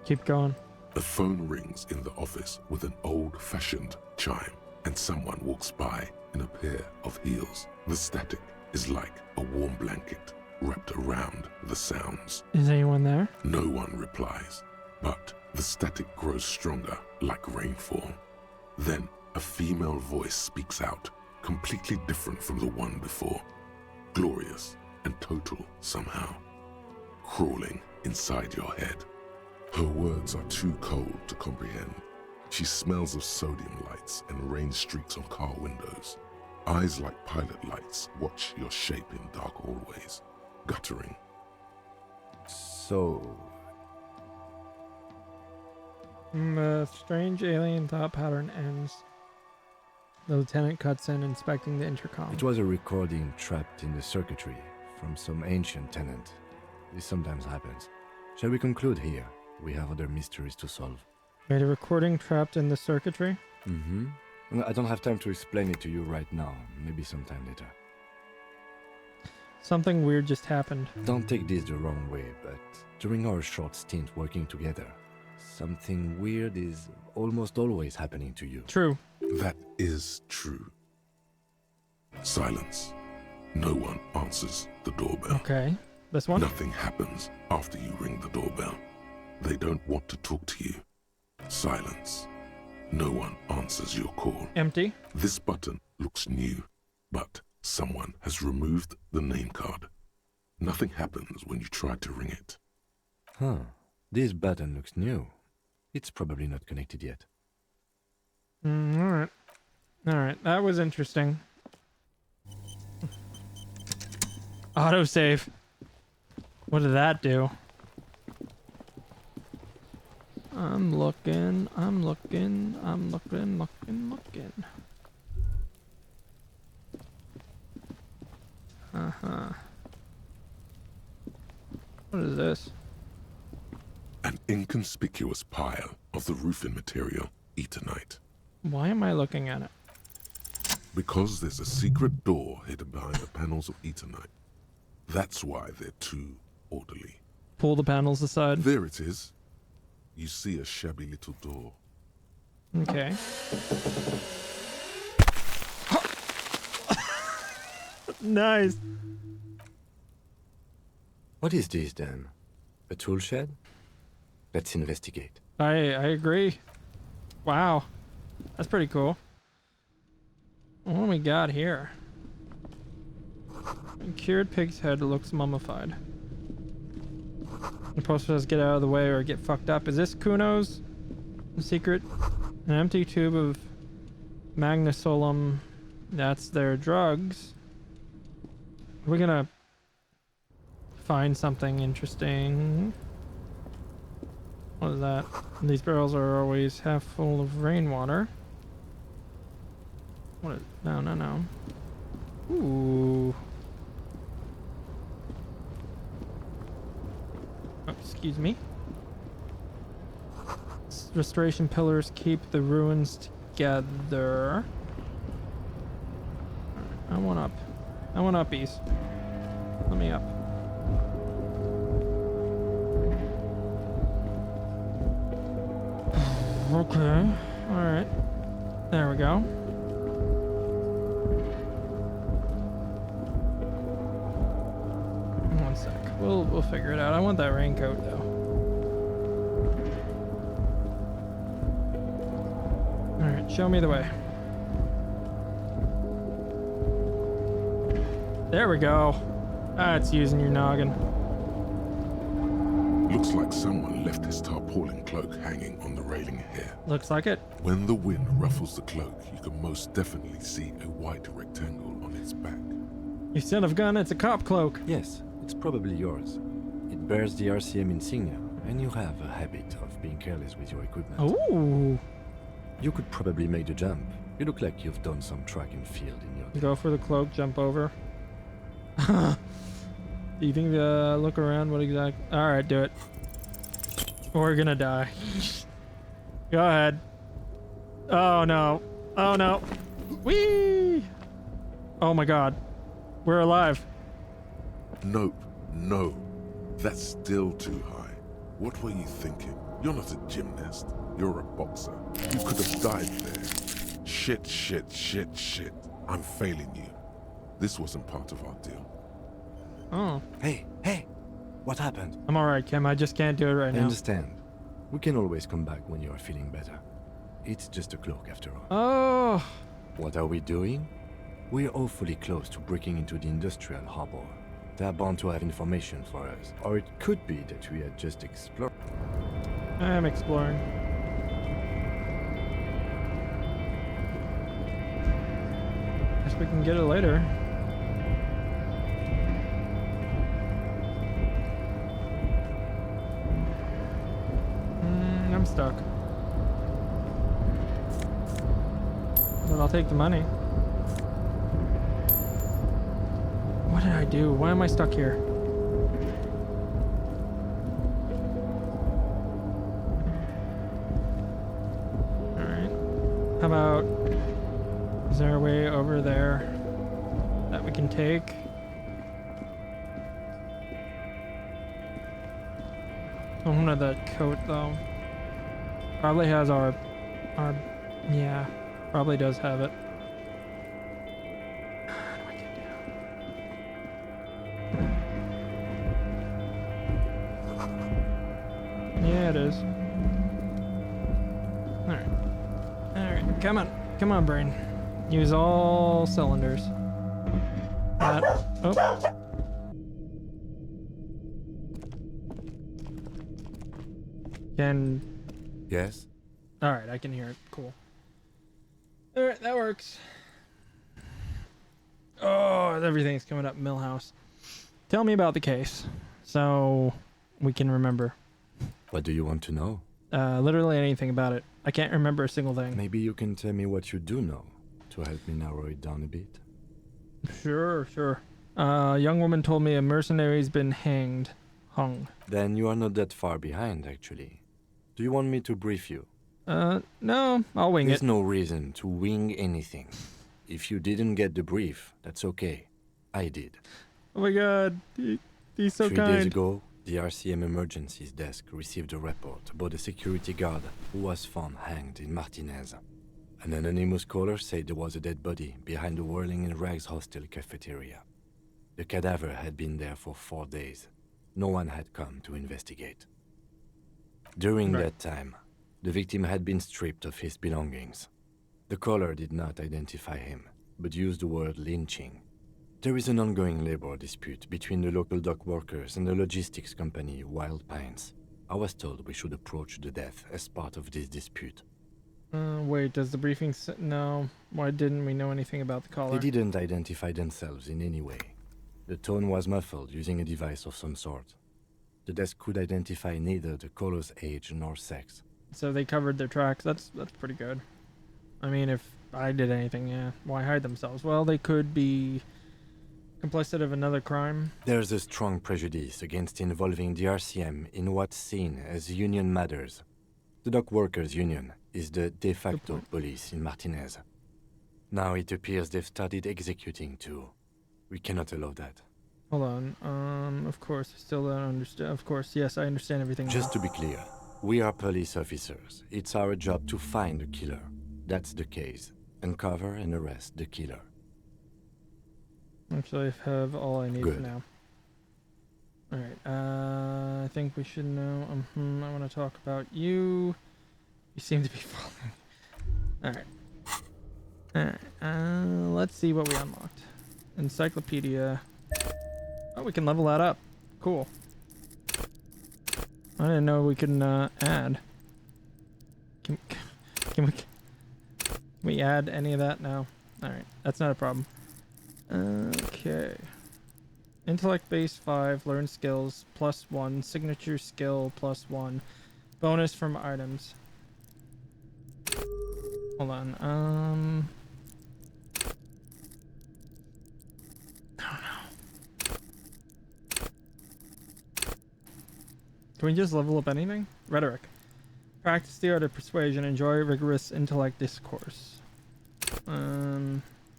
Keep going. A phone rings in the office with an old-fashioned chime, and someone walks by in a pair of heels. The static is like a warm blanket wrapped around the sounds. Is anyone there? No one replies, but the static grows stronger like rainfall. Then a female voice speaks out, completely different from the one before. Glorious and total somehow, crawling inside your head. Her words are too cold to comprehend. She smells of sodium lights and rain streaks on car windows. Eyes like pilot lights watch your shape in dark hallways, guttering. So... The strange alien thought pattern ends. The lieutenant cuts in, inspecting the intercom. It was a recording trapped in the circuitry from some ancient tenant. This sometimes happens. Shall we conclude here? We have other mysteries to solve. Wait, a recording trapped in the circuitry? Mm-hmm. I don't have time to explain it to you right now. Maybe sometime later. Something weird just happened. Don't take this the wrong way, but during our short stint working together, something weird is almost always happening to you. True. That is true. Silence. No one answers the doorbell. Okay. This one? Nothing happens after you ring the doorbell. They don't want to talk to you. Silence. No one answers your call. Empty. This button looks new, but someone has removed the name card. Nothing happens when you try to ring it. Huh. This button looks new. It's probably not connected yet. Alright. Alright, that was interesting. Autosave. What did that do? I'm looking. Uh-huh. What is this? An inconspicuous pile of the roofing material, Eternite. Why am I looking at it? Because there's a secret door hidden behind the panels of Eternite. That's why they're too orderly. Pull the panels aside. There it is. You see a shabby little door. Okay. Nice. What is this then? A tool shed? Let's investigate. I agree. Wow. That's pretty cool. What do we got here? A cured pig's head looks mummified. The poster says get out of the way or get fucked up. Is this Kuno's secret? An empty tube of magnesolum. That's their drugs. Are we gonna find something interesting? What is that? These barrels are always half full of rainwater. What is... No. Ooh. Oh, excuse me. Restoration pillars keep the ruins together. Alright, I want up. I want uppies. Let me up. Okay. Alright. There we go. One sec. We'll figure it out. I want that raincoat though. Alright, show me the way. There we go. That's using your noggin. Looks like someone left his tarpaulin cloak hanging on the railing here. Looks like it. When the wind ruffles the cloak, you can most definitely see a white rectangle on its back. You son of a gun, it's a cop cloak. Yes, it's probably yours. It bears the RCM insignia, and you have a habit of being careless with your equipment. Ooh. You could probably make the jump. You look like you've done some track and field in your... Go for the cloak, jump over. Do you think look around? What exactly? Alright, do it. We're gonna die. Go ahead. Oh no. Oh no. Whee! Oh my god. We're alive. Nope. No. That's still too high. What were you thinking? You're not a gymnast. You're a boxer. You could have died there. Shit, shit, shit, shit. I'm failing you. This wasn't part of our deal. Oh. Hey, hey! What happened? I'm alright, Kim. I just can't do it right now. I understand. We can always come back when you are feeling better. It's just a cloak after all. Oh. What are we doing? We're awfully close to breaking into the industrial harbor. They're bound to have information for us. Or it could be that we had just explored. I'm exploring. Guess we can get it later. I'm stuck. But I'll take the money. What did I do? Why am I stuck here? Alright. How about... Is there a way over there that we can take? I wanted that coat though. Probably has our... Yeah. Probably does have it. Yeah, it is. Alright. Alright, come on. Come on, brain. Use all cylinders. Oh. Can... Yes? Alright, I can hear it. Cool. Alright, that works. Oh, everything's coming up, Millhouse. Tell me about the case, so we can remember. What do you want to know? Literally anything about it. I can't remember a single thing. Maybe you can tell me what you do know, to help me narrow it down a bit. Sure, sure. A young woman told me a mercenary's been hung. Then you are not that far behind, actually. Do you want me to brief you? No, I'll wing it. There's no reason to wing anything. If you didn't get the brief, that's okay. I did. Oh my god, he's so 3 kind. days ago, the RCM emergencies desk received a report about a security guard who was found hanged in Martinez. An anonymous caller said there was a dead body behind the Whirling in Rags hostel cafeteria. The cadaver had been there for 4 days. No one had come to investigate. During that time, the victim had been stripped of his belongings. The caller did not identify him, but used the word lynching. There is an ongoing labor dispute between the local dock workers and the logistics company Wild Pines. I was told we should approach the death as part of this dispute. Wait, does the briefing no? Why didn't we know anything about the caller? They didn't identify themselves in any way. The tone was muffled using a device of some sort. The desk could identify neither the caller's age nor sex. So they covered their tracks. That's pretty good. I mean, if I did anything, yeah, why hide themselves? Well, they could be complicit of another crime. There's a strong prejudice against involving the RCM in what's seen as union matters. The dock workers' union is the de facto police in Martinez. Now it appears they've started executing too. We cannot allow that. Hold on. Of course, I still don't understand. Of course, yes, I understand everything. Just to be clear, we are police officers. It's our job to find the killer. That's the case. Uncover and arrest the killer. Actually, I have all I need Good. for now. Alright, I think we should know. I want to talk about you. You seem to be falling. Alright. Let's see what we unlocked. Encyclopedia. Oh, we can level that up. Cool. I didn't know we could add. Can we add any of that? No. Alright, that's not a problem. Okay. Intellect base 5, learn skills +1, signature skill +1, bonus from items. Hold on. I don't know. Can we just level up anything? Rhetoric. Practice the art of persuasion. Enjoy rigorous intellect discourse.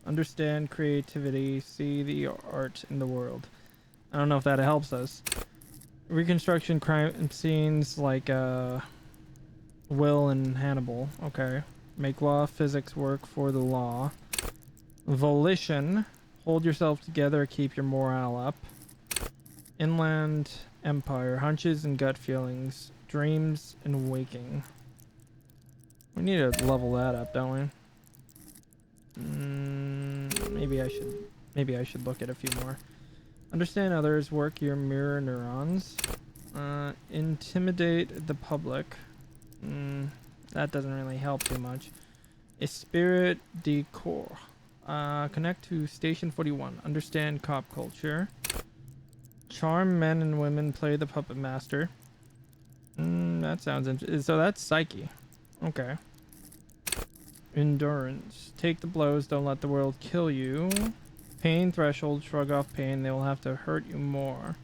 Understand creativity. See the art in the world. I don't know if that helps us. Reconstruction crime scenes like Will and Hannibal. Okay. Make law physics work for the law. Volition. Hold yourself together. Keep your morale up. Inland Empire. Hunches and gut feelings. Dreams and waking. We need to level that up, don't we? Maybe I should look at a few more. Understand others. Work your mirror neurons. Intimidate the public. That doesn't really help too much. Esprit de corps. Connect to Station 41. Understand cop culture. Charm men and women. Play the puppet master. That sounds interesting. So that's psyche. Okay. Endurance. Take the blows. Don't let the world kill you. Pain threshold. Shrug off pain. They will have to hurt you more.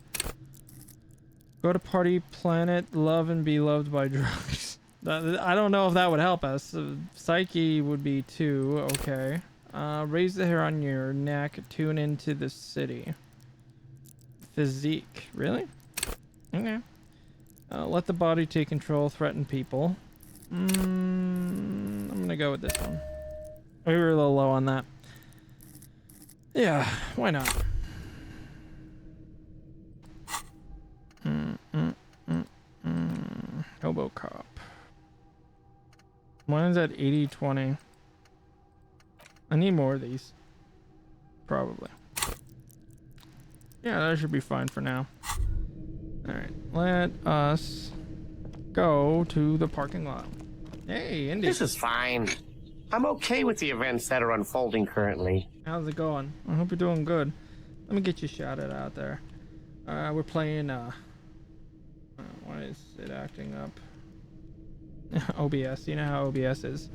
Go to party planet. Love and be loved by drugs. I don't know if that would help us. Psyche would be 2. Okay. Raise the hair on your neck. Tune into the city. Physique. Really? Okay. Let the body take control. Threaten people. I'm gonna go with this one. We were a little low on that. Yeah, why not? Hobo cop. Mine's at 80-20. I need more of these. Probably. Yeah, that should be fine for now. Alright, let us go to the parking lot. Hey, Indy. This is fine. I'm okay with the events that are unfolding currently. How's it going? I hope you're doing good. Let me get you shouted out there. We're playing, why is it acting up? OBS. You know how OBS is.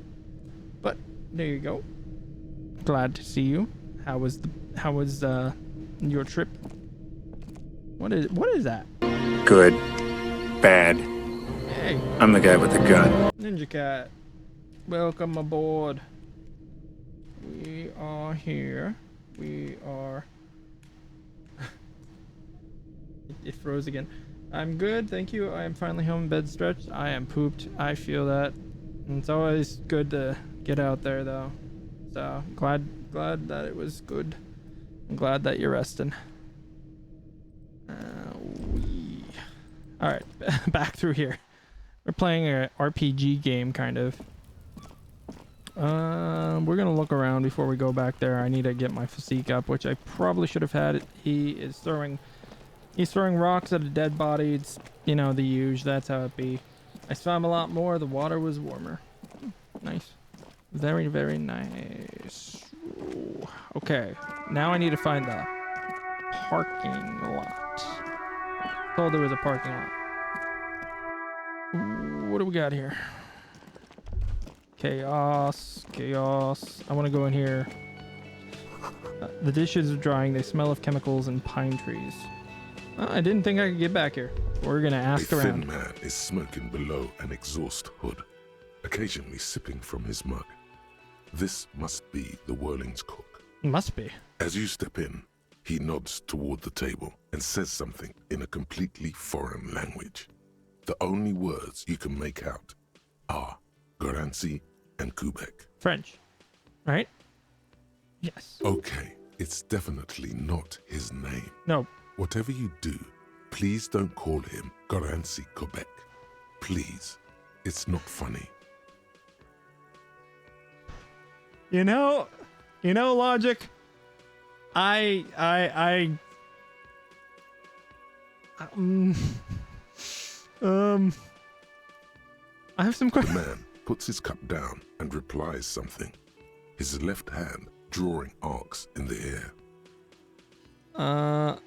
But, there you go. Glad to see you. How was your trip? What is that? Good. Bad. Hey. I'm the guy with the gun. Ninja Cat. Welcome aboard. We are here. We are... it froze again. I'm good, thank you. I am finally home in bed stretched. I am pooped. I feel that. And it's always good to get out there, though. So, glad that it was good. I'm glad that you're resting. Alright, back through here. We're playing an RPG game, kind of. We're gonna look around before we go back there. I need to get my physique up, which I probably should have had. He's throwing rocks at a dead body. It's, you know, the usual. That's how it be. I swam a lot more. The water was warmer. Nice. Very, very nice. Ooh. Okay, now I need to find the parking lot. Told there was a parking lot. Ooh, what do we got here? Chaos. I want to go in here. The dishes are drying. They smell of chemicals and pine trees. I didn't think I could get back here. We're gonna ask around. A thin man is smoking below an exhaust hood, occasionally sipping from his mug. This must be the Whirling's cook. Must be. As you step in, he nods toward the table and says something in a completely foreign language. The only words you can make out are Goranci and Kubek. French, right? Yes. Okay, it's definitely not his name. No. Whatever you do, please don't call him Goranci Kubek. Please. It's not funny. You know, Logic. I have some questions. The man puts his cup down and replies something, his left hand drawing arcs in the air.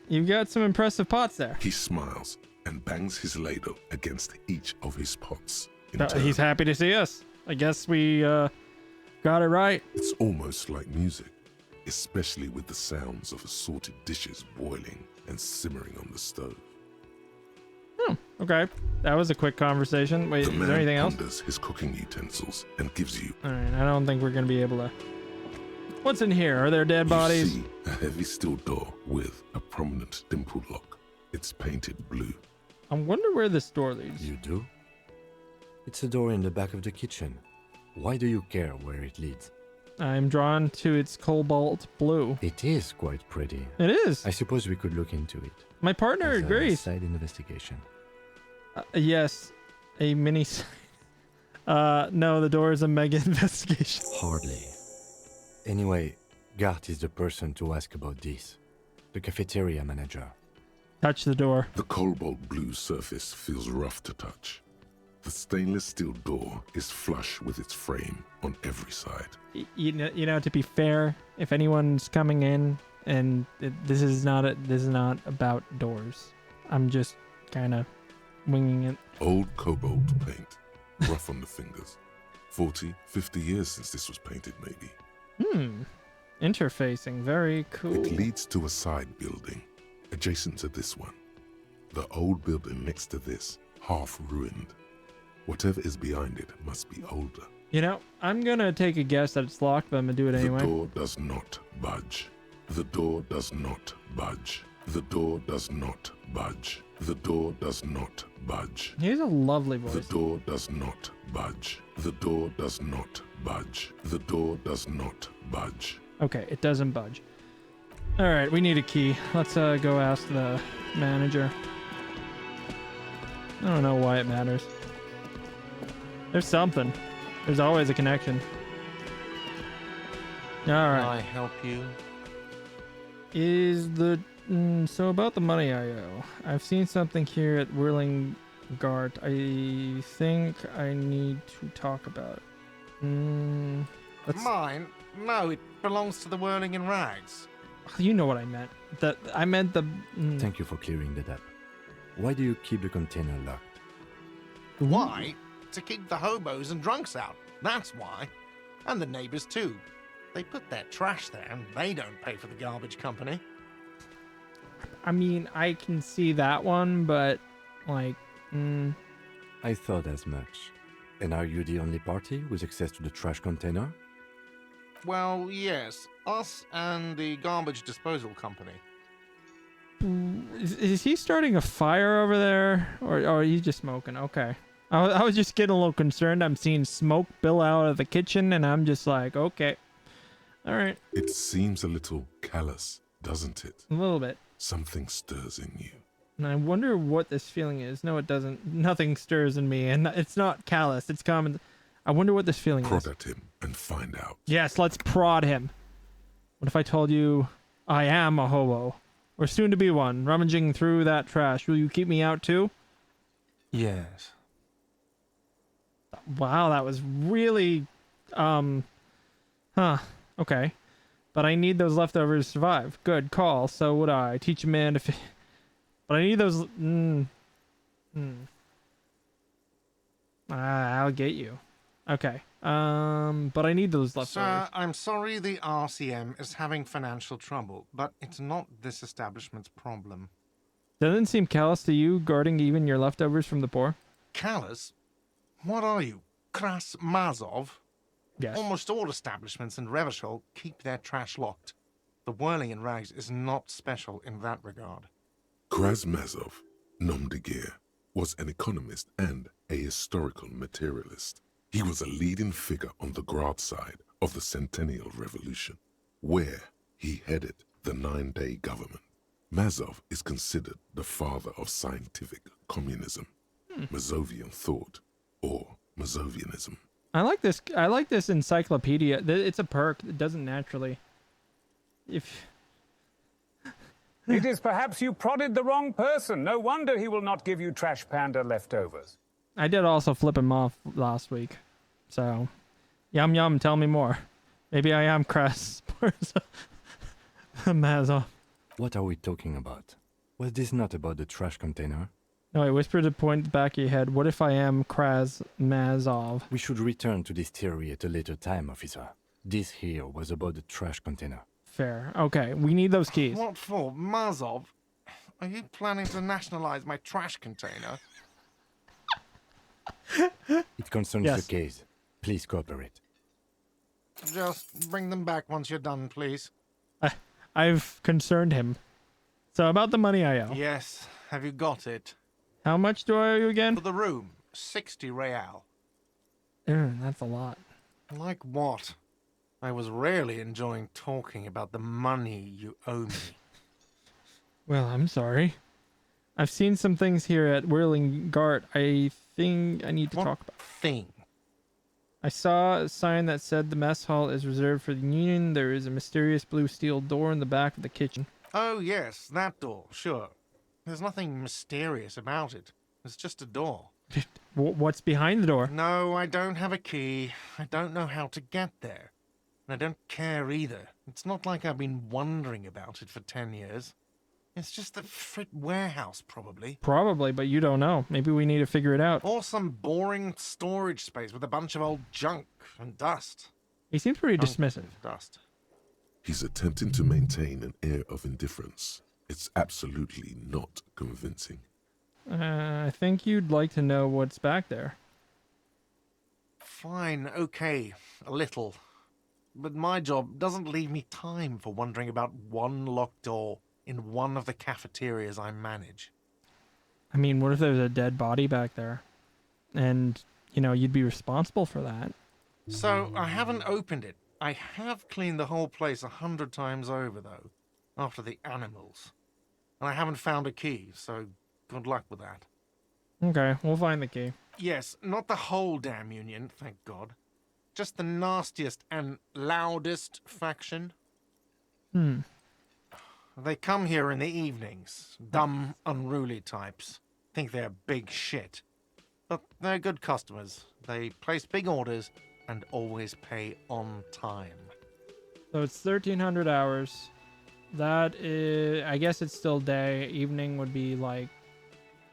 You've got some impressive pots there. He smiles and bangs his ladle against each of his pots. He's happy to see us. I guess we got it right. It's almost like music, especially with the sounds of assorted dishes boiling and simmering on the stove. Okay, that was a quick conversation. Wait, The is man there anything else? ponders his cooking utensils and gives you. All right, I don't think we're gonna be able to. What's in here? Are there dead bodies? You see a heavy steel door with a prominent dimpled lock. It's painted blue. I wonder where this door leads. You do? It's a door in the back of the kitchen. Why do you care where it leads? I'm drawn to its cobalt blue. It is quite pretty. It is. I suppose we could look into it. My partner as a agrees. Side investigation. Yes, a mini. No, the door is a mega investigation. Hardly. Anyway, Gart is the person to ask about this. The cafeteria manager. Touch the door. The cobalt blue surface feels rough to touch. The stainless steel door is flush with its frame on every side. You know, to be fair, if anyone's coming in and this is not about doors, I'm just kind of winging it. Old cobalt paint, rough on the fingers. 40, 50 years since this was painted, maybe. Interfacing, very cool. It leads to a side building, adjacent to this one. The old building next to this, half ruined. Whatever is behind it must be older. You know, I'm gonna take a guess that it's locked, but I'm gonna do it anyway. The door does not budge. The door does not budge. The door does not budge. The door does not budge. He has a lovely voice. The door does not budge. The door does not budge. The door does not budge. Okay, it doesn't budge. All right, we need a key. Let's go ask the manager. I don't know why it matters. There's something. There's always a connection. All right. Can I help you? Is the so about the money I owe? I've seen something here at Whirling Gart. I think I need to talk about it. Mine? No, it belongs to the Whirling in Rags. You know what I meant. I meant the. Thank you for clearing that up. Why do you keep the container locked? Why? To keep the hobos and drunks out. That's why. And the neighbors too. They put their trash there and they don't pay for the garbage company. I mean, I can see that one, but like, I thought as much. And are you the only party with access to the trash container? Well, yes. Us and the garbage disposal company. is he starting a fire over there, or are you just smoking? Okay. I was just getting a little concerned. I'm seeing smoke bill out of the kitchen, and I'm just like, okay. All right. It seems a little callous, doesn't it? A little bit. Something stirs in you. And I wonder what this feeling is. No, it doesn't. Nothing stirs in me, and it's not callous. It's common. I wonder what this feeling is. Prod at him and find out. Yes, let's prod him. What if I told you I am a hobo, or soon to be one, rummaging through that trash? Will you keep me out too? Yes. Wow, that was really, okay. But I need those leftovers to survive. Good call. So would I. Teach a man to but I need those, I'll get you. Okay. But I need those leftovers. Sir, I'm sorry the RCM is having financial trouble, but it's not this establishment's problem. Doesn't seem callous to you, guarding even your leftovers from the poor? Callous? What are you, Kras Mazov? Yes. Almost all establishments in Revachol keep their trash locked. The Whirling in Rags is not special in that regard. Krasmazov, nom de guerre, was an economist and a historical materialist. He was a leading figure on the Grad side of the Centennial Revolution, where he headed the 9-day government. Mazov is considered the father of scientific communism, Mazovian thought, or Mazovianism. I like this encyclopedia. It's a perk. It doesn't naturally. It is perhaps you prodded the wrong person. No wonder he will not give you Trash Panda leftovers. I did also flip him off last week. So, yum yum, tell me more. Maybe I am Kras Mazov. What are we talking about? Was this not about the trash container? No, I whispered to point the back of your head. What if I am Kraz Mazov? We should return to this theory at a later time, officer. This here was about the trash container. Fair. Okay, we need those keys. What for? Mazov? Are you planning to nationalize my trash container? It concerns Yes. the case. Please cooperate. Just bring them back once you're done, please. I've concerned him. So about the money I owe. Yes. Have you got it? How much do I owe you again? For the room, 60 real. That's a lot. Like what? I was really enjoying talking about the money you owe me. Well, I'm sorry. I've seen some things here at Whirling Gart. I think I need to talk about. Thing? I saw a sign that said the mess hall is reserved for the Union. There is a mysterious blue steel door in the back of the kitchen. Oh, yes, that door, sure. There's nothing mysterious about it. It's just a door. What's behind the door? No, I don't have a key. I don't know how to get there. And I don't care either. It's not like I've been wondering about it for 10 years. It's just the frit warehouse, probably. Probably, but you don't know. Maybe we need to figure it out. Or some boring storage space with a bunch of old junk and dust. He seems pretty Junk dismissive. and dust. He's attempting to maintain an air of indifference. It's absolutely not convincing. I think you'd like to know what's back there. Fine, okay, a little. But my job doesn't leave me time for wondering about one locked door in one of the cafeterias I manage. I mean, what if there's a dead body back there? And, you know, you'd be responsible for that. So, I haven't opened it. I have cleaned the whole place 100 times over, though, after the animals. And I haven't found a key, so good luck with that. Okay, we'll find the key. Yes, not the whole damn Union, thank God. Just the nastiest and loudest faction. They come here in the evenings. Dumb, unruly types. Think they're big shit. But they're good customers. They place big orders and always pay on time. So it's 1,300 hours. That is, I guess it's still day. Evening would be like,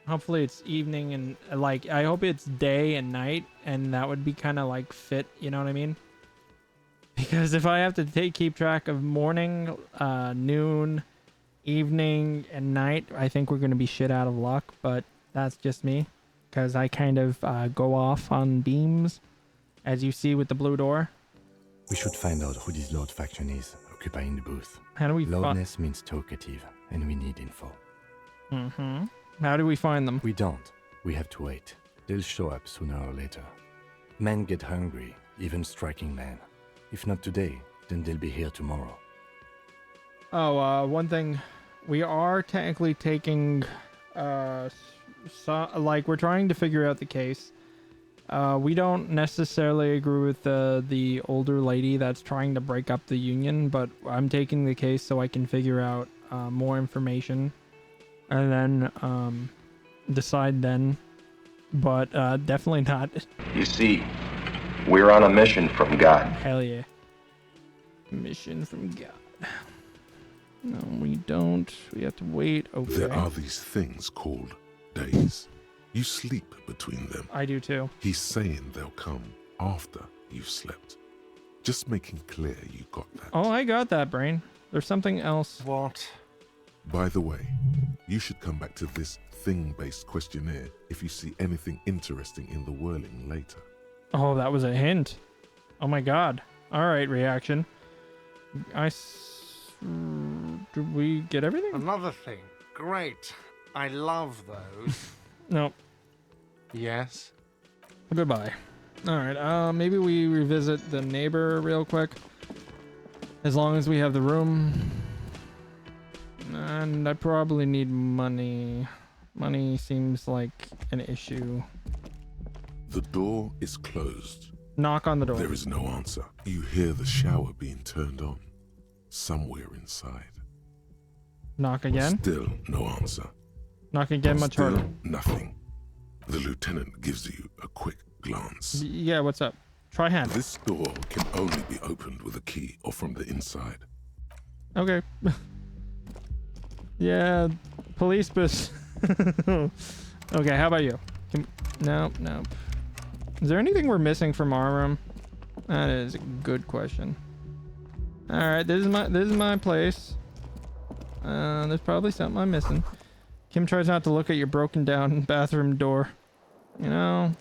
hopefully it's evening and like, I hope it's day and night, and that would be kind of like fit, you know what I mean? Because if I have to keep track of morning, noon, evening, and night, I think we're going to be shit out of luck, but that's just me. Because I kind of go off on beams, as you see with the blue door. We should find out who this Lord faction is, occupying the booth. How do we Loudness means talkative, and we need info. How do we find them? We don't. We have to wait. They'll show up sooner or later. Men get hungry, even striking men. If not today, then they'll be here tomorrow. Oh, one thing. We are technically taking, we're trying to figure out the case. We don't necessarily agree with the older lady that's trying to break up the Union, but I'm taking the case so I can figure out more information and then decide then. But definitely not. You see, we're on a mission from God. Hell yeah. Mission from God. No, we don't. We have to wait. Okay. There are these things called days. You sleep between them. I do too. He's saying they'll come after you've slept. Just making clear you got that. Oh, I got that, Brain. There's something else. What? By the way, you should come back to this thing-based questionnaire if you see anything interesting in the whirling later. Oh, that was a hint. Oh my god. Alright, reaction. Did we get everything? Another thing. Great. I love those. No. Yes? Goodbye. Alright, maybe we revisit the neighbor real quick. As long as we have the room. And I probably need money. Money seems like an issue. The door is closed. Knock on the door. There is no answer. You hear the shower being turned on. Somewhere inside. Knock again? Still no answer. Knock again much Still harder. nothing. The lieutenant gives you a quick glance. Yeah, what's up? Try hand. This door can only be opened with a key or from the inside. Okay. Yeah, police bus. Okay, how about you? No. Is there anything we're missing from our room? That is a good question. All right, this is my place. There's probably something I'm missing. Kim tries not to look at your broken down bathroom door. You know,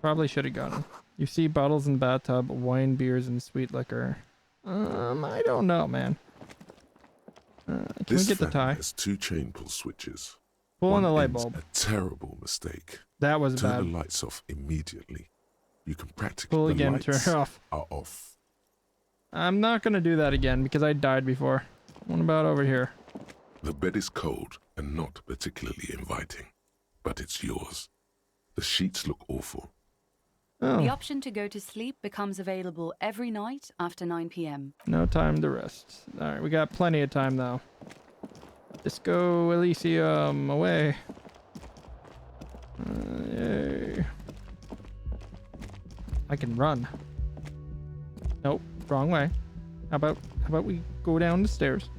probably should have gotten. You see bottles in the bathtub, wine, beers, and sweet liquor. I don't know, man. Can we get the tie? Has 2 chain pull switches. Pull on the light ends bulb. A terrible mistake. That was Turn bad. the lights off immediately. You can practically Pull the again, lights turn off. are off. I'm not gonna do that again because I died before. What about over here? The bed is cold and not particularly inviting, but it's yours. The sheets look awful. Oh. The option to go to sleep becomes available every night after 9 p.m. No time to rest. All right, we got plenty of time though. Disco Elysium away. Yay. I can run. Nope, wrong way. How about we go down the stairs?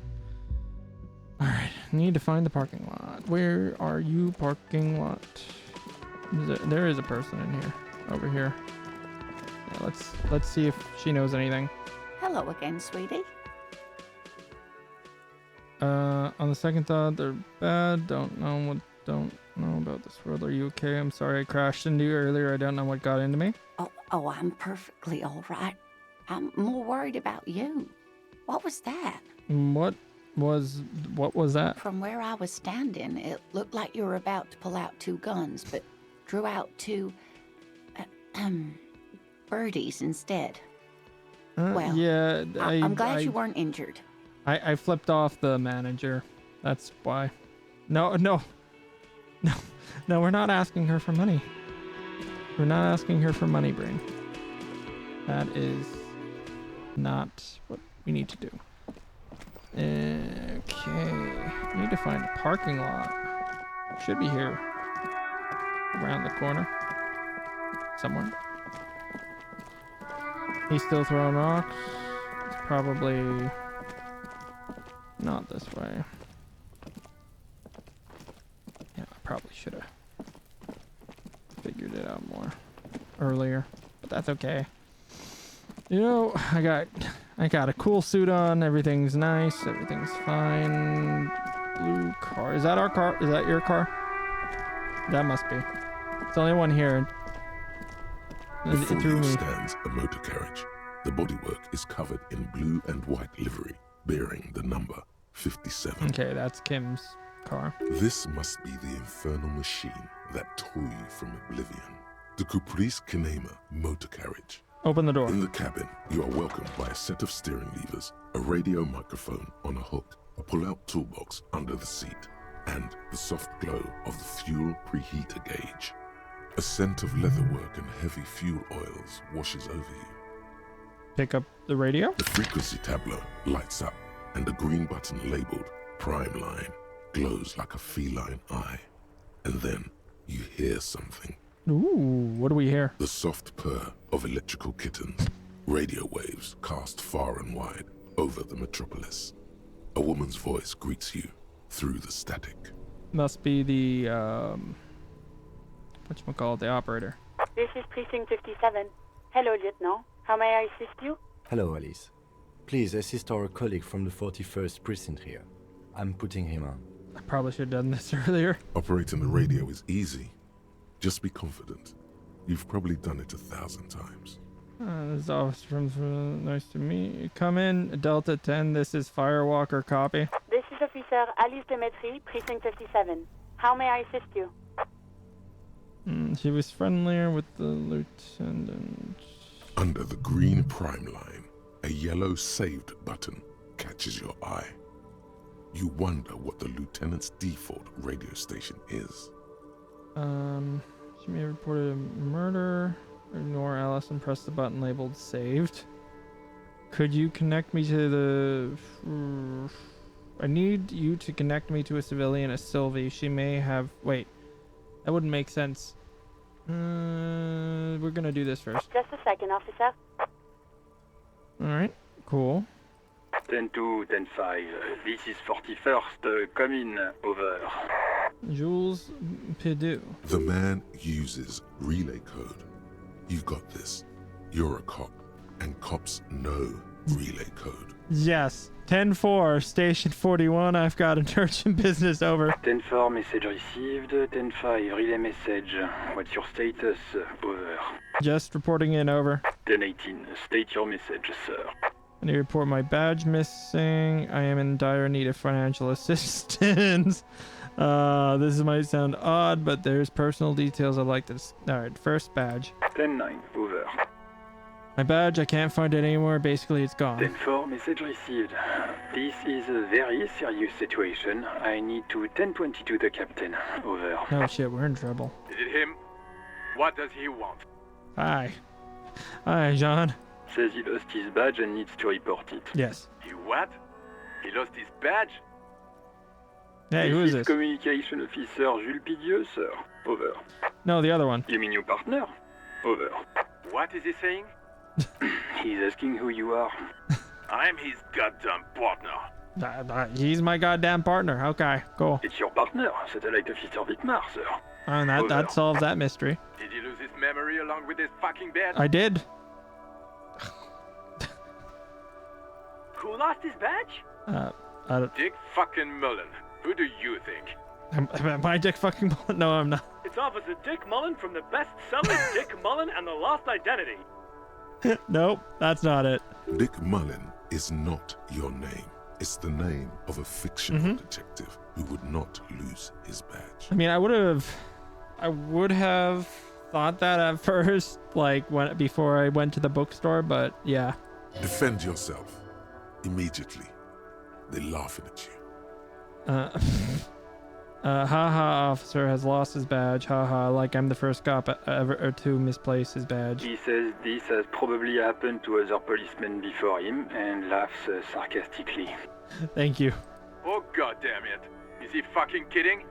All right, need to find the parking lot. Where are you, parking lot? There is a person in here, over here. Yeah, let's see if she knows anything. Hello again, sweetie. On the second thought, they're bad. Don't know about this world. Are you okay? I'm sorry I crashed into you earlier. I don't know what got into me. Oh, I'm perfectly all right. I'm more worried about you. What was that? What was that? From where I was standing, it looked like you were about to pull out 2 guns, but drew out 2 birdies instead. Well, yeah, I'm glad you weren't injured. I flipped off the manager. That's why. No, we're not asking her for money. We're not asking her for money, Brain. That is not what we need to do. Okay. Need to find a parking lot. Should be here. Around the corner. Somewhere. He's still throwing rocks. It's probably not this way. Yeah, I probably should have figured it out more earlier, but that's okay. You know, I got a cool suit on. Everything's nice. Everything's fine. Blue car. Is that our car? Is that your car? That must be. It's the only one here. Before It threw you me. stands a motor carriage. The bodywork is covered in blue and white livery, bearing the number 57. Okay, that's Kim's car. This must be the infernal machine that tore you from oblivion. The Caprice Kinema motor carriage. Open the door. In the cabin, you are welcomed by a set of steering levers, a radio microphone on a hook, a pull-out toolbox under the seat, and the soft glow of the fuel preheater gauge. A scent of leatherwork and heavy fuel oils washes over you. Pick up the radio. The frequency tableau lights up, and a green button labeled Prime Line glows like a feline eye. And then you hear something. Ooh, what do we hear? The soft purr of electrical kittens. Radio waves cast far and wide over the metropolis. A woman's voice greets you through the static. Must be the whatchamacallit, the operator. This is Precinct 57. Hello, Lieutenant. How may I assist you? Hello, Alice. Please assist our colleague from the 41st precinct here. I'm putting him on. I probably should have done this earlier. Operating the radio is easy. Just be confident. You've probably done it 1,000 times. This is officer from nice to meet you. Come in, Delta 10. This is Firewalker. Copy. This is Officer Alice Demetri, Precinct 57. How may I assist you? She was friendlier with the lieutenant. Under the green prime line, a yellow saved button catches your eye. You wonder what the lieutenant's default radio station is. She may have reported a murder. Ignore Alice and press the button labeled saved. Could you connect me to the... I need you to connect me to a civilian, a Sylvie. She may have... Wait. That wouldn't make sense. We're gonna do this first. Just a second, officer. Alright, cool. 10-2, 10-5. This is 41st. Come in. Over. Jules Pidu. The man uses relay code. You got this. You're a cop, and cops know relay code. Yes. 10-4, station 41. I've got an urgent business. Over. 10-4, message received. 10-5, relay message. What's your status? Over. Just reporting in. Over. 10-18, state your message, sir. I need to report my badge missing. I am in dire need of financial assistance. This might sound odd, but there's personal details I'd like to... Alright, first badge. 10-9, over. My badge, I can't find it anywhere. Basically, it's gone. 10-4, message received. This is a very serious situation. I need to 10-22 the captain. Over. Oh shit, we're in trouble. Is it him? What does he want? Hi. Hi, John. Says he lost his badge and needs to report it. Yes. He what? He lost his badge? Hey, who is this? Communication officer Jules Pidieu, sir. Over. No, the other one. You mean your partner? Over. What is he saying? He's asking who you are. I'm his goddamn partner. He's my goddamn partner. Okay, cool. It's your partner, Satellite Officer Vitmar, sir. And that solves that mystery. Did he lose his memory along with his fucking badge? I did. Who lost his badge? I don't... Dick fucking Mullen. Who do you think? Am I Dick fucking Mullen? No, I'm not. It's Officer Dick Mullen from the best-selling Dick Mullen and the Lost Identity. Nope, that's not it. Dick Mullen is not your name. It's the name of a fictional detective who would not lose his badge. I mean, I would have thought that at first, like before I went to the bookstore, but yeah. Defend yourself immediately. They're laughing at you. Haha, officer has lost his badge. Haha, like I'm the first cop ever to misplace his badge. He says this has probably happened to other policemen before him and laughs sarcastically. Thank you. Oh god damn it. Is he fucking kidding?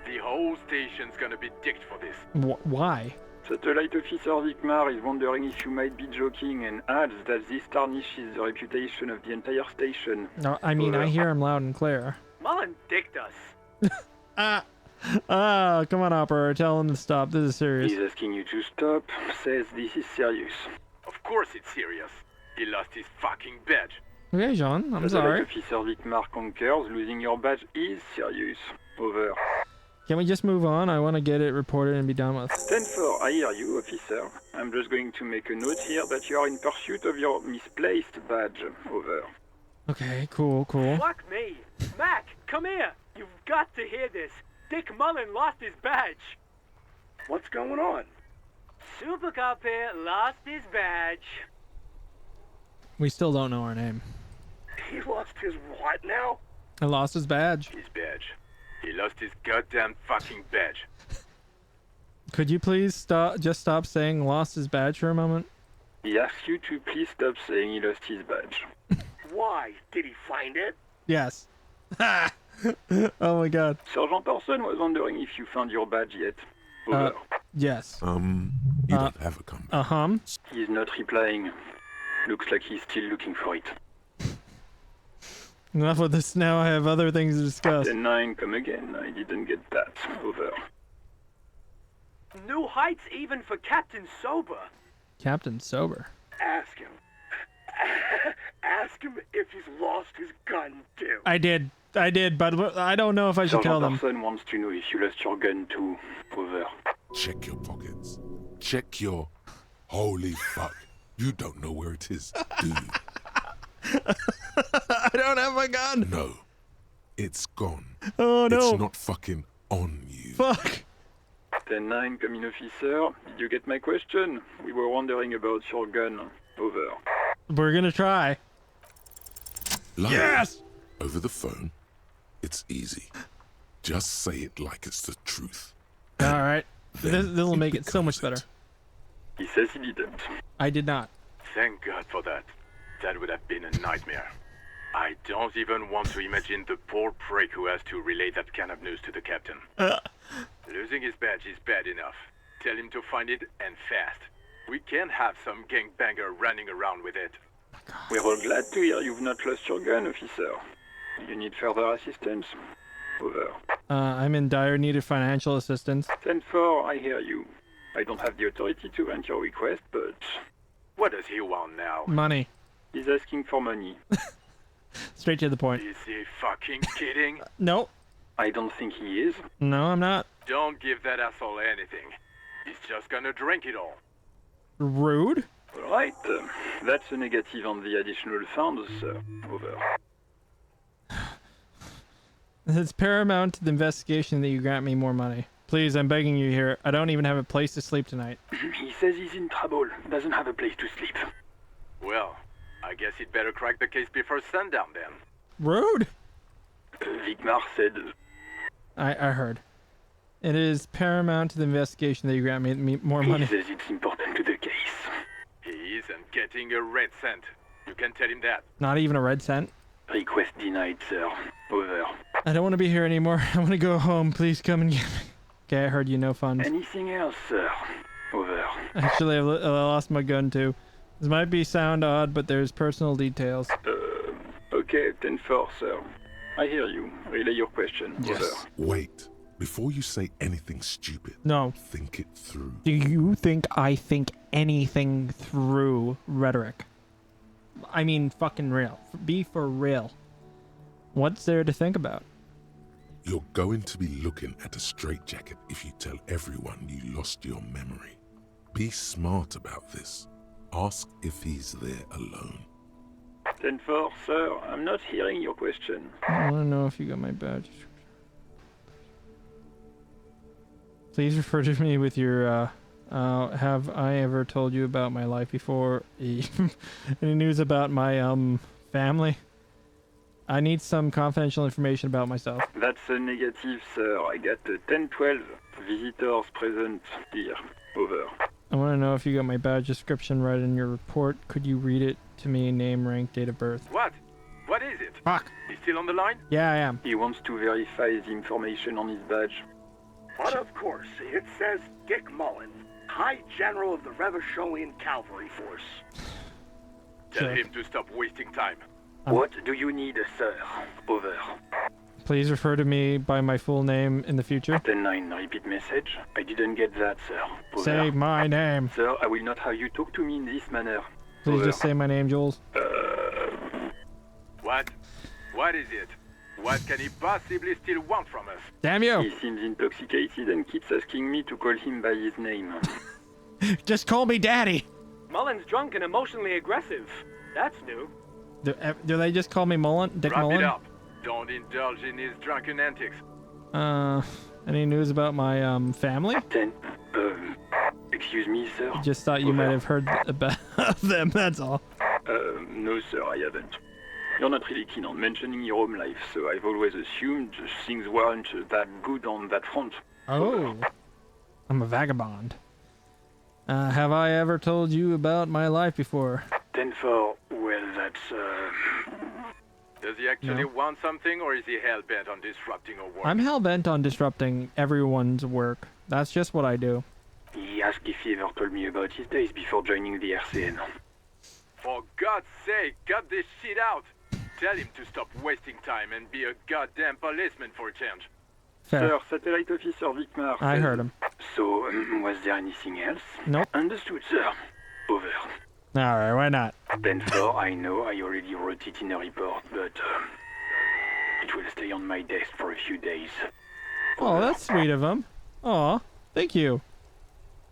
The whole station's gonna be dicked for this. Why? Satellite Officer Vicmar is wondering if you might be joking and adds that this tarnishes the reputation of the entire station. No, I mean, I hear him loud and clear. Mullen dicked us. Come on, operator, tell him to stop. This is serious. He's asking you to stop, says this is serious. Of course it's serious. He lost his fucking badge. Okay, John, I'm Satellite sorry. Officer Vicmar concurs, losing your badge is serious. Over. Can we just move on? I want to get it reported and be done with. 10-4, I hear you, officer. I'm just going to make a note here that you are in pursuit of your misplaced badge. Over. Okay, cool. Fuck me. Mac, come here. You've got to hear this. Dick Mullen lost his badge. What's going on? Super Cop here lost his badge. We still don't know our name. He lost his what now? I lost his badge. His badge. He lost his goddamn fucking badge. Could you please stop saying lost his badge for a moment? He asks you to please stop saying he lost his badge. Why? Did he find it? Yes. Oh my god. Sergeant Person was wondering if you found your badge yet. Over. Yes. You don't have a comeback. He's not replying. Looks like he's still looking for it. Enough of this now. I have other things to discuss. 10-9, come again. I didn't get that. Over. New heights even for Captain Sober. Captain Sober. Ask him. Ask him if he's lost his gun too. I did, but I don't know if I should tell them. Sergeant Person wants to know if you lost your gun too. Over. Check your pockets. Check your... Holy fuck. You don't know where it is, do you? I don't have my gun. No. It's gone. Oh no. It's not fucking on you. Fuck. 10-9, come in, officer. Did you get my question? We were wondering about your gun. Over. We're gonna try. Lie. Yes! Over the phone, it's easy. Just say it like it's the truth. Alright. This will make it so much better. He says he didn't. I did not. Thank God for that. That would have been a nightmare. I don't even want to imagine the poor prick who has to relay that kind of news to the captain. Losing his badge is bad enough. Tell him to find it and fast. We can't have some gangbanger running around with it. Oh, God. We're all glad to hear you've not lost your gun, officer. You need further assistance? Over. I'm in dire need of financial assistance. 10-4, I hear you. I don't have the authority to grant your request, but... What does he want now? Money. He's asking for money. Straight to the point. Is he fucking kidding? No. I don't think he is. No, I'm not. Don't give that asshole anything. He's just gonna drink it all. Rude? Right. That's a negative on the additional funds, sir. Over. It's paramount to the investigation that you grant me more money. Please, I'm begging you here. I don't even have a place to sleep tonight. He says he's in trouble. Doesn't have a place to sleep. Well, I guess he'd better crack the case before sundown then. Rude? Vigmar said... I heard. It is paramount to the investigation that you grant me more money. He says it's important to the case. He isn't getting a red cent. You can tell him that. Not even a red cent? Request denied, sir. Over. I don't want to be here anymore. I want to go home. Please come and get me. Okay, I heard you, no funds. Anything else, sir? Over. Actually, I lost my gun too. This might sound odd, but there's personal details. Okay, 10-4, sir. I hear you. Relay your question. Yes. Over. Wait. Before you say anything stupid, no. Think it through. Do you think I think anything through rhetoric? I mean, fucking real. Be for real. What's there to think about? You're going to be looking at a straitjacket if you tell everyone you lost your memory. Be smart about this. Ask if he's there alone. 10-4, sir. I'm not hearing your question. I want to know if you got my badge. Please refer to me with your, have I ever told you about my life before? Any news about my, family? I need some confidential information about myself. That's a negative, sir. I got 10-12 visitors present here. Over. I want to know if you got my badge description right in your report. Could you read it to me? Name, rank, date of birth. What? What is it? Fuck. He's still on the line? Yeah, I am. He wants to verify the information on his badge. But of course, it says Dick Mullen, High General of the Revacholian Cavalry Force. Tell him to stop wasting time. What do you need, sir? Over. Please refer to me by my full name in the future. 10-9, repeat message. I didn't get that, sir. Over. Say my name. Sir, I will not have you talk to me in this manner. Please Over. just say my name, Jules. What? What is it? What can he possibly still want from us? Damn you! He seems intoxicated and keeps asking me to call him by his name. Just call me Daddy! Mullen's drunk and emotionally aggressive. That's new. Do they just call me Mullen? Dick Wrap Mullen? it up. Don't indulge in his drunken antics. Any news about my, family? Excuse me, sir? Just thought you might have heard about them, that's all. No, sir, I haven't. You're not really keen on mentioning your home life, so I've always assumed things weren't that good on that front. Oh. I'm a vagabond. Have I ever told you about my life before? 10-4, well, that's, Does he actually want something, or is he hell-bent on disrupting our work? I'm hell-bent on disrupting everyone's work. That's just what I do. He asked if he ever told me about his days before joining the RCN. For God's sake, cut this shit out! Tell him to stop wasting time and be a goddamn policeman for a change. Fair. Sir, Satellite Officer Vigmar. I heard him. So, was there anything else? Nope. Understood, sir. Over. Alright, why not? 10-4, I know I already wrote it in a report, but it will stay on my desk for a few days. Oh, that's sweet of him. Aw, thank you.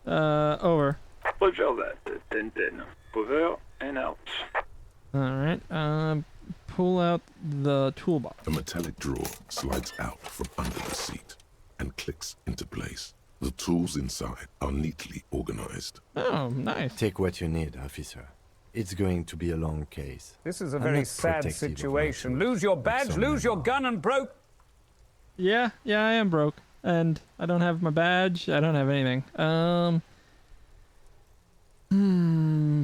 Over. Roger that. 10-10. Over and out. Alright, pull out the toolbox. A metallic drawer slides out from under the seat and clicks into place. The tools inside are neatly organized. Oh, nice. Take what you need, officer. It's going to be a long case. This is a I'm very not sad protective of situation. myself, Lose your but badge, some lose your men gun, and broke. Yeah, I am broke. And I don't have my badge. I don't have anything.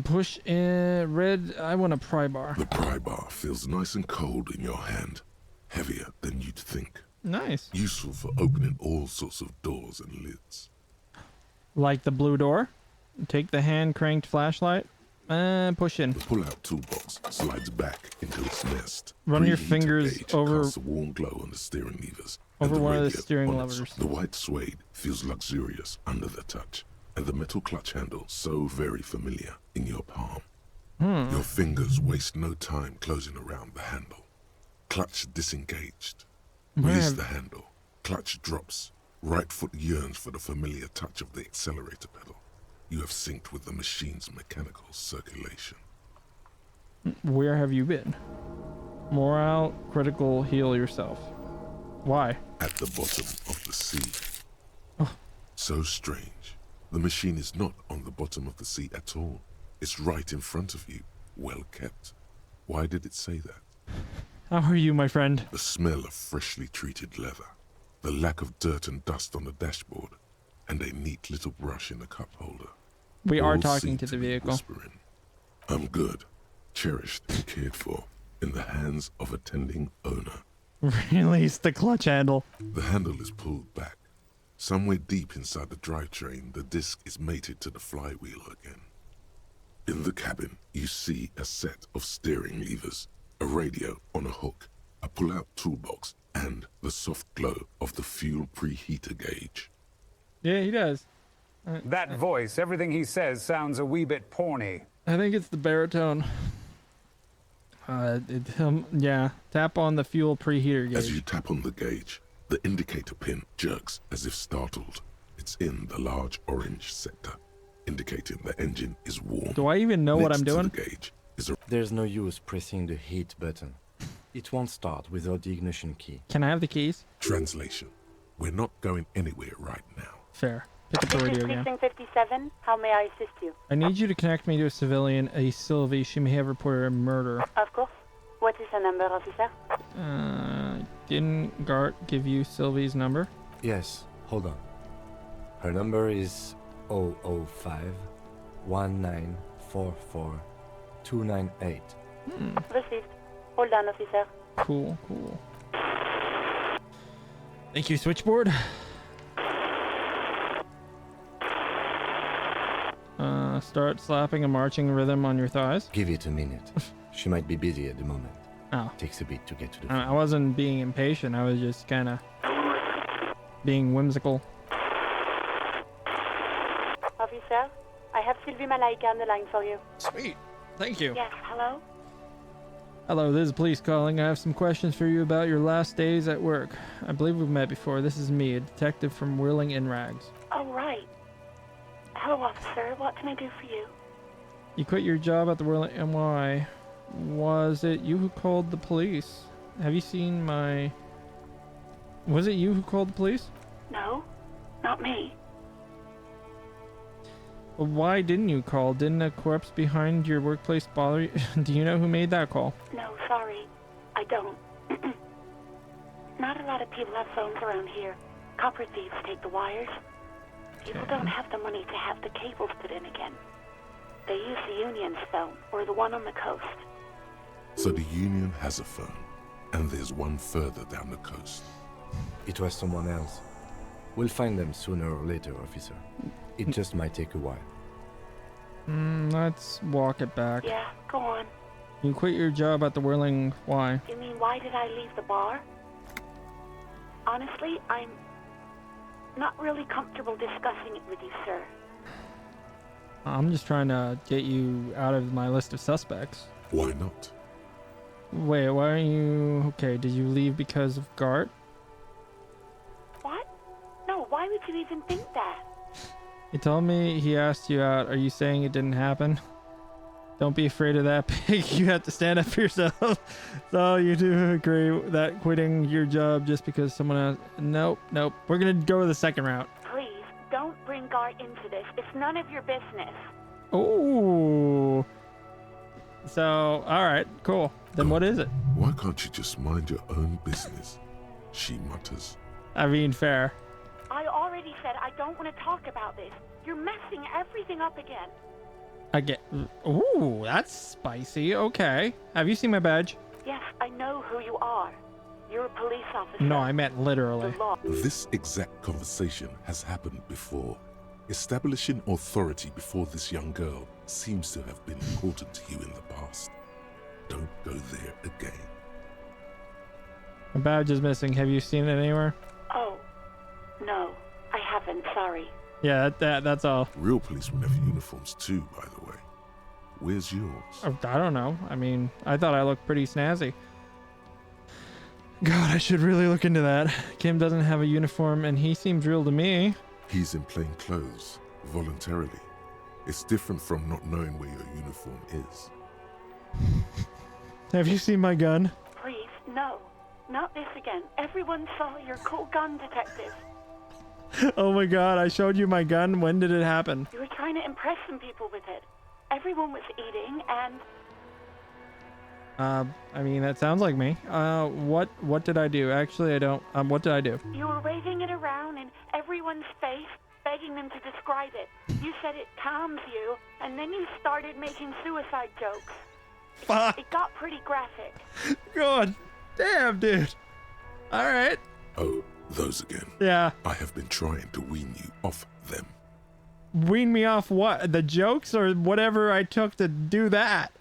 Push in red. I want a pry bar. The pry bar feels nice and cold in your hand. Heavier than you'd think. Nice. Useful for opening all sorts of doors and lids. Like the blue door. Take the hand cranked flashlight. And push in. The pull-out toolbox slides back into its nest. Run your Preheater fingers gauge over casts a warm glow on the steering levers. and over one of the radio steering on it. levers. The white suede feels luxurious under the touch, and the metal clutch handle so very familiar in your palm. Your fingers waste no time closing around the handle. Clutch disengaged. Release the handle. Clutch drops. Right foot yearns for the familiar touch of the accelerator pedal. You have synced with the machine's mechanical circulation. Where have you been? Morale critical, heal yourself. Why? At the bottom of the sea. So strange. The machine is not on the bottom of the sea at all. It's right in front of you, well kept. Why did it say that? How are you, my friend? The smell of freshly treated leather, the lack of dirt and dust on the dashboard, and a neat little brush in the cup holder. We are All talking seem to the be vehicle. whispering, I'm good, cherished and cared for, in the hands of a tending owner. Release the clutch handle. The handle is pulled back. Somewhere deep inside the drivetrain, the disc is mated to the flywheel again. In the cabin, you see a set of steering levers, a radio on a hook, a pull-out toolbox, and the soft glow of the fuel preheater gauge. Yeah, he does. That voice, everything he says sounds a wee bit porny. I think it's the baritone. Yeah, tap on the fuel preheater gauge. As you tap on the gauge, the indicator pin jerks as if startled. It's in the large orange sector, indicating the engine is warm. Do I even know what I'm Next to doing? the gauge is a... There's no use pressing the heat button. It won't start without the ignition key. Can I have the keys? Translation. We're not going anywhere right now. Fair. Pick up the This radio is again. Precinct 57. How may I assist you? I need you to connect me to a civilian, a Sylvie. She may have reported a murder. Of course. What is the number, officer? Didn't Gart give you Sylvie's number? Yes, hold on. Her number is 005 1944 298. Received. Hold on, officer. Cool. Thank you, switchboard. Start slapping a marching rhythm on your thighs. Give it a minute. She might be busy at the moment. Oh. Takes a bit to get to the I wasn't being impatient. I was just kind of being whimsical. Officer, I have Sylvie Malaika on the line for you. Sweet. Thank you. Yes, hello? Hello, this is police calling. I have some questions for you about your last days at work. I believe we've met before. This is me, a detective from Whirling in Rags. Oh, right. Hello, officer. What can I do for you? You quit your job at the Whirling, and why? Was it you who called the police? Have you seen my... Was it you who called the police? No, not me. Well, why didn't you call? Didn't a corpse behind your workplace bother you? Do you know who made that call? No, sorry. I don't. Not a lot of people have phones around here. Copper thieves take the wires. People don't have the money to have the cables put in again. They use the Union's phone, or the one on the coast. So the Union has a phone, and there's one further down the coast. It was someone else. We'll find them sooner or later, officer. It just might take a while. Let's walk it back. Yeah, go on. You quit your job at the Whirling. Why? You mean, why did I leave the bar? Honestly, I'm not really comfortable discussing it with you, sir. I'm just trying to get you out of my list of suspects. Why not? Wait, why are you... Okay, did you leave because of Gart? What? No, why would you even think that? He told me he asked you out. Are you saying it didn't happen? Don't be afraid of that pig. You have to stand up for yourself. So you do agree that quitting your job just because someone else... Nope. We're going to go with the second route. Please, don't bring Gart into this. It's none of your business. Ooh. So, alright, cool. Then what is it? Why can't you just mind your own business? She mutters. I mean, fair. I already said I don't want to talk about this. You're messing everything up again. I get... Ooh, that's spicy. Okay. Have you seen my badge? Yes, I know who you are. You're a police officer. No, I meant literally. The law. This exact conversation has happened before. Establishing authority before this young girl seems to have been important to you in the past. Don't go there again. A badge is missing. Have you seen it anywhere? Oh, no, I haven't, sorry. Yeah, that's all. Real policemen have uniforms too, by the way. Where's yours? Oh, I don't know. I mean, I thought I looked pretty snazzy. God, I should really look into that. Kim doesn't have a uniform, and he seems real to me. He's in plain clothes, voluntarily. It's different from not knowing where your uniform is. Have you seen my gun? Please, no. Not this again. Everyone saw your cool gun, detective. Oh my God, I showed you my gun. When did it happen? You were trying to impress some people with it. Everyone was eating and... I mean, that sounds like me. What did I do? Actually, I don't. What did I do? You were waving it around in everyone's face, begging them to describe it. You said it calms you, and then you started making suicide jokes. Fuck. It got pretty graphic. God damn, dude. All right. Oh, those again. Yeah. I have been trying to wean you off them. Wean me off what? The jokes or whatever I took to do that?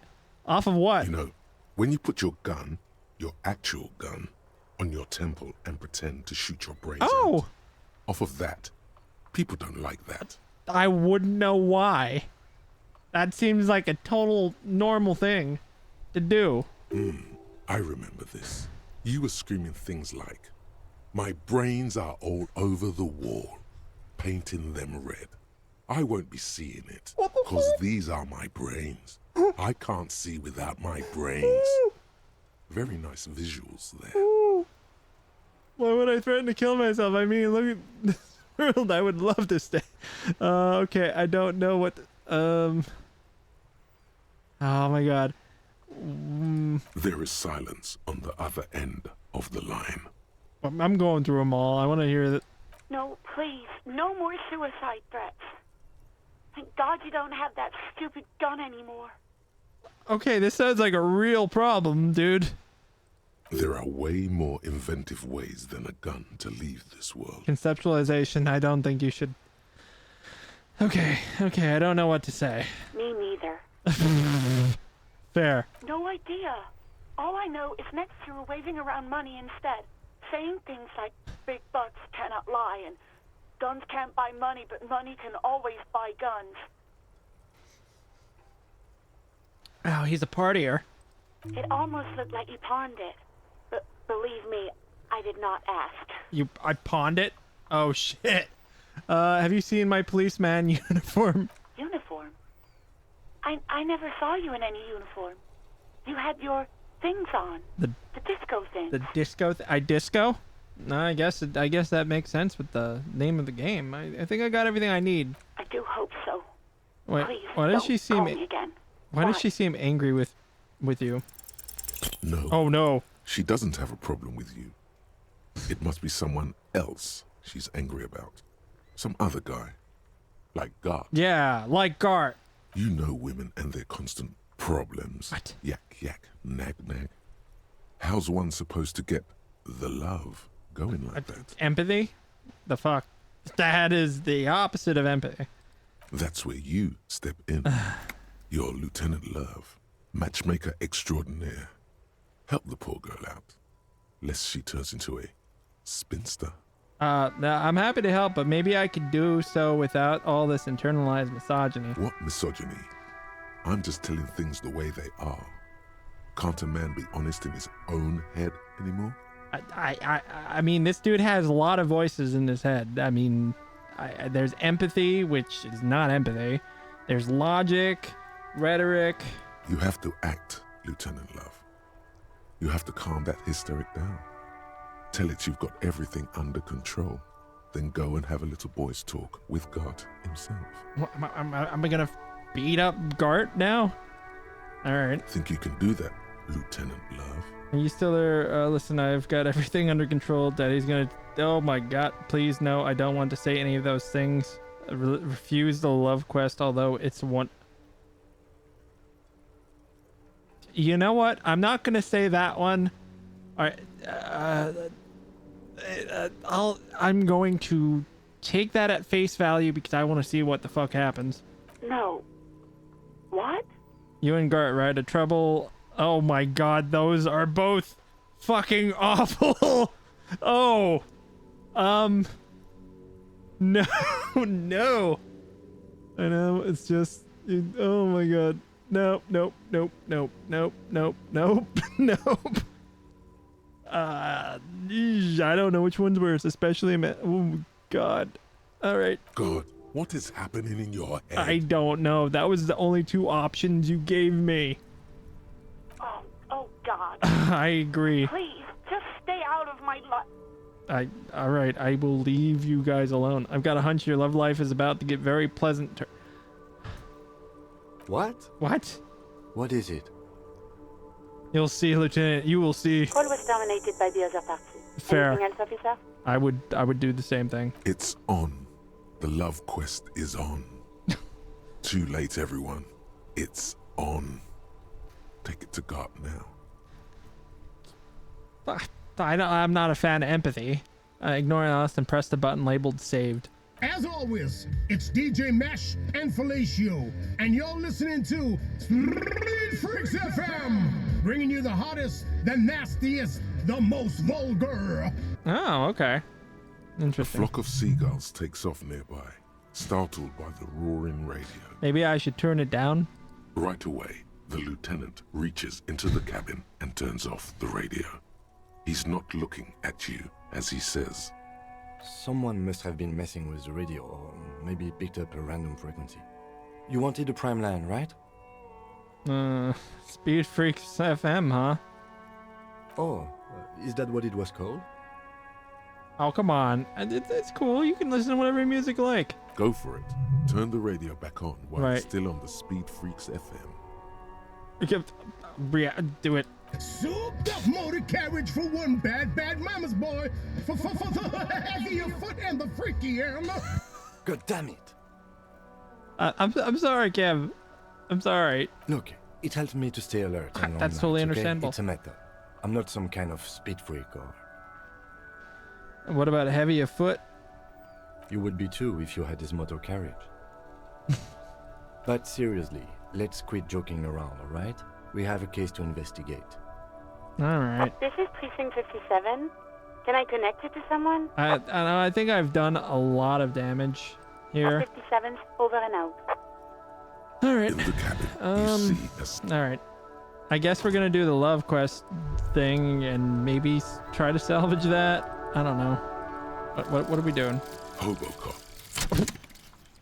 Off of what? You know, when you put your gun, your actual gun, on your temple and pretend to shoot your brains out, off of that, people don't like that. I wouldn't know why. That seems like a total normal thing to do. I remember this. You were screaming things like, "My brains are all over the wall, painting them red. I won't be seeing it, because these are my brains. I can't see without my brains." Very nice visuals there. Why would I threaten to kill myself? I mean, look at this world. I would love to stay. Okay, I don't know what... Oh my God. There is silence on the other end of the line. I'm going through them all. I want to hear that. No, please, no more suicide threats. Thank God you don't have that stupid gun anymore. Okay, this sounds like a real problem, dude. There are way more inventive ways than a gun to leave this world. Conceptualization, I don't think you should... Okay, I don't know what to say. Me neither. Fair. No idea. All I know is next you were waving around money instead, saying things like big bucks cannot lie and guns can't buy money, but money can always buy guns. Oh, he's a partier. It almost looked like you pawned it. But believe me, I did not ask. I pawned it? Oh, shit. Have you seen my policeman uniform? Uniform? I never saw you in any uniform. You had your things on. The disco thing. The disco? I disco? No, I guess that makes sense with the name of the game. I think I got everything I need. I do hope so. Wait, Please, why does don't she seem call me again. Why does she seem angry with you? No. Oh no. She doesn't have a problem with you. It must be someone else she's angry about. Some other guy. Like Gart. Yeah, like Gart. You know women and their constant problems. What? Yak, yak, nag, nag. How's one supposed to get the love going like that? Empathy? The fuck? That is the opposite of empathy. That's where you step in. You're Lieutenant Love, matchmaker extraordinaire. Help the poor girl out, lest she turns into a spinster. I'm happy to help, but maybe I could do so without all this internalized misogyny. What misogyny? I'm just telling things the way they are. Can't a man be honest in his own head anymore? I mean, this dude has a lot of voices in his head. I mean, there's empathy, which is not empathy. There's logic, rhetoric. You have to act, Lieutenant Love. You have to calm that hysteric down. Tell it you've got everything under control. Then go and have a little boys' talk with Gart himself. What, am I gonna beat up Gart now? All right. Think you can do that, Lieutenant Love? Are you still there? Listen, I've got everything under control. Daddy's gonna... Oh my God, please no, I don't want to say any of those things. Refuse the love quest, although it's one... You know what? I'm not gonna say that one. All right. I'm going to take that at face value because I want to see what the fuck happens. No. What? You and Gart ride a trouble. Oh my god, those are both fucking awful. Oh. No, no. I know, it's just, oh my god. Nope, nope, nope, nope, nope, nope, nope, nope. I don't know which one's worse, especially, oh god. Alright. God, what is happening in your head? I don't know. That was the only two options you gave me. Oh God. I agree. Please, just stay out of my life. Alright, I will leave you guys alone. I've got a hunch your love life is about to get very pleasant. What? What? What is it? You'll see, Lieutenant. You will see. Call was dominated by the other party. Fair. Anything else, officer? I would do the same thing. It's on. The love quest is on. Too late, everyone. It's on. Take it to Gart now. I'm not a fan of empathy. Ignore us and press the button labeled saved. As always, it's DJ Mesh and Felicio, and you're listening to Street Freaks FM, bringing you the hottest, the nastiest, the most vulgar. Oh, okay. Interesting. A flock of seagulls takes off nearby, startled by the roaring radio. Maybe I should turn it down? Right away, the lieutenant reaches into the cabin and turns off the radio. He's not looking at you as he says, Someone must have been messing with the radio, or maybe picked up a random frequency. You wanted a prime line, right? Speed Freaks FM, huh? Oh, is that what it was called? Oh, come on. It's cool. You can listen to whatever music you like. Go for it. Turn the radio back on while it's still on the Speed Freaks FM. Do it. Souped up motor carriage for one bad mama's boy. For the heavier foot and the freaky arm. God damn it. I'm sorry, Kev. I'm sorry. Look, it helps me to stay alert. That's totally understandable. Okay? It's a method. I'm not some kind of speed freak or... What about heavy of foot? You would be too if you had this motor carriage. But seriously, let's quit joking around, alright? We have a case to investigate. Alright. This is Precinct 57. Can I connect it to someone? I think I've done a lot of damage here. 57's over and out. Alright. In the cabin, you see Alright. I guess we're gonna do the love quest thing and maybe try to salvage that. I don't know. What are we doing? Hobocop.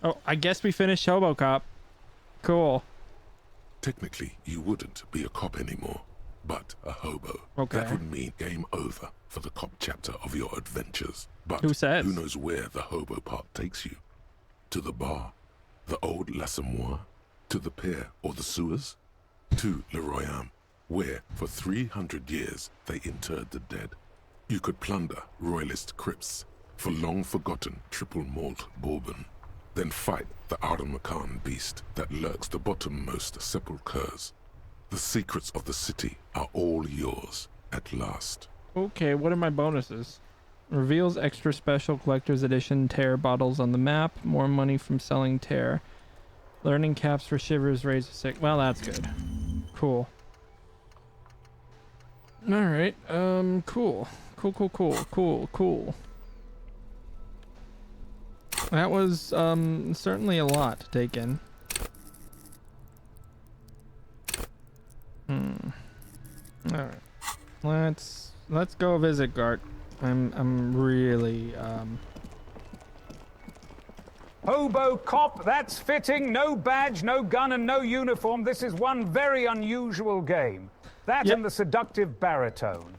Oh, I guess we finished Hobocop. Cool. Technically, you wouldn't be a cop anymore, but a hobo. Okay. That would mean game over for the cop chapter of your adventures. But who says? Who knows where the hobo part takes you? To the bar? The old L'Assommoir? To the pier or the sewers? To Le Royaume, where for 300 years they interred the dead. You could plunder royalist crypts for long-forgotten triple malt bourbon, then fight the Aramakan beast that lurks the bottommost sepulchres. The secrets of the city are all yours at last. Okay, what are my bonuses? Reveals extra special collector's edition tear bottles on the map. More money from selling tear. Learning caps for shivers raise a sick. Well, that's good. Cool. Alright, cool. Cool. That was, certainly a lot to take in. Alright. Let's go visit Gart. I'm really, Hobo cop, that's fitting. No badge, no gun, and no uniform. This is one very unusual game. That and the seductive baritone.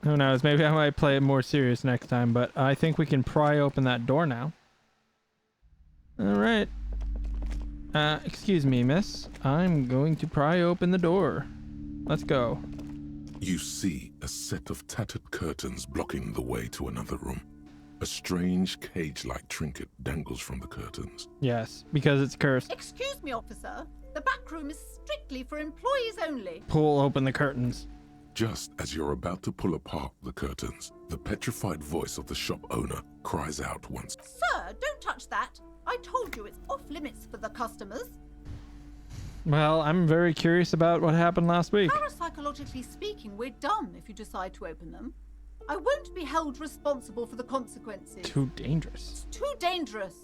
Who knows? Maybe I might play it more serious next time, but I think we can pry open that door now. Alright. Excuse me, miss. I'm going to pry open the door. Let's go. You see a set of tattered curtains blocking the way to another room. A strange cage-like trinket dangles from the curtains. Yes, because it's cursed. Excuse me, officer. The back room is strictly for employees only. Pull open the curtains. Just as you're about to pull apart the curtains, the petrified voice of the shop owner cries out once. Sir, don't touch that. I told you it's off limits for the customers. Well, I'm very curious about what happened last week. Parapsychologically speaking, we're done if you decide to open them. I won't be held responsible for the consequences. Too dangerous. It's too dangerous.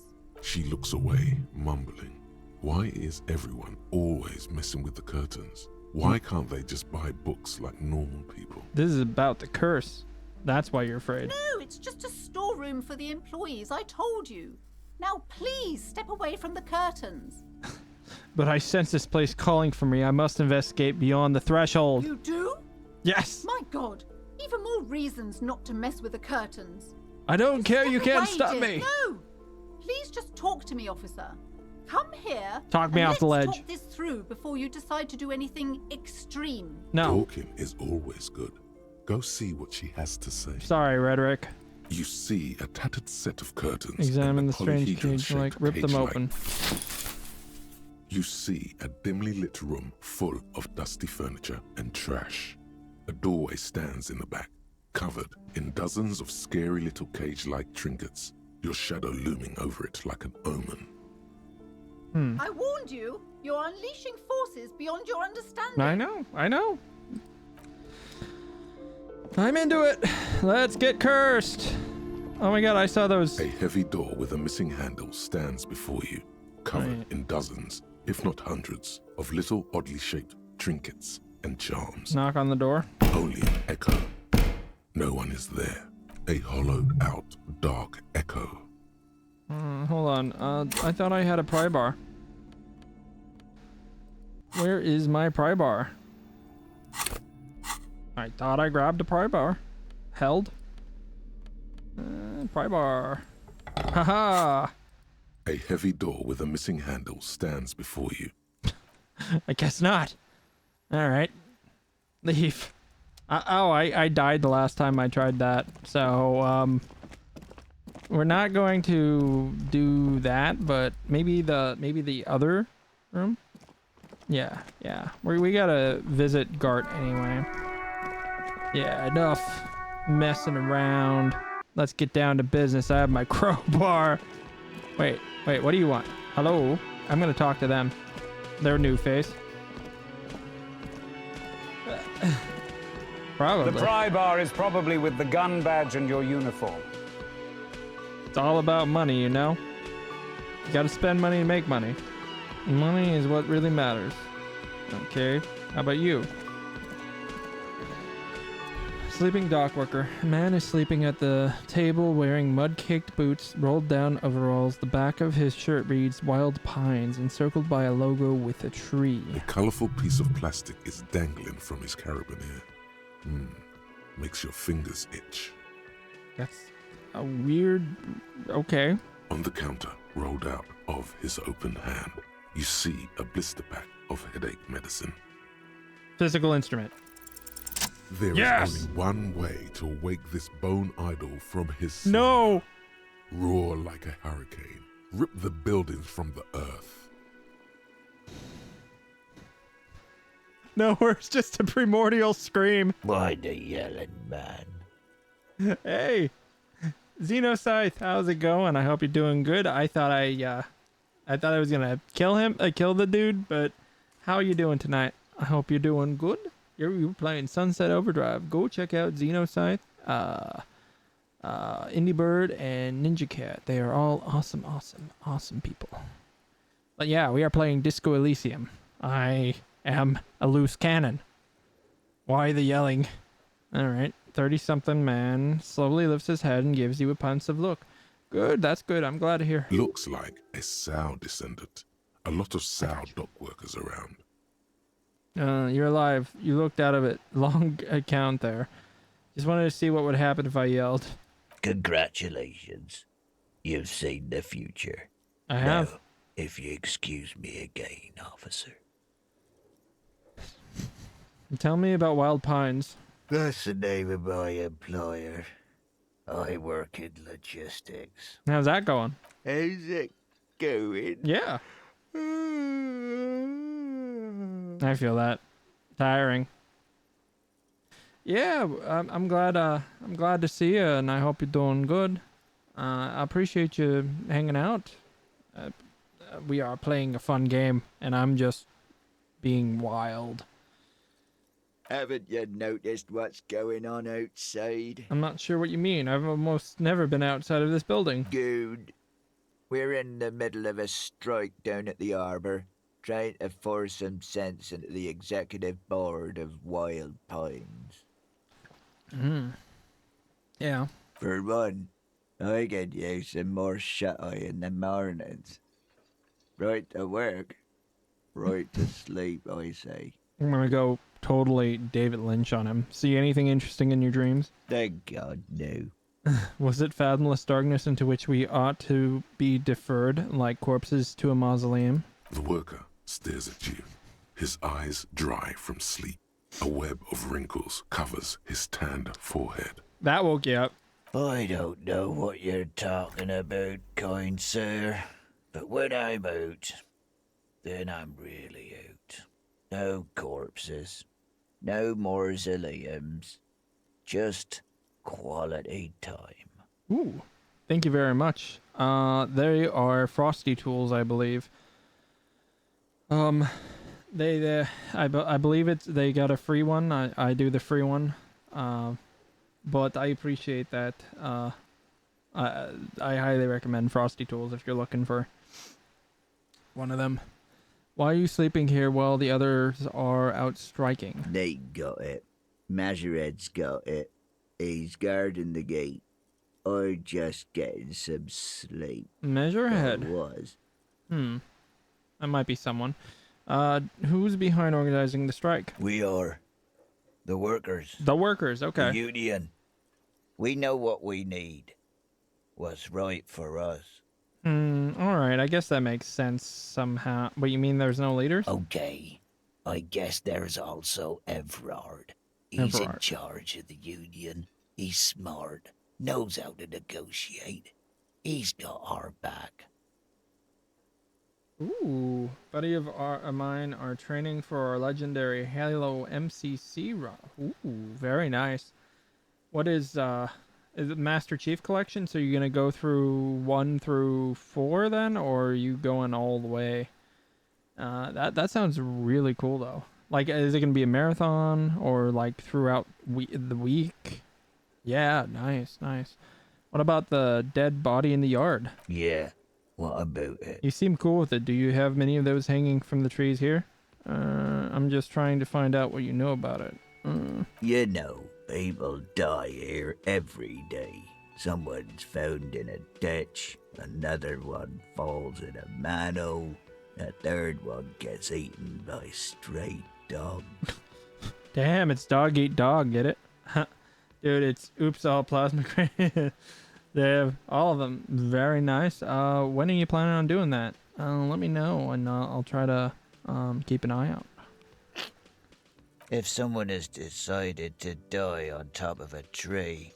She looks away, mumbling. Why is everyone always messing with the curtains? Why can't they just buy books like normal people? This is about the curse. That's why you're afraid. No, it's just a storeroom for the employees, I told you. Now please step away from the curtains. But I sense this place calling for me. I must investigate beyond the threshold. You do? Yes. My God, even more reasons not to mess with the curtains. I don't care. You can't Away, stop dear. me. No, please just talk to me, officer. Come here. Talk me and off the let's ledge. Talk this through before you decide to do anything extreme. No. Talking is always good. Go see what she has to say. Sorry, Rhetoric. You see a tattered set of curtains. Examine in the strange cage, like rip them cage-like. open. You see a dimly lit room full of dusty furniture and trash. A doorway stands in the back, covered in dozens of scary little cage-like trinkets, your shadow looming over it like an omen. I warned you. You're unleashing forces beyond your understanding. I know. I'm into it. Let's get cursed. Oh my God, I saw those. A heavy door with a missing handle stands before you, covered in dozens, if not hundreds, of little oddly shaped trinkets and charms. Knock on the door. Only an echo. No one is there. A hollowed out, dark echo. Hold on. I thought I had a pry bar. Where is my pry bar? I thought I grabbed a pry bar. Held. Pry bar. Haha. A heavy door with a missing handle stands before you. I guess not. All right. Leave. I died the last time I tried that. So, we're not going to do that, but maybe the other room? Yeah. We gotta visit Gart anyway. Yeah, enough messing around. Let's get down to business. I have my crowbar. Wait, what do you want? Hello? I'm gonna talk to them. Their new face. Probably. The pry bar is probably with the gun badge and your uniform. It's all about money, you know? You gotta spend money to make money. Money is what really matters. Okay, how about you? Sleeping dock worker. A man is sleeping at the table wearing mud-caked boots, rolled down overalls. The back of his shirt reads Wild Pines, encircled by a logo with a tree. A colorful piece of plastic is dangling from his carabiner. Makes your fingers itch. That's a weird... Okay. On the counter, rolled out of his open hand, you see a blister pack of headache medicine. Physical instrument. There is only one way to wake this bone idol from his sleep. No! Roar like a hurricane. Rip the buildings from the earth. No, it's just a primordial scream. Why the yelling, man? Hey, Xenoscythe, how's it going? I hope you're doing good. I thought I was gonna kill the dude, but how are you doing tonight? I hope you're doing good. You're playing Sunset Overdrive. Go check out Xenoscythe, Indie Bird, and Ninja Cat. They are all awesome people. But yeah, we are playing Disco Elysium. I am a loose cannon. Why the yelling? Alright, 30-something man slowly lifts his head and gives you a pensive look. Good, that's good. I'm glad to hear. Looks like a Sow descendant. A lot of Sow dock workers around. You're alive. You looked out of it. Long account there. Just wanted to see what would happen if I yelled. Congratulations. You've seen the future. I have. Now, if you excuse me again, officer. Tell me about Wild Pines. That's the name of my employer. I work in logistics. How's that going? How's it going? Yeah. I feel that. Tiring. Yeah, I'm glad. I'm glad to see you, and I hope you're doing good. I appreciate you hanging out. We are playing a fun game, and I'm just being wild. Haven't you noticed what's going on outside? I'm not sure what you mean. I've almost never been outside of this building. Good. We're in the middle of a strike down at the harbour, trying to force some sense into the executive board of Wild Pines. Yeah. For one, I could use some more shut-eye in the mornings. Right to work, right to sleep, I say. I'm gonna go totally David Lynch on him. See anything interesting in your dreams? Thank God, no. Was it fathomless darkness into which we ought to be deferred, like corpses to a mausoleum? The worker stares at you, his eyes dry from sleep. A web of wrinkles covers his tanned forehead. That woke you up. I don't know what you're talking about, kind sir, but when I'm out, then I'm really out. No corpses, no mausoleums, just quality time. Ooh, thank you very much. They are frosty tools, I believe. I believe they got a free one. I do the free one. But I appreciate that. I highly recommend frosty tools if you're looking for one of them. Why are you sleeping here while the others are out striking? They got it. Majorette's got it. He's guarding the gate. I'm just getting some sleep. Measurehead. I was. That might be someone. Who's behind organizing the strike? We are. The workers. The workers, okay. The union. We know what we need. What's right for us. Alright, I guess that makes sense somehow. But you mean there's no leaders? Okay. I guess there's also Everard. He's in Everard. charge of the union. He's smart. Knows how to negotiate. He's got our back. Ooh, buddy of mine are training for our legendary Halo MCC run. Ooh, very nice. What is it Master Chief Collection? So you're gonna go through 1 through 4 then, or are you going all the way? That sounds really cool though. Like, is it gonna be a marathon or like throughout the week? Yeah, nice. What about the dead body in the yard? Yeah. What about it? You seem cool with it. Do you have many of those hanging from the trees here? I'm just trying to find out what you know about it. You know, people die here every day. Someone's found in a ditch, another one falls in a manhole, a third one gets eaten by stray dog. Damn, it's dog eat dog, get it? Dude, it's oops all plasma grenade. They have all of them. Very nice. When are you planning on doing that? Let me know, and I'll try to keep an eye out. If someone has decided to die on top of a tree,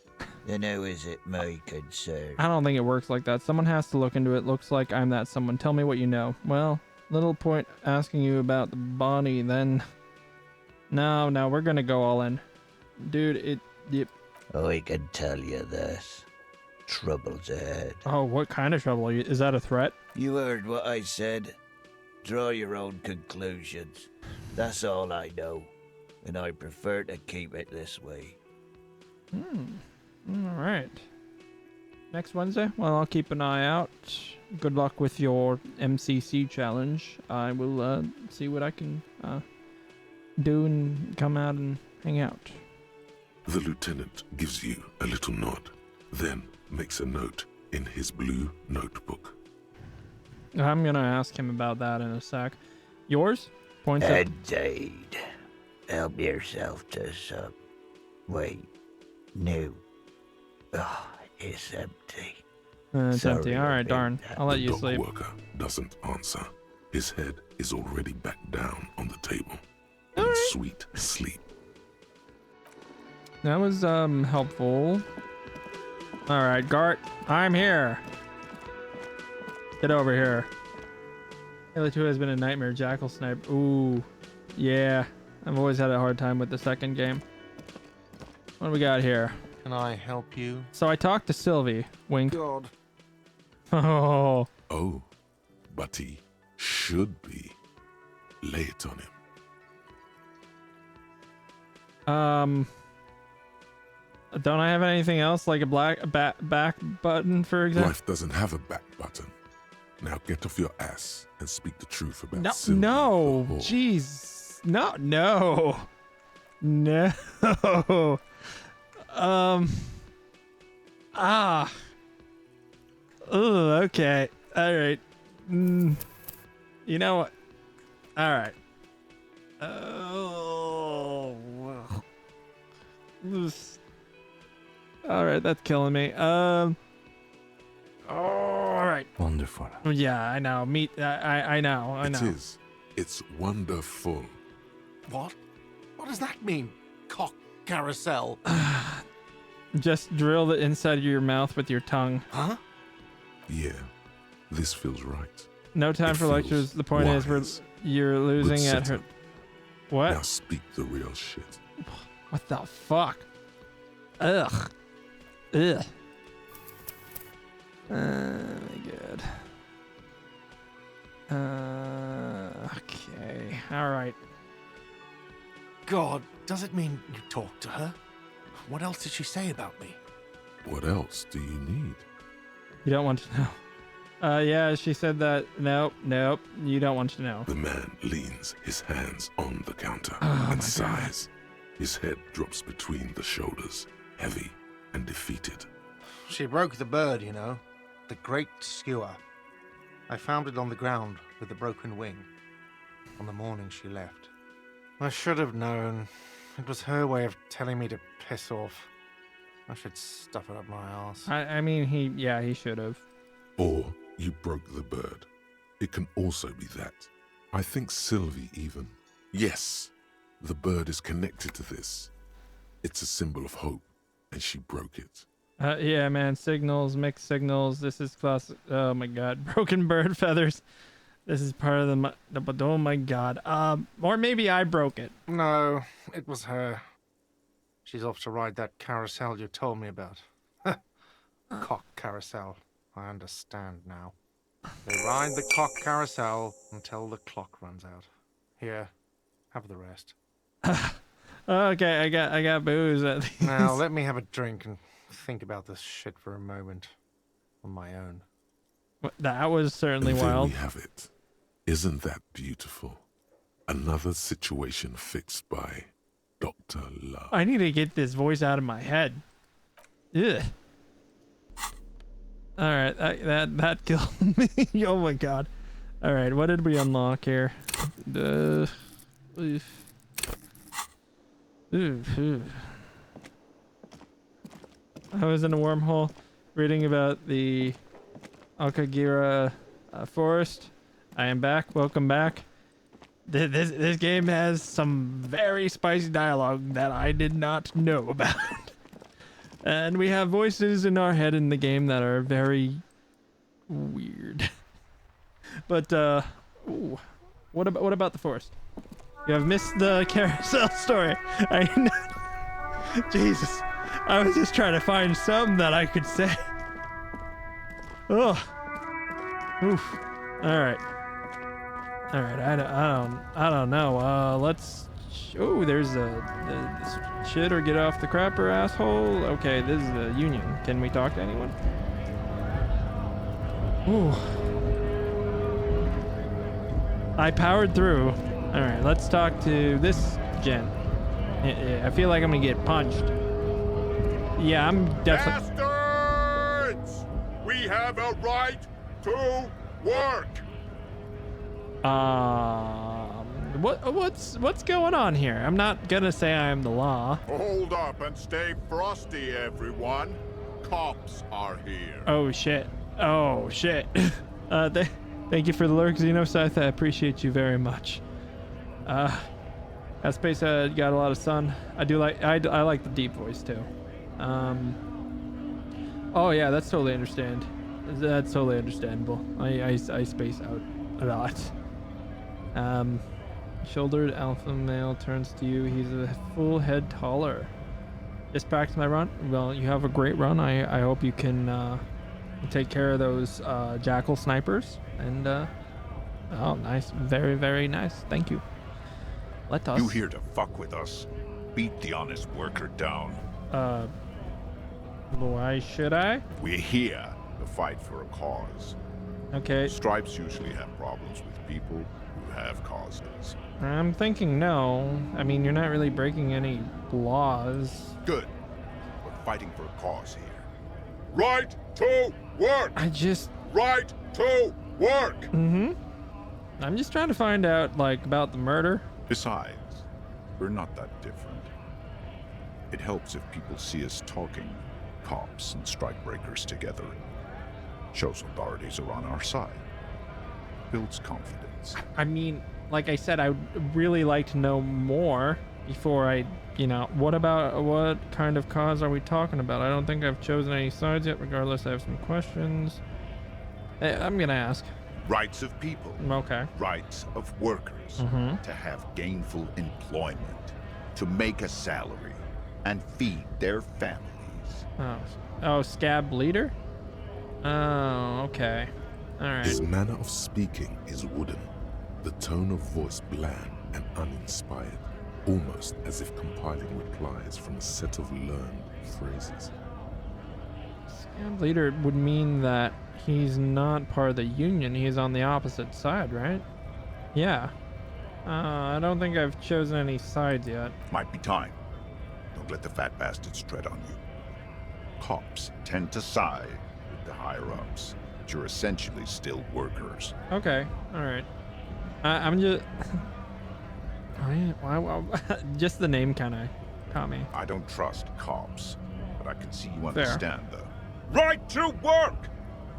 then how is it my concern? I don't think it works like that. Someone has to look into it. Looks like I'm that someone. Tell me what you know. Well, little point asking you about the body then. No, we're gonna go all in. Dude, I can tell you this. Trouble's ahead. Oh, what kind of trouble? Is that a threat? You heard what I said. Draw your own conclusions. That's all I know, and I prefer to keep it this way. Alright. Next Wednesday? Well, I'll keep an eye out. Good luck with your MCC challenge. I will see what I can do and come out and hang out. The lieutenant gives you a little nod, then makes a note in his blue notebook. I'm gonna ask him about that in a sec. Yours? Points at... Indeed. Help yourself to some. Wait. No. Oh, it's empty. It's Sorry empty. Alright, darn. I'll let you The sleep. worker doesn't answer. His head is already back down on the table in sweet sleep. That was helpful. Alright, Gart, I'm here. Get over here. Halo 2 has been a nightmare. Jackal Snipe. Ooh. Yeah. I've always had a hard time with the second game. What do we got here? Can I help you? So I talked to Sylvie. Wink. God. Oh. Oh, but he should be. Lay it on him. Don't I have anything else like a back button, for example? Life doesn't have a back button. Now get off your ass and speak the truth about No, Sylvie. no, Oh. jeez, no. Oh, okay, all right. You know what? All right. Oh. All right, that's killing me. All right. Wonderful. Yeah, I know. I know. It is. It's wonderful. What? What does that mean? Cock carousel. Just drill the inside of your mouth with your tongue. Huh? Yeah, this feels right. No time It for feels lectures. The point is, wise. you're losing Good at her. setup. What? Now speak the real shit. What the fuck? Ugh. Ugh. My god. Okay. All right. God, does it mean you talked to her? What else did she say about me? What else do you need? You don't want to know. Yeah, she said that. Nope, you don't want to know. The man leans his hands on the counter Oh and my sighs. His head drops between the shoulders, heavy and defeated. She broke the bird, you know. The great skewer. I found it on the ground with a broken wing. On the morning she left. I should have known. It was her way of telling me to piss off. I should stuff it up my ass. I mean, he should have. Or you broke the bird. It can also be that. I think Sylvie even. Yes, the bird is connected to this. It's a symbol of hope, and she broke it. Yeah, man. Signals, mixed signals. This is classic. Oh my god. Broken bird feathers. This is part of the. But oh my god. Or maybe I broke it. No, it was her. She's off to ride that carousel you told me about. Cock carousel. I understand now. They ride the cock carousel until the clock runs out. Here, have the rest. Okay, I got booze at least. Now let me have a drink and think about this shit for a moment. On my own. That was certainly And there wild. we have it. Isn't that beautiful? Another situation fixed by Dr. Love. I need to get this voice out of my head. Ugh. All right, that killed me. Oh my god. All right, what did we unlock here? Oof. Oof. I was in a wormhole reading about the Alkagira forest. I am back. Welcome back. This game has some very spicy dialogue that I did not know about. And we have voices in our head in the game that are very weird. But ooh, what about the forest? You have missed the carousel story. Jesus, I was just trying to find something that I could say. Oh, oof. All right. I don't know. Let's. Oh, there's a shit or get off the crapper asshole. Okay, this is the union. Can we talk to anyone? Ooh. I powered through. All right, let's talk to this gent. I feel like I'm gonna get punched. Yeah, I'm definitely. Bastards! We have a right to work. What's going on here? I'm not gonna say I'm the law. Hold up and stay frosty, everyone. Cops are here. Oh shit. Thank you for the lurk, Xenoscythe. I appreciate you very much. That space got a lot of sun. I like the deep voice too. Oh yeah, that's totally understandable. I space out a lot. Shouldered alpha male turns to you. He's a full head taller. Just practice my run. Well, you have a great run. I hope you can take care of those jackal snipers. And oh, nice, very very nice. Thank you. Let us. You here to fuck with us? Beat the honest worker down. Why should I? We're here to fight for a cause. Okay. Stripes usually have problems with people who have causes. I'm thinking no. I mean, you're not really breaking any laws. Good. We're fighting for a cause here. Right to work! Right to work! Mm-hmm. I'm just trying to find out, like, about the murder. Besides, we're not that different. It helps if people see us talking, cops and strikebreakers together. Shows authorities are on our side. Builds confidence. I mean, like I said, I would really like to know more before I, what kind of cause are we talking about? I don't think I've chosen any sides yet. Regardless, I have some questions. I'm gonna ask. Rights of people. Okay. Rights of workers. Mhm. To have gainful employment. To make a salary. And feed their families. Oh, scab leader? Oh, okay. Alright. His manner of speaking is wooden, the tone of voice bland and uninspired, almost as if compiling replies from a set of learned phrases. Scab leader would mean that he's not part of the union, he's on the opposite side, right? Yeah. I don't think I've chosen any sides yet. Might be time. Don't let the fat bastards tread on you. Cops tend to side with the higher-ups, but you're essentially still workers. Okay, alright. I'm just... just the name kind of caught me. I don't trust cops, but I can see you Fair. understand the right to work!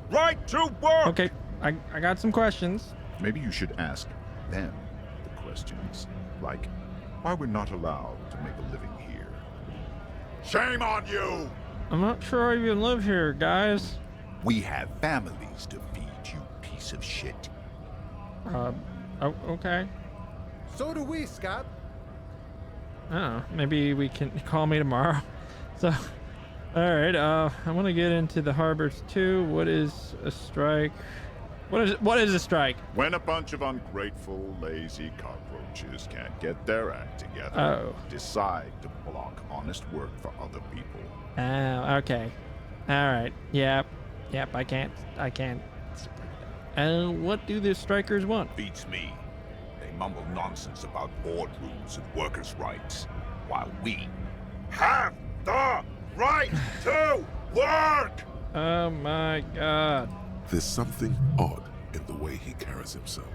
Right to work! Okay, I got some questions. Maybe you should ask them the questions, like why we're not allowed to make a living here. Shame on you! I'm not sure I even live here, guys. We have families to feed, you piece of shit. Oh, okay. So do we, Scott. Oh, maybe we can call me tomorrow. So, alright, I want to get into the harbors too. What is a strike? What is a strike? When a bunch of ungrateful, lazy cockroaches can't get their act together, decide to block honest work for other people. Oh, okay. Alright. Yep, I can't. What do the strikers want? Beats me. They mumble nonsense about boardrooms and workers' rights, while we have the right to work! Oh my god. There's something odd in the way he carries himself.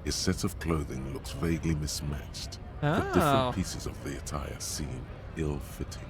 His set of clothing looks vaguely mismatched. The Oh. different pieces of the attire seem ill-fitting.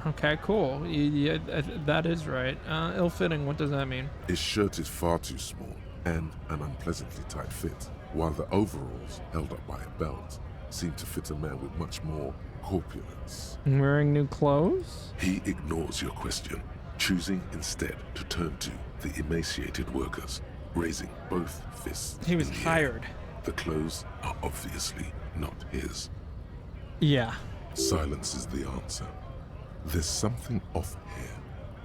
Okay, cool. Yeah, that is right. Ill-fitting, what does that mean? His shirt is far too small and an unpleasantly tight fit, while the overalls, held up by a belt, seem to fit a man with much more corpulence. Wearing new clothes? He ignores your question, choosing instead to turn to the emaciated workers, raising both fists. He was in the air. tired. The clothes are obviously not his. Yeah. Silence is the answer. There's something off here,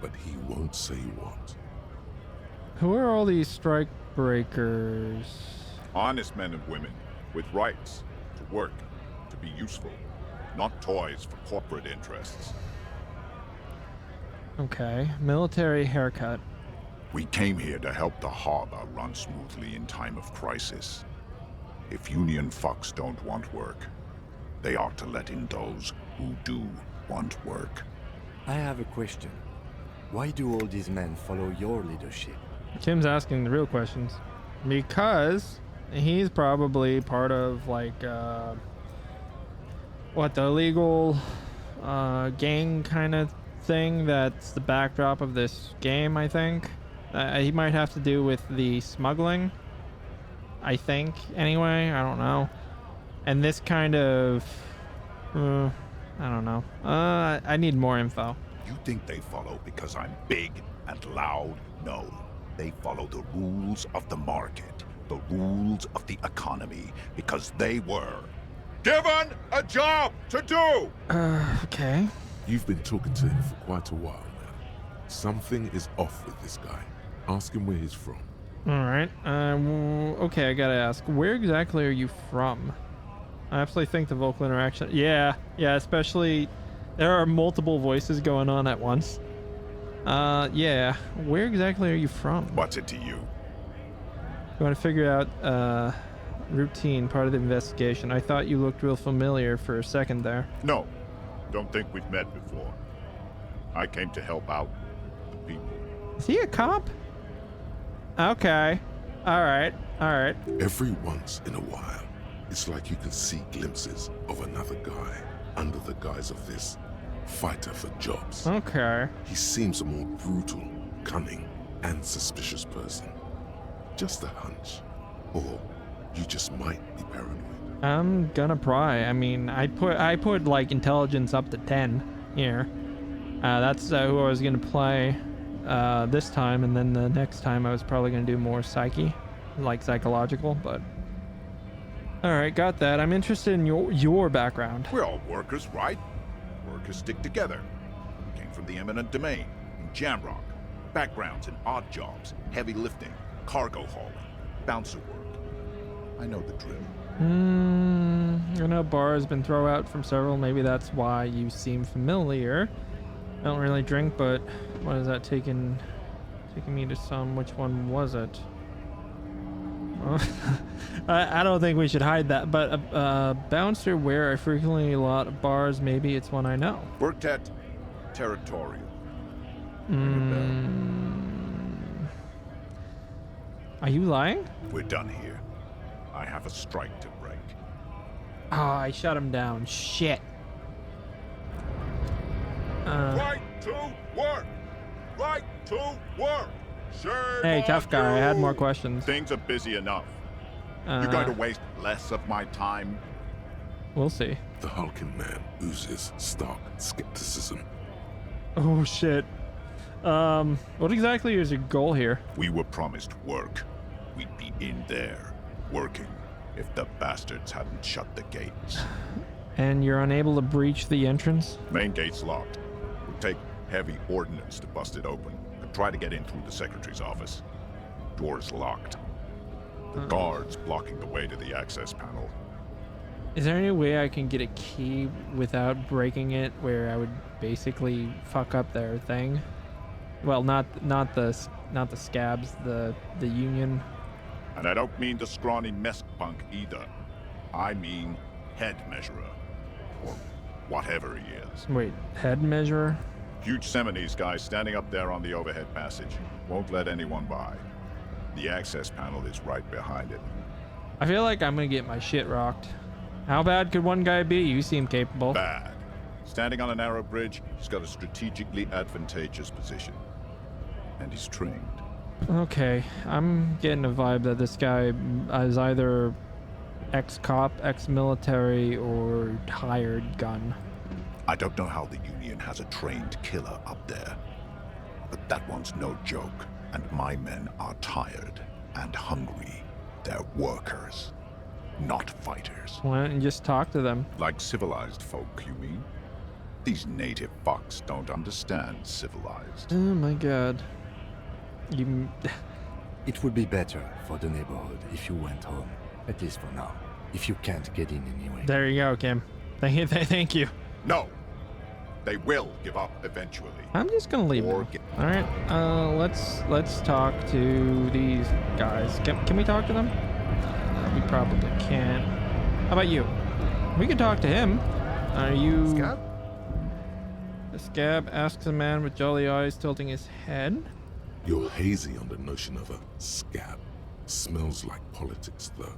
but he won't say what. Who are all these strike breakers? Honest men and women with rights to work, to be useful, not toys for corporate interests. Okay, military haircut. We came here to help the harbor run smoothly in time of crisis. If union fucks don't want work, they ought to let in those who do want work. I have a question. Why do all these men follow your leadership? Tim's asking the real questions. Because he's probably part of, like, the illegal gang kind of thing that's the backdrop of this game, I think. He might have to do with the smuggling, I think, anyway. I don't know. And this kind of... I don't know. I need more info. You think they follow because I'm big and loud? No. They follow the rules of the market, the rules of the economy, because they were given a job to do! Okay. You've been talking to him for quite a while now. Something is off with this guy. Ask him where he's from. Alright. Okay, I gotta ask. Where exactly are you from? I absolutely think the vocal interaction... Yeah, especially... There are multiple voices going on at once. Yeah. Where exactly are you from? What's it to you? You want to figure out, routine, part of the investigation. I thought you looked real familiar for a second there. No. Don't think we've met before. I came to help out the people. Is he a cop? Okay. Alright. Every once in a while, it's like you can see glimpses of another guy under the guise of this fighter for jobs. Okay. He seems a more brutal, cunning, and suspicious person. Just a hunch. Or you just might be paranoid. I'm gonna pry. I mean, I put like intelligence up to 10 here. That's who I was gonna play this time, and then the next time I was probably gonna do more psyche, like psychological, but... Alright, got that. I'm interested in your background. We're all workers, right? Workers stick together. Came from the eminent domain, in Jamrock. Backgrounds in odd jobs, heavy lifting, cargo hauling, bouncer work. I know the drill. I know bar has been thrown out from several. Maybe that's why you seem familiar. I don't really drink, but what is that taking me to some? Which one was it? I don't think we should hide that, but bouncer where I frequently a lot of bars. Maybe it's one I know. Worked at Territorial. Are you lying? We're done here. I have a strike to break. Oh, I shut him down. Shit. Right to work! Right to work! Shame Hey, tough on guy. I had you! more questions. Things are busy enough. You're going to waste less of my time? We'll see. The hulking man oozes stark skepticism. Oh, shit. What exactly is your goal here? We were promised work. We'd be in there, working, if the bastards hadn't shut the gates. And you're unable to breach the entrance? Main gate's locked. We'll take heavy ordnance to bust it open, and try to get in through the secretary's office. Door's locked. The guards blocking the way to the access panel. Is there any way I can get a key without breaking it, where I would basically fuck up their thing? Well, not the scabs, the union. And I don't mean the scrawny mess punk either. I mean head measurer. Or whatever he is. Wait, head measurer? Huge Seminese guy standing up there on the overhead passage. Won't let anyone by. The access panel is right behind it. I feel like I'm gonna get my shit rocked. How bad could one guy be? You seem capable. Bad. Standing on a narrow bridge, he's got a strategically advantageous position. And he's trained. Okay, I'm getting a vibe that this guy is either ex-cop, ex-military, or hired gun. I don't know how the Union has a trained killer up there. But that one's no joke, and my men are tired and hungry. They're workers, not fighters. Why don't you just talk to them? Like civilized folk, you mean? These native fucks don't understand civilized. Oh my god. It would be better for the neighborhood if you went home, at least for now. If you can't get in anyway. There you go, Kim. Thank you. No! They will give up eventually. I'm just gonna leave them. Alright, let's talk to these guys. Can we talk to them? We probably can't. How about you? We can talk to him. Are you... Scab? The scab asks a man with jolly eyes tilting his head. You're hazy on the notion of a scab. Smells like politics, though.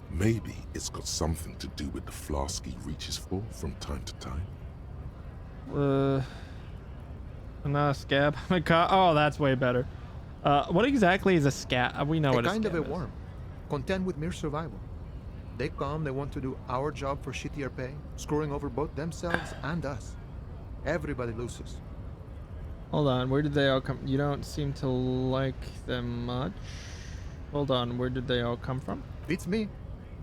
Maybe it's got something to do with the flask he reaches for from time to time. I'm not a scab. I'm a cop. Oh, that's way better. What exactly is a scab? We know what a scab is. Kind of a worm. Content with mere survival. They come, they want to do our job for shittier pay, screwing over both themselves and us. Everybody loses. Hold on, where did they all come? You don't seem to like them much. Hold on, where did they all come from? Beats me.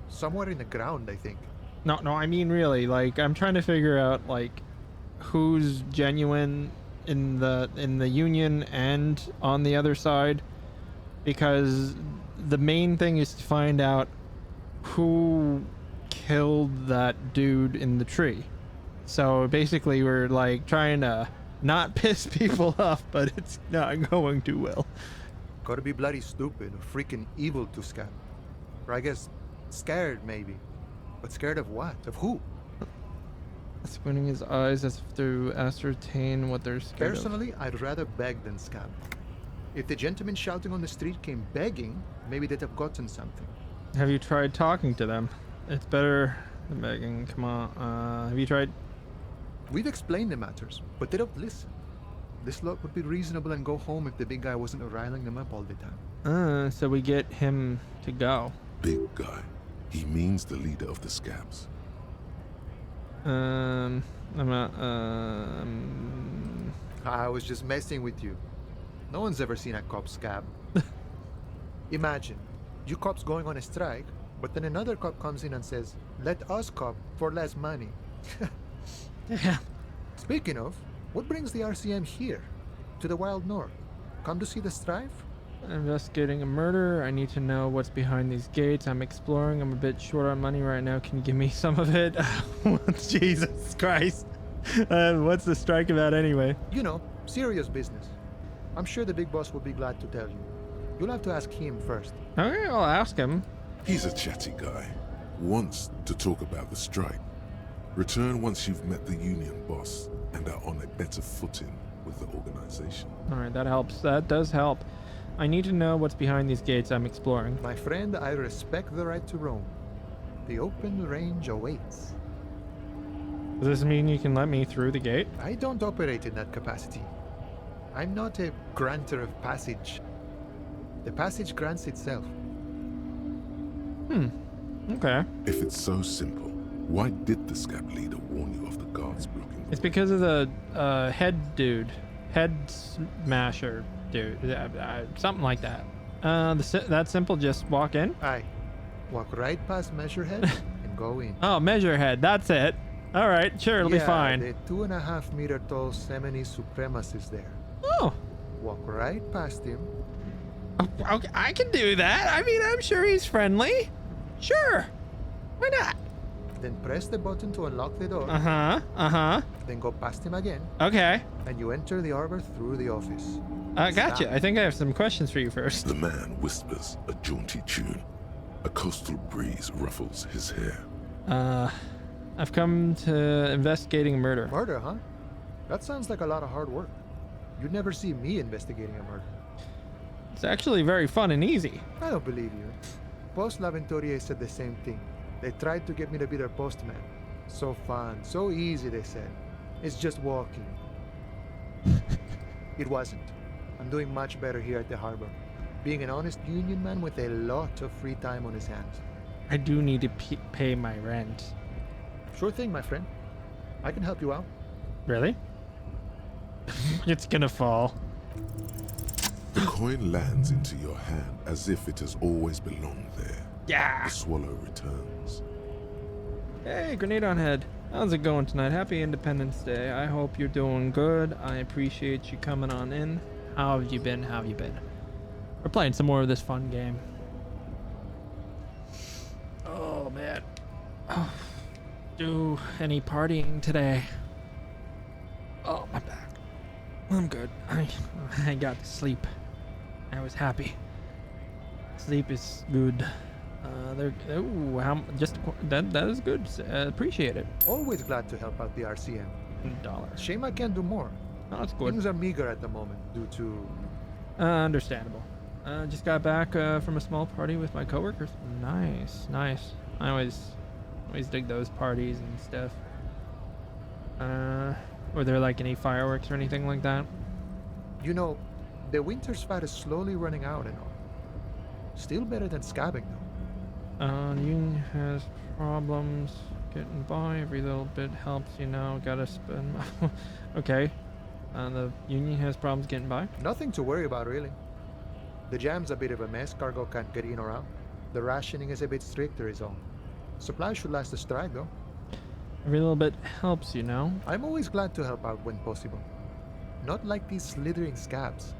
Somewhere in the ground, I think. No, I mean really, like, I'm trying to figure out, like, who's genuine in the Union and on the other side, because the main thing is to find out who killed that dude in the tree. So basically we're like trying to not piss people off, but it's not going too well. Gotta be bloody stupid or freaking evil to scab. Or I guess scared maybe. But scared of what? Of who? Squinting his eyes as if to ascertain what they're scared Personally, I'd rather beg than scab. If the gentleman shouting on the street came begging, maybe they'd have gotten something. of. Have you tried talking to them? It's better than begging. Come on. Have you tried? We've explained the matters, but they don't listen. This lot would be reasonable and go home if the big guy wasn't riling them up all the time. So we get him to go. Big guy. He means the leader of the scabs. I'm not, I was just messing with you. No one's ever seen a cop scab. Imagine, you cops going on a strike, but then another cop comes in and says, let us cop for less money. Yeah. Speaking of, what brings the RCM here? To the Wild North? Come to see the strife? Investigating a murder. I need to know what's behind these gates. I'm exploring. I'm a bit short on money right now. Can you give me some of it? Jesus Christ. What's the strike about anyway? You know, serious business. I'm sure the big boss will be glad to tell you. You'll have to ask him first. Okay, I'll ask him. He's a chatty guy. Wants to talk about the strike. Return once you've met the union boss and are on a better footing with the organization. Alright, that helps. That does help. I need to know what's behind these gates I'm exploring. My friend, I respect the right to roam. The open range awaits. Does this mean you can let me through the gate? I don't operate in that capacity. I'm not a granter of passage. The passage grants itself. Okay. If it's so simple, why did the scab leader warn you of the guards blocking the It's because of the head dude. Head smasher dude. Something like that. That simple, just walk in? Aye. Walk right past Measurehead and go in. Oh, Measurehead, that's it. Alright, sure, it'll be fine. The 2.5 meter tall Semini supremacist there. Oh. Walk right past him. Okay, I can do that. I mean, I'm sure he's friendly. Sure. Why not? Then press the button to unlock the door. Then go past him again. Okay. And you enter the arbor through the office. Gotcha. I think I have some questions for you first. The man whispers a jaunty tune. A coastal breeze ruffles his hair. I've come to investigating a murder. Murder, huh? That sounds like a lot of hard work. You'd never see me investigating a murder. It's actually very fun and easy. I don't believe you. Post L'Aventurier said the same thing. They tried to get me to be their postman. So fun, so easy, they said. It's just walking. It wasn't. I'm doing much better here at the harbor. Being an honest union man with a lot of free time on his hands. I do need to pay my rent. Sure thing, my friend. I can help you out. Really? It's gonna fall. The coin lands into your hand as if it has always belonged there. Yeah. The swallow returns. Hey, grenade on head. How's it going tonight? Happy Independence Day. I hope you're doing good. I appreciate you coming on in. How have you been? How have you been? We're playing some more of this fun game. Oh, man. Oh, do any partying today? Oh, my back. I'm good. I got to sleep. I was happy. Sleep is good. That is good. Appreciate it. Always glad to help out the RCM. $1. Shame I can't do more. No, that's good. Things are meager at the moment due to... Understandable. Just got back from a small party with my coworkers. Nice. I always dig those parties and stuff. Were there like any fireworks or anything like that? You know, the winter's fat is slowly running out and all. Still better than scabbing though. The union has problems getting by. Every little bit helps, you know. Gotta spend. Okay. The union has problems getting by. Nothing to worry about really. The jam's a bit of a mess. Cargo can't get in or out. The rationing is a bit stricter is all. Supplies should last the strike though. Every little bit helps, you know? I'm always glad to help out when possible. Not like these slithering scabs.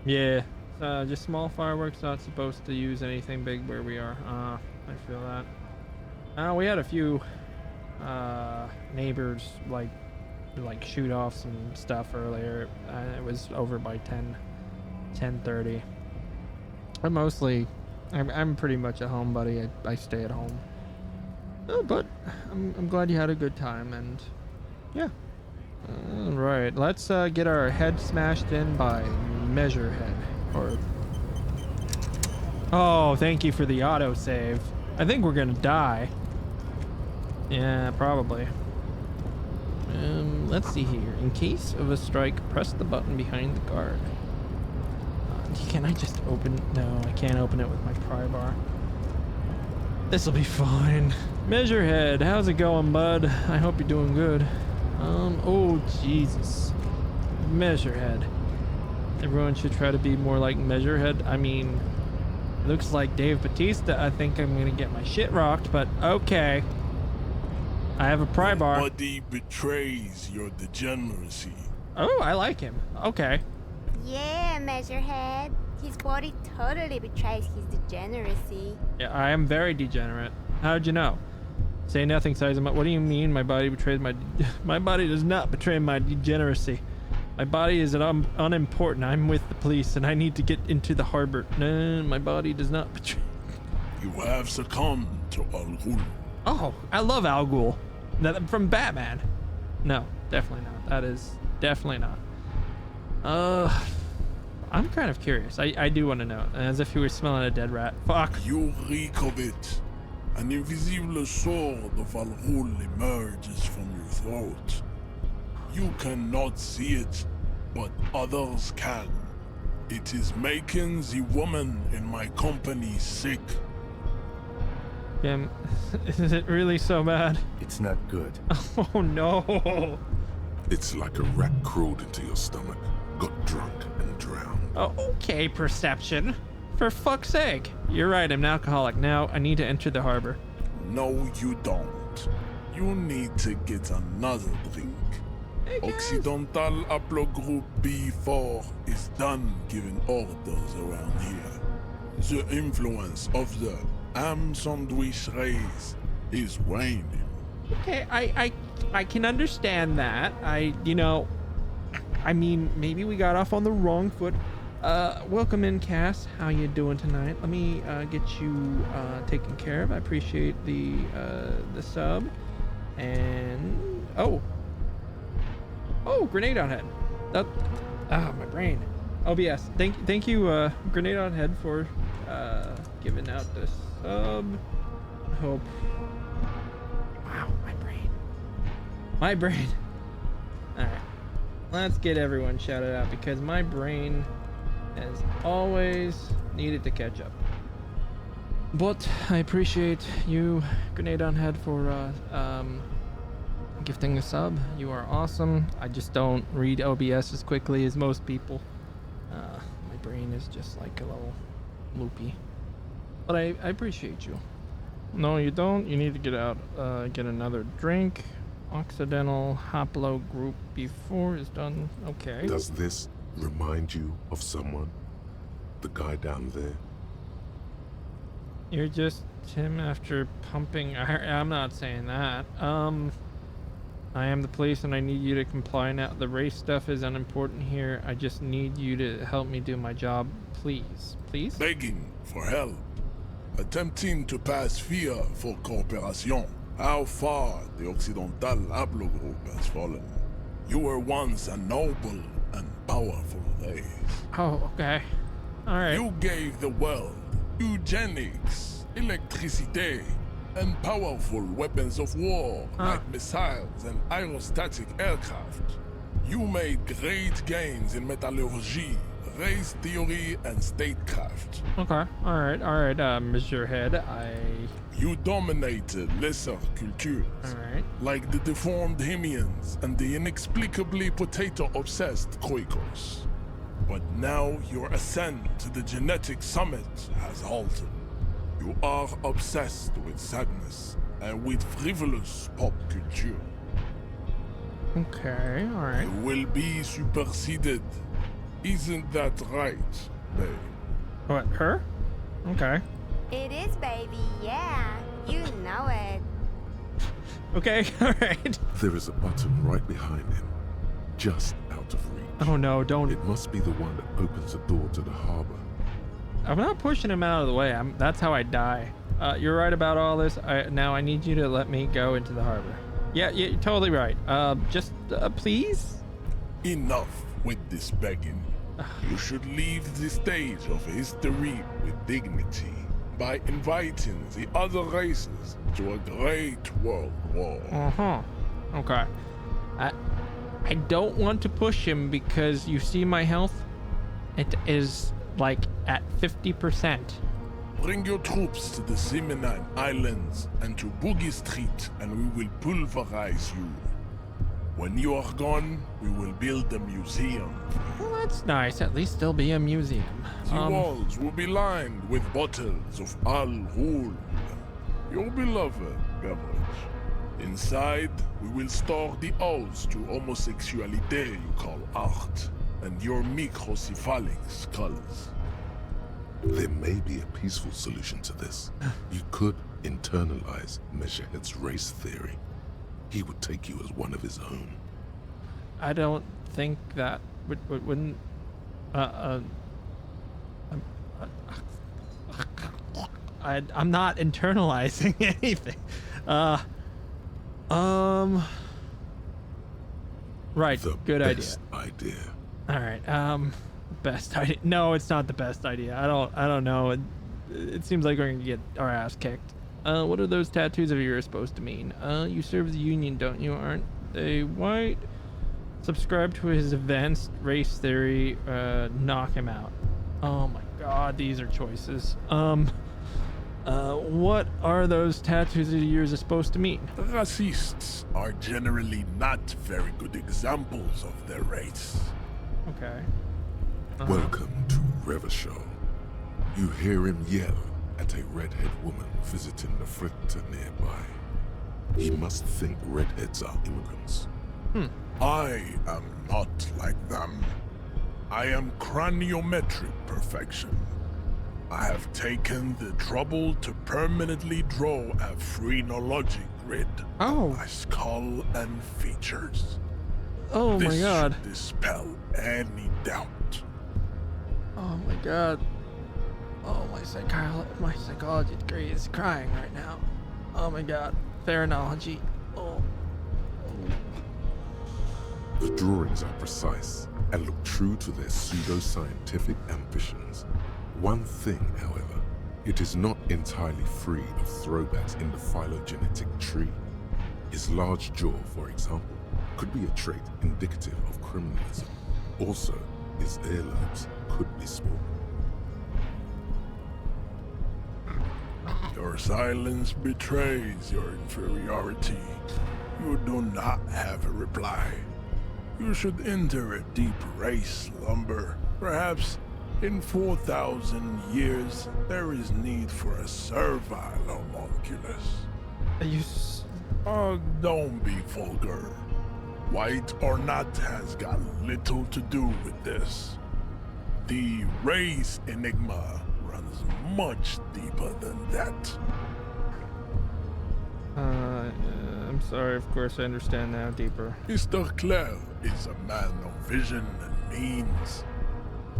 Yeah, just small fireworks, not supposed to use anything big where we are. I feel that. We had a few neighbors like shoot off some stuff earlier. It was over by 10:30. But mostly, I'm pretty much a homebody. I stay at home. But I'm glad you had a good time, and yeah. All right, let's get our head smashed in by Measurehead. Oh, thank you for the autosave. I think we're gonna die. Yeah, probably. Let's see here. In case of a strike, press the button behind the guard. Can I just open? No, I can't open it with my pry bar. This'll be fine. Measurehead, how's it going, bud? I hope you're doing good. Oh Jesus. Measurehead. Everyone should try to be more like Measurehead. I mean, looks like Dave Bautista. I think I'm gonna get my shit rocked, but okay. I have a pry bar. Nobody betrays your degeneracy. Oh, I like him. Okay. Yeah, Measurehead. His body totally betrays his degeneracy. Yeah, I am very degenerate. How'd you know? Say nothing, Sizema. What do you mean my body betrays my body does not betray my degeneracy. My body is unimportant. I'm with the police and I need to get into the harbor. No, my body does not betray. You have succumbed to Al Ghul. Oh, I love Al Ghul. From Batman. No, definitely not. That is definitely not. I'm kind of curious. I do want to know. As if he was smelling a dead rat. Fuck. You reek of it. An invisible sword of Al Ghul emerges from your throat. You cannot see it, but others can. It is making the woman in my company sick. Kim, is it really so bad? It's not good. Oh no. It's like a rat crawled into your stomach, got drunk, and drowned. Oh, okay, Perception. For fuck's sake. You're right, I'm an alcoholic. Now I need to enter the harbor. No, you don't. You need to get another drink. Occidental Haplogroup B4 is done giving orders around here. The influence of the ham sandwich race is waning. Okay, I can understand that. I mean, maybe we got off on the wrong foot. Welcome in, Cass. How you doing tonight? Let me get you taken care of. I appreciate the sub. And oh, grenade on head. My brain. OBS. Thank you, grenade on head, for giving out the sub. I hope. Wow, my brain. All right, let's get everyone shouted out because my brain has always needed to catch up. But I appreciate you, Grenade on Head, for gifting a sub. You are awesome. I just don't read OBS as quickly as most people. My brain is just like a little loopy. But I appreciate you. No, you don't. You need to get out, get another drink. Occidental Haplogroup B4 is done. Okay. Does this remind you of someone? The guy down there? You're just him after pumping. I'm not saying that. I am the police and I need you to comply now. The race stuff is unimportant here. I just need you to help me do my job. Please. Please? Begging for help. Attempting to pass via for cooperation. How far the Occidental Haplogroup has fallen. You were once a noble and powerful race. Oh, okay. Alright. You gave the world eugenics, electricity, and powerful weapons of war like missiles and aerostatic aircraft. You made great gains in metallurgy, race theory, and statecraft. Okay. Alright, Mr. Head. You dominated lesser cultures, like the deformed Hemians and the inexplicably potato-obsessed Quakers. But now your ascent to the genetic summit has halted. You are obsessed with sadness and with frivolous pop culture. Okay, alright. You will be superseded. Isn't that right, babe? What, her? Okay. It is, baby, yeah. You know it. Okay, alright. There is a button right behind him, just out of reach. Oh no, don't. It must be the one that opens the door to the harbor. I'm not pushing him out of the way. That's how I die. You're right about all this. Now I need you to let me go into the harbor. Yeah, you're totally right. Just please? Enough with this begging. You should leave the stage of history with dignity by inviting the other races to a great world war. Uh-huh. Okay. I don't want to push him because you see my health? It is like at 50%. Bring your troops to the Seminine Islands and to Boogie Street, and we will pulverize you. When you are gone, we will build a museum. Well, that's nice. At least there'll be a museum. The walls will be lined with bottles of Al Ghul, your beloved beverage. Inside, we will store the odes to homosexuality you call art, and your microcephalic skulls. There may be a peaceful solution to this. You could internalize Measurehead's race theory. He would take you as one of his own. I don't think that wouldn't. I'm not internalizing anything. Right. Good idea. Idea. All right. Best idea. No, it's not the best idea. I don't know. It seems like we're gonna get our ass kicked. What are those tattoos of yours supposed to mean? You serve the Union, don't you? Aren't they white? Subscribe to his advanced race theory. Knock him out. Oh my God, these are choices. What are those tattoos of yours supposed to mean? Racists are generally not very good examples of their race. Okay. Welcome to Revachol. You hear him yell at a redhead woman visiting the fritter nearby. He must think redheads are immigrants. I am not like them. I am craniometric perfection. I have taken the trouble to permanently draw a phrenologic grid of my skull and features. Oh this my God. Should dispel any doubt. Oh my God. Oh, my psychology degree is crying right now. Oh my God. Phrenology. Oh. The drawings are precise and look true to their pseudo-scientific ambitions. One thing, however, it is not entirely free of throwbacks in the phylogenetic tree. His large jaw, for example, could be a trait indicative of criminalism. Also, his earlobes could be small. Your silence betrays your inferiority. You do not have a reply. You should enter a deep race slumber. Perhaps in 4,000 years, there is need for a servile homunculus. Don't be vulgar. White or not has got little to do with this. The race enigma runs much deeper than that. I'm sorry, of course I understand now deeper. Mr. Clare is a man of vision and means.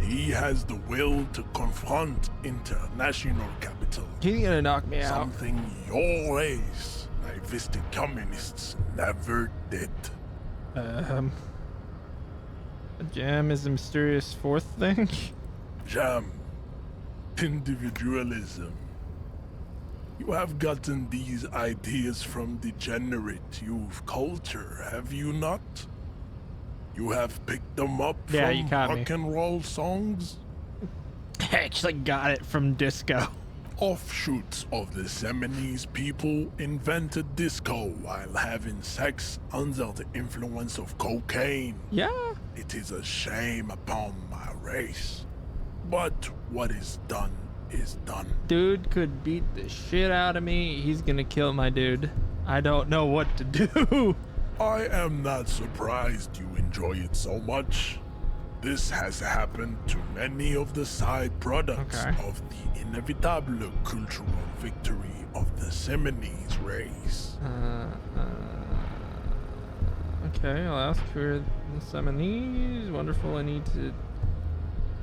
He has the will to confront international capital. He's gonna knock me out. Something your race, naivistic communists, never did. Jam is the mysterious fourth thing? Jam. Individualism. You have gotten these ideas from degenerate youth culture, have you not? You have picked them up from rock and roll songs? I actually got it from disco. Offshoots of the Seminoles people invented disco while having sex under the influence of cocaine. Yeah. It is a shame upon my race. But what is done is done. Dude could beat the shit out of me. He's gonna kill my dude. I don't know what to do. I am not surprised you enjoy it so much. This has happened to many of the side products of the inevitable cultural victory of the Seminese race. Okay, I'll ask for the Seminese. Wonderful. I need to.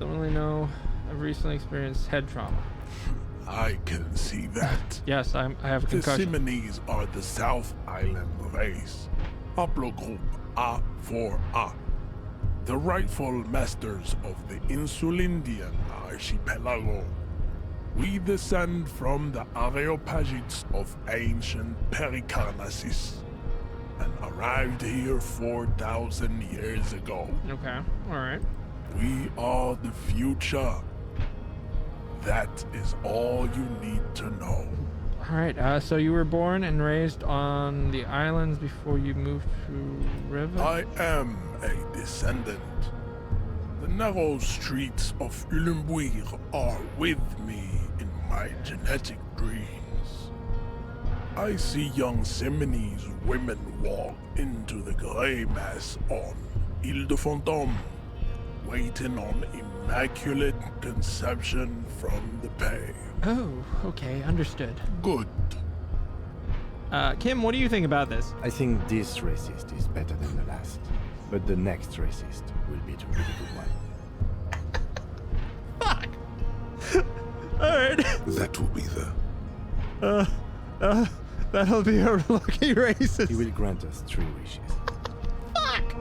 Don't really know. I've recently experienced head trauma. I can see that. Yes, I have a The concussion. Seminese are the South Island race, haplogroup A4A, the rightful masters of the Insulindian archipelago. We descend from the Areopagites of ancient Pericarnassus and arrived here 4,000 years ago. Okay, alright. We are the future. That is all you need to know. Alright, so you were born and raised on the islands before you moved to River? I am a descendant. The narrow streets of Ulimbuir are with me in my genetic dreams. I see young Seminese women walk into the grey mass on Ile de Fantôme, waiting on immaculate conception from the pay. Oh, okay, understood. Good. Kim, what do you think about this? I think this racist is better than the last, but the next racist will be the really good one. Fuck! Alright. That will be the... That'll be a lucky racist. He will grant us 3 wishes. Fuck!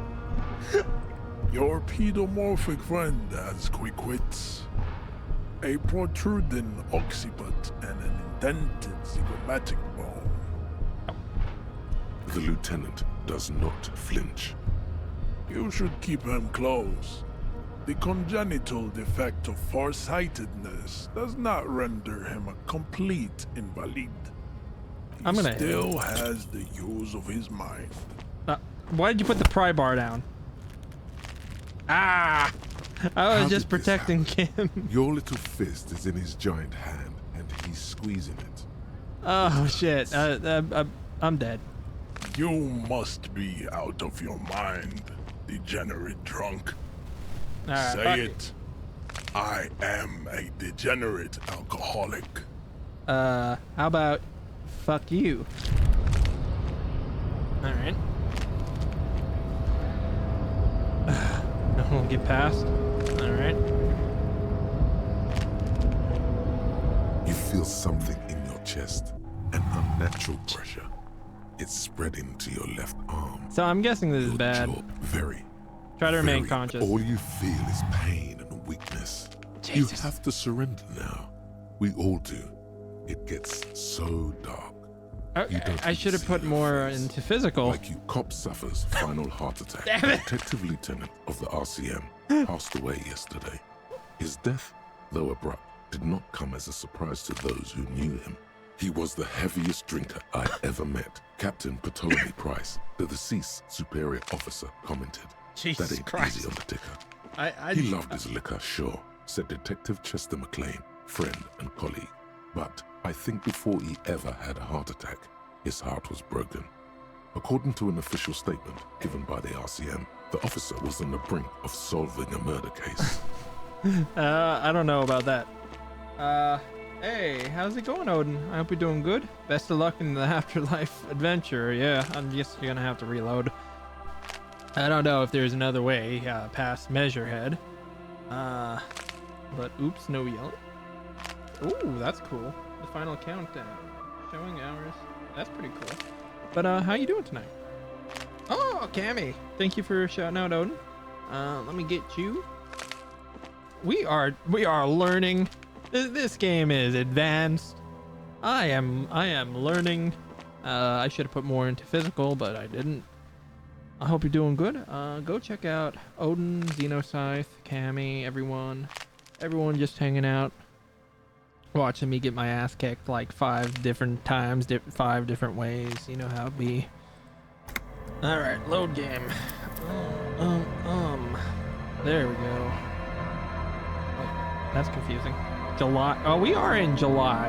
Your pedomorphic friend has quick wits, a protruding occiput, and an indented zygomatic bone. The lieutenant does not flinch. You should keep him close. The congenital defect of farsightedness does not render him a complete invalid. He still has the use of his mind. Why did you put the pry bar down? Ah! I was just protecting Kim. Your little fist is in his giant hand, and he's squeezing it. Oh shit! I'm dead. You must be out of your mind, degenerate drunk. Say it. I am a degenerate alcoholic. How about fuck you? All right. No one will get past. All right. You feel something in your chest, an unnatural pressure. It's spreading to your left arm. So I'm guessing this is bad. Very. Try to remain conscious. All you feel is pain and weakness. Jesus. You have to surrender now. We all do. It gets so dark. I should have put more into physical. Like you, cop suffers final heart attack. Damn it. Detective lieutenant of the RCM passed away yesterday. His death, though abrupt, did not come as a surprise to those who knew him. He was the heaviest drinker I ever met. Captain Ptolemy Price, the deceased superior officer, commented. Jesus that ain't Christ. easy on the ticker. I He loved his liquor, sure, said Detective Chester McLean, friend and colleague. But I think before he ever had a heart attack, his heart was broken. According to an official statement given by the RCM, the officer was on the brink of solving a murder case. I don't know about that. Hey, how's it going, Odin? I hope you're doing good. Best of luck in the afterlife adventure. Yeah, I'm just gonna have to reload. I don't know if there's another way past Measurehead. But oops, no yelling. Ooh, that's cool. The final countdown. Showing hours. That's pretty cool. But how you doing tonight? Oh, Cammy. Thank you for shouting out, Odin. Let me get you. We are learning. This game is advanced. I am learning. I should have put more into physical, but I didn't. I hope you're doing good. Go check out Odin, Xenoscythe, Cammy, everyone just hanging out, watching me get my ass kicked like 5 different times, 5 different ways. You know how it be. All right, load game. There we go. Oh, that's confusing. July. Oh, we are in July.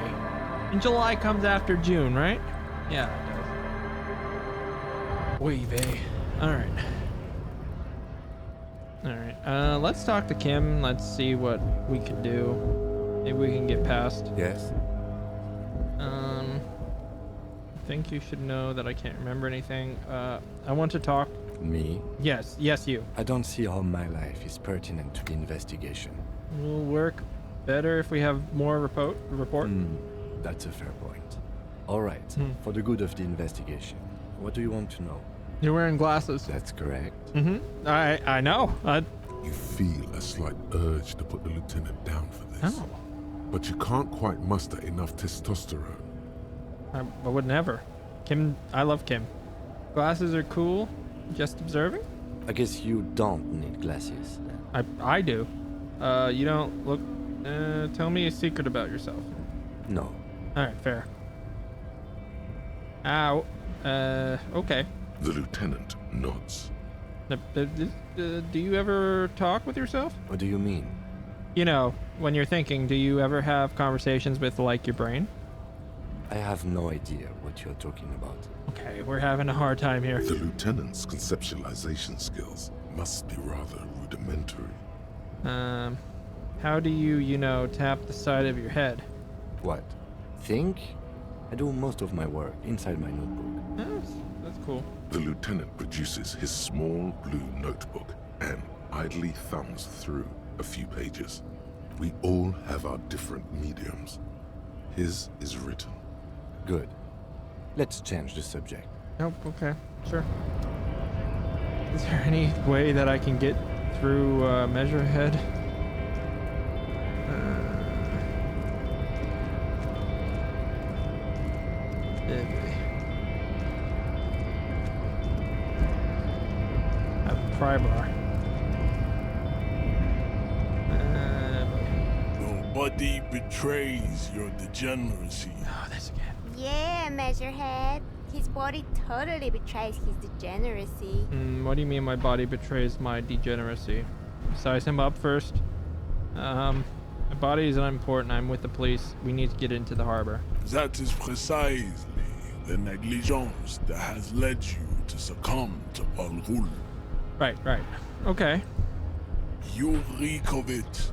And July comes after June, right? Yeah, it does. Oy vey. Alright. Alright, let's talk to Kim. Let's see what we can do. Maybe we can get past. Yes? I think you should know that I can't remember anything. I want to talk. Me? Yes, you. I don't see how my life is pertinent to the investigation. Will work better if we have more report. That's a fair point. Alright, for the good of the investigation, what do you want to know? You're wearing glasses. That's correct. I know. You feel a slight urge to put the lieutenant down for this. Oh. But you can't quite muster enough testosterone. I would never. Kim, I love Kim. Glasses are cool. Just observing? I guess you don't need glasses. I do. You don't look... tell me a secret about yourself. No. Alright, fair. Ow. Okay. The lieutenant nods. Do you ever talk with yourself? What do you mean? You know, when you're thinking, do you ever have conversations with, like, your brain? I have no idea what you're talking about. Okay, we're having a hard time here. The lieutenant's conceptualization skills must be rather rudimentary. How do you tap the side of your head? What? Think? I do most of my work inside my notebook. That's cool. The lieutenant produces his small blue notebook and idly thumbs through a few pages. We all have our different mediums. His is written. Good. Let's change the subject. Oh, okay. Sure. Is there any way that I can get through Measurehead? A pry bar. Nobody betrays your degeneracy. Oh, this again. Yeah, Measurehead. His body totally betrays his degeneracy. What do you mean my body betrays my degeneracy? Size him up first. My body is unimportant. I'm with the police. We need to get into the harbor. That is precisely the negligence that has led you to succumb to Al Ghul. Right. Okay. You reek of it.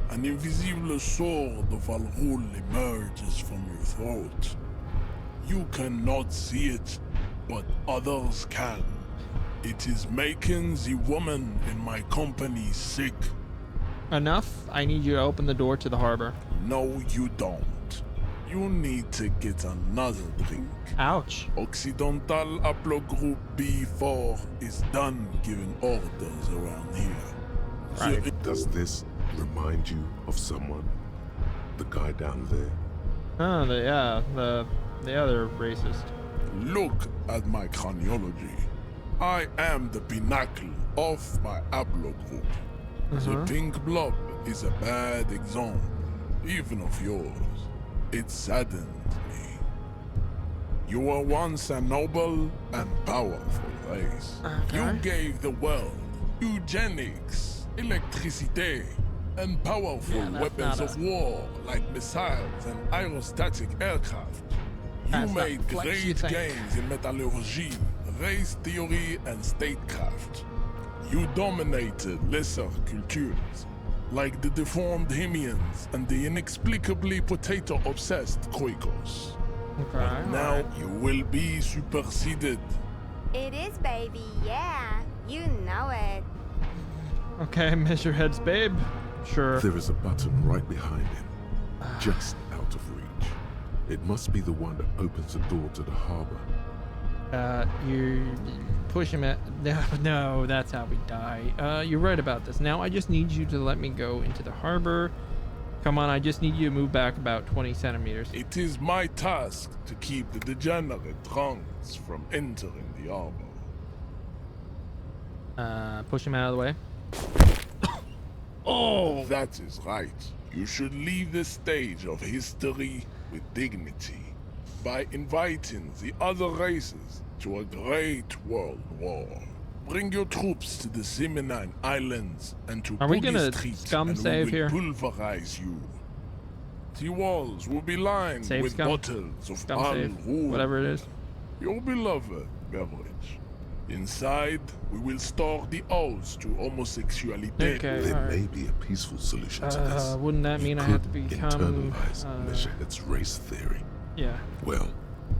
An invisible sword of Al Ghul emerges from your throat. You cannot see it, but others can. It is making the woman in my company sick. Enough. I need you to open the door to the harbor. No, you don't. You need to get another drink. Ouch. Occidental Haplogroup B4 is done giving orders around here. Right. Does this remind you of someone? The guy down there? Oh, the other racist. Look at my craniology. I am the pinnacle of my haplogroup. The pink blob is a bad example, even of yours. It saddens me. You were once a noble and powerful race. Okay. You gave the world eugenics, electricity, and powerful weapons of war like missiles and aerostatic aircraft. You made great gains in metallurgy, race theory, and statecraft. You dominated lesser cultures, like the deformed Hemians and the inexplicably potato-obsessed Quakers. Okay. But now you will be superseded. It is, baby, yeah. You know it. Okay, Measurehead's babe. Sure. There is a button right behind him, just out of reach. It must be the one that opens the door to the harbor. You push him at... No, that's how we die. You're right about this. Now I just need you to let me go into the harbor. Come on, I just need you to move back about 20 centimeters. It is my task to keep the degenerate drunks from entering the harbor. Push him out of the way. Oh! That is right. You should leave the stage of history with dignity by inviting the other races to a great world war. Bring your troops to the Simonine Islands and to Are we Bully gonna Street, scum and save we will here? pulverize you. The walls will be lined Save with scum. bottles of Scum Al save. Ghul, Whatever it is. your beloved beverage. Inside, we will store the oaths to homosexuality. Okay, There alright. may be a peaceful solution to this. Wouldn't that mean I have to become... internalize Measurehead's race theory. Yeah. Well,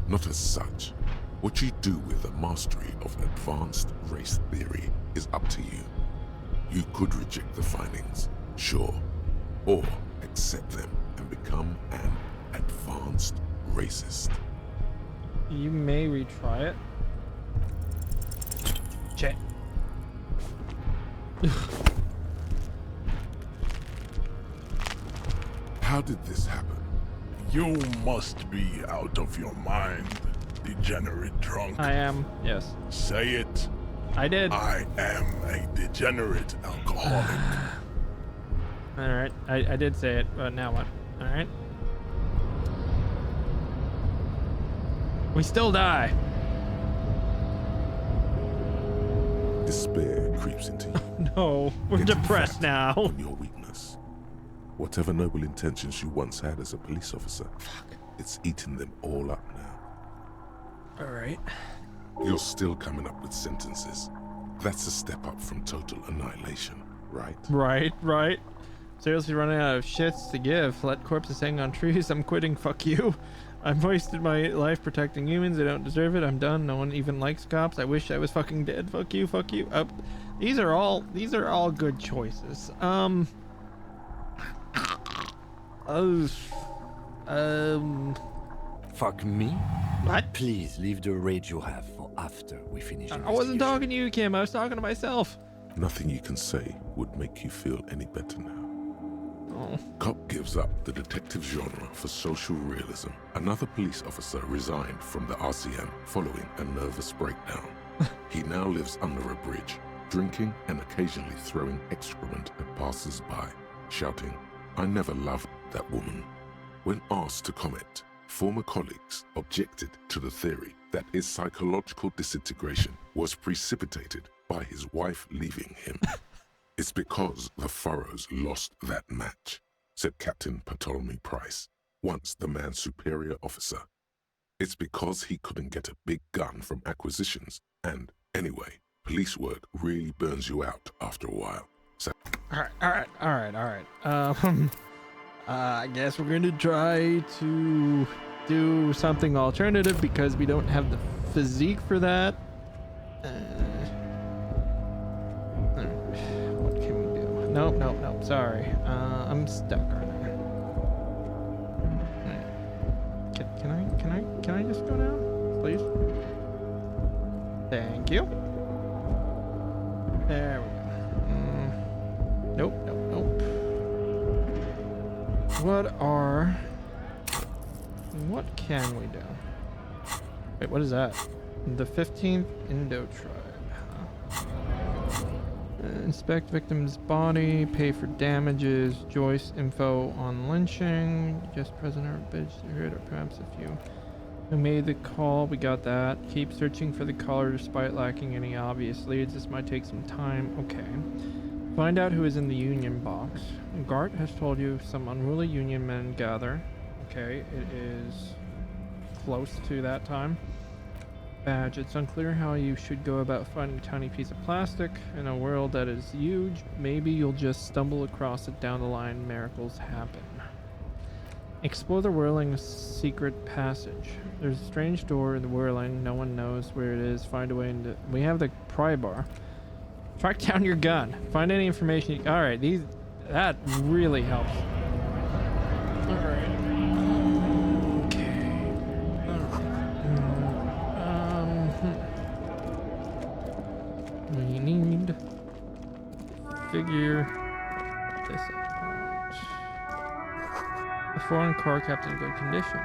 not as such. What you do with the mastery of advanced race theory is up to you. You could reject the findings, sure, or accept them and become an advanced racist. You may retry it. Check. How did this happen? You must be out of your mind, degenerate drunk. I am, yes. Say it. I did. I am a degenerate alcoholic. Alright, I did say it, but now what? Alright. We still die. Despair creeps into you. No, we're Getting depressed fat now. on your weakness. Whatever noble intentions you once had as a police officer, it's eaten them all up now. Alright. You're still coming up with sentences. That's a step up from total annihilation, right? Right. Seriously running out of shits to give. Let corpses hang on trees. I'm quitting. Fuck you. I've wasted my life protecting humans. They don't deserve it. I'm done. No one even likes cops. I wish I was fucking dead. Fuck you. These are all good choices. Fuck me? What? Please leave the rage you have for after we finish. I wasn't talking to you, Kim. I was talking to myself. Nothing you can say would make you feel any better now. Oh. Cop gives up the detective genre for social realism. Another police officer resigned from the RCM following a nervous breakdown. He now lives under a bridge, drinking and occasionally throwing excrement at passers-by, shouting, "I never loved that woman." When asked to comment, former colleagues objected to the theory that his psychological disintegration was precipitated by his wife leaving him. "It's because the Furrows lost that match," said Captain Ptolemy Price, once the man's superior officer. "It's because he couldn't get a big gun from acquisitions, and anyway, police work really burns you out after a while." So Alright. I guess we're gonna try to do something alternative because we don't have the physique for that. What can we do? Nope. Sorry. I'm stuck, aren't I? Can I just go down, please? Thank you. There we go. Nope. What can we do? Wait, what is that? The 15th Indo tribe. Inspect victim's body, pay for damages, Joyce info on lynching, just present or bitch heard, or perhaps a few who made the call. We got that. Keep searching for the caller despite lacking any obvious leads. This might take some time. Okay. Find out who is in the union box. Gart has told you some unruly union men gather. Okay, it is close to that time. Badge. It's unclear how you should go about finding a tiny piece of plastic in a world that is huge. Maybe you'll just stumble across it down the line. Miracles happen. Explore the Whirling secret passage. There's a strange door in the Whirling. No one knows where it is. Find a way into... We have the pry bar. Track down your gun. Find any information. Alright, that really helps. Alright. Okay. We need to figure this out. The foreign car kept in good condition.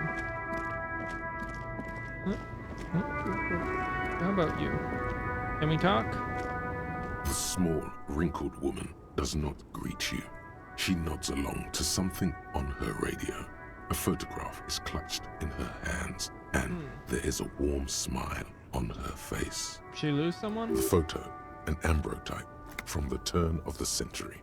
How about you? Can we talk? the small, wrinkled woman does not greet you. She nods along to something on her radio. A photograph is clutched in her hands, and there is a warm smile on her face. She lose someone? The photo, an ambrotype from the turn of the century,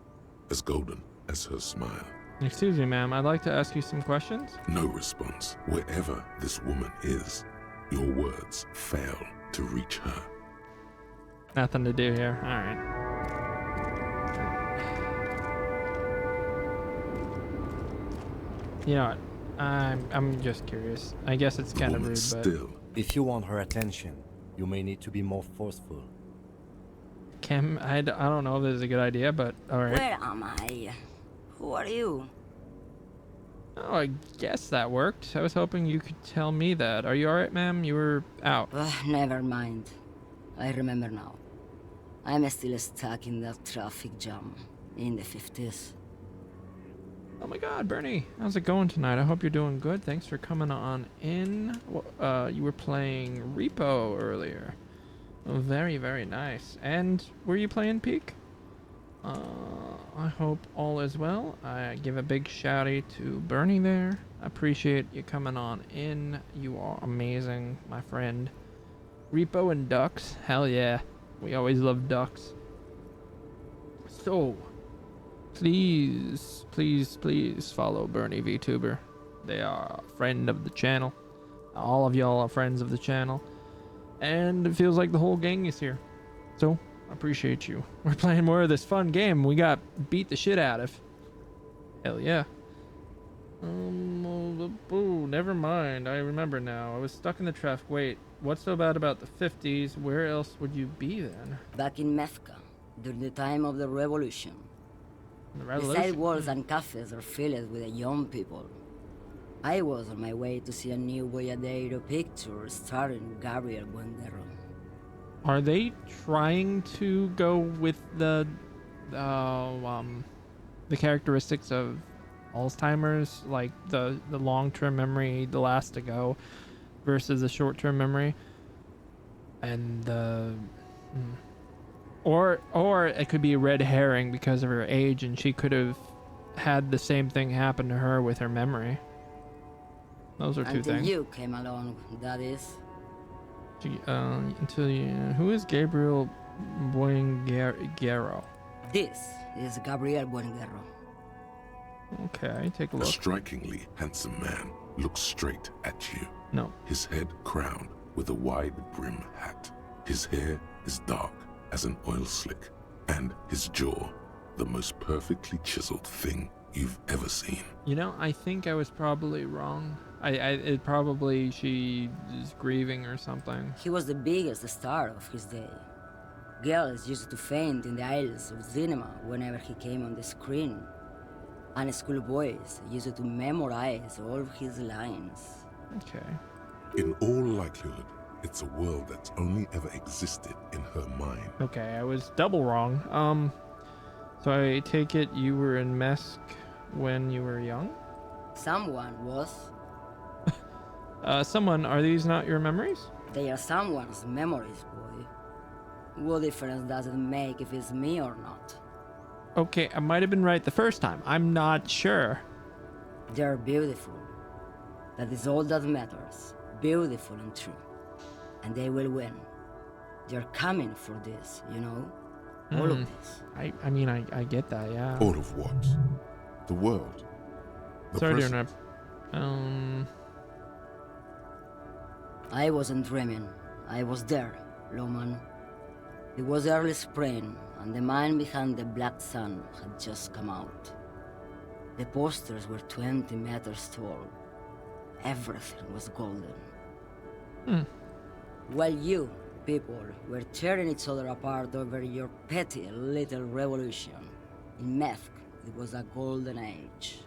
as golden as her smile. Excuse me, ma'am. I'd like to ask you some questions. No response. Wherever this woman is, your words fail to reach her. Nothing to do here. All right. You know what? I'm just curious. I guess it's kind of rude, but if you want her attention, you may need to be more forceful. Kim, I don't know if this is a good idea, but all right. Where am I? Who are you? Oh, I guess that worked. I was hoping you could tell me that. Are you all right, ma'am? You were out. Never mind. I remember now. I'm still stuck in that traffic jam in the 50s. Oh my God, Bernie, how's it going tonight? I hope you're doing good. Thanks for coming on in. You were playing Repo earlier. Oh, very, very nice. And were you playing Peak? I hope all is well. I give a big shouty to Bernie there. I appreciate you coming on in. You are amazing, my friend. Repo and ducks, hell yeah. We always love ducks. So, please follow Bernie VTuber. They are a friend of the channel. All of y'all are friends of the channel. And it feels like the whole gang is here. So, I appreciate you. We're playing more of this fun game we got beat the shit out of. Hell yeah. Never mind. I remember now. I was stuck in the traffic. Wait, what's so bad about the 50s? Where else would you be then? Back in Methka, during the time of the revolution. The sidewalks and cafes are filled with young people. I was on my way to see a new Boyadero picture starring Gabriel Buendero. Are they trying to go with the characteristics of Alzheimer's, like the long-term memory, the last to go, versus the short-term memory, and the or it could be a red herring because of her age, and she could have had the same thing happen to her with her memory. Those are two Until things. you came along, that is. Who is Gabriel Buendero? This is Gabriel Buendero. Okay, take a A look. strikingly handsome man looks straight at you. No. His head crowned with a wide brim hat. His hair is dark as an oil slick, and his jaw the most perfectly chiseled thing you've ever seen. You know, I think I was probably wrong. She is grieving or something. He was the biggest star of his day. Girls used to faint in the aisles of cinema whenever he came on the screen. And schoolboys used to memorize all of his lines. Okay. In all likelihood, it's a world that's only ever existed in her mind. Okay, I was double wrong. So I take it you were in Mesk when you were young? Someone was. Someone, are these not your memories? They are someone's memories, boy. What difference does it make if it's me or not? Okay, I might have been right the first time. I'm not sure. They're beautiful. That is all that matters. Beautiful and true. And they will win. They're coming for this, you know? All of this. I mean, I get that, yeah. All of what? The world. The Sorry to present. interrupt. I wasn't dreaming. I was there, Loman. It was early spring, and the man behind the Black Sun had just come out. The posters were 20 meters tall. Everything was golden. While you, people, were tearing each other apart over your petty little revolution, in Methk, it was a golden age.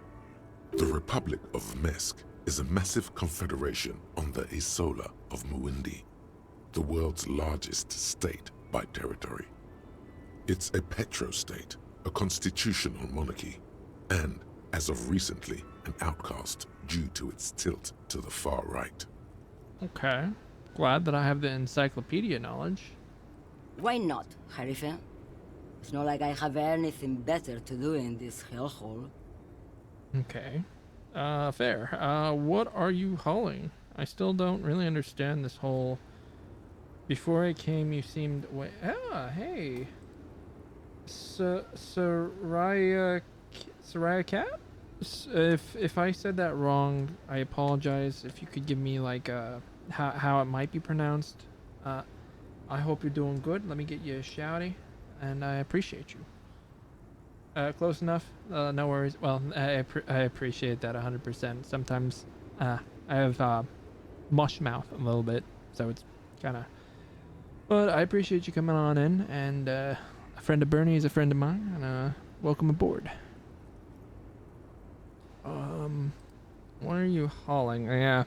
The Republic of Mesk is a massive confederation on the Isola of Muindi, the world's largest state by territory. It's a petrostate, a constitutional monarchy, and, as of recently, an outcast due to its tilt to the far right. Okay. Glad that I have the encyclopedia knowledge. Why not, Harife? It's not like I have anything better to do in this hellhole. Okay. Fair. What are you hauling? I still don't really understand this whole... Before I came, you seemed... Wait, hey. Soraya Cat? If I said that wrong, I apologize. If you could give me like how it might be pronounced. I hope you're doing good. Let me get you a shouty, and I appreciate you. Close enough? No worries. Well, I appreciate that 100%. Sometimes I have mush mouth a little bit, so it's kind of. But I appreciate you coming on in, and a friend of Bernie is a friend of mine, and welcome aboard. What are you hauling? Yeah,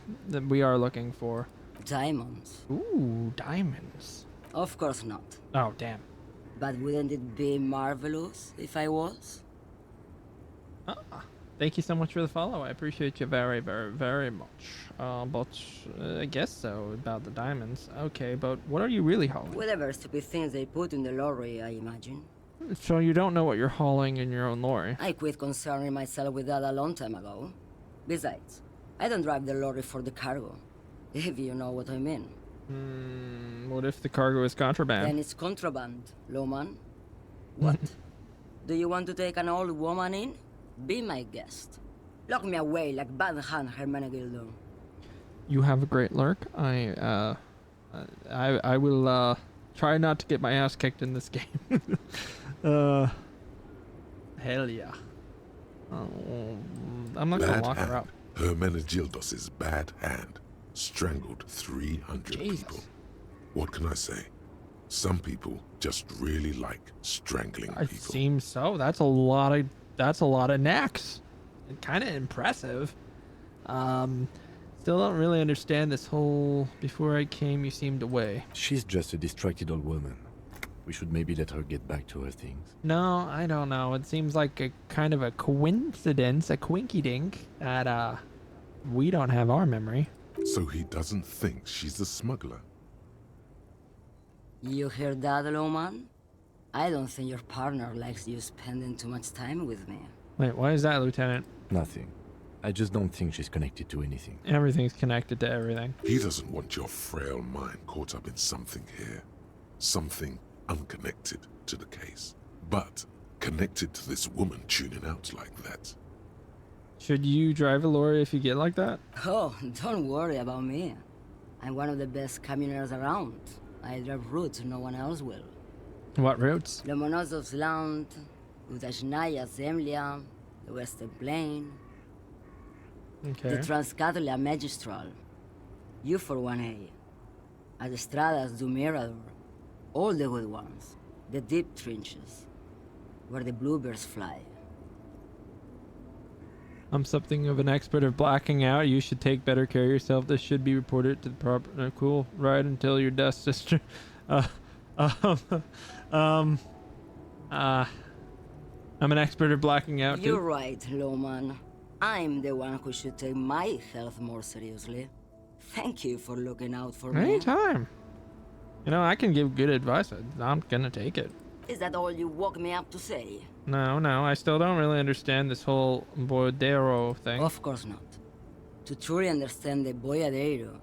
we are looking for Diamonds. Ooh, diamonds. Of course not. Oh, damn. But wouldn't it be marvelous if I was? Thank you so much for the follow. I appreciate you very, very, very much. But I guess so about the diamonds. Okay, but what are you really hauling? Whatever stupid things they put in the lorry, I imagine. So you don't know what you're hauling in your own lorry? I quit concerning myself with that a long time ago. Besides, I don't drive the lorry for the cargo, if you know what I mean. What if the cargo is contraband? Then it's contraband, Lowman. What? Do you want to take an old woman in? Be my guest. Lock me away like Bad Hand Hermenegildo. You have a great lurk. I will try not to get my ass kicked in this game. Hell yeah. I'm not gonna lock her up. Hermenegildos' bad hand strangled 300 people. What can I say? Some people just really like strangling It people. seems so. That's a lot of knacks. And kind of impressive. Still don't really understand this whole before I came you seemed away. She's just a distracted old woman. We should maybe let her get back to her things. No, I don't know. It seems like a kind of a coincidence, a quinky-dink, that we don't have our memory. So he doesn't think she's a smuggler. You hear that, Lowman? I don't think your partner likes you spending too much time with me. Wait, why is that, Lieutenant? Nothing. I just don't think she's connected to anything. Everything's connected to everything. He doesn't want your frail mind caught up in something here. Something unconnected to the case. But connected to this woman tuning out like that. Should you drive a lorry if you get like that? Oh, don't worry about me. I'm one of the best camioners around. I drive routes no one else will. What routes? Lomonosov's Land, Udashnaya Zemlya, the Western Plain, Okay. the Transcatolia Magistral, U4-1A, Adestradas du Mirador, all the good ones, the deep trenches, where the bluebirds fly. I'm something of an expert of blacking out. You should take better care of yourself. This should be reported to the proper. Cool. Right until your death, sister. I'm an expert at blacking out. You're Too. right, Lowman. I'm the one who should take my health more seriously. Thank you for looking out for me. Anytime. You know, I can give good advice. I'm gonna take it. Is that all you woke me up to say? No, I still don't really understand this whole Boyadero thing. Of course not. To truly understand the Boyadero,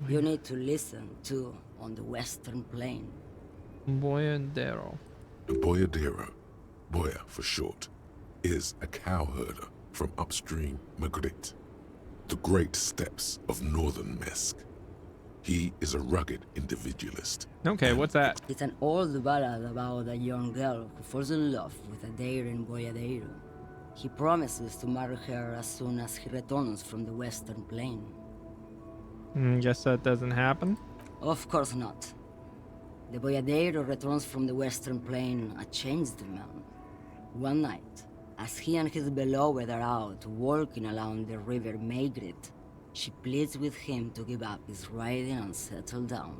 you need to listen to On the Western Plain. Boyadero. The Boyadero, Boya for short, is a cowherder from upstream Magritte, the great steppes of northern Mesk. He is a rugged individualist. Okay, what's that? It's an old ballad about a young girl who falls in love with a daring Boyadero. He promises to marry her as soon as he returns from the Western Plain. Guess that doesn't happen. Of course not. The Boyadero returns from the Western Plain a changed man. One night, as he and his beloved are out walking along the river Maigret, she pleads with him to give up his riding and settle down.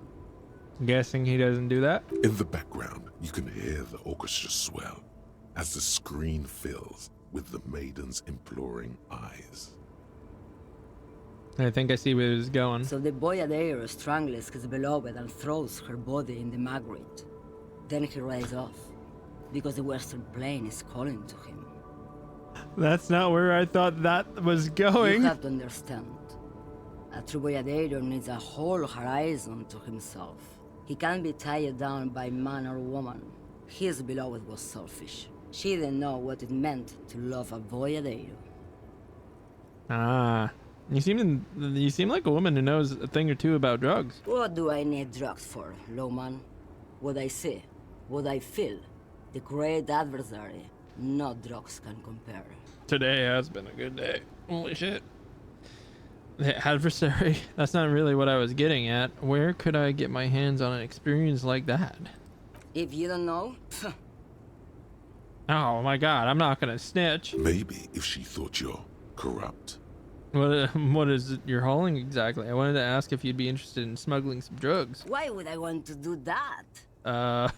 Guessing he doesn't do that? In the background, you can hear the orchestra swell as the screen fills with the maiden's imploring eyes. I think I see where this is going. So the Boyadero strangles his beloved and throws her body in the Magritte. Then he rides off, because the Western Plain is calling to him. That's not where I thought that was going. You have to understand. A true Boyadero needs a whole horizon to himself. He can't be tied down by man or woman. His beloved was selfish. She didn't know what it meant to love a Boyadero. Ah, you seem like a woman who knows a thing or two about drugs. What do I need drugs for, Lowman? What I see, what I feel. The great adversary. No drugs can compare. Today has been a good day. Holy shit. The adversary? That's not really what I was getting at. Where could I get my hands on an experience like that? If you don't know, oh my god, I'm not gonna snitch. Maybe if she thought you're corrupt. What is it you're hauling exactly? I wanted to ask if you'd be interested in smuggling some drugs. why would I want to do that? I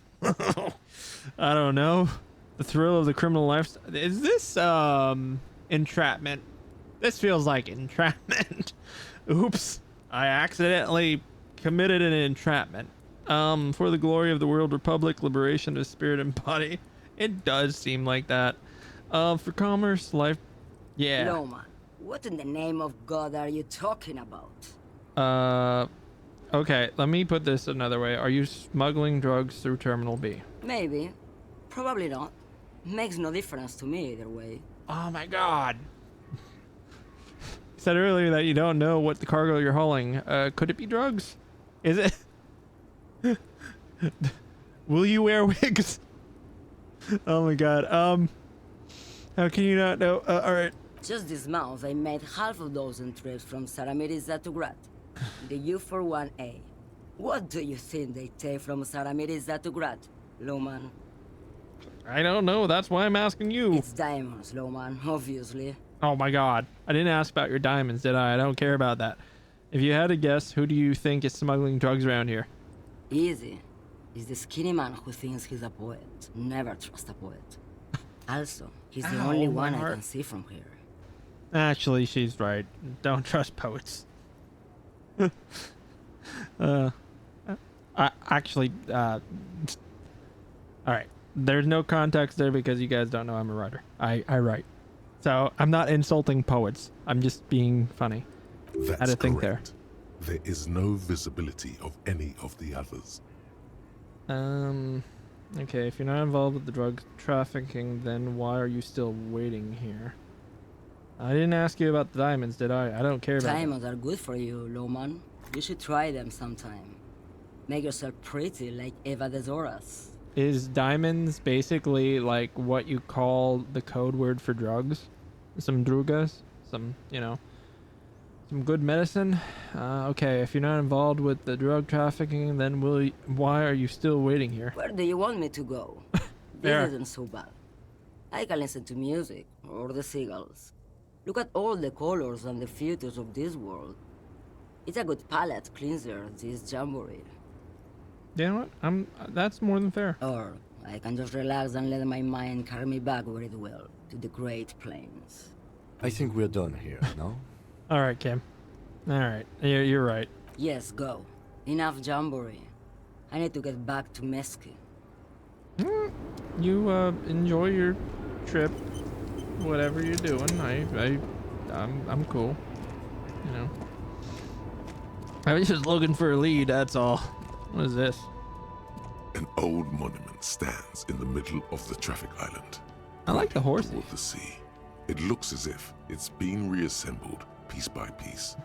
don't know. The thrill of the criminal lifestyle. Is this, entrapment? This feels like entrapment. Oops. I accidentally committed an entrapment. For the glory of the world republic, liberation of spirit and body. It does seem like that. For commerce, life, yeah. No, man. What in the name of God are you talking about? Okay, let me put this another way. Are you smuggling drugs through Terminal B? Maybe. Probably not. Makes no difference to me either way. Oh my god. You said earlier that you don't know what the cargo you're hauling. Could it be drugs? Is it? Will you wear wigs? Oh my god. How can you not know? Alright. Just this month, I made half a dozen trips from Saramiriza to Grat. The U41A. What do you think they take from Saramiriza to Grat, Lowman? I don't know. That's why I'm asking you. It's diamonds, Lowman, obviously. Oh my god. I didn't ask about your diamonds, did I? I don't care about that. If you had to guess, who do you think is smuggling drugs around here? Easy. He's the skinny man who thinks he's a poet. Never trust a poet. Also, he's the only one I can see from here. Actually, she's right. Don't trust poets. Alright. There's no context there because you guys don't know I'm a writer. I write. So, I'm not insulting poets. I'm just being funny. That's I had to think there. correct. There is no visibility of any of the others. Okay, if you're not involved with the drug trafficking, then why are you still waiting here? I didn't ask you about the diamonds, did I? I don't care about Diamonds are good for you, Lowman. You should try them sometime. Make yourself pretty like Eva de Zoras. Is diamonds basically like what you call the code word for drugs? Some drugas? Some, you know, some good medicine? Okay, if you're not involved with the drug trafficking, then why are you still waiting here? Where do you want me to go? This isn't so bad. I can listen to music, or the seagulls. Look at all the colors and the features of this world. It's a good palate cleanser, this jamboree. You know what? That's more than fair. Or I can just relax and let my mind carry me back where it will, to the Great Plains. I think we're done here, no? Alright, Kim. Alright, you're right. Yes, go. Enough jamboree. I need to get back to Mesky. You, enjoy your trip. Whatever you're doing, I'm cool. You know. I was just looking for a lead, that's all. What is this? An old monument stands in the middle of the traffic island. I like the horse. Toward the sea. It looks as if it's been reassembled piece by piece.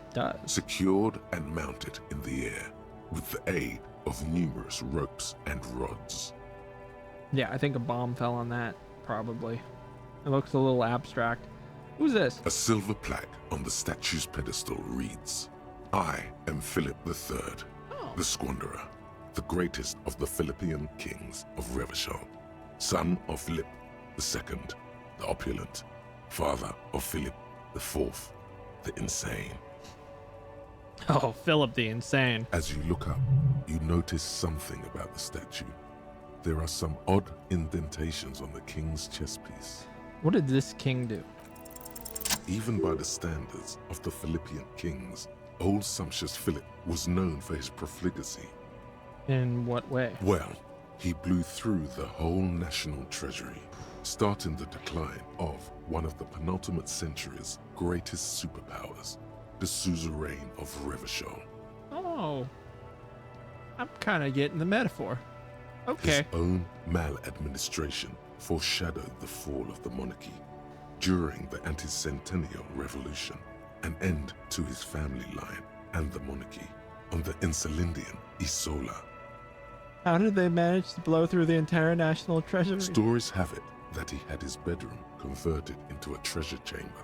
Secured and mounted in the air with the aid of numerous ropes and rods. Yeah, I think a bomb fell on that, probably. It looks a little abstract. Who's this? A silver plaque on the statue's pedestal reads, I am Philip III, the Squanderer, the greatest of the Philippian kings of Revachol, son of Philip II, the opulent, father of Philip IV, the insane. Oh, Philip the Insane. As you look up, you notice something about the statue. There are some odd indentations on the king's chest piece. What did this king do? Even by the standards of the Philippian kings, old sumptuous Philip was known for his profligacy. In what way? Well, he blew through the whole national treasury, starting the decline of one of the penultimate century's greatest superpowers, the suzerain of Revachol. Oh. I'm kind of getting the metaphor. Okay. His own maladministration foreshadowed the fall of the monarchy during the anti-centennial revolution. an end to his family line and the monarchy on the Insulindian Isola. How did they manage to blow through the entire national treasury? Stories have it that he had his bedroom converted into a treasure chamber,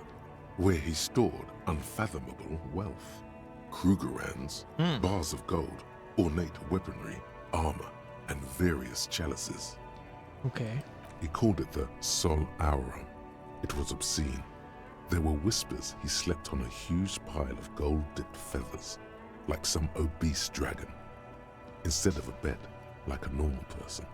where he stored unfathomable wealth. Krugerrands, bars of gold, ornate weaponry, armor, and various chalices. Okay. He called it the Sol Auron. It was obscene. There were whispers he slept on a huge pile of gold-dipped feathers, like some obese dragon, instead of a bed, like a normal person.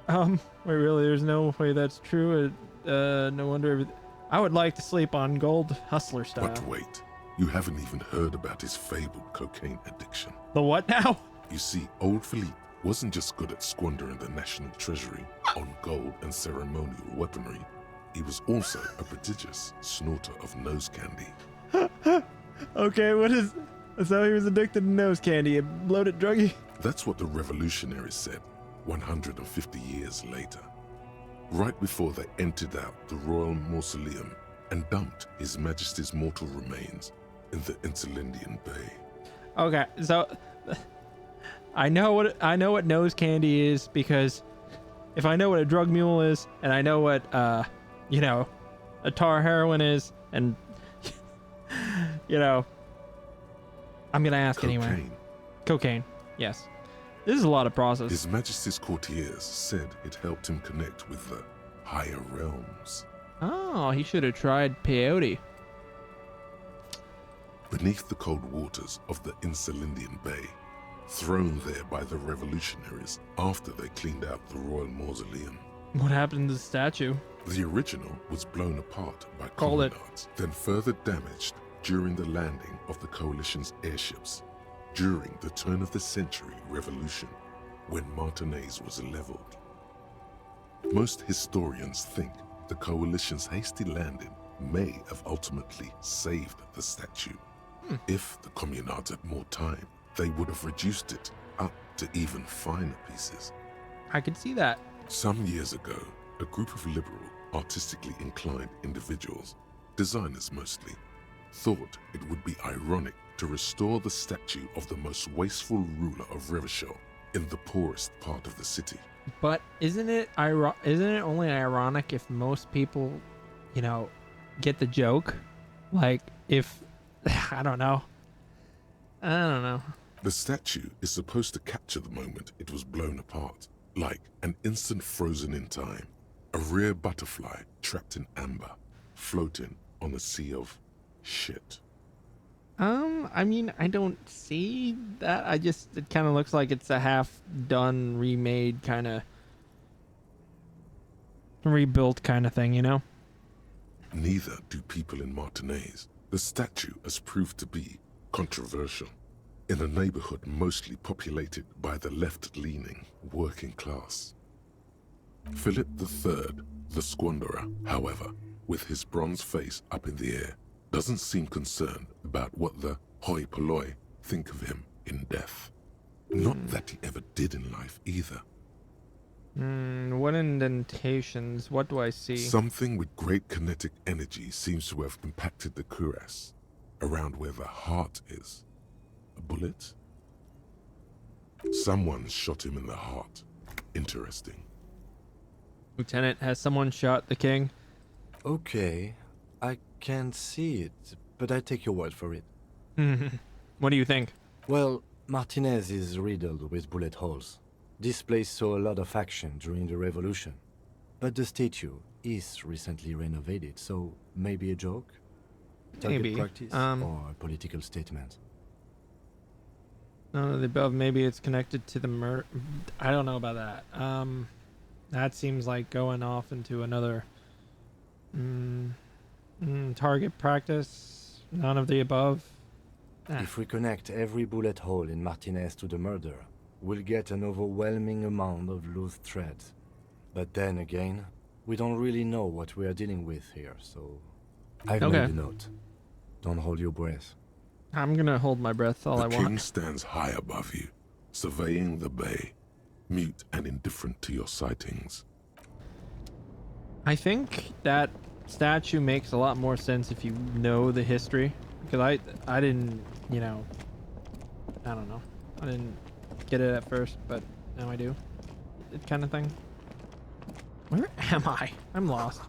Wait, really, there's no way that's true. No wonder I would like to sleep on gold hustler style. But wait, you haven't even heard about his fabled cocaine addiction. The what now? You see, old Philippe wasn't just good at squandering the national treasury on gold and ceremonial weaponry. He was also a prodigious snorter of nose candy. Okay, what is... So he was addicted to nose candy, a bloated druggie? That's what the revolutionaries said 150 years later. Right before they emptied out the royal mausoleum and dumped His Majesty's mortal remains in the Insulindian Bay. Okay, so I know what nose candy is, because if I know what a drug mule is, and I know what a tar heroin is, and I'm gonna ask anyway. Cocaine, yes. This is a lot of process. His Majesty's courtiers said it helped him connect with the higher realms. Oh, he should have tried peyote. Beneath the cold waters of the Insulindian Bay, thrown there by the revolutionaries after they cleaned out the royal mausoleum. What happened to the statue? The original was blown apart by Call it. communards, then further damaged during the landing of the coalition's airships during the turn-of-the-century revolution, when Martinez was leveled. Most historians think the coalition's hasty landing may have ultimately saved the statue. If the communards had more time, they would have reduced it up to even finer pieces. I could see that. Some years ago, a group of liberal, artistically inclined individuals, designers mostly, thought it would be ironic to restore the statue of the most wasteful ruler of Revachol in the poorest part of the city. But isn't it only ironic if most people, get the joke? Like, if I don't know. The statue is supposed to capture the moment it was blown apart, like an instant frozen in time, a rare butterfly trapped in amber, floating on a sea of shit. I don't see that. It kind of looks like it's a half-done, remade, kind of rebuilt kind of thing, Neither do people in Martinez. The statue has proved to be controversial in a neighborhood mostly populated by the left-leaning working class. Philip III, the squanderer, however, with his bronze face up in the air, doesn't seem concerned about what the hoi polloi think of him in death. Not that he ever did in life either. What indentations? What do I see? Something with great kinetic energy seems to have impacted the cuirass, around where the heart is. A bullet? Someone shot him in the heart. Interesting. Lieutenant, has someone shot the king? Okay, I can't see it, but I take your word for it. What do you think? Well, Martinez is riddled with bullet holes. This place saw a lot of action during the revolution. But the statue is recently renovated, so maybe a joke? Target Maybe. practice or a political statement? None of the above. Maybe it's connected to the murder. I don't know about that. That seems like going off into another target practice. None of the above. If we connect every bullet hole in Martinez to the murder, we'll get an overwhelming amount of loose threads. But then again, we don't really know what we are dealing with here, so... I've made a note. Don't hold your breath. I'm gonna hold my breath all I The want. king stands high above you, surveying the bay, mute and indifferent to your sightings. I think that statue makes a lot more sense if you know the history. Because I didn't, you know, I don't know. I didn't get it at first, but now I do. It kind of thing. Where am I? I'm lost.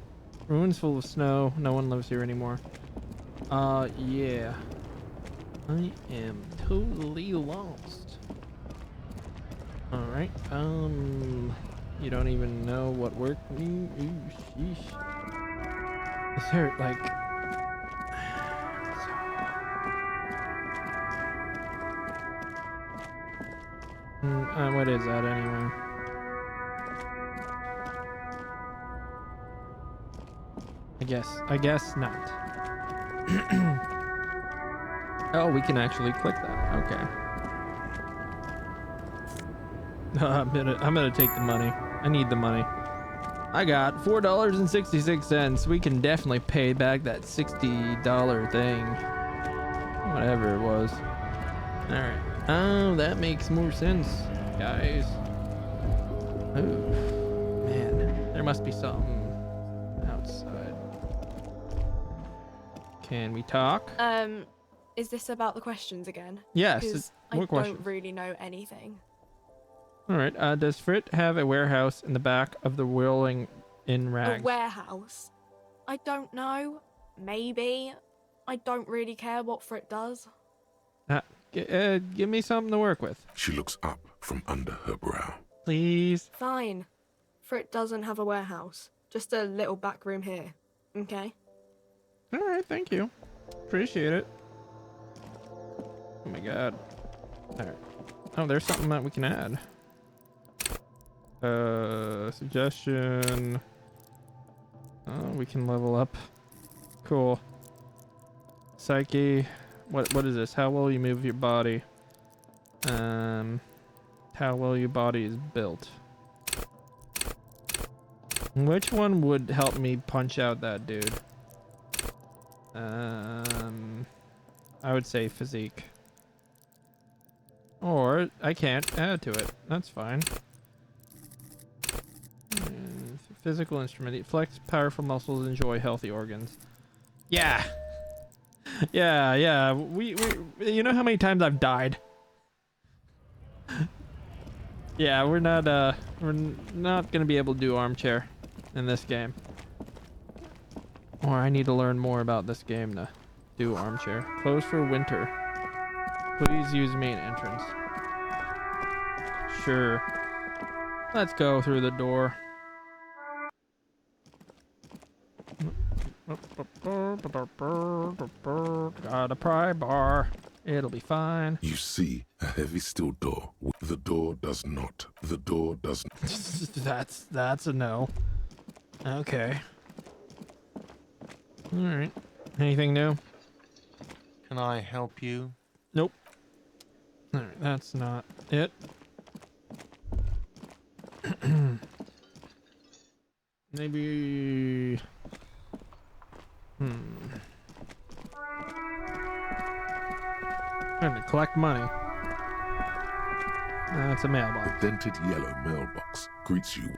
Ruins full of snow. No one lives here anymore. Yeah. I am totally lost. Alright, you don't even know what work. Ooh, sheesh. Is there, like... what is that anyway? I guess not. Oh, we can actually click that. Okay. I'm gonna take the money. I need the money. I got $4.66. We can definitely pay back that $60 thing. Whatever it was. Alright. Oh, that makes more sense, guys. Ooh. Man, there must be something outside. Can we talk? Is this about the questions again? Yes. Because I What questions? don't really know anything. Alright, does Frit have a warehouse in the back of the Whirling in Rags? A warehouse? I don't know. Maybe. I don't really care what Frit does. Give me something to work with. She looks up from under her brow. Please. Fine. Frit doesn't have a warehouse. Just a little back room here. Okay? Alright, thank you. Appreciate it. Oh my god. Alright. Oh, there's something that we can add. Suggestion. Oh, we can level up. Cool. Psyche. What is this? How well you move your body. How well your body is built. Which one would help me punch out that dude? I would say physique. Or I can't add to it. That's fine. Physical instrument. Flex powerful muscles, enjoy healthy organs. Yeah. Yeah. We you know how many times I've died? Yeah, we're not gonna be able to do armchair in this game. Or I need to learn more about this game to do armchair. Closed for winter. Please use main entrance. Sure. Let's go through the door. Got a pry bar. It'll be fine. You see a heavy steel door. The door does not. The door does not. That's a no. Okay. Alright. Anything new? Can I help you? Nope. Alright, that's not it. Maybe... Trying to collect money. That's a mailbox. The dented yellow mailbox greets you.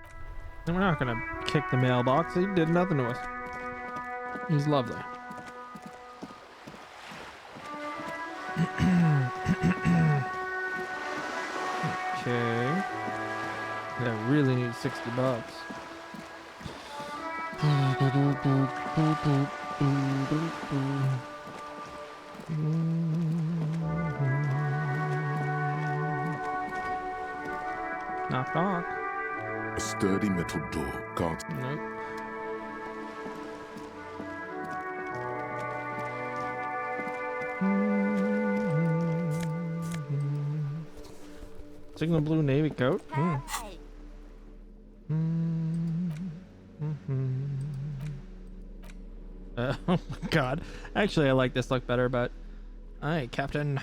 And we're not gonna kick the mailbox. He did nothing to us. He's lovely. Okay. I really need $60. Knock knock. A sturdy metal door guards. Nope. Signal blue navy coat. Oh my god. Actually, I like this look better, but... Aye, Captain.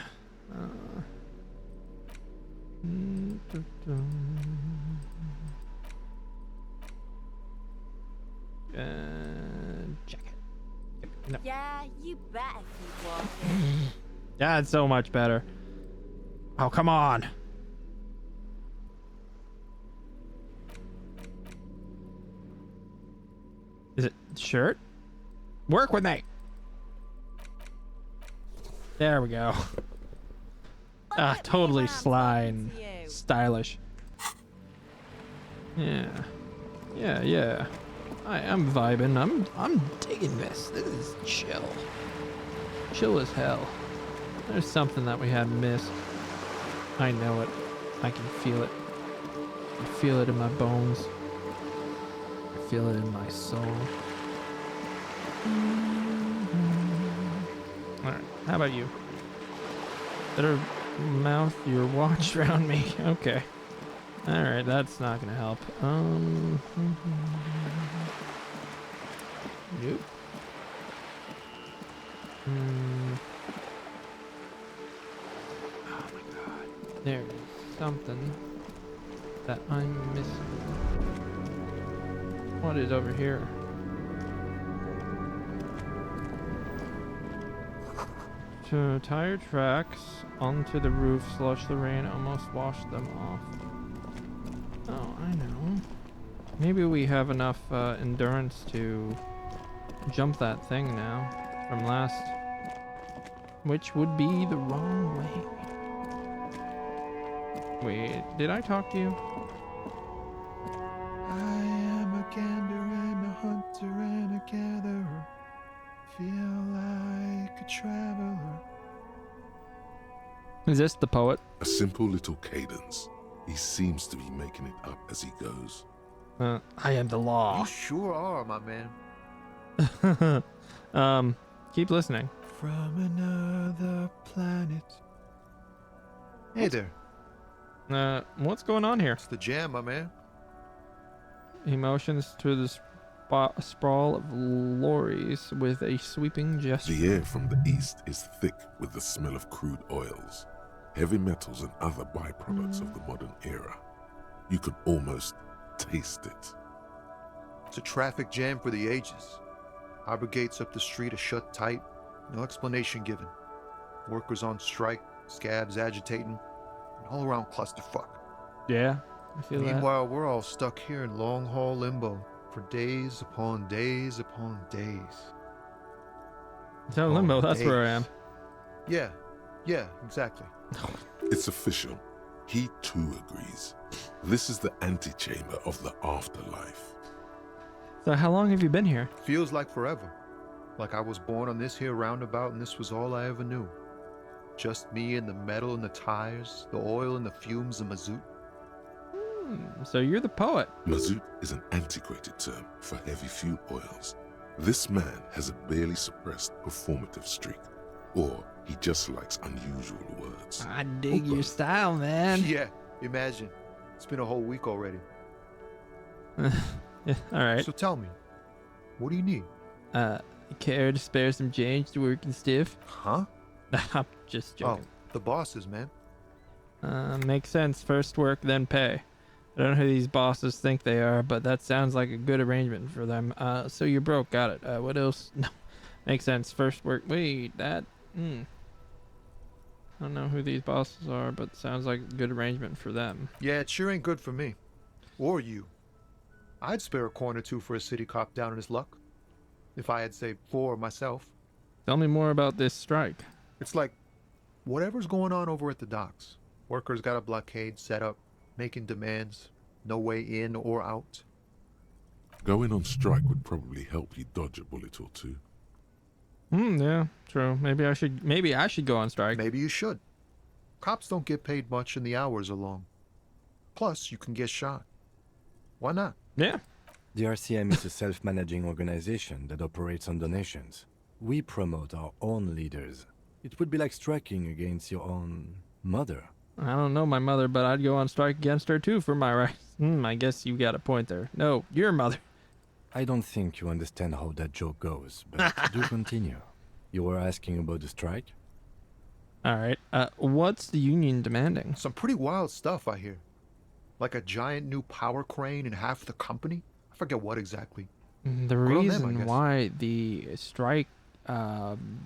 Jacket. No. Yeah, you better keep walking. That's so much better. Oh, come on. Is it shirt? Work with me. There we go. Totally sly and stylish. Yeah. Yeah. I'm vibing. I'm digging this. This is chill. Chill as hell. There's something that we had missed. I know it. I can feel it. I feel it in my bones. I feel it in my soul. Alright, how about you? Better mouth your watch around me. Okay. Alright, that's not gonna help. Nope. Oh my god. There's something that I'm missing. What is over here? To tire tracks onto the roof, slush the rain, almost washed them off. Oh, I know. Maybe we have enough endurance to jump that thing now from last, which would be the wrong way. Wait, did I talk to you? I am a gander and a hunter and a gatherer. Feel like a traveler. Is this the poet? A simple little cadence. He seems to be making it up as he goes. I am the law. You sure are, my man. Keep listening. From another planet. Hey there. What's going on here? It's the jam, my man. Emotions to the sprawl of lorries with a sweeping gesture. The air from the east is thick with the smell of crude oils, heavy metals and other byproducts of the modern era. You could almost taste it. It's a traffic jam for the ages. Harbor gates up the street are shut tight, no explanation given. Workers on strike, scabs agitating, an all-around clusterfuck. Yeah, I feel that. Meanwhile, we're all stuck here in long-haul limbo for days upon days upon days. So limbo, that's where I am. Yeah, exactly. It's official. He too agrees. This is the antechamber of the afterlife. So how long have you been here? Feels like forever. Like I was born on this here roundabout and this was all I ever knew. Just me and the metal and the tires, the oil and the fumes of mazout. So you're the poet. Mazout is an antiquated term for heavy fuel oils. This man has a barely suppressed performative streak, or he just likes unusual words. I dig your style, man. Yeah, imagine. It's been a whole week already. Yeah, all right. So tell me, what do you need? Care to spare some change to work and stiff? Huh? I'm just joking. Oh, the bosses, man. Makes sense. First work, then pay. I don't know who these bosses think they are, but that sounds like a good arrangement for them. So you're broke. Got it. What else? No. Makes sense. First work. Wait, that... I don't know who these bosses are, but sounds like a good arrangement for them. Yeah, it sure ain't good for me. Or you. I'd spare a coin or two for a city cop down in his luck. If I had, say, 4 myself. Tell me more about this strike. It's like, whatever's going on over at the docks. Workers got a blockade set up, making demands, no way in or out. Going on strike would probably help you dodge a bullet or two. Yeah, true. Maybe I should go on strike. Maybe you should. Cops don't get paid much and the hours are long. Plus, you can get shot. Why not? Yeah. The RCM is a self-managing organization that operates on donations. We promote our own leaders. It would be like striking against your own mother. I don't know my mother, but I'd go on strike against her too for my rights. I guess you got a point there. No, your mother. I don't think you understand how that joke goes, but do continue. You were asking about the strike? All right. What's the union demanding? Some pretty wild stuff, I hear. Like a giant new power crane in half the company? I forget what exactly. The reason why the strike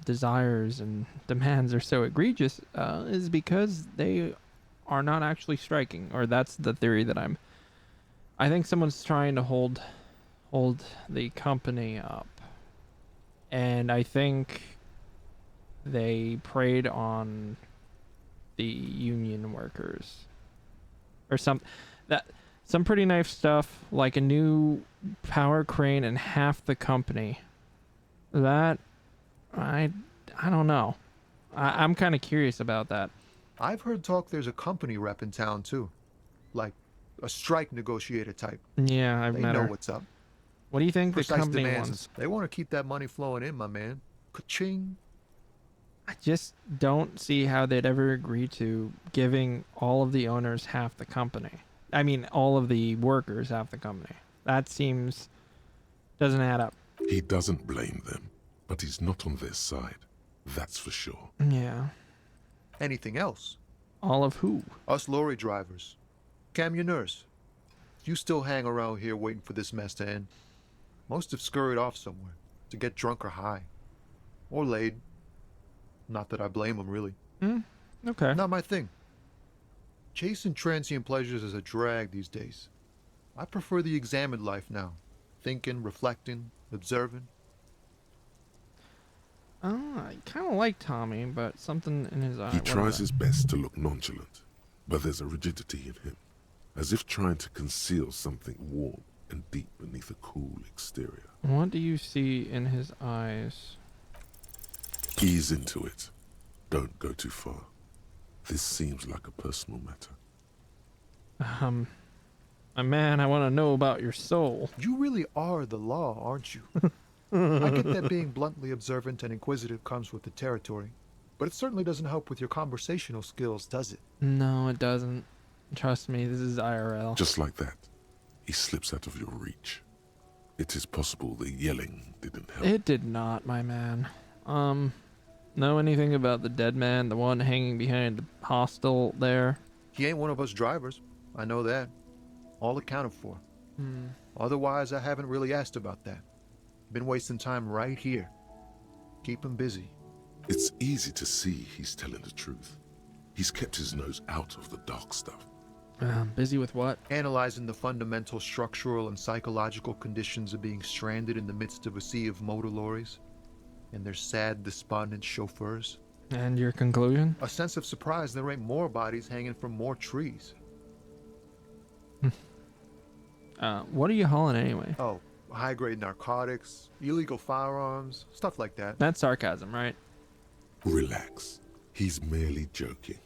desires and demands are so egregious is because they are not actually striking, or that's the theory that I think someone's trying to hold the company up. and I think they preyed on the union workers or some pretty nice stuff, like a new power crane and half the company. That I don't know. I'm kind of curious about that. I've heard talk there's a company rep in town too, like a strike negotiator type. Yeah, I've They met know her. what's up. What do you think Precise the company demands. wants? They want to keep that money flowing in, my man. Ka-ching. I just don't see how they'd ever agree to giving all of the owners half the company. I mean, all of the workers half the company. That doesn't add up. He doesn't blame them, but he's not on their side. That's for sure. Yeah. Anything else? All of who? Us lorry drivers. Camionneurs. You still hang around here waiting for this mess to end. Most have scurried off somewhere to get drunk or high. Or laid. Not that I blame them, really. Okay. Not my thing. Chasing transient pleasures is a drag these days. I prefer the examined life now. Thinking, reflecting, observing. I kind of like Tommy, but something in his eye. He what tries is his best to look nonchalant, but there's a rigidity in him, as if trying to conceal something warm and deep beneath a cool exterior. that? What do you see in his eyes? Ease into it. Don't go too far. This seems like a personal matter. My man, I want to know about your soul. You really are the law, aren't you? I get that being bluntly observant and inquisitive comes with the territory, but it certainly doesn't help with your conversational skills, does it? No, it doesn't. Trust me, this is IRL. Just like that, he slips out of your reach. It is possible the yelling didn't help. It did not, my man. Know anything about the dead man, the one hanging behind the hostel there? He ain't one of us drivers. I know that. All accounted for. Otherwise, I haven't really asked about that. Been wasting time right here. Keep him busy. It's easy to see he's telling the truth. He's kept his nose out of the dark stuff. Busy with what? Analyzing the fundamental structural and psychological conditions of being stranded in the midst of a sea of motor lorries and their sad, despondent chauffeurs. And your conclusion? A sense of surprise there ain't more bodies hanging from more trees. What are you hauling anyway? Oh, high-grade narcotics, illegal firearms, stuff like that. That's sarcasm, right? Relax. He's merely joking.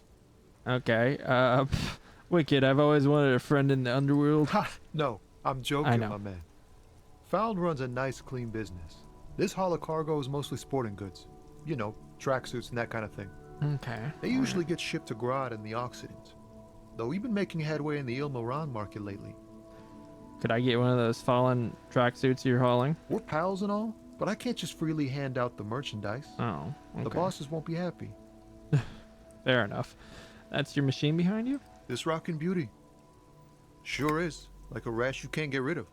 Okay, Wicked, I've always wanted a friend in the underworld. Ha! No, I'm joking, I know. my man. Found runs a nice, clean business. This haul of cargo is mostly sporting goods. You know, tracksuits and that kind of thing. Okay. They usually get shipped to Grad and the Occident. Though we've been making headway in the Il Moran market lately. Could I get one of those fallen tracksuits you're hauling? We're pals and all, but I can't just freely hand out the merchandise. Oh, okay. The bosses won't be happy. Fair enough. That's your machine behind you? This rockin' beauty. Sure is. Like a rash you can't get rid of.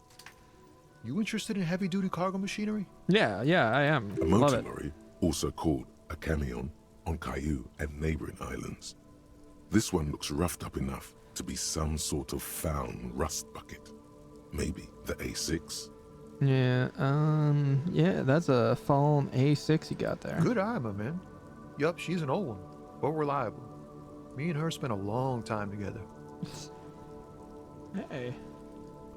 You interested in heavy-duty cargo machinery? Yeah, I am. A Love motor it. lorry, also called a camion, on Caillou and neighboring islands. This one looks roughed up enough to be some sort of found rust bucket. Maybe the A6. Yeah, that's a fallen A6 you got there. Good eye, my man. Yup, she's an old one, but reliable. Me and her spent a long time together. Hey,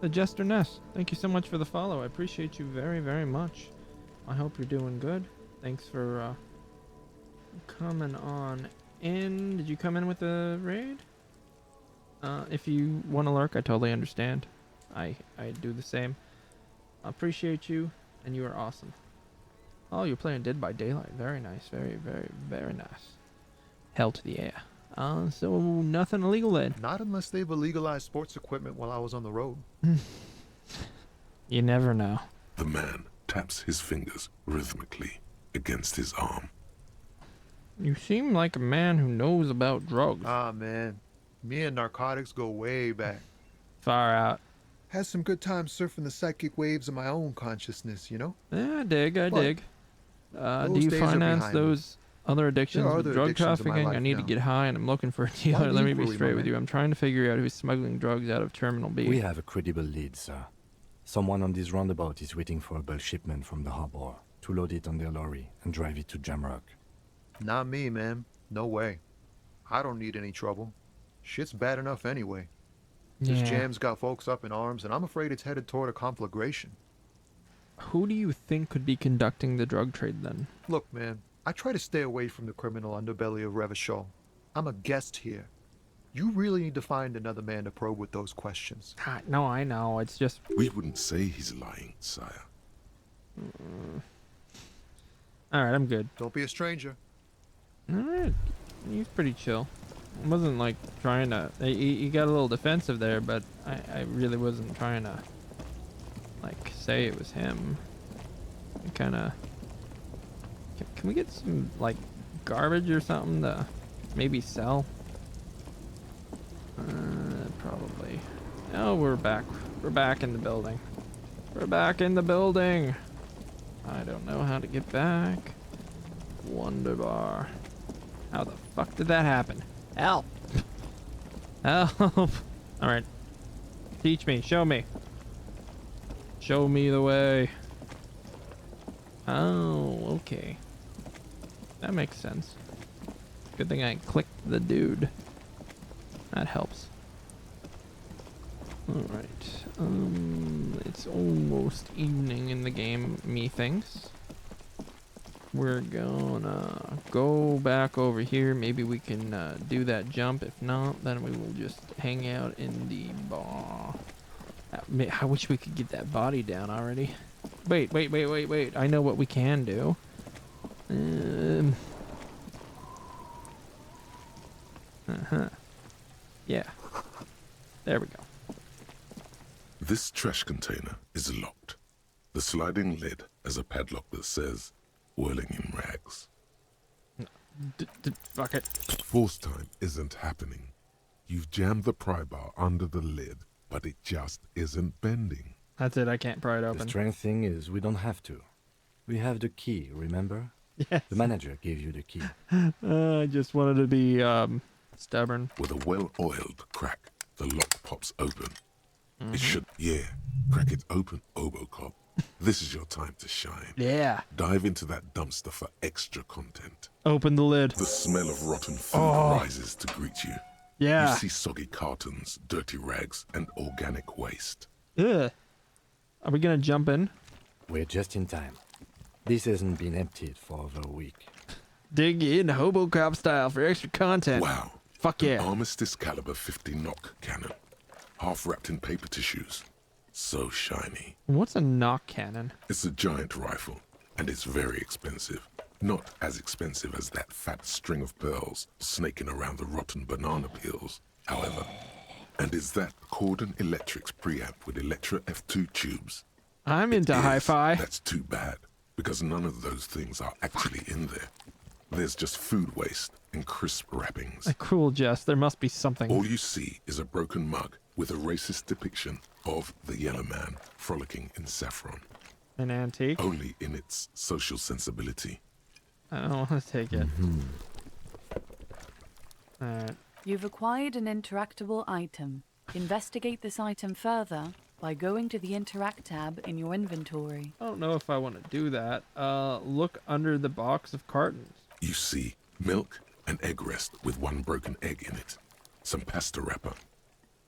the Jester Ness, thank you so much for the follow. I appreciate you very, very much. I hope you're doing good. Thanks for coming on in. Did you come in with the raid? If you want to lurk, I totally understand. I do the same. I appreciate you, and you are awesome. Oh, you're playing Dead by Daylight. Very nice. Very, very, very nice. Hell to the air. So nothing illegal then? Not unless they've illegalized sports equipment while I was on the road. You never know. The man taps his fingers rhythmically against his arm. You seem like a man who knows about drugs. Ah, man. Me and narcotics go way back. Far out. Had some good times surfing the psychic waves of my own consciousness, you know? Yeah, I dig. Do those you days are finance behind me. those other addictions There are with other drug addictions in my trafficking? I life need to now. get high and I'm looking for a dealer. Not Let me be equally, straight my with you. man. I'm trying to figure out who's smuggling drugs out of Terminal B. We have a credible lead, sir. Someone on this roundabout is waiting for a bulk shipment from the harbor. to load it on their lorry and drive it to Jamrock. Not me, man. No way. I don't need any trouble. Shit's bad enough anyway. This jam's got folks up in arms, and I'm afraid it's headed toward a conflagration. Who do you think could be conducting the drug trade then? Look, man, I try to stay away from the criminal underbelly of Revachol. I'm a guest here. You really need to find another man to probe with those questions. No, I know. It's just... We wouldn't say he's lying, sire. Alright, I'm good. Don't be a stranger. Alright. He's pretty chill. I wasn't like trying to... He got a little defensive there, but I really wasn't trying to like say it was him. I kind of... Can we get some like garbage or something to maybe sell? Probably. Oh, we're back. We're back in the building. We're back in the building. I don't know how to get back. Wonder bar. How the fuck did that happen? Help! Help! Alright. Teach me. Show me. Show me the way. Oh, okay. That makes sense. Good thing I clicked the dude. That helps. Alright. It's almost evening in the game, methinks. We're gonna go back over here. Maybe we can do that jump. If not, then we will just hang out in the bar. I wish we could get that body down already. Wait. I know what we can do. Yeah. There we go. This trash container is locked. The sliding lid has a padlock that says, whirling in rags. Fuck it. Force time isn't happening. You've jammed the pry bar under the lid, but it just isn't bending. That's it, I can't pry it open. The strange thing is we don't have to. We have the key, remember? Yes. The manager gave you the key. I just wanted to be stubborn. With a well-oiled crack, the lock pops open. It should, crack it open, Obocop. This is your time to shine. Yeah. Dive into that dumpster for extra content. Open the lid. The smell of rotten food rises to greet you. Yeah. You see soggy cartons, dirty rags, and organic waste. Ugh. Are we gonna jump in? We're just in time. This hasn't been emptied for over a week. Dig in Hobocop style for extra content. Wow. Fuck yeah. An Armistice caliber 50 knock cannon. Half wrapped in paper tissues. So shiny. What's a knock cannon? It's a giant rifle, and it's very expensive. Not as expensive as that fat string of pearls snaking around the rotten banana peels, however. And is that Cordon Electric's preamp with Electra F2 tubes? I'm into hi-fi. That's too bad, because none of those things are actually in there. There's just food waste and crisp wrappings. A cruel jest. There must be something. All you see is a broken mug with a racist depiction of the Yellow Man frolicking in saffron. An antique? Only in its social sensibility. I don't want to take it. Alright. You've acquired an interactable item. Investigate this item further by going to the Interact tab in your inventory. I don't know if I want to do that. Look under the box of cartons. You see milk and egg rest with one broken egg in it. Some pasta wrapper.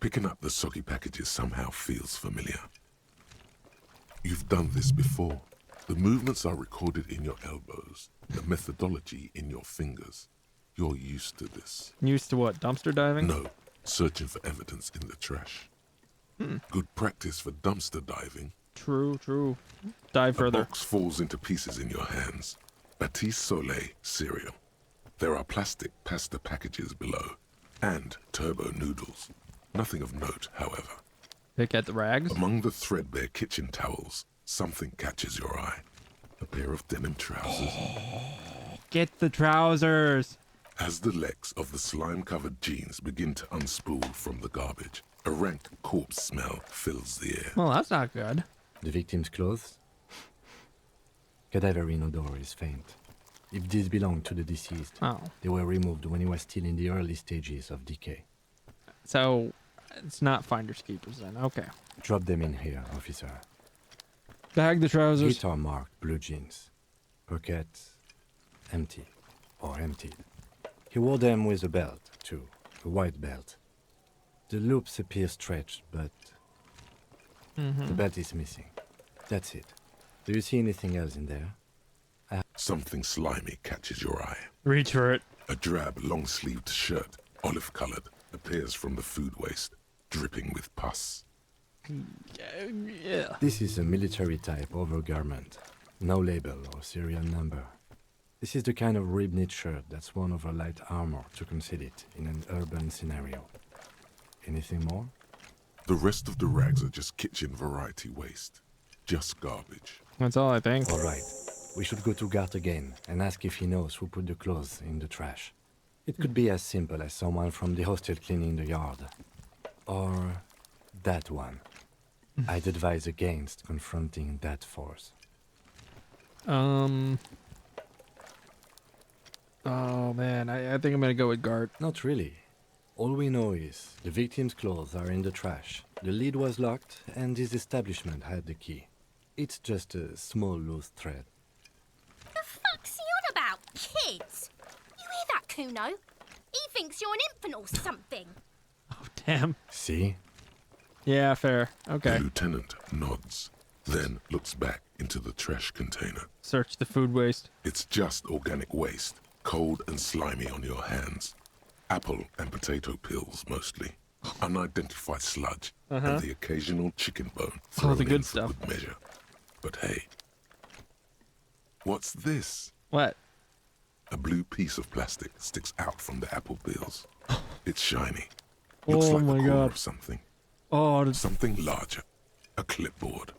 Picking up the soggy packages somehow feels familiar. You've done this before. The movements are recorded in your elbows, the methodology in your fingers. You're used to this. Used to what, dumpster diving? No, searching for evidence in the trash. Good practice for dumpster diving. True. Dive further. A box falls into pieces in your hands. Batiste Soleil cereal. There are plastic pasta packages below, and turbo noodles. Nothing of note, however. Pick at the rags? Among the threadbare kitchen towels, something catches your eye. A pair of denim trousers. Get the trousers! As the legs of the slime-covered jeans begin to unspool from the garbage, a rank corpse smell fills the air. Well, that's not good. The victim's clothes? Cadaverine odor is faint. If these belong to the deceased, they were removed when he was still in the early stages of decay. So, it's not finders keepers then. Okay. Drop them in here, officer. Bag the trousers. Guitar marked blue jeans. Pockets empty or emptied. He wore them with a belt, too, a white belt. The loops appear stretched, but the belt is missing. That's it. Do you see anything else in there? Something slimy catches your eye. Reach for it. A drab, long-sleeved shirt, olive-colored, appears from the food waste, dripping with pus. Yeah. This is a military-type overgarment. No label or serial number. This is the kind of rib-knit shirt that's worn over light armor to conceal it in an urban scenario. Anything more? The rest of the rags are just kitchen variety waste. Just garbage. That's all I think. All right. We should go to Gart again and ask if he knows who put the clothes in the trash. It could be as simple as someone from the hostel cleaning the yard. Or that one. I'd advise against confronting that force. Oh man, I think I'm gonna go with Gart. Not really. All we know is the victim's clothes are in the trash. The lid was locked and his establishment had the key. It's just a small loose thread. The fuck's he on about? Kids? You hear that, Kuno? He thinks you're an infant or something. Damn. See? Yeah, fair. Okay. The lieutenant nods, then looks back into the trash container. Search the food waste. It's just organic waste, cold and slimy on your hands. Apple and potato peels, mostly. Unidentified sludge, and the occasional chicken bone thrown the good in for stuff. good measure. But hey, what's this? What? A blue piece of plastic sticks out from the apple peels. It's shiny. Looks like the core of something. Something larger. A clipboard.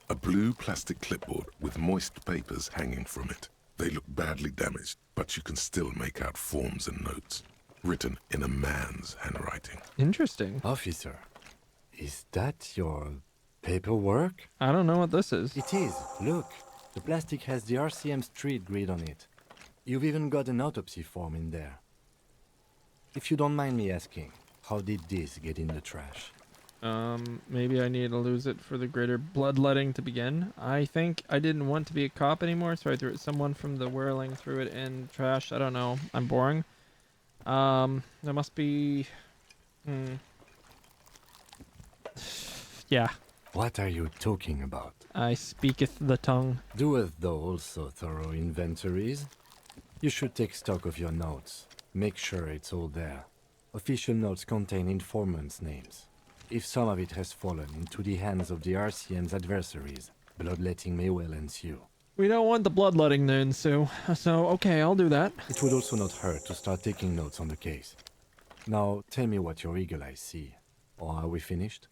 A blue plastic clipboard with moist papers hanging from it. They look badly damaged, but you can still make out forms and notes, written in a man's handwriting. Interesting. Officer, is that your paperwork? I don't know what this is. It is. Look, the plastic has the RCM street grid on it. You've even got an autopsy form in there. If you don't mind me asking, how did this get in the trash? Maybe I need to lose it for the greater bloodletting to begin. I think I didn't want to be a cop anymore, so I threw it. Someone from the whirling threw it in trash. I don't know. I'm boring. There must be... Yeah. What are you talking about? I speaketh the tongue. Doeth thou also thorough inventories? You should take stock of your notes. Make sure it's all there. Official notes contain informants' names. If some of it has fallen into the hands of the RCM's adversaries, bloodletting may well ensue. We don't want the bloodletting to ensue, so okay, I'll do that. It would also not hurt to start taking notes on the case. Now, tell me what your eagle eyes see. Or are we finished?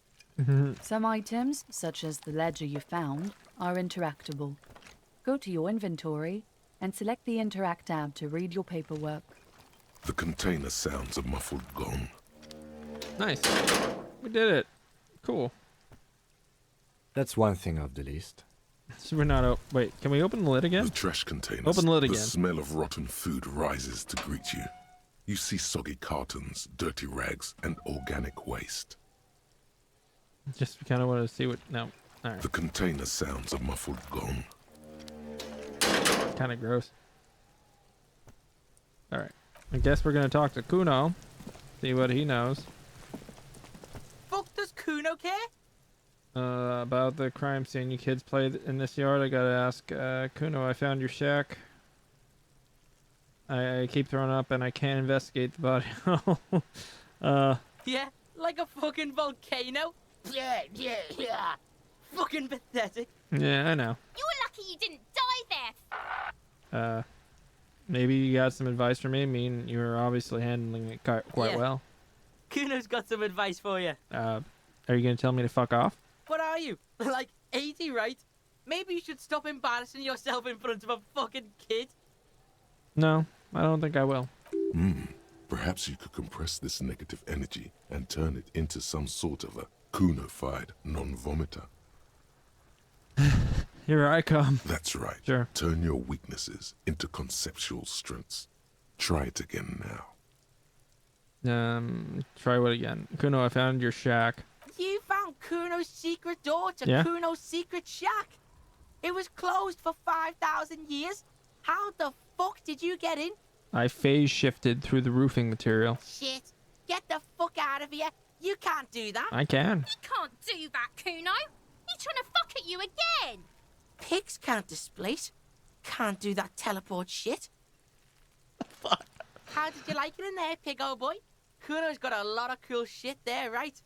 Some items, such as the ledger you found, are interactable. Go to your inventory and select the Interact tab to read your paperwork. The container sounds a muffled gong. Nice. We did it. Cool. That's one thing off the list. So we're not... Wait, can we open the lid again? The trash container. Open the lid again. The smell of rotten food rises to greet you. You see soggy cartons, dirty rags, and organic waste. Just kind of want to see what... No. Alright. The container sounds a muffled gong. Kind of gross. Alright. I guess we're going to talk to Kuno. See what he knows. Fuck does Kuno care? About the crime scene you kids played in this yard, I gotta ask, Kuno, I found your shack. I keep throwing up and I can't investigate the body. Yeah, like a fucking volcano? Yeah. Fucking pathetic. Yeah, I know. You're lucky you didn't die there. Maybe you got some advice for me? I mean, you were obviously handling it quite Yeah. well. Kuno's got some advice for you. Are you gonna tell me to fuck off? What are you? Like 80, right? Maybe you should stop embarrassing yourself in front of a fucking kid. No, I don't think I will. Perhaps you could compress this negative energy and turn it into some sort of a Kuno-fied non-vomiter. Here I come. That's right. Sure. Turn your weaknesses into conceptual strengths. Try it again now. Try what again? Kuno, I found your shack. You found Kuno's secret door to Yeah? Kuno's secret shack. It was closed for 5,000 years, How the fuck did you get in? I phase shifted through the roofing material. Shit. Get the fuck out of here. You can't do that. I can. He can't do that, Kuno. He's trying to fuck at you again. Pigs can't displace. Can't do that teleport shit. Fuck. How did you like it in there, pig old boy? Kuno's got a lot of cool shit there, right?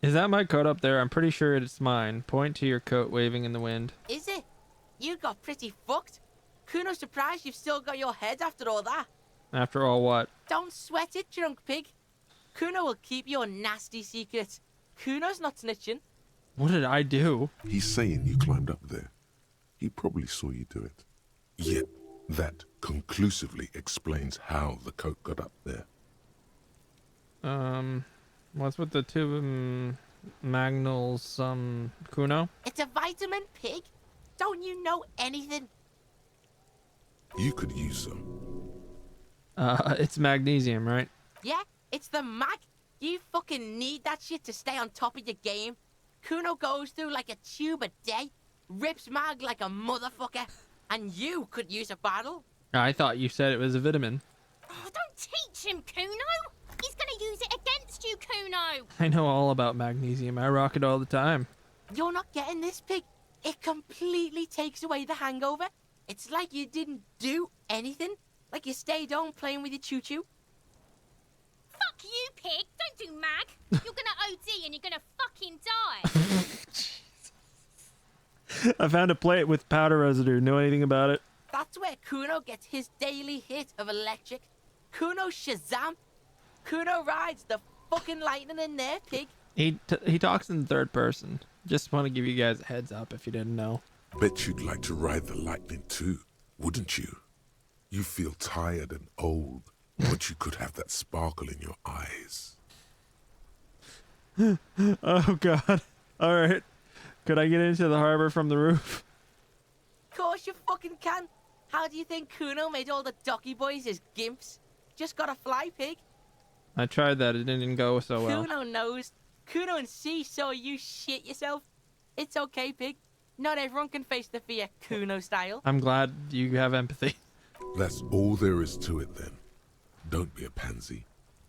Is that my coat up there? I'm pretty sure it's mine. Point to your coat waving in the wind. Is it? You got pretty fucked. Kuno's surprised you've still got your head after all that. After all, what? Don't sweat it, drunk pig. Kuno will keep your nasty secrets. Kuno's not snitching. What did I do? He's saying you climbed up there. He probably saw you do it. Yet, that conclusively explains how the coat got up there. What's with the two magnals, Kuno? It's a vitamin, pig. Don't you know anything? You could use some. It's magnesium, right? Yeah, it's the mag. You fucking need that shit to stay on top of your game. Kuno goes through like a tube a day, rips mag like a motherfucker, and you could use a bottle. I thought you said it was a vitamin. Oh, don't teach him, Kuno. He's gonna use it against you, Kuno. I know all about magnesium. I rock it all the time. You're not getting this, pig. It completely takes away the hangover. It's like you didn't do anything. Like you stayed home playing with your choo-choo. Fuck you, pig. Don't do mag. You're gonna OD and you're gonna fucking die. I found a plate with powder residue. Know anything about it? That's where Kuno gets his daily hit of electric. Kuno Shazam. Kuno rides the fucking lightning in there, pig. He talks in third person. Just want to give you guys a heads up if you didn't know. Bet you'd like to ride the lightning too, wouldn't you? You feel tired and old, but you could have that sparkle in your eyes. Oh god. Alright. Could I get into the harbor from the roof? Of course you fucking can. How do you think Kuno made all the docky boys his gimps? Just gotta fly, pig. I tried that. It didn't go so well. Kuno knows. Kuno and C saw you shit yourself. It's okay, pig. Not everyone can face the fear Kuno style. I'm glad you have empathy. That's all there is to it then. Don't be a pansy.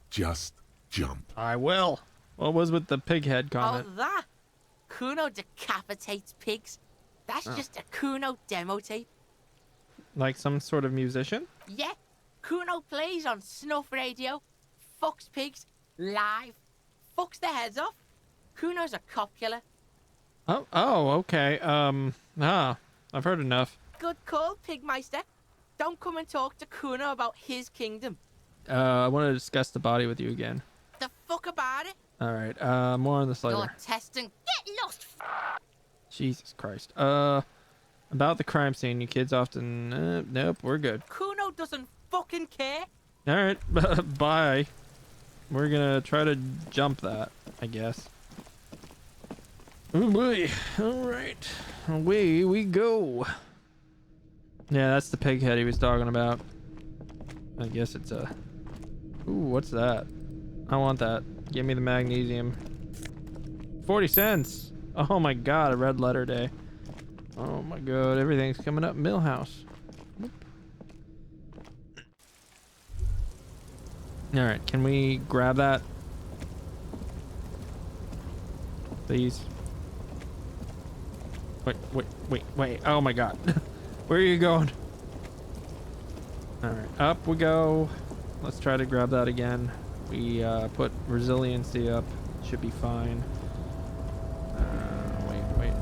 Just jump. I will. What was with the pig head comment? Oh, that? Kuno decapitates pigs. That's just a Kuno demo tape. Like some sort of musician? Yeah. Kuno plays on snuff radio, fucks pigs, live, fucks their heads off. Kuno's a cop killer. Oh, okay. I've heard enough. Good call, Pigmeister. Don't come and talk to Kuno about his kingdom. I want to discuss the body with you again. The fuck about it? Alright, more on this later. You're testing. Get lost. Jesus Christ. About the crime scene, you kids often... nope, we're good. Kuno doesn't fucking care. Alright, bye. We're gonna try to jump that, I guess. Oh boy. Alright. Away we go. Yeah, that's the pig head he was talking about. I guess it's a... Ooh, what's that? I want that. Give me the magnesium. 40 cents! Oh my god, a red letter day. Oh my god, everything's coming up Millhouse. Alright, can we grab that? Please. Wait. Oh my god. Where are you going? Alright, up we go. Let's try to grab that again. We put resiliency up. Should be fine.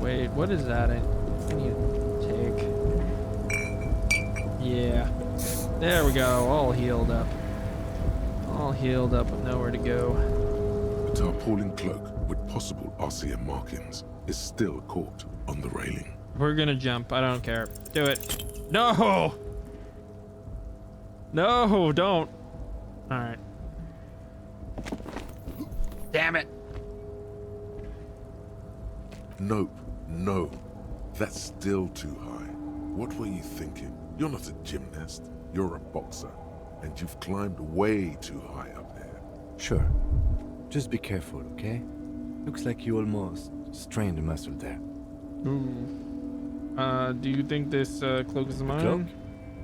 Wait. What is that? I need to take. Yeah. There we go. All healed up. All healed up with nowhere to go. The tarpaulin cloak with possible RCM markings is still caught on the railing. We're gonna jump. I don't care. Do it. No! No, don't. Alright. Damn it. Nope. No. That's still too high. What were you thinking? You're not a gymnast. You're a boxer. And you've climbed way too high up there. Sure. Just be careful, okay? Looks like you almost strained a muscle there. Ooh. Do you think this cloak is mine? Cloak?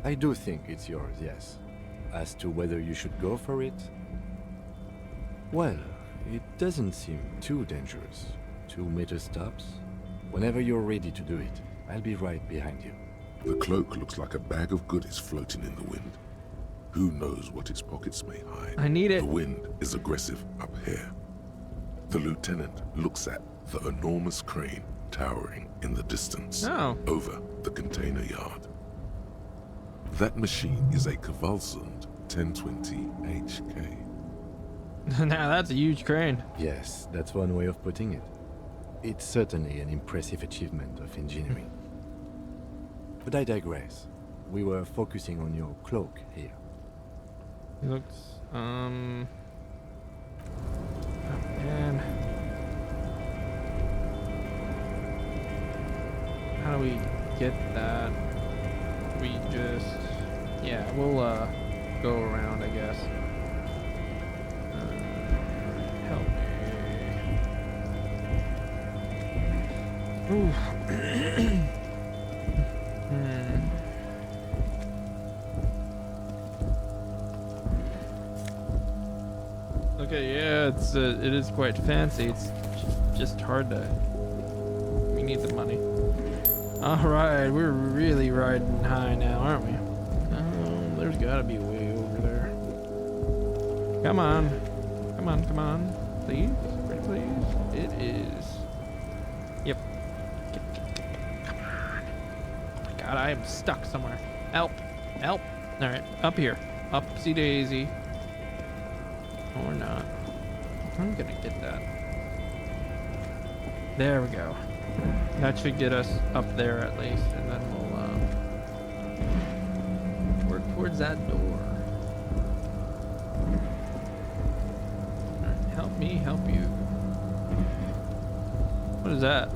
I do think it's yours, yes. As to whether you should go for it? Well, it doesn't seem too dangerous. 2 meter stops. Whenever you're ready to do it, I'll be right behind you. The cloak looks like a bag of goodies floating in the wind. Who knows what its pockets may hide? I need it. The wind is aggressive up here. The lieutenant looks at the enormous crane towering in the distance over the container yard. That machine is a Kvalsund 1020 HK. Now that's a huge crane. Yes, that's one way of putting it. It's certainly an impressive achievement of engineering. But I digress. We were focusing on your cloak here. He looks, oh man. How do we get that? We just, yeah, we'll go around, I guess. Help me. Ooh. Okay, yeah, it is quite fancy. It's just hard to. We need the money. All right, we're really riding high now, aren't we? There's gotta be a way over there. Come on, come on, come on, please, pretty please. It is. Yep. Come on. Oh my God, I am stuck somewhere. Help! Help! All right, up here. Upsy daisy. Or not. I'm gonna get that. There we go. That should get us up there at least, and then we'll work towards that door. Alright, help me help you. What is that?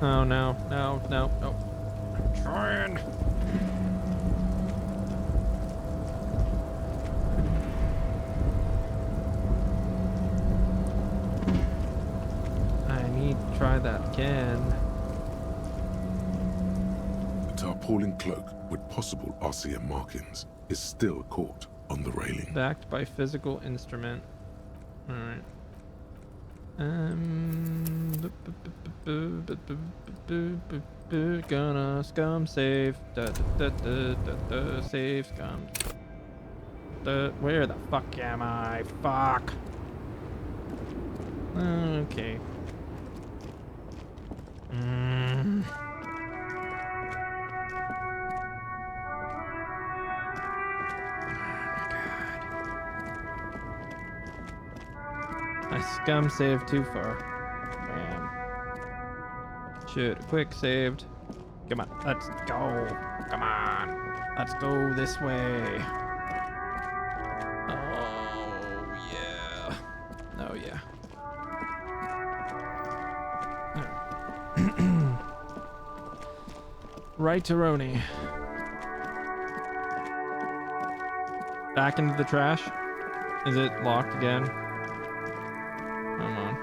Oh no, no, no, no. I'm trying. Try that again. The tarpaulin cloak with possible RCM markings is still caught on the railing. Backed by physical instrument. Alright. Gonna scum save. Save scum. Where the fuck am I? Fuck. Okay. I scum saved too far. Damn. Should have quick saved. Come on, let's go. Come on. Let's go this way. Oh yeah. Oh yeah. Right-to-roni. Back into the trash. Is it locked again? Come on.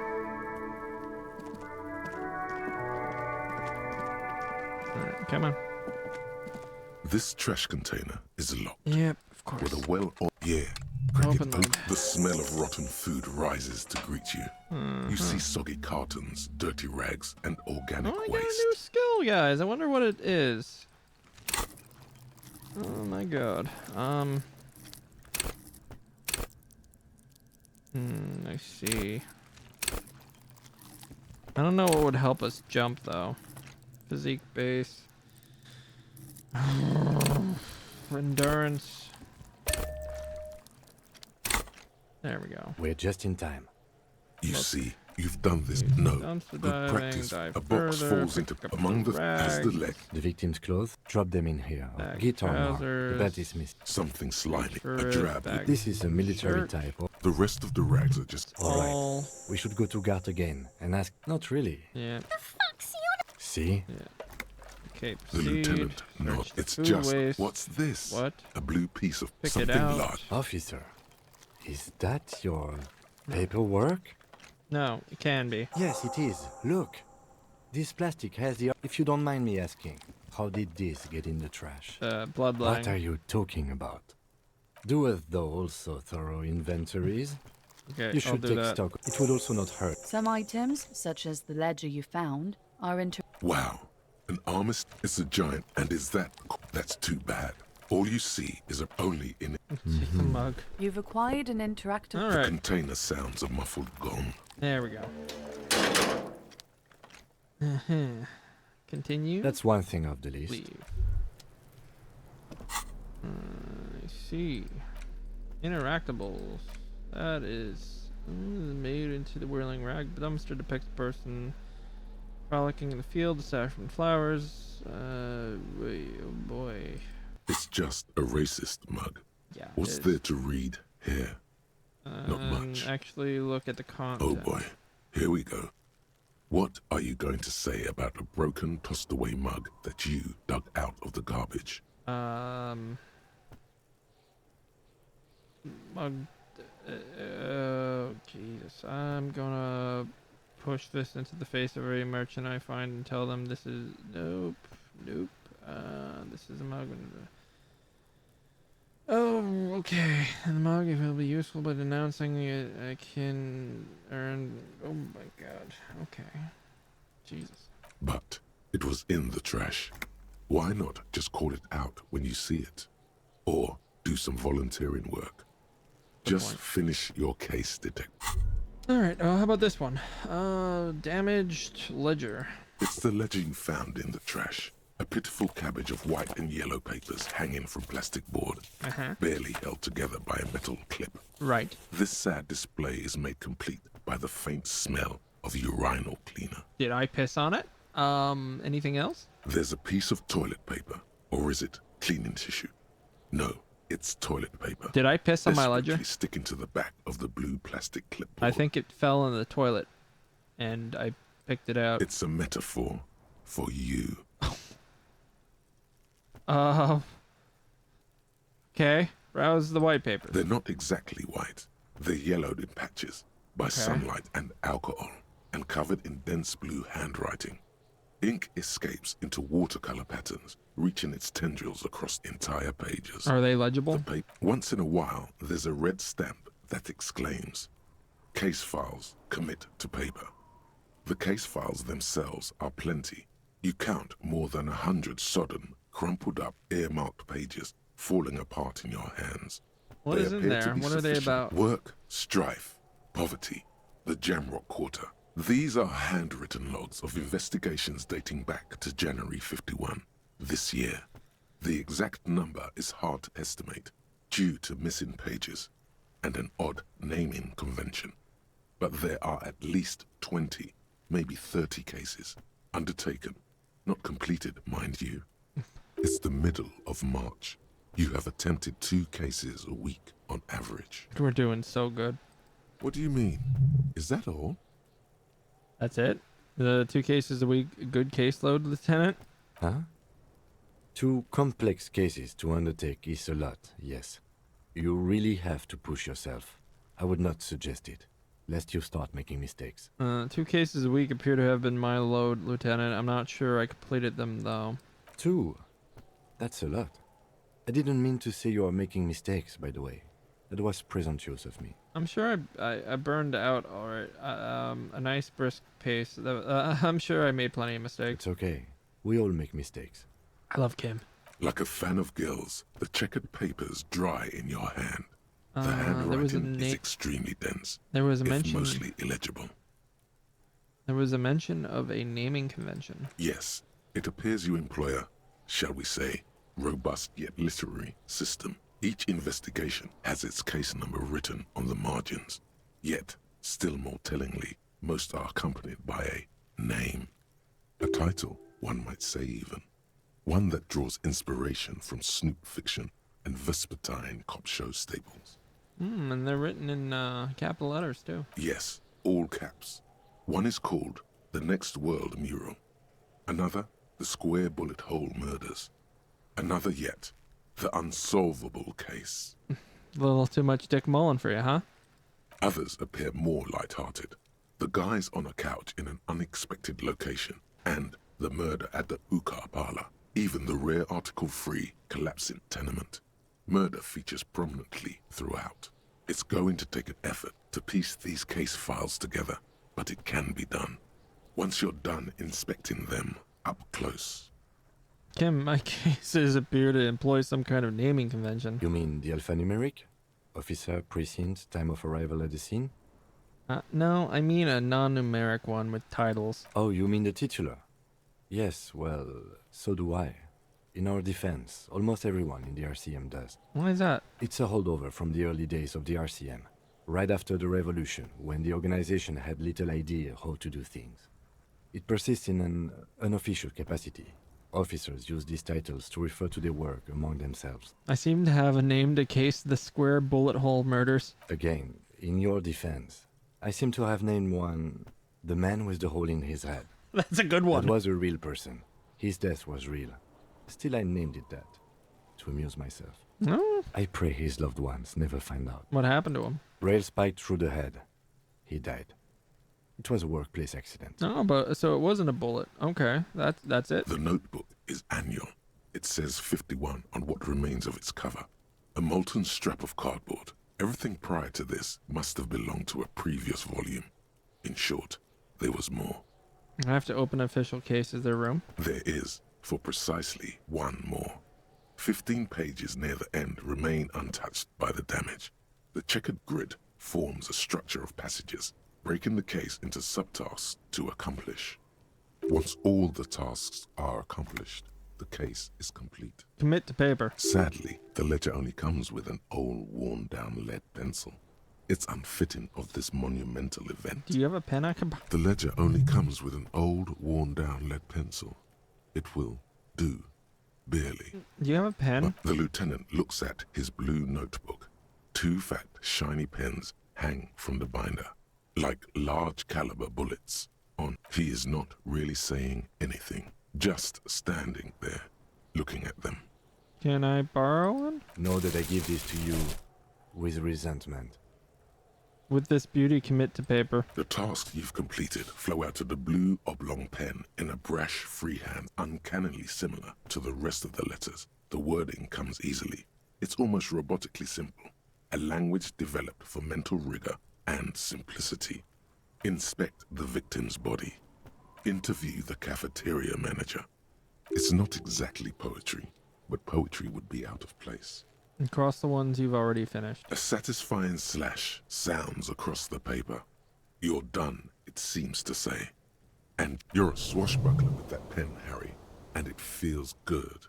Alright, come on. This trash container is locked. Yep, of course. With a Open lid. The smell of rotten food rises to greet you. You see soggy cartons, dirty rags, and organic I waste. got a new skill, guys. I wonder what it is. Oh my God. I see. I don't know what would help us jump though. Physique base. Endurance. There we go. We're just in time. You see, you've done this. No, dumpster good diving, practice. dive A box further, falls into pick up among the the as the leg. The victim's clothes, drop them in here. Bag Guitar mark, trousers, that is missed. Something slimy, a shirt, drab. bag This is a military shirt. type. The rest of the rags are just. Alright, we should go to guard again and ask. Not really. Yeah. See? Yeah. Okay, The proceed. lieutenant. No, Search the it's food just. waste. What's this? What? A blue piece of Pick it something out. large. Officer, is that your paperwork? No, it can be. Yes, it is. Look. This plastic has the... If you don't mind me asking, how did this get in the trash? Bloodline. What are you talking about? Doeth thou also thorough inventories? Okay, you should I'll do take that. stock. It would also not hurt. Some items, such as the ledger you found, are Wow. An armist is a giant, and is that... That's too bad. All you see is only in... Take the mug. You've acquired an interactive... The container sounds a muffled gong. There we go. Continue. That's one thing off the list. Leave. I see. Interactables. That is made into the whirling rag. The dumpster depicts a person frolicking in the field, aside from flowers. Wait, oh boy. It's just a racist mug. Yeah. What's there to read here? Not much. Actually, look at the content. Oh boy. Here we go. What are you going to say about a broken, tossed-away mug that you dug out of the garbage? Mug. Jesus. I'm gonna push this into the face of every merchant I find and tell them this is... Nope. This is a mug. Oh, okay. The mug, if it'll be useful by denouncing it, I can earn... Oh my god. Okay. Jesus. But it was in the trash. Why not just call it out when you see it? Or do some volunteering work. Just finish your case, detective. Alright, how about this one? Damaged ledger. It's the ledger you found in the trash. A pitiful cabbage of white and yellow papers hanging from plastic board, barely held together by a metal clip. Right. This sad display is made complete by the faint smell of urinal cleaner. Did I piss on it? Anything else? There's a piece of toilet paper, or is it cleaning tissue? No, it's toilet paper. Did I piss on my ledger? Sticking to the back of the blue plastic clipboard. I think it fell in the toilet, and I picked it out. It's a metaphor for you. Okay. Browse the white paper. They're not exactly white. They're yellowed in patches by sunlight and alcohol, and covered in dense blue handwriting. Ink escapes into watercolor patterns, reaching its tendrils across entire pages. Are they legible? Once in a while, there's a red stamp that exclaims, "Case files commit to paper." The case files themselves are plenty. You count more than 100 sodden, crumpled up, earmarked pages falling apart in your hands. What is in there? What are they about? Work, strife, poverty, the Jamrock Quarter. These are handwritten logs of investigations dating back to January 51, this year. The exact number is hard to estimate, due to missing pages and an odd naming convention. But there are at least 20, maybe 30 cases, undertaken, not completed, mind you. It's the middle of March. You have attempted 2 cases a week on average. We're doing so good. What do you mean? Is that all? That's it? The 2 cases a week, good caseload, Lieutenant? Huh? 2 complex cases to undertake is a lot, yes. You really have to push yourself. I would not suggest it, lest you start making mistakes. 2 cases a week appear to have been my load, Lieutenant. I'm not sure I completed them, though. 2? That's a lot. I didn't mean to say you are making mistakes, by the way. That was presumptuous of me. I'm sure I burned out alright. A nice brisk pace. I'm sure I made plenty of mistakes. It's okay. We all make mistakes. I love Kim. Like a fan of gills, the checkered papers dry in your hand. The handwriting is extremely dense. There was a mention. Mostly illegible. There was a mention of a naming convention. Yes, it appears you employ a, shall we say, robust yet literary system. Each investigation has its case number written on the margins. Yet, still more tellingly, most are accompanied by a name. A title, one might say even. One that draws inspiration from Snoop fiction and Vespertine cop show staples. And they're written in capital letters, too. Yes, all caps. One is called The Next World Mural. Another, The Square Bullet Hole Murders. Another yet, The Unsolvable Case. A little too much Dick Mullen for you, huh? Others appear more light-hearted. The guys on a couch in an unexpected location. and the murder at the Ukar Parlor, even the rare article-free collapsing tenement. Murder features prominently throughout. It's going to take an effort to piece these case files together, but it can be done. Once you're done inspecting them up close. Kim, my cases appear to employ some kind of naming convention. You mean the alphanumeric? Officer, precinct, time of arrival at the scene? No, I mean a non-numeric one with titles. Oh, you mean the titular? Yes, well, so do I. In our defense, almost everyone in the RCM does. Why is that? It's a holdover from the early days of the RCM, right after the revolution, when the organization had little idea how to do things. It persists in an unofficial capacity. Officers use these titles to refer to their work among themselves. I seem to have named a case the Square Bullet Hole Murders. Again, in your defense, I seem to have named one the man with the hole in his head. That's a good one. That was a real person. His death was real. Still, I named it that, to amuse myself. Oh. I pray his loved ones never find out. What happened to him? Rail spiked through the head. He died. It was a workplace accident. Oh, but so it wasn't a bullet. Okay, that's it. The notebook is annual. It says 51 on what remains of its cover. A molten strap of cardboard. Everything prior to this must have belonged to a previous volume. In short, there was more. I have to open official case. Is there room? There is, for precisely one more. 15 pages near the end remain untouched by the damage. The checkered grid forms a structure of passages, breaking the case into subtasks to accomplish. Once all the tasks are accomplished, the case is complete. Commit to paper. Sadly, the ledger only comes with an old, worn-down lead pencil. It's unfitting of this monumental event. Do you have a pen I can buy? The ledger only comes with an old, worn-down lead pencil. It will do, barely. Do you have a pen? But the lieutenant looks at his blue notebook. 2 fat, shiny pens hang from the binder, like large caliber bullets. He is not really saying anything, just standing there, looking at them. Can I borrow one? Know that I give this to you with resentment. With this beauty, commit to paper. The tasks you've completed flow out of the blue oblong pen in a brash freehand, uncannily similar to the rest of the letters. The wording comes easily. It's almost robotically simple. A language developed for mental rigor and simplicity. Inspect the victim's body. Interview the cafeteria manager. It's not exactly poetry, but poetry would be out of place. And cross the ones you've already finished. A satisfying slash sounds across the paper. You're done, it seems to say. And you're a swashbuckler with that pen, Harry. And it feels good.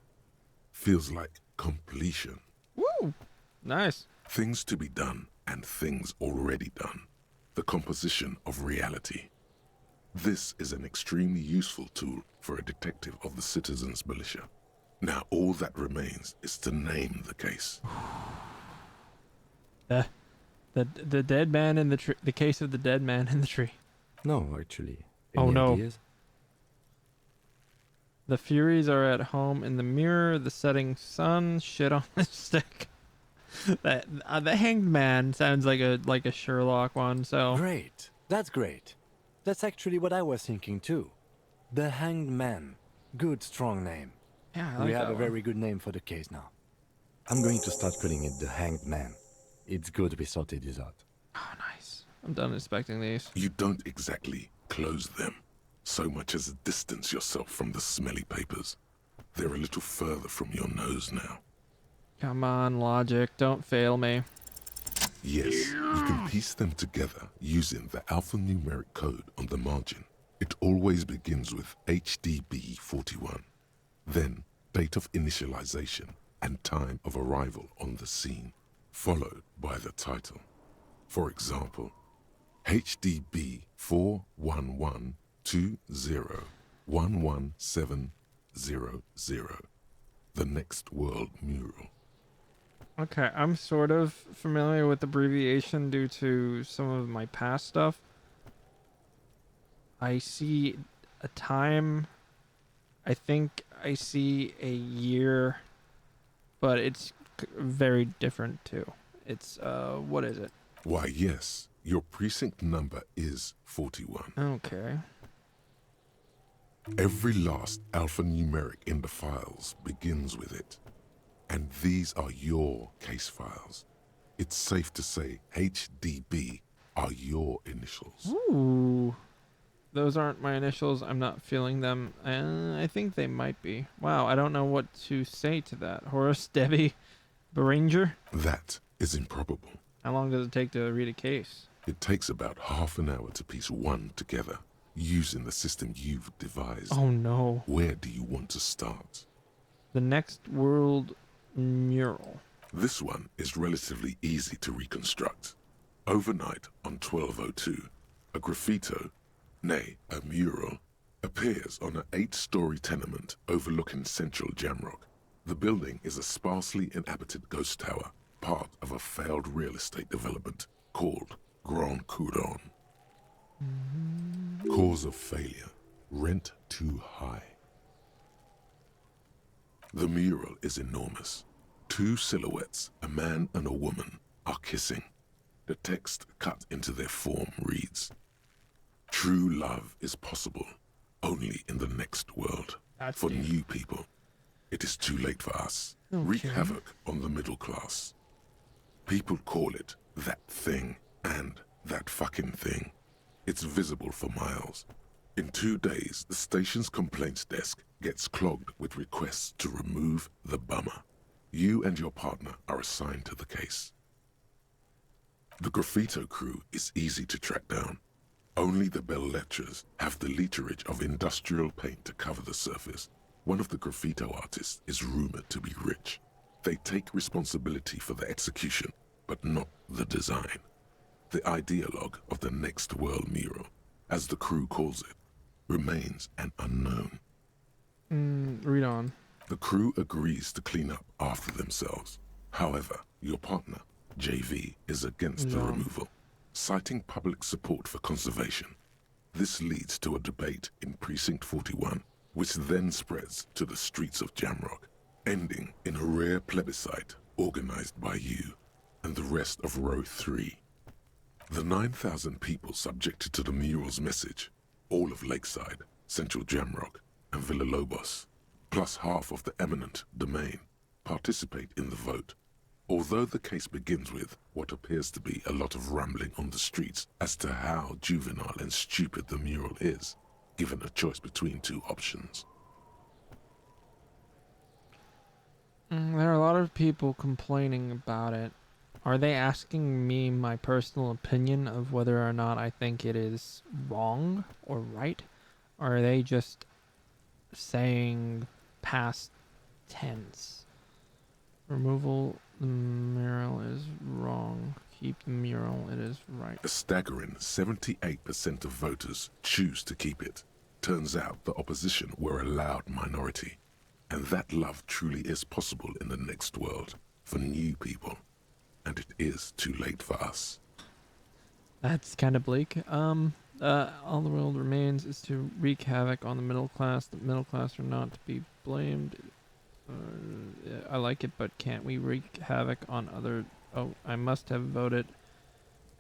Feels like completion. Woo! Nice. Things to be done and things already done. The composition of reality. This is an extremely useful tool for a detective of the citizens' militia. Now all that remains is to name the case. The dead man in the tree. The case of the dead man in the tree. No, actually. Oh no. Ideas? The Furies are at home in the mirror. The setting sun. Shit on the stick. The Hanged Man sounds like a Sherlock one. So great. That's great. That's actually what I was thinking too. The Hanged Man. Good, strong name. Yeah, I like we have that a one. very good name for the case now. I'm going to start calling it the Hanged Man. It's good we sorted this out. Oh, nice. I'm done inspecting these. You don't exactly close them, so much as distance yourself from the smelly papers. They're a little further from your nose now. Come on, logic. Don't fail me. Yes, you can piece them together using the alphanumeric code on the margin. It always begins with HDB 41. Then, date of initialization and time of arrival on the scene, followed by the title. For example, HDB 41120111700, the Next World Mural. Okay, I'm sort of familiar with abbreviation due to some of my past stuff. I see a time. I think I see a year, but it's very different too. It's, what is it? Why, yes, your precinct number is 41. Okay. Every last alphanumeric in the files begins with it. And these are your case files. It's safe to say HDB are your initials. Ooh. Those aren't my initials. I'm not feeling them. I think they might be. Wow, I don't know what to say to that. Horace, Debbie, Beranger? That is improbable. How long does it take to read a case? It takes about half an hour to piece one together, using the system you've devised. Oh no. Where do you want to start? The next world mural. This one is relatively easy to reconstruct. Overnight on 1202, a graffito, nay, a mural, appears on an 8-story tenement overlooking central Jamrock. The building is a sparsely inhabited ghost tower, part of a failed real estate development called Grand Couronne. Cause of failure, rent too high. The mural is enormous. 2 silhouettes, a man and a woman, are kissing. The text cut into their form reads, "True love is possible only in the next world. For new people, it is too late for us. Wreak havoc on the middle class. People call it that thing and that fucking thing. It's visible for miles. In 2 days, the station's complaints desk gets clogged with requests to remove the bummer. You and your partner are assigned to the case. The graffito crew is easy to track down. Only the bell lectures have the literage of industrial paint to cover the surface. One of the graffito artists is rumored to be rich. They take responsibility for the execution, but not the design. The ideologue of the next world mural, as the crew calls it, remains an unknown. Read on. The crew agrees to clean up after themselves. However, your partner, JV, is against the removal, citing public support for conservation. This leads to a debate in Precinct 41, which then spreads to the streets of Jamrock, ending in a rare plebiscite organized by you and the rest of Row 3. The 9,000 people subjected to the mural's message, all of Lakeside, Central Jamrock, and Villalobos, plus half of the eminent domain, participate in the vote. Although the case begins with what appears to be a lot of rambling on the streets as to how juvenile and stupid the mural is, given a choice between 2 options. There are a lot of people complaining about it. Are they asking me my personal opinion of whether or not I think it is wrong or right? Or are they just saying past tense? Removal the mural is wrong. Keep the mural, it is right. A staggering 78% of voters choose to keep it. Turns out the opposition were a loud minority. And that love truly is possible in the next world for new people. And it is too late for us. That's kind of bleak. All the world remains is to wreak havoc on the middle class. The middle class are not to be blamed. I like it, but can't we wreak havoc on other... Oh, I must have voted.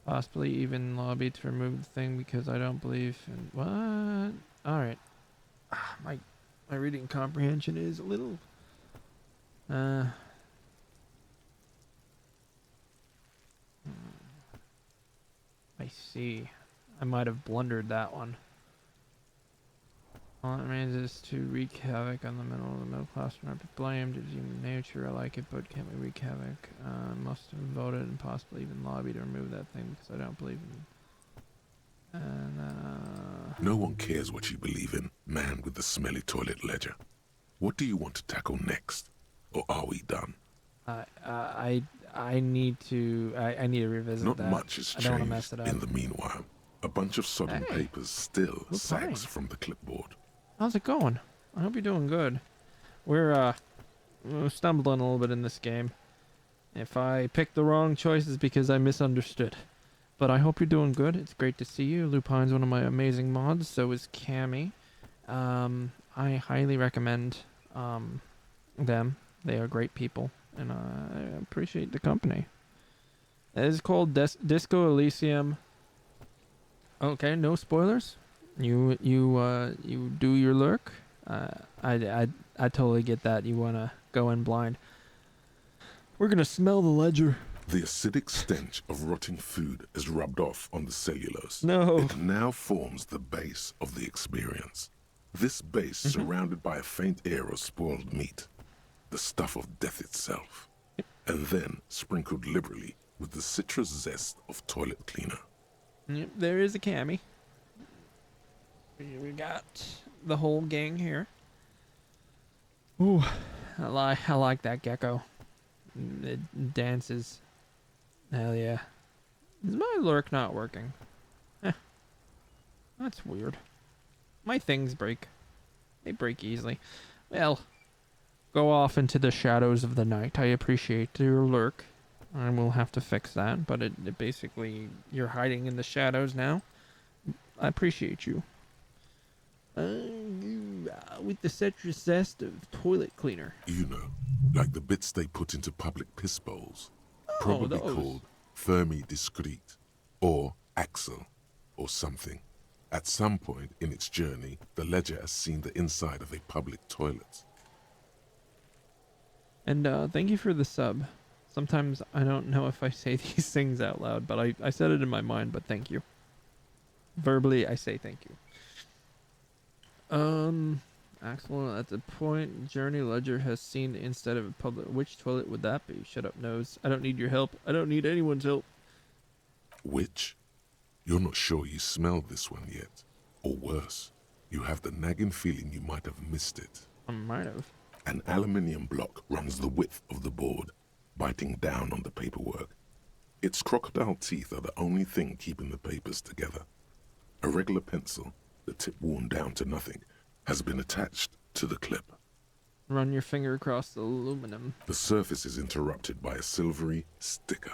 Possibly even lobbied to remove the thing because I don't believe in... What? Alright. My reading comprehension is a little... I see. I might have blundered that one. All it remains is to wreak havoc on the middle class will not be blamed. It is human nature. I like it, but can't we wreak havoc? Must have voted and possibly even lobbied to remove that thing because I don't believe in. No one cares what you believe in, man with the smelly toilet ledger. What do you want to tackle next? Or are we done? I need to revisit Not that. Not much has I don't want to mess changed it up. in the meanwhile. A bunch of sodden Hey, papers still we're sags fine. from the clipboard. How's it going? I hope you're doing good. We're stumbling a little bit in this game. If I picked the wrong choices because I misunderstood. But I hope you're doing good. It's great to see you. Lupine's one of my amazing mods, so is Cammy. I highly recommend them. They are great people, and I appreciate the company. It is called Disco Elysium. Okay, no spoilers? You do your lurk. I totally get that. You wanna go in blind. We're gonna smell the ledger. The acidic stench of rotting food is rubbed off on the cellulose. No. It now forms the base of the experience. This base surrounded by a faint air of spoiled meat, the stuff of death itself, and then sprinkled liberally with the citrus zest of toilet cleaner. Yep, there is a cami. We got the whole gang here. Ooh, I like that gecko. It dances. Hell yeah. Is my lurk not working? That's weird. My things break. They break easily. Well, go off into the shadows of the night. I appreciate your lurk. I will have to fix that, but it basically, you're hiding in the shadows now. I appreciate you. With the citrus zest of toilet cleaner. You know, like the bits they put into public piss bowls. Probably those. called Fermi Discrete, or Axel, or something. At some point in its journey, the ledger has seen the inside of a public toilet. And thank you for the sub. Sometimes I don't know if I say these things out loud, but I said it in my mind, but thank you. Verbally, I say thank you. Axel, at the point Journey Ledger has seen instead of a public. Which toilet would that be? Shut up, nose. I don't need your help. I don't need anyone's help. Which? You're not sure you smelled this one yet. Or worse, you have the nagging feeling you might have missed it. I might have. An aluminium block runs the width of the board, biting down on the paperwork. Its crocodile teeth are the only thing keeping the papers together. A regular pencil, the tip worn down to nothing, has been attached to the clip. Run your finger across the aluminum. The surface is interrupted by a silvery sticker.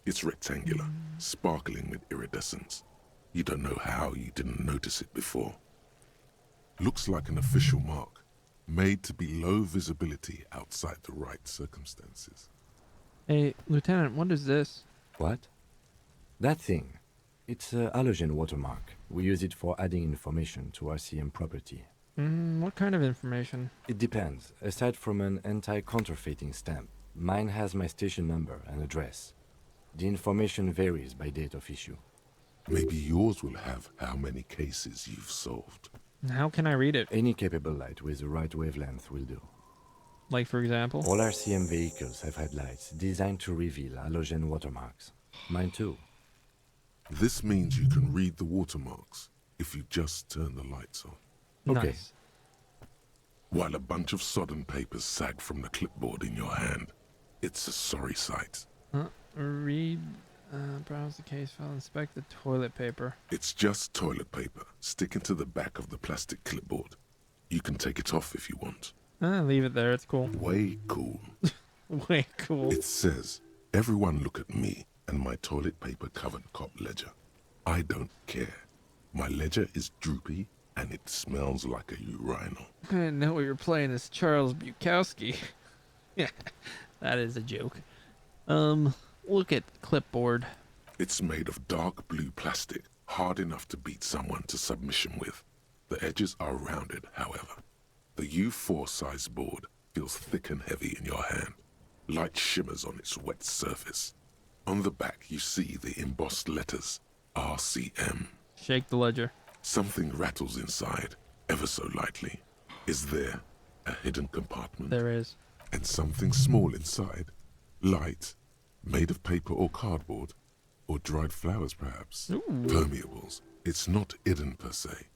It's rectangular, sparkling with iridescence. You don't know how you didn't notice it before. Looks like an official mark, made to be low visibility outside the right circumstances. Hey, Lieutenant, what is this? What? That thing. It's a halogen watermark. We use it for adding information to RCM property. What kind of information? It depends. Aside from an anti-counterfeiting stamp, mine has my station number and address. The information varies by date of issue. Maybe yours will have how many cases you've solved. How can I read it? Any capable light with the right wavelength will do. Like, for example? All RCM vehicles have had lights designed to reveal halogen watermarks. Mine too. This means you can read the watermarks if you just turn the lights on. Okay. Nice. While a bunch of sodden papers sag from the clipboard in your hand, it's a sorry sight. Read, browse the case file, inspect the toilet paper. It's just toilet paper sticking to the back of the plastic clipboard. You can take it off if you want. Leave it there, it's cool. Way cool. Way cool. It says, everyone look at me and my toilet paper covered cop ledger. I don't care. My ledger is droopy and it smells like a urinal. I didn't know we were playing as Charles Bukowski. Yeah, that is a joke. Look at the clipboard. It's made of dark blue plastic, hard enough to beat someone to submission with. The edges are rounded, however. The U4 size board feels thick and heavy in your hand. Light shimmers on its wet surface. On the back you see the embossed letters, RCM. Shake the ledger. Something rattles inside, ever so lightly. Is there a hidden compartment? There is. And something small inside, light, made of paper or cardboard, or dried flowers perhaps. Ooh. Permeables. It's not hidden per se.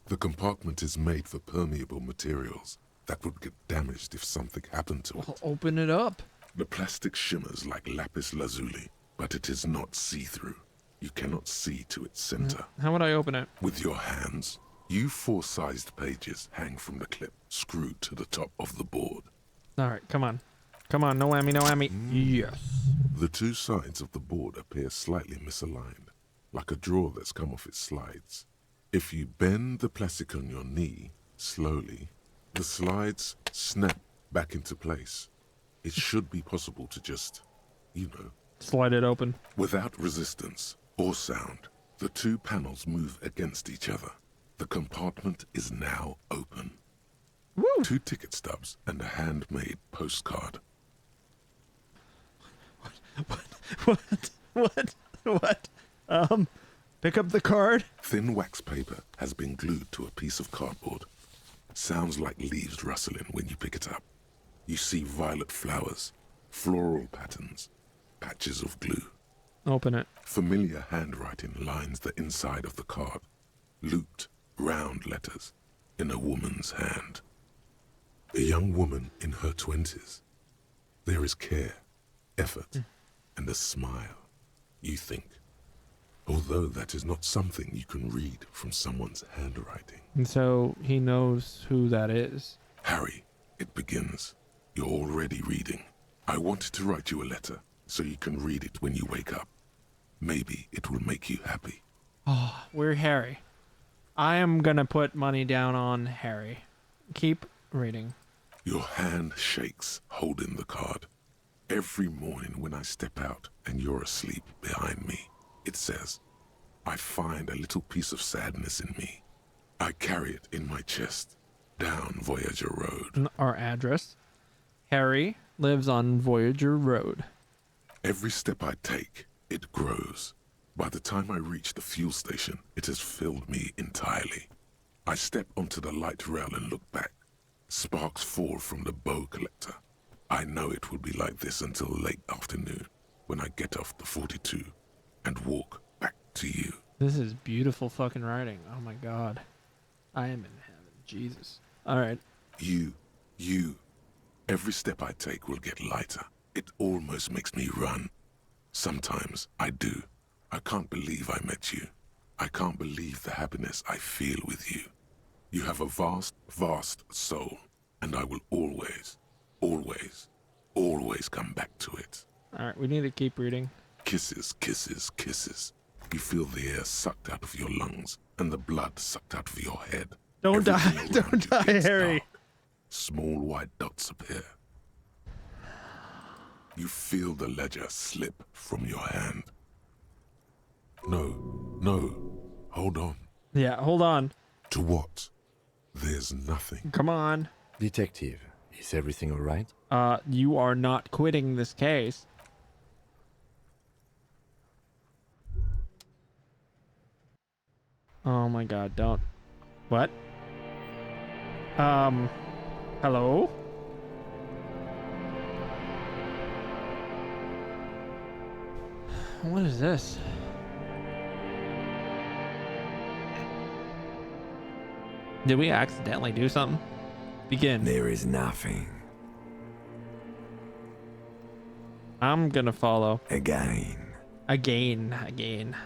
The compartment is made for permeable materials that would get damaged if something happened to it. Well, open it up. The plastic shimmers like lapis lazuli, but it is not see-through. You cannot see to its center. How would I open it? With your hands. U4-sized pages hang from the clip, screwed to the top of the board. Alright, come on. Come on, no whammy, no whammy. Yes. The two sides of the board appear slightly misaligned, like a drawer that's come off its slides. If you bend the plastic on your knee, slowly, the slides snap back into place. It should be possible to just, slide it open. Without resistance or sound, the two panels move against each other. The compartment is now open. Woo! 2 ticket stubs and a handmade postcard. What? Pick up the card. Thin wax paper has been glued to a piece of cardboard. Sounds like leaves rustling when you pick it up. You see violet flowers, floral patterns, patches of glue. Open it. Familiar handwriting lines the inside of the card. Looped, round letters in a woman's hand. A young woman in her 20s. There is care, effort, and a smile. You think, although that is not something you can read from someone's handwriting. And so he knows who that is. Harry, it begins. You're already reading. I wanted to write you a letter so you can read it when you wake up. Maybe it will make you happy. Oh, we're Harry. I am gonna put money down on Harry. Keep reading. Your hand shakes holding the card. Every morning when I step out and you're asleep behind me, it says, I find a little piece of sadness in me. I carry it in my chest, down Voyager Road. Our address. Harry lives on Voyager Road. Every step I take, it grows. By the time I reach the fuel station, it has filled me entirely. I step onto the light rail and look back. Sparks fall from the bow collector. I know it will be like this until late afternoon, when I get off the 42 and walk back to you. This is beautiful fucking writing. Oh my god. I am in heaven. Jesus. Alright. You. Every step I take will get lighter. It almost makes me run. Sometimes I do. I can't believe I met you. I can't believe the happiness I feel with you. You have a vast, vast soul, and I will always, always, always come back to it. Alright, we need to keep reading. Kisses, kisses, kisses. You feel the air sucked out of your lungs and the blood sucked out of your head. Don't die, Everything don't around you die, gets Harry. dark. Small white dots appear. You feel the ledger slip from your hand. No, hold on. Yeah, hold on. To what? There's nothing. Come on. Detective, is everything alright? You are not quitting this case. Oh my god, don't. What? Hello? What is this? Did we accidentally do something? Begin. There is nothing. I'm gonna follow. Again.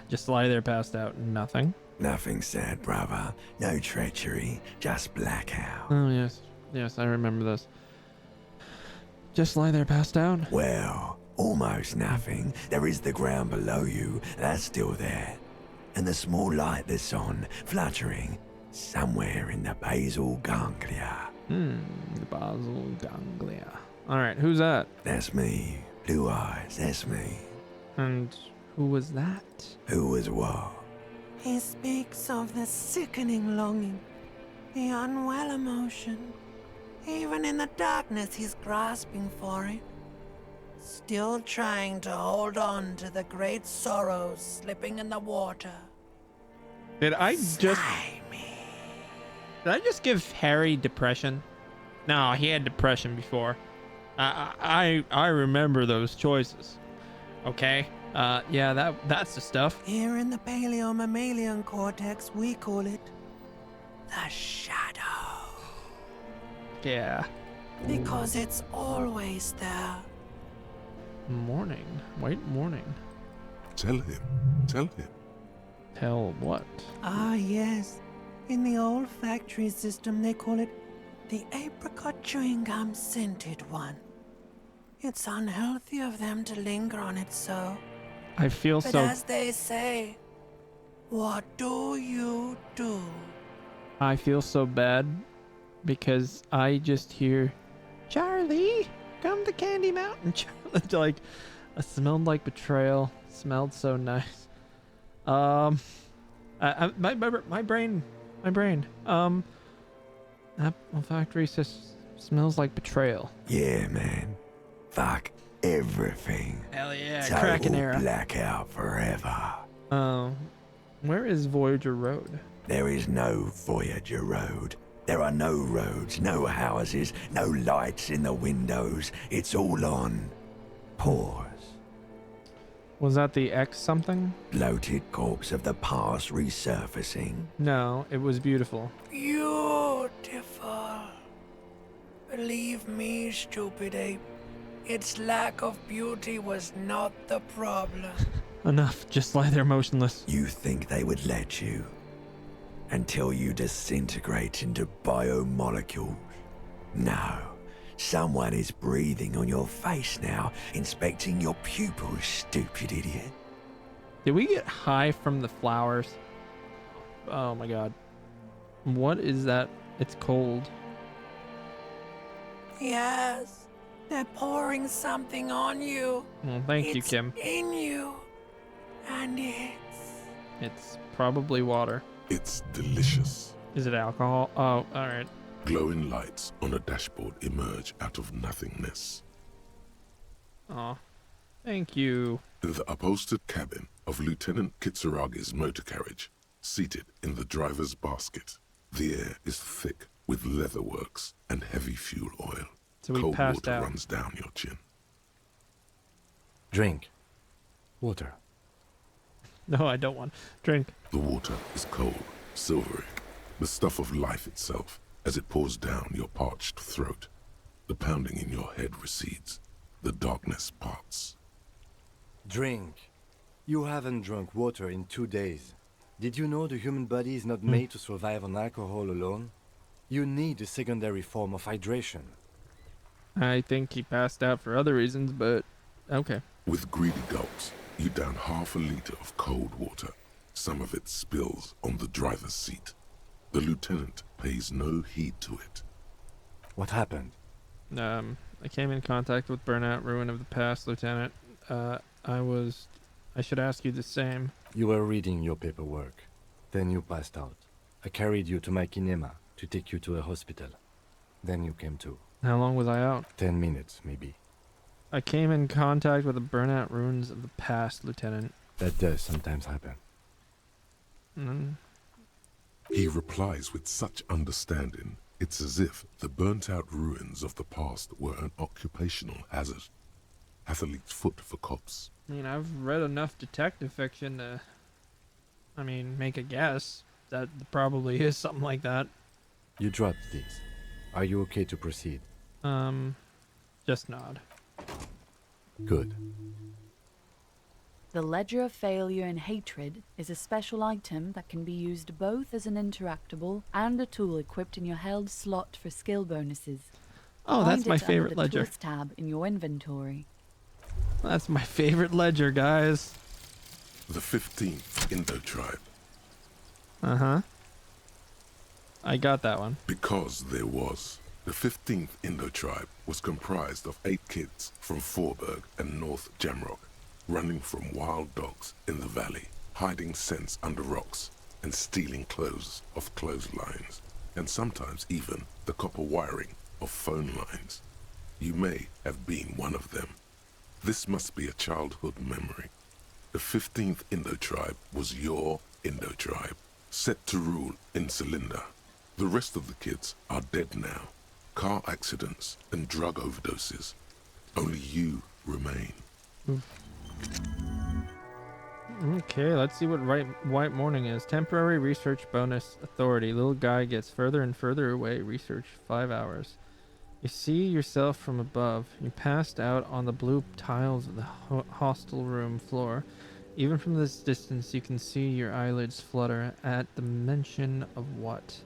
Just lie there passed out. Nothing. Nothing sad, brother. No treachery. Just blackout. Oh, yes. Yes, I remember this. Just lie there passed out. Well, almost nothing. There is the ground below you. That's still there. And the small light that's on, fluttering, somewhere in the basal ganglia. The basal ganglia. Alright, who's that? That's me. Blue eyes, that's me. And who was that? Who was what? He speaks of the sickening longing, the unwell emotion. Even in the darkness, he's grasping for it. Still trying to hold on to the great sorrows slipping in the water. Did I just give Harry depression? No, he had depression before. I remember those choices. Okay? Yeah, that's the stuff. Here in the paleo-mammalian cortex, we call it the shadow. Yeah. Because it's always there. Morning. White morning. Tell him. Tell what? Ah, yes. In the olfactory system, they call it the apricot chewing gum scented one. It's unhealthy of them to linger on it so. I feel But so... as they say, what do you do? I feel so bad because I just hear, Charlie, come to Candy Mountain. Charlie, like, it smelled like betrayal. It smelled so nice. My brain My brain. Apple factory smells like betrayal. Yeah, man. Fuck everything. Hell yeah, Total Kraken era. blackout forever. Where is Voyager Road? There is no Voyager Road. There are no roads, no houses, no lights in the windows. It's all on pause. Was that the X something? Bloated corpse of the past resurfacing. No, it was beautiful. Beautiful. Believe me, stupid ape. Its lack of beauty was not the problem. Enough, just lie there motionless. You think they would let you? Until you disintegrate into biomolecules? No. Someone is breathing on your face now, inspecting your pupils, stupid idiot. Did we get high from the flowers? Oh my god. What is that? It's cold. Yes, they're pouring something on you. Well, thank you, It's Kim. in you. And It's probably water. It's delicious. Is it alcohol? Oh, alright. Glowing lights on a dashboard emerge out of nothingness. Aw. Thank you. In the upholstered cabin of Lieutenant Kitsuragi's motor carriage, seated in the driver's basket, the air is thick with leatherworks and heavy fuel oil. So we Cold passed water out. runs down your chin. Drink. Water. No, I don't want. Drink. The water is cold, silvery, the stuff of life itself, as it pours down your parched throat. The pounding in your head recedes. The darkness parts. Drink. You haven't drunk water in 2 days. Did you know the human body is not made to survive on alcohol alone? You need a secondary form of hydration. I think he passed out for other reasons, but okay. With greedy gulps, you down half a liter of cold water. Some of it spills on the driver's seat. The lieutenant pays no heed to it. What happened? I came in contact with Burnout Ruin of the Past, Lieutenant. I should ask you the same. You were reading your paperwork. Then you passed out. I carried you to my kinema to take you to a hospital. Then you came to. How long was I out? 10 minutes, maybe. I came in contact with the Burnout Ruins of the Past, Lieutenant. That does sometimes happen. He replies with such understanding, it's as if the burnt-out ruins of the past were an occupational hazard. Athlete's foot for cops. I mean, I've read enough detective fiction to, make a guess that probably is something like that. You dropped these. Are you okay to proceed? Just nod. Good. The Ledger of Failure and Hatred is a special item that can be used both as an interactable and a tool equipped in your held slot for skill bonuses. Oh, that's Find my it under favorite the ledger. Tools tab in your inventory. That's my favorite ledger, guys. The 15th Indo tribe. Uh-huh. I got that one. Because there was. The 15th Indo tribe was comprised of 8 kids from Forberg and North Jamrock, running from wild dogs in the valley, hiding scents under rocks, and stealing clothes off clotheslines, and sometimes even the copper wiring of phone lines. You may have been one of them. This must be a childhood memory. The 15th Indo tribe was your Indo tribe, set to rule in Cylinder. The rest of the kids are dead now. Car accidents and drug overdoses. Only you remain. Okay, let's see what White Morning is. Temporary research bonus authority. Little guy gets further and further away. Research 5 hours. You see yourself from above. You passed out on the blue tiles of the hostel room floor. Even from this distance, you can see your eyelids flutter at the mention of what?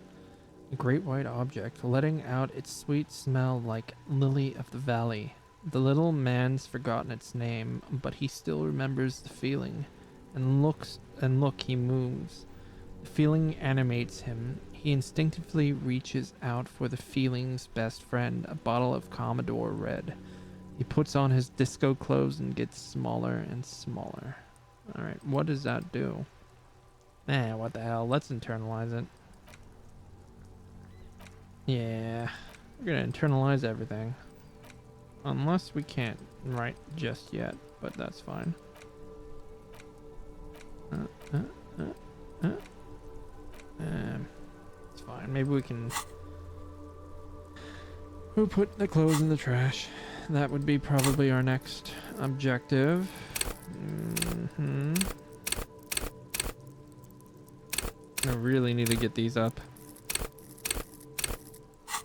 A great white object, letting out its sweet smell like lily of the valley. The little man's forgotten its name, but he still remembers the feeling. And look, he moves. The feeling animates him. He instinctively reaches out for the feeling's best friend, a bottle of Commodore Red. He puts on his disco clothes and gets smaller and smaller. Alright, what does that do? What the hell? Let's internalize it. Yeah, we're gonna internalize everything. Unless we can't write just yet, but that's fine. It's fine. Maybe we can... We'll put the clothes in the trash. That would be probably our next objective. I really need to get these up.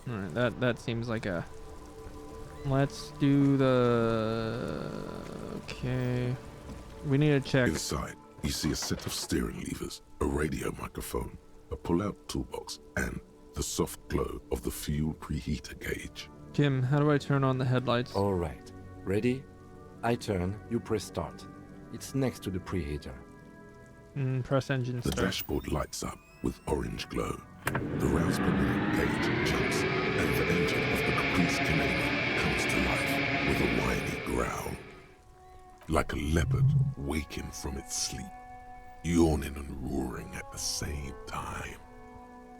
Alright, that seems like a... Let's do the... Okay. We need to check. Inside, you see a set of steering levers, a radio microphone, a pull-out toolbox, and the soft glow of the fuel preheater gauge. Kim, how do I turn on the headlights? Alright. Ready? I turn, you press start. It's next to the preheater. Press engine start. The dashboard lights up with orange glow. The rounds per minute gauge jumps, and the engine of the Caprice Canadian comes to life with a whiny growl. Like a leopard waking from its sleep, yawning and roaring at the same time.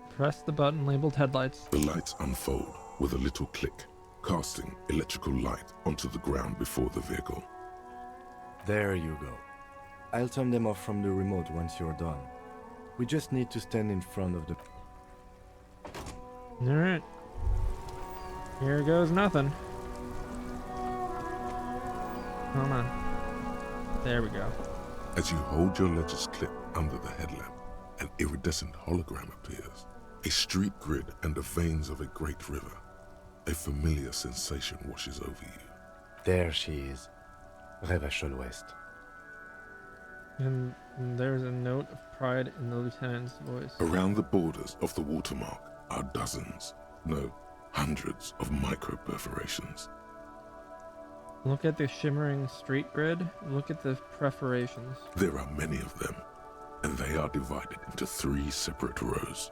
Press the button labeled headlights. The lights unfold with a little click, casting electrical light onto the ground before the vehicle. There you go. I'll turn them off from the remote once you're done. We just need to stand in front of the... Alright. Here goes nothing. Hold on. There we go. As you hold your ledger's clip under the headlamp, an iridescent hologram appears. A street grid and the veins of a great river. A familiar sensation washes over you. There she is. Revachol West. And there's a note of pride in the lieutenant's voice. Around the borders of the watermark are dozens, no, hundreds of micro-perforations. Look at the shimmering street grid. Look at the perforations. There are many of them, and they are divided into 3 separate rows.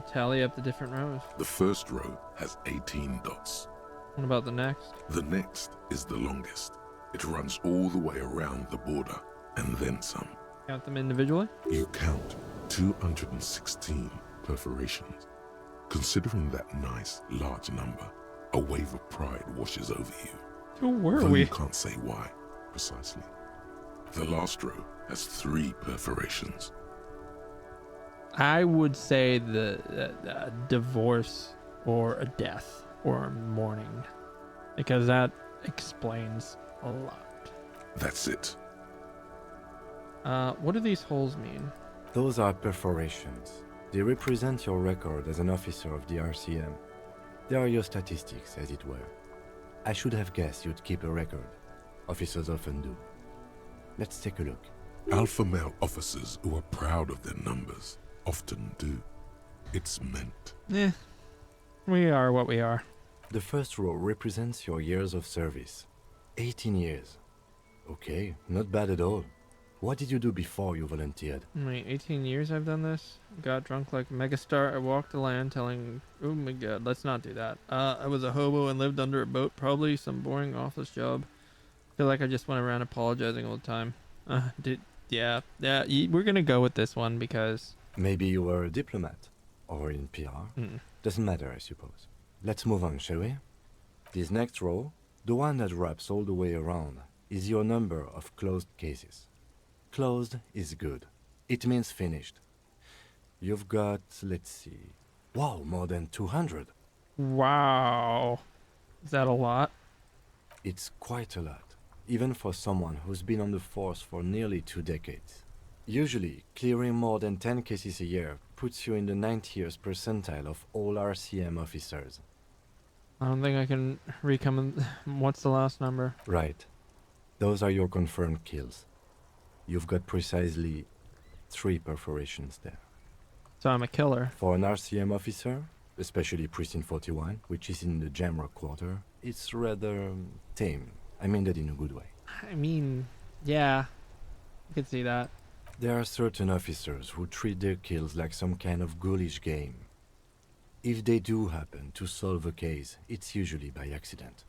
Tally up the different rows. The first row has 18 dots. What about the next? The next is the longest. It runs all the way around the border, and then some. Count them individually? You count 216 perforations. Considering that nice, large number, a wave of pride washes over you. Who were Though we? You can't say why, precisely. The last row has 3 perforations. I would say the divorce or a death or mourning, because that explains a lot. That's it. What do these holes mean? Those are perforations. They represent your record as an officer of the RCM. They are your statistics, as it were. I should have guessed you'd keep a record. Officers often do. Let's take a look. Alpha male officers who are proud of their numbers often do. It's meant. We are what we are. The first row represents your years of service. 18 years. Okay, not bad at all. What did you do before you volunteered? Wait, 18 years I've done this? Got drunk like a megastar. I walked the land telling... Oh my god, let's not do that. I was a hobo and lived under a boat. Probably some boring office job. Feel like I just went around apologizing all the time. Yeah, we're gonna go with this one because... Maybe you were a diplomat. Or in PR. Doesn't matter, I suppose. Let's move on, shall we? This next row, the one that wraps all the way around, is your number of closed cases. Closed is good. It means finished. You've got, let's see... Wow, more than 200. Wow. Is that a lot? It's quite a lot, even for someone who's been on the force for nearly 2 decades. Usually, clearing more than 10 cases a year puts you in the 90th percentile of all RCM officers. I don't think I can recommend... What's the last number? Right. Those are your confirmed kills. You've got precisely 3 perforations there. So I'm a killer. For an RCM officer, especially Precinct 41, which is in the Jamrock Quarter, it's rather tame. I mean that in a good way. I mean, yeah, I can see that. There are certain officers who treat their kills like some kind of ghoulish game. If they do happen to solve a case, it's usually by accident.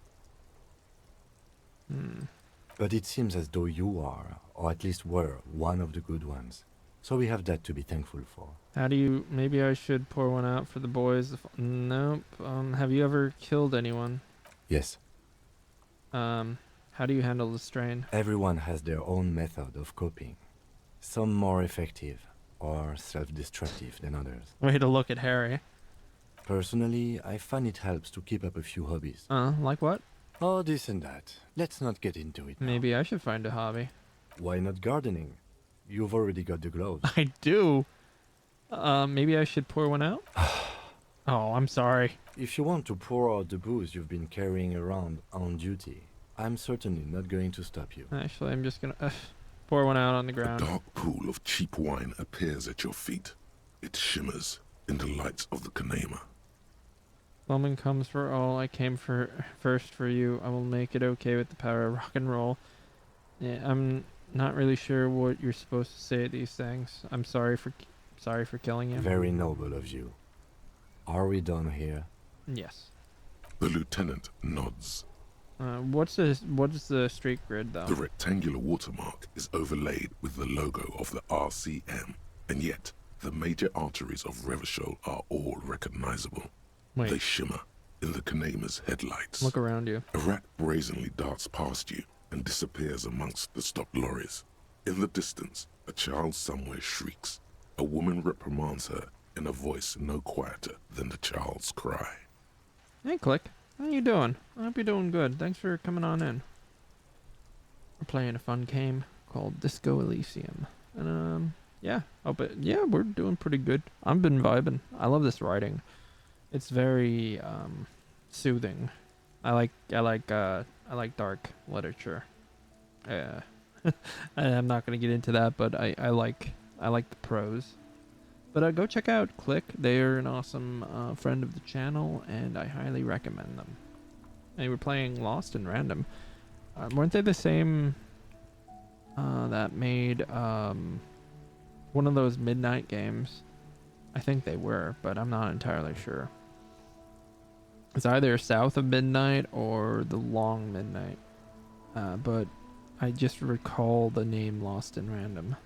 But it seems as though you are, or at least were, one of the good ones. So we have that to be thankful for. How do you... Maybe I should pour one out for the boys. No, Nope. Have you ever killed anyone? Yes. How do you handle the strain? Everyone has their own method of coping. Some more effective or self-destructive than others. Way to look at Harry. Personally, I find it helps to keep up a few hobbies. Like what? Oh, this and that. Let's not get into it now. Maybe I should find a hobby. Why not gardening? You've already got the gloves. I do. Maybe I should pour one out? Oh, I'm sorry. If you want to pour out the booze you've been carrying around on duty, I'm certainly not going to stop you. Actually, I'm just gonna pour one out on the ground. A dark pool of cheap wine appears at your feet. It shimmers in the lights of the Kanema. Woman comes for all. I came first for you. I will make it okay with the power of rock and roll. Yeah, I'm not really sure what you're supposed to say at these things. I'm sorry for killing you. Very noble of you. Are we done here? Yes. The lieutenant nods. What's the street grid though? The rectangular watermark is overlaid with the logo of the RCM, and yet the major arteries of Revachol are all recognizable. Wait. They shimmer in the Kanema's headlights. Look around you. A rat brazenly darts past you and disappears amongst the stopped lorries. In the distance, a child somewhere shrieks. A woman reprimands her in a voice no quieter than the child's cry. Hey, Click. How you doing? I hope you're doing good. Thanks for coming on in. We're playing a fun game called Disco Elysium. And, yeah. We're doing pretty good. I've been vibing. I love this writing. It's very, soothing. I like dark literature. I'm not gonna get into that, but I like the prose. But go check out Click. They're an awesome friend of the channel, and I highly recommend them. They were playing Lost in Random. Weren't they the same that made one of those midnight games? I think they were, but I'm not entirely sure. It's either South of Midnight or The Long Midnight. But I just recall the name Lost in Random.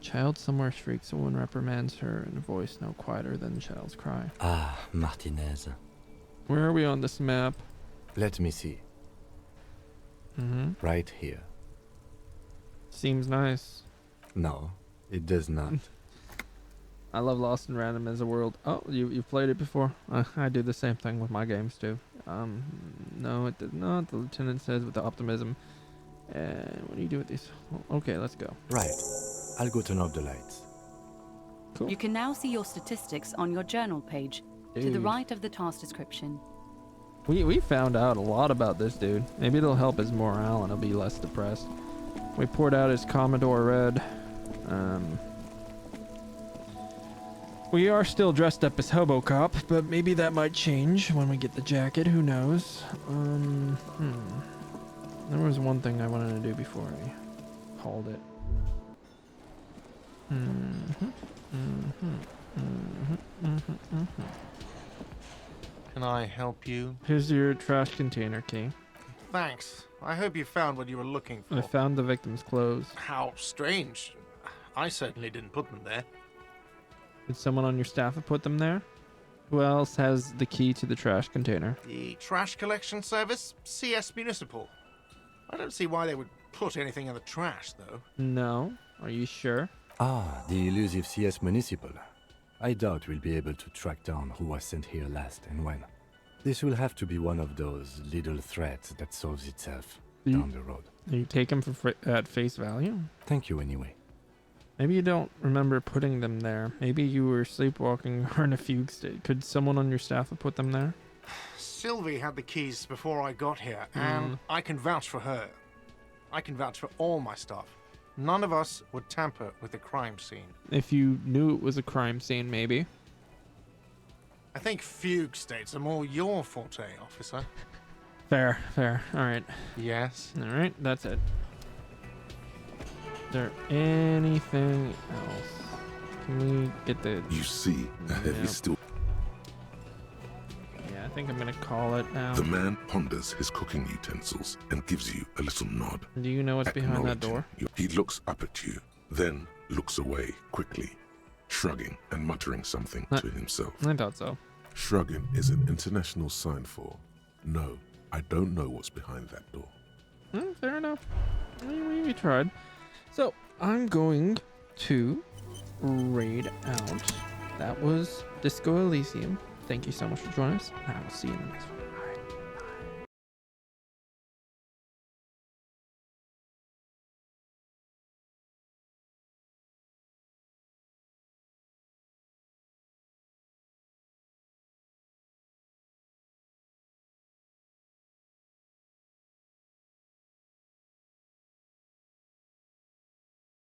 Child somewhere shrieks. A woman reprimands her in a voice no quieter than the child's cry. Ah, Martinez. Where are we on this map? Let me see. Right here. Seems nice. No, it does not. I love Lost in Random as a world. Oh, you've played it before? I do the same thing with my games too. No, it did not. The lieutenant says with the optimism. What do you do with these? Okay, let's go. Right. I'll go turn off the lights. Cool. You can now see your statistics on your journal page, to the Dude. right of the task description. We found out a lot about this dude. Maybe it'll help his morale and he'll be less depressed. We poured out his Commodore Red. We are still dressed up as Hobocop, but maybe that might change when we get the jacket. Who knows? There was one thing I wanted to do before I hauled it. Can I help you? Here's your trash container key. Thanks. I hope you found what you were looking for. I found the victim's clothes. How strange. I certainly didn't put them there. Did someone on your staff have put them there? Who else has the key to the trash container? The trash collection service? CS Municipal. I don't see why they would put anything in the trash, though. No. Are you sure? Ah, the elusive CS Municipal. I doubt we'll be able to track down who was sent here last and when. This will have to be one of those little threats that solves itself down the road. You take them at face value? Thank you anyway. Maybe you don't remember putting them there. Maybe you were sleepwalking or in a fugue state. Could someone on your staff have put them there? Sylvie had the keys before I got here, and I can vouch for her. I can vouch for all my staff. None of us would tamper with the crime scene. If you knew it was a crime scene, maybe. I think fugue states are more your forte, officer. Fair. All right. Yes? All right, that's it. Is there anything else? Can we get the... You see a heavy steel... Yeah, I think I'm gonna call it now. The man ponders his cooking utensils and gives you a little nod. Do you know what's behind that door? He looks up at you, then looks away quickly. shrugging and muttering something to himself. I thought so. Shrugging is an international sign for, no, I don't know what's behind that door. Fair enough. We tried. So, I'm going to raid out. That was Disco Elysium. Thank you so much for joining us. I will see you in the next one.